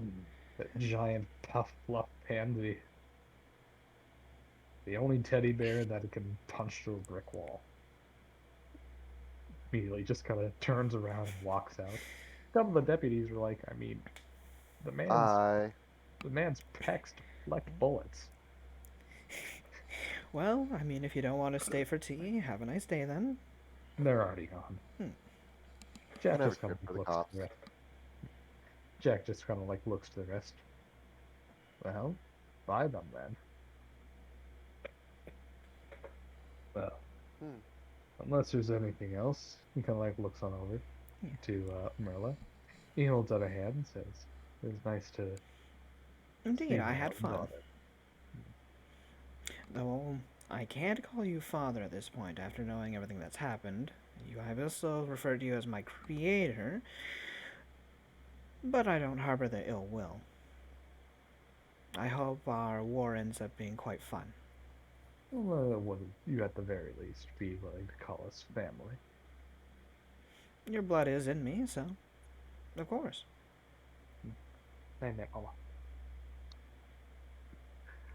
giant puff fluff pansy, the only teddy bear that can punch through a brick wall." Immediately just kind of turns around and walks out. A couple of the deputies were like, I mean, the man's I the man's pecs deflect bullets. Well, I mean, if you don't want to stay for tea, have a nice day then. And they're already gone. Hmm. I Jack never just kind cared of for the looks at cops. the rest. Jack just kind of like looks to the rest. Well, buy them then. Well, Hmm. unless there's anything else, he kind of like looks on over Yeah. to Merla. He holds out a hand and says, "It was nice to Indeed, see I my had fun. daughter." Though I can't call you father at this point after knowing everything that's happened. I will still refer to you as my creator, but I don't harbor the ill will. I hope our war ends up being quite fun. Well, would you at the very least be willing to call us family? Your blood is in me, so of course. I know.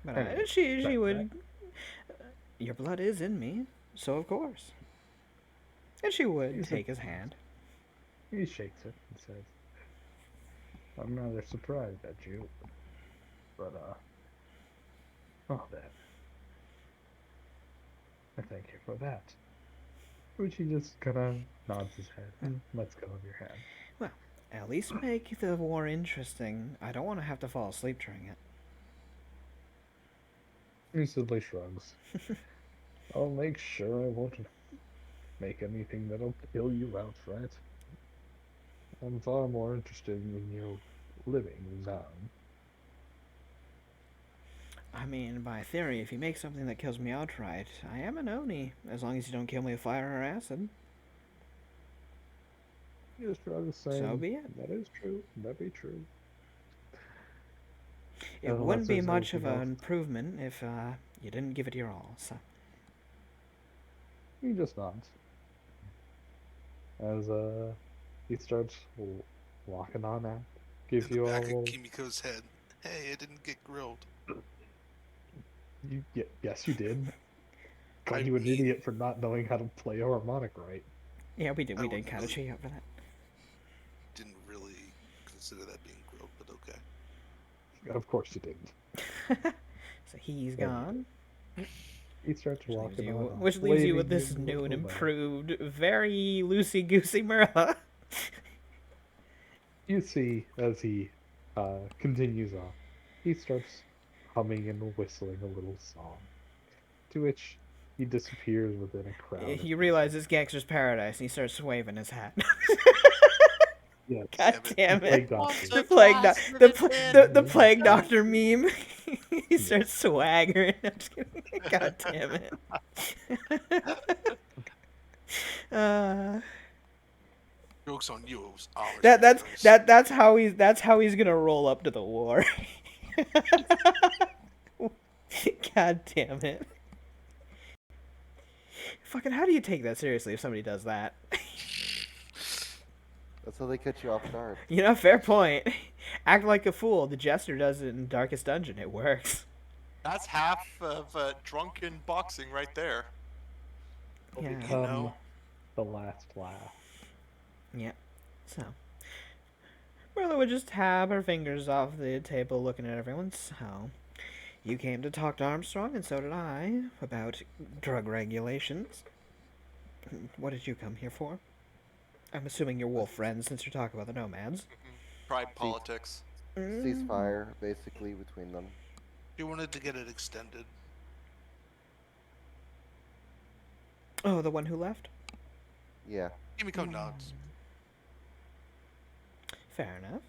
But Anyway, she back to would. Your blood is in me, so of course. And she would He's take his hand. He shakes it and says, "I'm rather surprised at you, but oh, that. I thank you for that." Which he just kind of nods his head and lets go of your hand. Well, at least make the war interesting. I don't want to have to fall asleep during it. He simply shrugs. "I'll make sure I won't make anything that'll kill you outright. I'm far more interested in you living down." I mean, by theory, if you make something that kills me outright, I am an Oni, as long as you don't kill me with fire or acid. He just shrugs, saying, So be it. "That is true. That be true." It Unless wouldn't be there's much of anything an else. improvement if you didn't give it your all. So He just nods. As he starts walking on out, gives In the you back all of Kimiko's head. Hey, I didn't get grilled. yes you did. Call I you an mean- idiot for not knowing how to play a harmonic right. yeah, we did I we would did kind of really- cheat up for that. Didn't really consider that being grilled, but okay. Of course you didn't. So he's Yeah. gone, He starts walking on, which leaves you waving with this in new and the wind. improved, very loosey goosey Merla. You see, as he continues on, he starts humming and whistling a little song, to which he disappears within a crowd. of He realizes Gangster's Paradise and he starts waving his hat. Yes. God damn Plague it. Doctor. The plague, the plague doctor meme. He starts swaggering. I'm just kidding. God damn it. Joke's on you. It was ours. That's how he's gonna roll up to the war. God damn it. Fucking, how do you take that seriously if somebody does that? That's how they catch you off guard. You know, fair point. Act like a fool. The Jester does it in Darkest Dungeon. It works. That's half of drunken boxing right there. will Yeah. become the last laugh. Yeah. So, Marla would just tap her fingers off the table looking at everyone. So, you came to talk to Armstrong, and so did I, about drug regulations. What did you come here for? I'm assuming you're wolf friends since you're talking about the nomads. Tribe Cease, politics. Mm. ceasefire, basically, between them. She wanted to get it extended. Oh, the one who left? Yeah. Kimiko nods. Fair enough.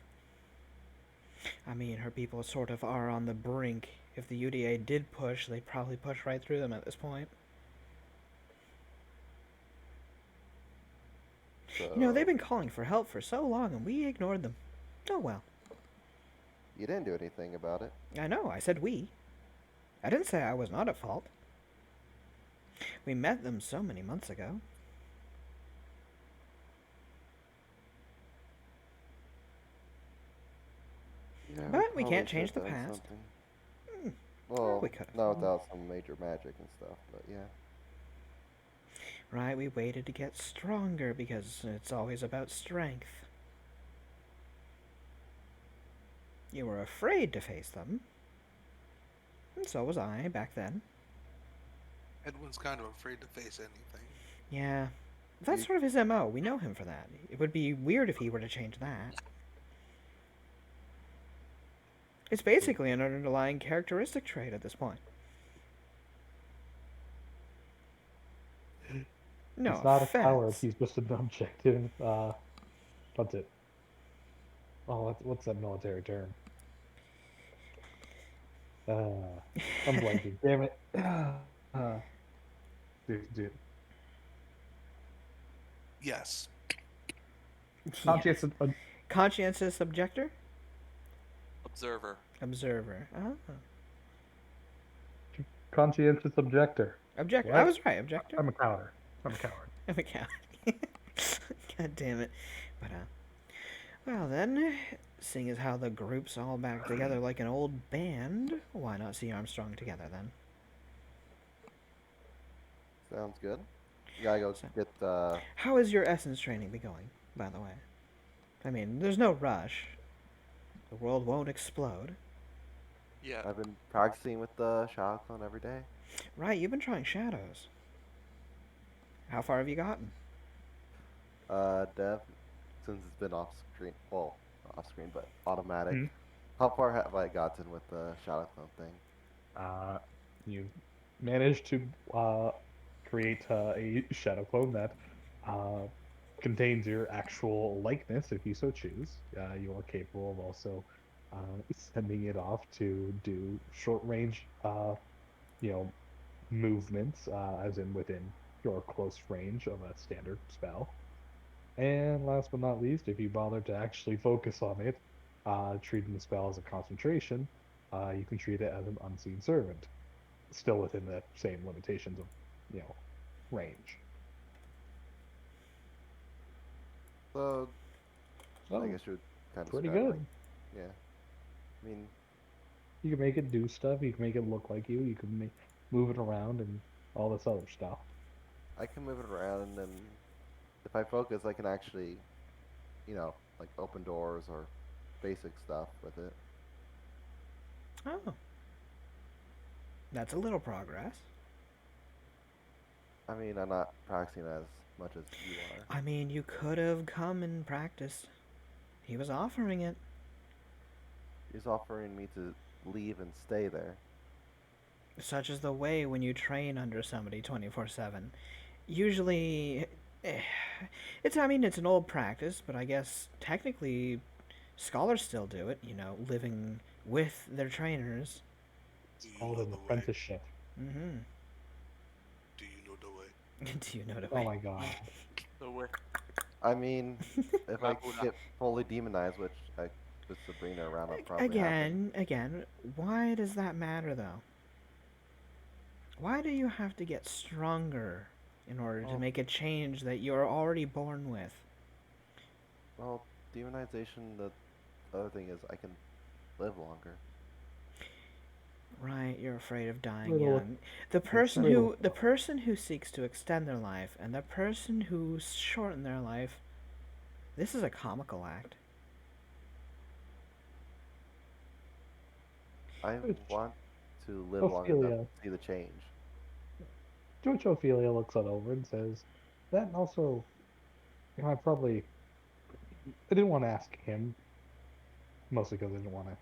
I mean, her people sort of are on the brink. If the UDA did push, they'd probably push right through them at this point. So, You know, they've been calling for help for so long, and we ignored them. Oh well. you didn't do anything about it. I know, I said we. I didn't say I was not at fault. We met them so many months ago. Yeah, But we probably can't change should've the done past. something. Well, Well, we could've. not without some major magic and stuff, but yeah. Right, we waited to get stronger because it's always about strength. You were afraid to face them. And so was I back then. Edwin's kind of afraid to face anything. Yeah. That's You- sort of his MO. We know him for that. It would be weird if he were to change that. It's basically an underlying characteristic trait at this point. No He's not a coward. offense. He's just an objective. What's it? Oh, what's that military term? I'm blanking. Damn it. Dude. Yes. Conscientious, Conscientious objector? Observer. Observer. Oh. conscientious objector. Objector. What? I was right, objector. I'm a coward. I'm a coward. I'm a cow. God damn it. But, well then, seeing as how the group's all back together like an old band, why not see Armstrong together then? Sounds good. You gotta go So- get How is your essence training be going, by the way? I mean, there's no rush. The world won't explode. Yeah. I've been practicing with the Shadow Clone every day. Right, you've been trying shadows. How far have you gotten? Dev, since it's been off screen, well, not off screen, but automatic. Hmm. How far have I gotten with the Shadow Clone thing? You managed to create a shadow clone that contains your actual likeness, if you so choose. You are capable of also sending it off to do short range, movements, as in within your close range of a standard spell. And last but not least, if you bother to actually focus on it, treating the spell as a concentration, you can treat it as an unseen servant, still within the same limitations of, range. So, Oh, I guess you would kind of pretty describe it good. like, yeah. I mean, You can make it do stuff. You can make it look like you. You can move it around and all this other stuff. I can move it around, and then if I focus, I can actually, like open doors or basic stuff with it. Oh. That's a little progress. I mean, I'm not practicing as much as you are. I mean, you could have come and practiced. He was offering it. He's offering me to leave and stay there. Such is the way when you train under somebody 24/7. Usually, it's an old practice, but I guess technically scholars still do it, living with their trainers. Do you Called know an the way? apprenticeship. Mm-hmm. Do you know the way? Do you know the Oh way? my god. The way. I mean, if I Rabula. get fully demonized, which I with Sabrina around, I'll probably Again, why does that matter though? Why do you have to get stronger in order to Oh. make a change that you're already born with? Well, demonization. The other thing is I can live longer. Right, you're afraid of dying Little- young. The It's person little. who seeks to extend their life and the person who shorten their life, this is a comical act. I Which want to live long enough Ophelia, to see the change. George Ophelia looks it over and says, that and also, I didn't want to ask him, mostly because I didn't want to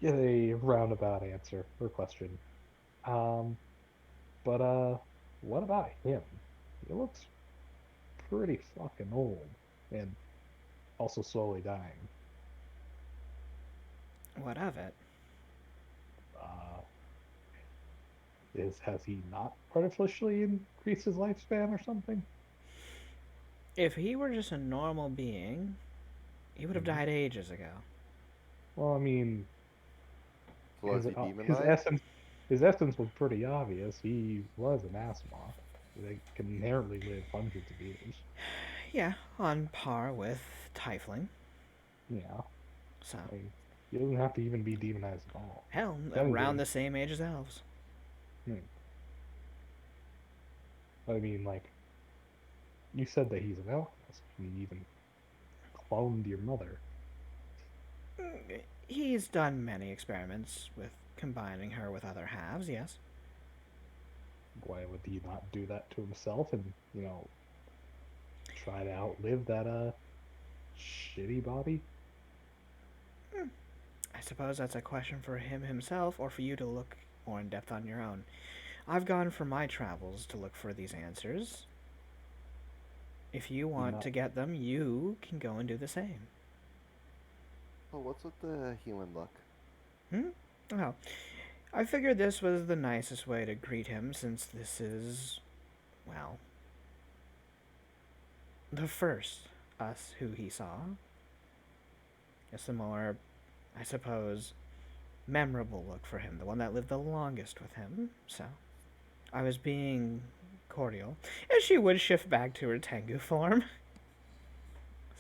get a roundabout answer or question. Um, but what about him? He looks pretty fucking old and also slowly dying. What of it? Uh, has he not artificially increased his lifespan or something? If he were just a normal being, he would have Mhm. died ages ago. Well, I mean, So was he his demonized? essence was pretty obvious. He was an Asimov. They can inherently live hundreds of years. Yeah, on par with Tifling. Yeah, So, like, he doesn't have to even be demonized at all. hell, around Technically, the same age as elves. hmm. But I mean, like, you said that he's an alchemist. He even cloned your mother. He's done many experiments with combining her with other halves, yes. Why would he not do that to himself and, try to outlive that shitty body? I suppose that's a question for him himself or for you to look more in depth on your own. I've gone for my travels to look for these answers. If you He want not to get them, you can go and do the same. Oh, what's with the human look? Oh, I figured this was the nicest way to greet him since this is, well, the first us who he saw. A similar, I suppose, memorable look for him, the one that lived the longest with him. So, I was being cordial, and she would shift back to her Tengu form.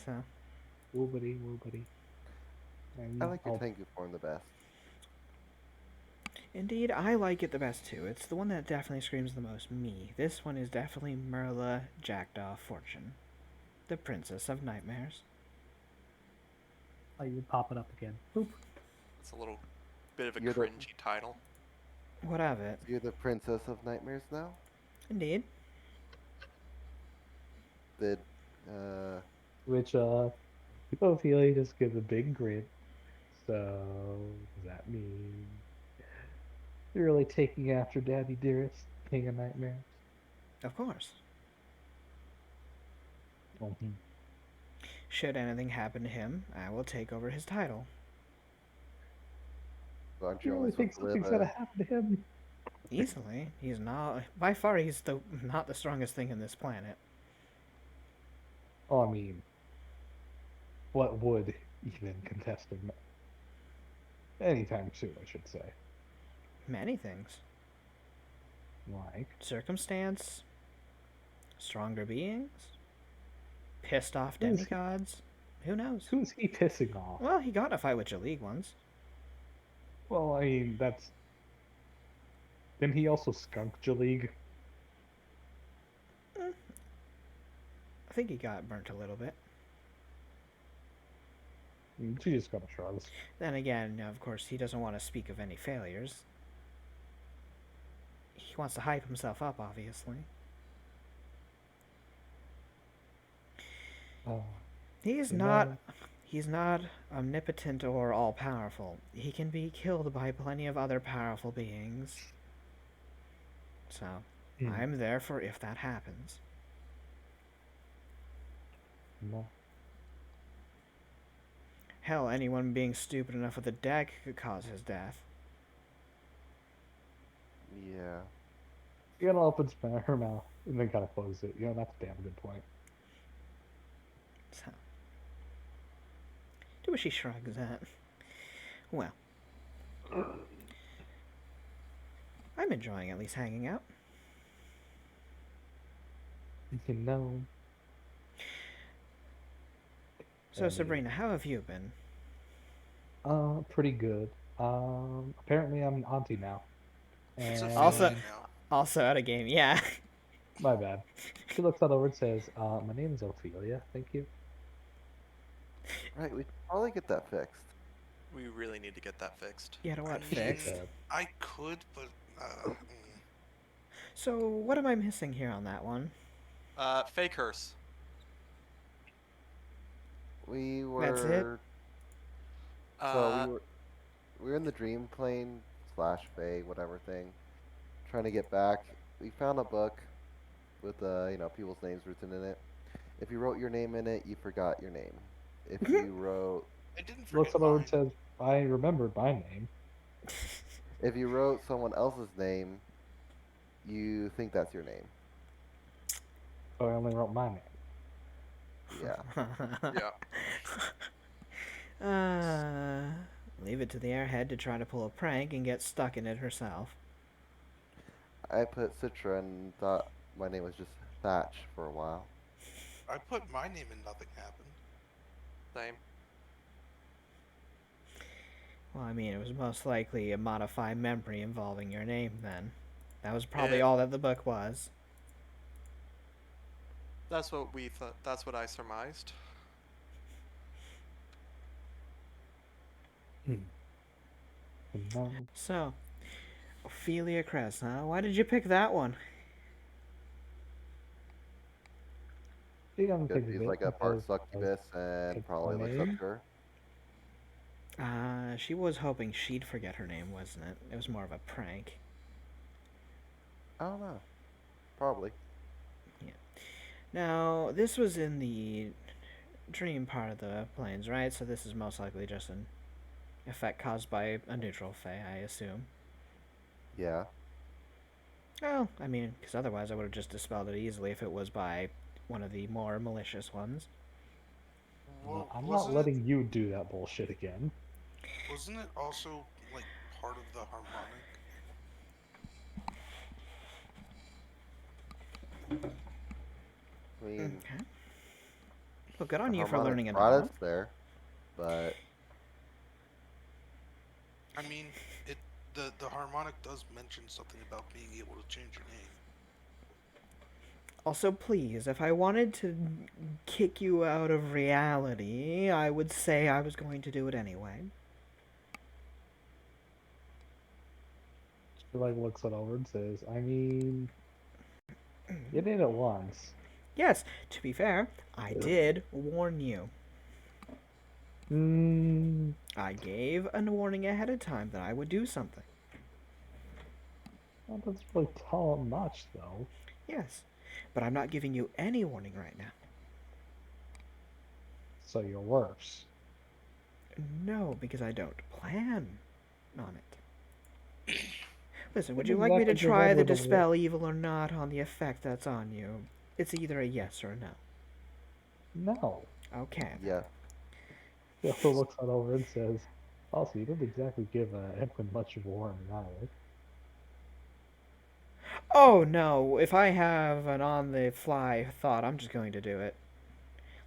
So, woobity woobity. I And like your I'll Tengu form the best. indeed, I like it the best too. It's the one that definitely screams the most me. This one is definitely Merla Jackdaw Fortune, the Princess of Nightmares. let you pop it up again. Boop. It's a little bit of a You're the cringy title. What of it? you're the princess of nightmares now? Indeed. Did uh Which Ophelia just gives a big grin. So does that mean you're really taking after Daddy Dearest, King of Nightmares? Of course. Mhm. Should anything happen to him, I will take over his title. aren't You you only really think supposed to live something's gonna happen to him? Easily. He's not. By far, he's the not the strongest thing in this planet. Oh, I mean, what would even contest him anytime soon, I should say. Many things. Like, Circumstance, stronger beings, pissed off who's he, demigods. Who knows? who's he pissing off? Well, he got in a fight with Jaleek once. Well, I mean, that's. Didn't he also skunk Jalig? Eh, I think he got burnt a little bit. She just got a shrugs. Then again, of course, he doesn't want to speak of any failures. He wants to hype himself up, obviously. Oh, He's you not know, He's not omnipotent or all powerful. He can be killed by plenty of other powerful beings. So, hmm, I'm there for if that happens. no. Hell, anyone being stupid enough with a deck could cause his death. Yeah. She opens her mouth and then kind of closes it. That's a damn good point. So, to which he shrugs at. Well, I'm enjoying at least hanging out. You know. So, And Sabrina, how have you been? pretty good. Apparently I'm an auntie now. It's Also, Ophelia And now. also out of game. Yeah. my bad. She looks that over and says, my name is Ophelia, thank you. Right, we should probably get that fixed. We really need to get that fixed. You know I what? It's mean, Fixed. sad. I could, but So what am I missing here on that one? Fake hearse. We That's it. were so Uh, we were in the dream plane slash Fey whatever thing, trying to get back. We found a book with people's names written in it. If you wrote your name in it, you forgot your name. If you wrote I didn't Looks forget that over and mine. says, I remembered my name. if you wrote someone else's name, you think that's your name. So I only wrote my name. Yeah. yeah. uh, leave it to the airhead to try to pull a prank and get stuck in it herself. I put Citra and thought my name was just Thatch for a while. I put my name and nothing happened. Same. Well, I mean, it was most likely a modified memory involving your name then. That was probably It- all that the book was. That's what we thought. That's what I surmised. No. So, Ophelia Crest, huh? Why did you pick that one? She doesn't Because think she's of it like a part because succubus and it's probably my looks up name. to her. She was hoping she'd forget her name, wasn't it? It was more of a prank. I don't know. Probably. Now, this was in the dream part of the planes, right? So this is most likely just an effect caused by a neutral Fey, I assume. Yeah. Well, I mean, because otherwise I would have just dispelled it easily if it was by one of the more malicious ones. Well, I'm not letting you do that bullshit again. Wasn't it also like part of the harmonic? I mean, Okay. Well, good the on you for harmonic learning it brought all. us there, but I mean, it the harmonic does mention something about being able to change your name. Also, please, if I wanted to kick you out of reality, I would say I was going to do it anyway. She like looks it over and says, I mean, you did it once. Yes, to be fair, I did warn you. Hmm. I gave a warning ahead of time that I would do something. That doesn't really tell him much, though. Yes, but I'm not giving you any warning right now. So you're worse. No, because I don't plan on it. Listen, would you Didn't like me to exactly give try the Edward a dispel evil or not on the effect that's on you? It's either a yes or a no. No. Okay. yeah. He also looks that over and says, also, you didn't exactly give Edwin much of a warning either. Oh no, if I have an on the fly thought, I'm just going to do it.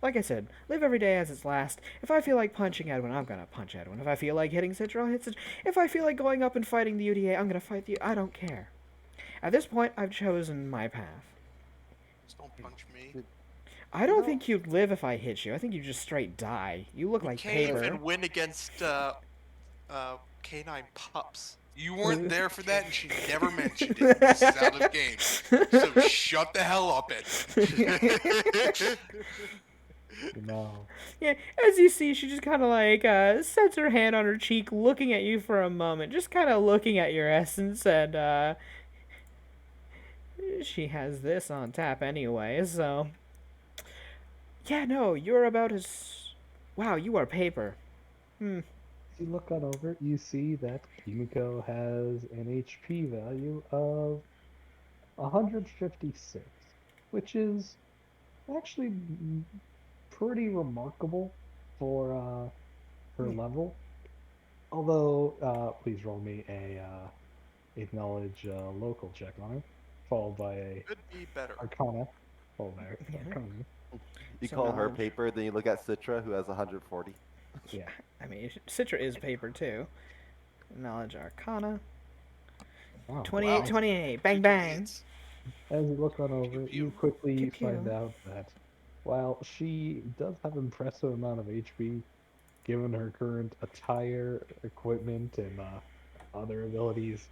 Like I said, live every day as its last. If I feel like punching Edwin, I'm gonna punch Edwin. If I feel like hitting Citra, I'll hit Citra. If I feel like going up and fighting the UDA, I'm gonna fight the. I don't care. At this point, I've chosen my path. Just don't punch me. I don't know- think you'd live if I hit you. I think you just straight die. You look We like can't paper. even win against canine pups. You weren't there for that, and she never mentioned it. This is out of game. So shut the hell up, Edwin. No. Yeah, as you see, she just kind of like sets her hand on her cheek, looking at you for a moment, just kind of looking at your essence, and she has this on tap anyway, so. Yeah, no, you're about as. Wow, you are paper. If you look on over, you see that Kimiko has an HP value of 156, which is actually pretty remarkable for her level. Although, please roll me a acknowledge local check on her, followed by a Could be better. Arcana, followed by Yeah. Arcana. You So call her knowledge. paper, then you look at Citra, who has 140. Yeah. I mean, Citra is paper too. Knowledge Arcana. Wow. 28, Wow. 28. Bang, Two bang. 28s. As you look on over, pew. you quickly Pew, find pew. out that while she does have impressive amount of HP, given her current attire, equipment, and other abilities,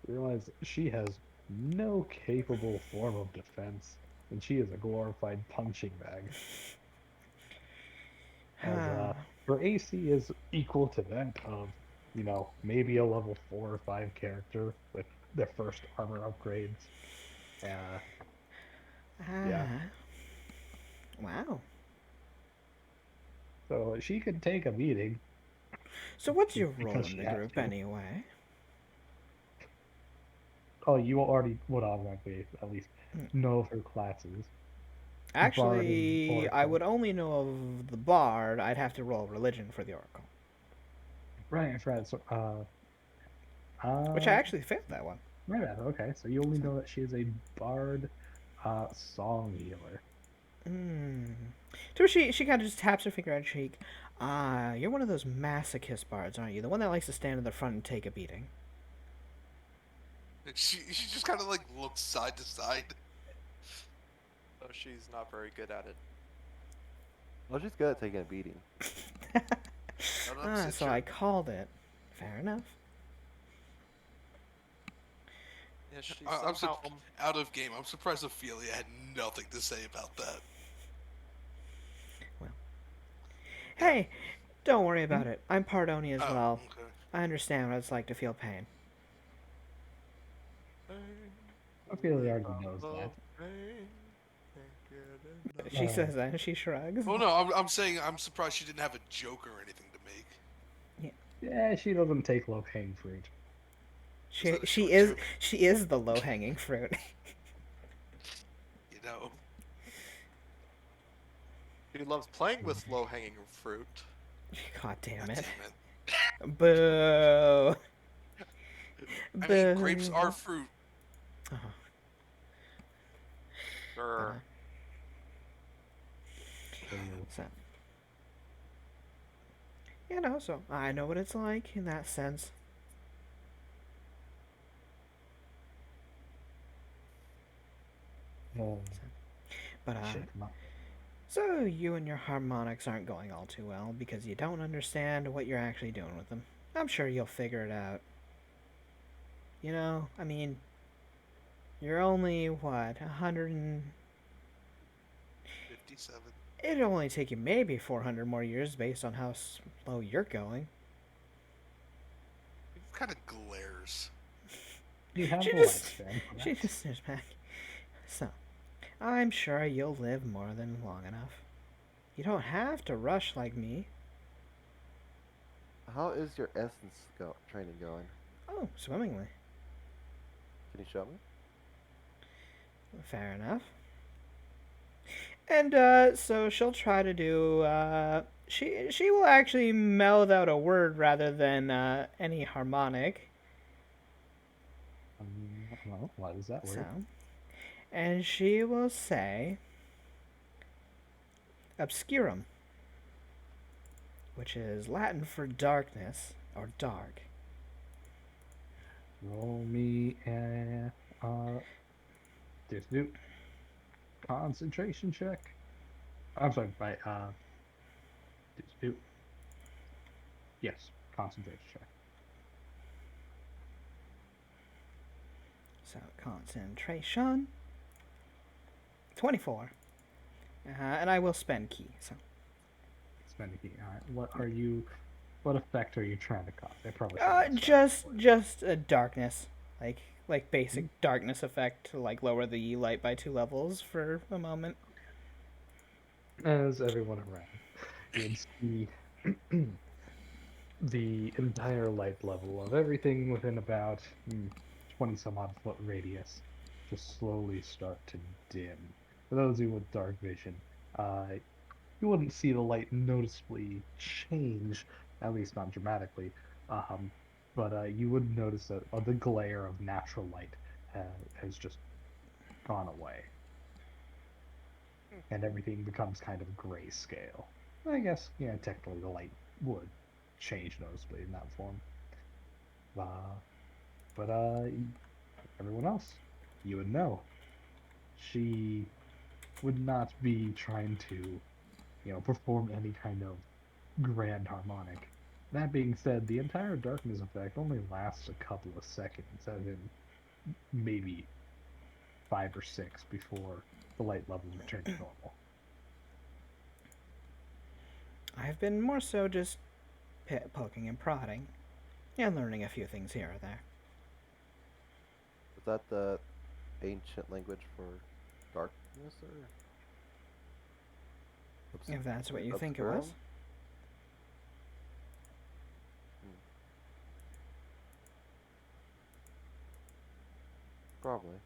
you realize she has no capable form of defense, and she is a glorified punching bag. As her AC is equal to that of, maybe a level 4 or 5 character with their first armor upgrades. Uh, yeah, Ah. Wow. so she could take a beating So what's your role because in she the has group to. anyway? Oh, you already would automatically at least Hmm. know of her classes. Bard and Actually, I Oracle. would only know of the bard. I'd have to roll religion for the oracle, Right, right. So, which I uh, actually failed that one. my bad. Okay, so you only So, know that she is a bard, song healer. hmm. So she kind of just taps her finger on her cheek. Ah, you're one of those masochist bards, aren't you? The one that likes to stand in the front and take a beating. And she just kind of like looks side to side. So she's not very good at it. Well, she's good at taking a beating. Not Ah, upset so sure. I called it. Fair enough. Yeah, she I'm somehow. out of game. I'm surprised Ophelia had nothing to say about that. Well, Yeah. hey, don't worry Hmm? about it. I'm part Oni as Oh, well. okay. I understand what it's like to feel pain. I feel he already knows that. She says that and she shrugs. Well, no, I'm saying I'm surprised she didn't have a joke or anything to make. Yeah, she doesn't take low-hanging fruit. Is She that a she short is joke? she is the low hanging fruit. You know. She loves playing with low-hanging fruit. God damn God it. damn it. Boo. I mean, grapes are Boo. fruit. Uh-huh. Sure. So, so I know what it's like in that sense. Oh, But, shit. so you and your harmonics aren't going all too well because you don't understand what you're actually doing with them. I'm sure you'll figure it out. I mean, you're only, what, 100 and... 57. It'll only take you maybe 400 more years based on how slow you're going. It kind of glares. You have She the just... lifespan, She perhaps. just stares back. So, I'm sure you'll live more than long enough. You don't have to rush like me. How is your essence training going? Oh, swimmingly. Can you show me? Fair enough. And so she'll try to do. She will actually mouth out a word rather than any harmonic. Well, what is that So, word? and she will say obscurum, which is Latin for darkness or dark. Roll me a do concentration check. I'm sorry, by do yes, concentration check. So concentration. 24. And I will spend key. So Spend a key. All right. What effect are you trying to cause? I probably should have specified. just a darkness, like Hmm? basic darkness effect to like lower the light by 2 levels for a moment. As everyone around, you would see the entire light level of everything within about 20 some odd foot radius just slowly start to dim. For those of you with dark vision, uh, you wouldn't see the light noticeably change, at least not dramatically, um, but you would notice that the glare of natural light has just gone away, and everything becomes kind of grayscale. I guess, technically the light would change noticeably in that form. Uh, but everyone else, you would know. She would not be trying to, perform any kind of grand harmonic. That being said, the entire darkness effect only lasts a couple of seconds, as in maybe 5 or 6 before the light levels return to normal. I've been more so just poking and prodding and learning a few things here or there. Is that the ancient language for darkness or If that's what you think it obscurum? was. Hmm, probably.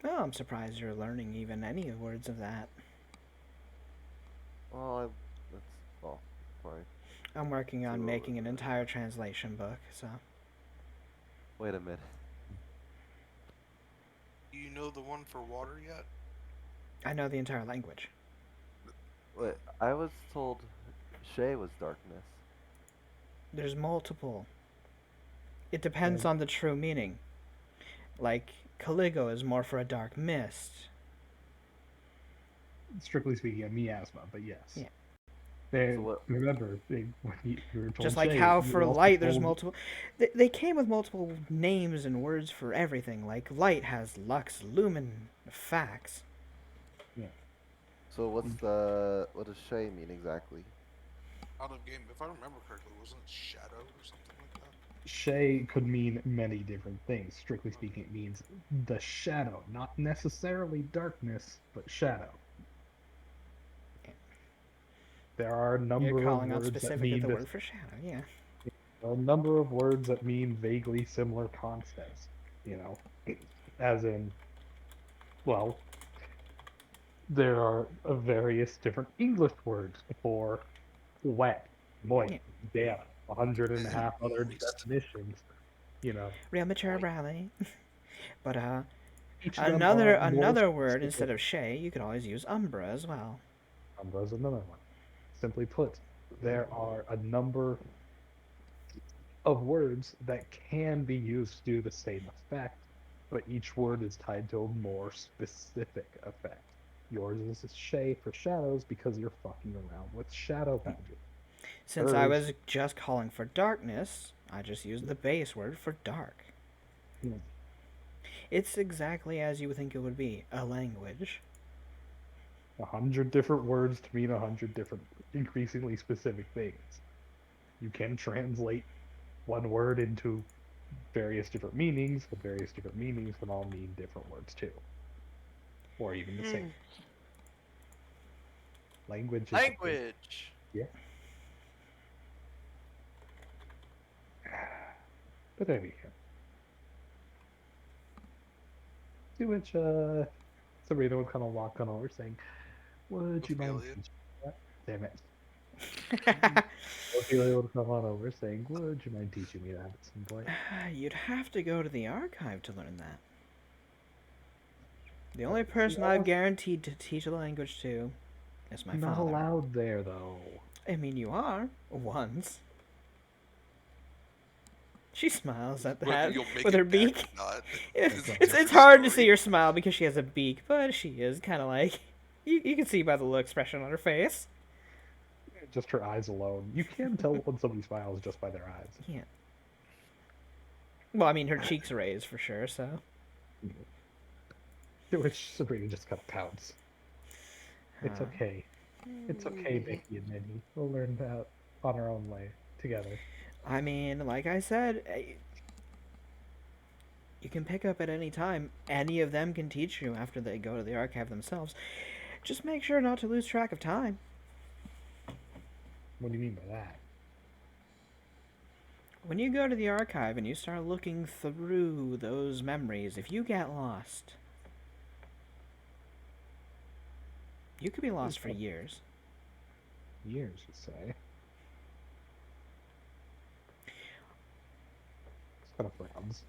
Oh, I'm surprised you're learning even any words of that. Well, that's well, probably. I'm working on So, making an entire translation book, so. wait a minute. Do you know the one for water yet? I know the entire language. Wait, I was told Shay was darkness. There's multiple. It depends And on the true meaning. Like, Caligo is more for a dark mist. strictly speaking, a miasma, but yes. Yeah. They So what? remember when you were told Just like Shay, how you for were also light there's told multiple. They came with multiple names and words for everything. Like, light has lux, lumen, fax. yeah, So what does Shay mean exactly? Out of game, if I remember correctly, wasn't it shadow or something like that? Shay could mean many different things. Strictly speaking, it means the shadow, not necessarily darkness, but shadow. There are a You're number of calling out words that specifically mean the this. word for shadow, yeah. A number of words that mean vaguely similar concepts. You know, as in, well, there are various different English words for wet, moist, Yeah. damp, 100 and a half other Moist. definitions. You know, Real mature Moist. Bradley. But each of them another are more another word instead specific. of Shay, you could always use Umbra as well. Umbra's another one. Simply put, there are a number of words that can be used to do the same effect, but each word is tied to a more specific effect. Yours is Shay for shadows because you're fucking around with shadow magic. Since I Hers, was just calling for darkness, I just used the base word for dark. you know, It's exactly as you would think it would be, a language. 100 different words to mean 100 different, increasingly specific things. You can translate one word into various different meanings, but various different meanings can all mean different words too, or even the same. Language is a big, Language. yeah. But anyhow, to which Sabrina would kind of walk on over saying, "Would you mind Ophelia. teaching me that?" Damn it. Ophelia would come on over saying, "Would you mind teaching me that at some point?" You'd have to go to the archive to learn that. The only See, person I've guaranteed to teach a language to is my I'm not father. allowed there though. I mean, you are. Once. She smiles at Whether that you'll make with it her back beak. or not It's, is a it's different hard to see story. her smile because she has a beak, but she is kind of like. You can see by the little expression on her face. Just her eyes alone. You can tell when somebody smiles just by their eyes. Yeah. Well, I mean, her cheeks are raised for sure, so. To which Sabrina just kind of pouts. It's okay. It's okay, Becky and Minnie. We'll learn that on our own way together. I mean, like I said, you can pick up at any time. Any of them can teach you after they go to the archive themselves. Just make sure not to lose track of time. What do you mean by that? When you go to the archive and you start looking through those memories, if you get lost, you could be lost for years. Years, you say? It's kind of frowns.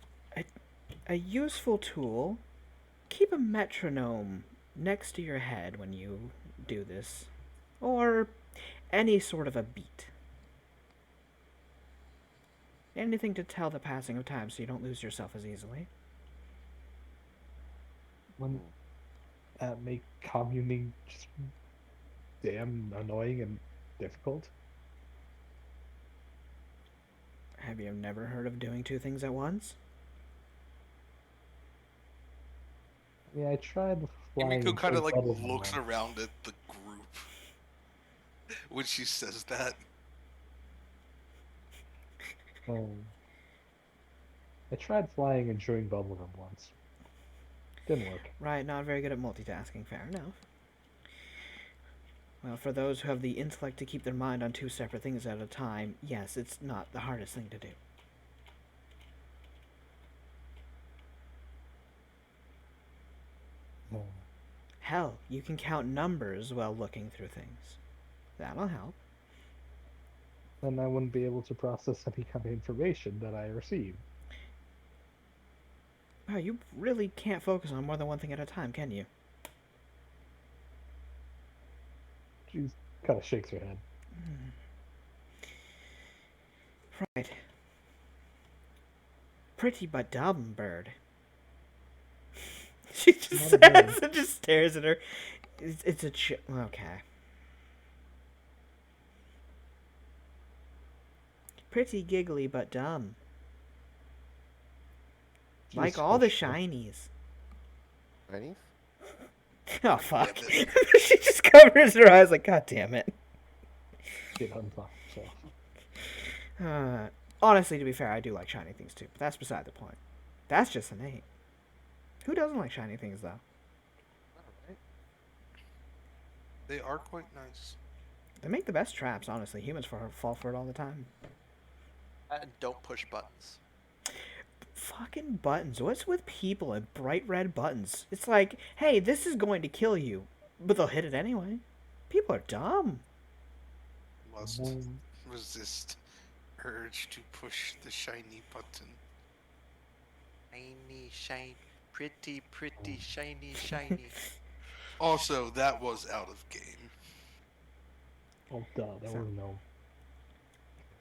A useful tool, keep a metronome next to your head when you do this, or any sort of a beat. Anything to tell the passing of time so you don't lose yourself as easily. Wouldn't that make communing just damn annoying and difficult? Have you never heard of doing two things at once? Yeah, I tried flying Emiko and kind of doing like bubble run looks once. around at the group when she says that. I tried flying and chewing bubble gum once. Didn't work. Right, not very good at multitasking, fair enough. Well, for those who have the intellect to keep their mind on two separate things at a time, yes, it's not the hardest thing to do. Hell, you can count numbers while looking through things. That'll help. Then I wouldn't be able to process any kind of information that I receive. Wow, you really can't focus on more than one thing at a time, can you? She kind of shakes her head. Right. Pretty but dumb bird. She just Not a bird. says and just stares at her. It's a okay. Pretty giggly but dumb. She Like just all the squished her. shinies. Chinese? Oh, fuck. Damn She just covers her eyes like, God damn it. She unblocked herself. Honestly, to be fair, I do like shiny things too, but that's beside the point. That's just innate. Who doesn't like shiny things, though? Alright. They are quite nice. They make the best traps, honestly. Humans fall for it all the time. And don't push buttons. Fucking buttons. What's with people and bright red buttons? It's like, hey, this is going to kill you, but they'll hit it anyway. People are dumb. Must Um, resist urge to push the shiny button. Shiny, shiny, pretty, shiny. Also, that was out of game. Oh, duh, there So- was no.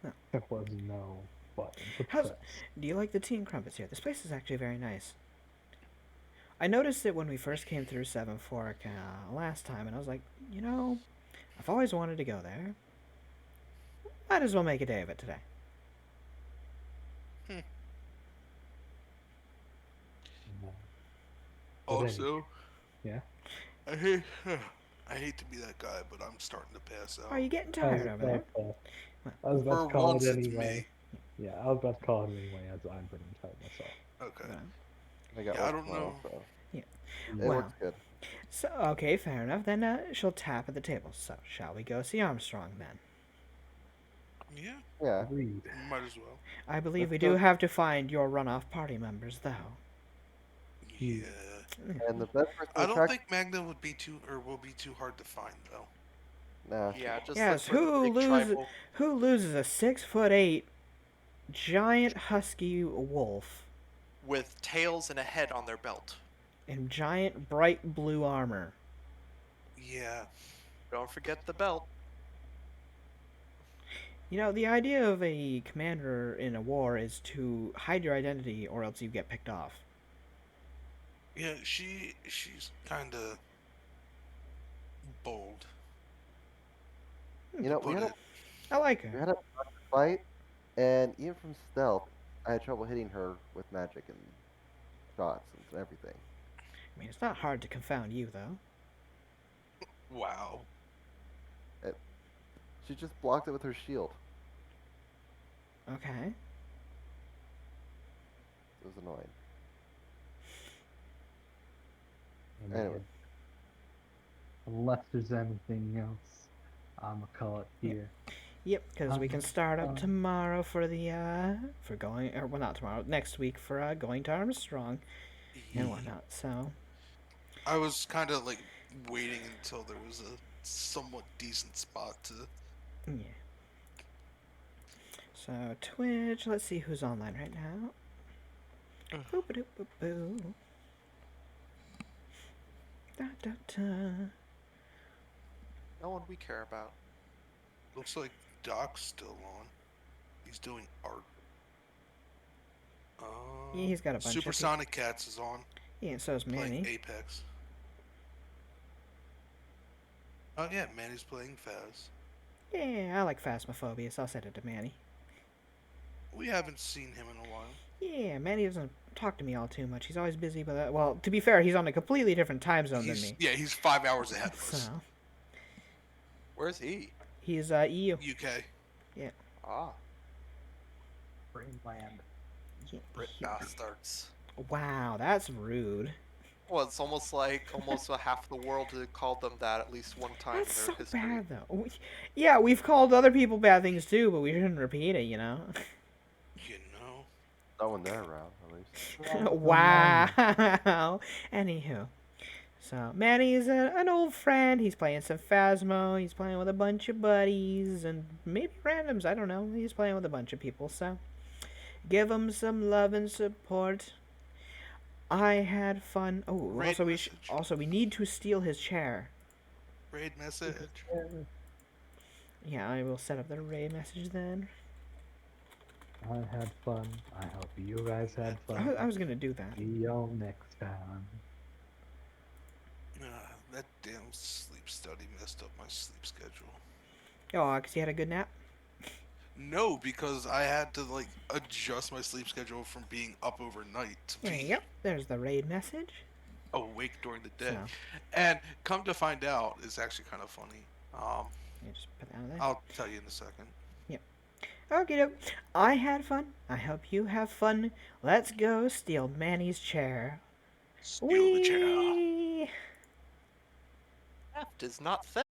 No. There was no button to How's- press. Do you like the tea and crumpets here? This place is actually very nice. I noticed it when we first came through Seven Fork last time, and I was like, you know, I've always wanted to go there. Might as well make a day of it today. No. But Also, yeah. I hate to be that guy, but I'm starting to pass out. Are you getting I was tired over there? about I was about For to call once, it it's anyway. me. Yeah, I was about to call it anyway, as I'm pretty tired myself. Okay. No. I got Yeah, I work don't tomorrow, know. so Yeah. it Well. works good. So, okay, fair enough. Then she'll tap at the table. So, shall we go see Armstrong then? Yeah, Yeah. Agreed. might as well. I believe Let's we do go. have to find your runoff party members, though. Yeah. And the best person to I don't track. think Magna would be too, or will be too hard to find though. Nah, she Yeah, won't. just Yes, look for the big tribal. who loses a 6'8" giant husky wolf With tails and a head on their belt. in giant bright blue armor? Yeah. Don't forget the belt. You know, the idea of a commander in a war is to hide your identity or else you get picked off. Yeah, she's kind of bold. You know, we Put had it. I like we her. had a fight, and even from stealth, I had trouble hitting her with magic and shots and everything. I mean, it's not hard to confound you, though. Wow. She just blocked it with her shield. Okay. It was annoying. And Anyway. Unless there's anything else, I'm gonna call it here. Yep, because we can start up Um, tomorrow for the, for going, or well, not tomorrow, next week for, going to Armstrong and whatnot, so. I was kind of like waiting until there was a somewhat decent spot to. Yeah. So Twitch, let's see who's online right now. Boop-a-doop-boop-boo. Da, da, da. No one we care about. Looks like Doc's still on. He's doing art. Yeah, he's got a bunch of people. Supersonic Cats is on, Yeah, and so is playing Manny. Apex. Oh yeah, Manny's playing Faz. Yeah, I like Phasmophobia, so I'll send it to Manny. We haven't seen him in a while. Yeah, Manny doesn't talk to me all too much. He's always busy, but well, to be fair, he's on a completely different time zone than me. He's 5 hours ahead of us. So Where's he? he's EU. UK. Ah, Brainland. Yeah, Brit bastards. wow, that's rude. Well, it's almost like almost a half the world had called them that at least one time That's in so their history. bad, though. Yeah, we've called other people bad things too, but we shouldn't repeat it, you know. You know. Not when they're around, at least. Wow. Anywho, so Manny's an old friend. He's playing some Phasmo. He's playing with a bunch of buddies and maybe randoms. I don't know. He's playing with a bunch of people. So give him some love and support. I had fun. Oh, Raid also message. we need to steal his chair. Raid message. Yeah, I will set up the raid message then. I had fun. I hope you guys had I fun. was gonna do that. See y'all next time. That damn sleep study messed up my sleep schedule. Oh, 'cause you had a good nap. No, because I had to like adjust my sleep schedule from being up overnight to There you being go. There's the raid message. awake during the day. So, And come to find out, it's actually kind of funny. you just put that on there. I'll tell you in a second. Okay, doke. I had fun. I hope you have fun. Let's go steal Manny's chair. Steal the chair. Whee! Theft is not theft.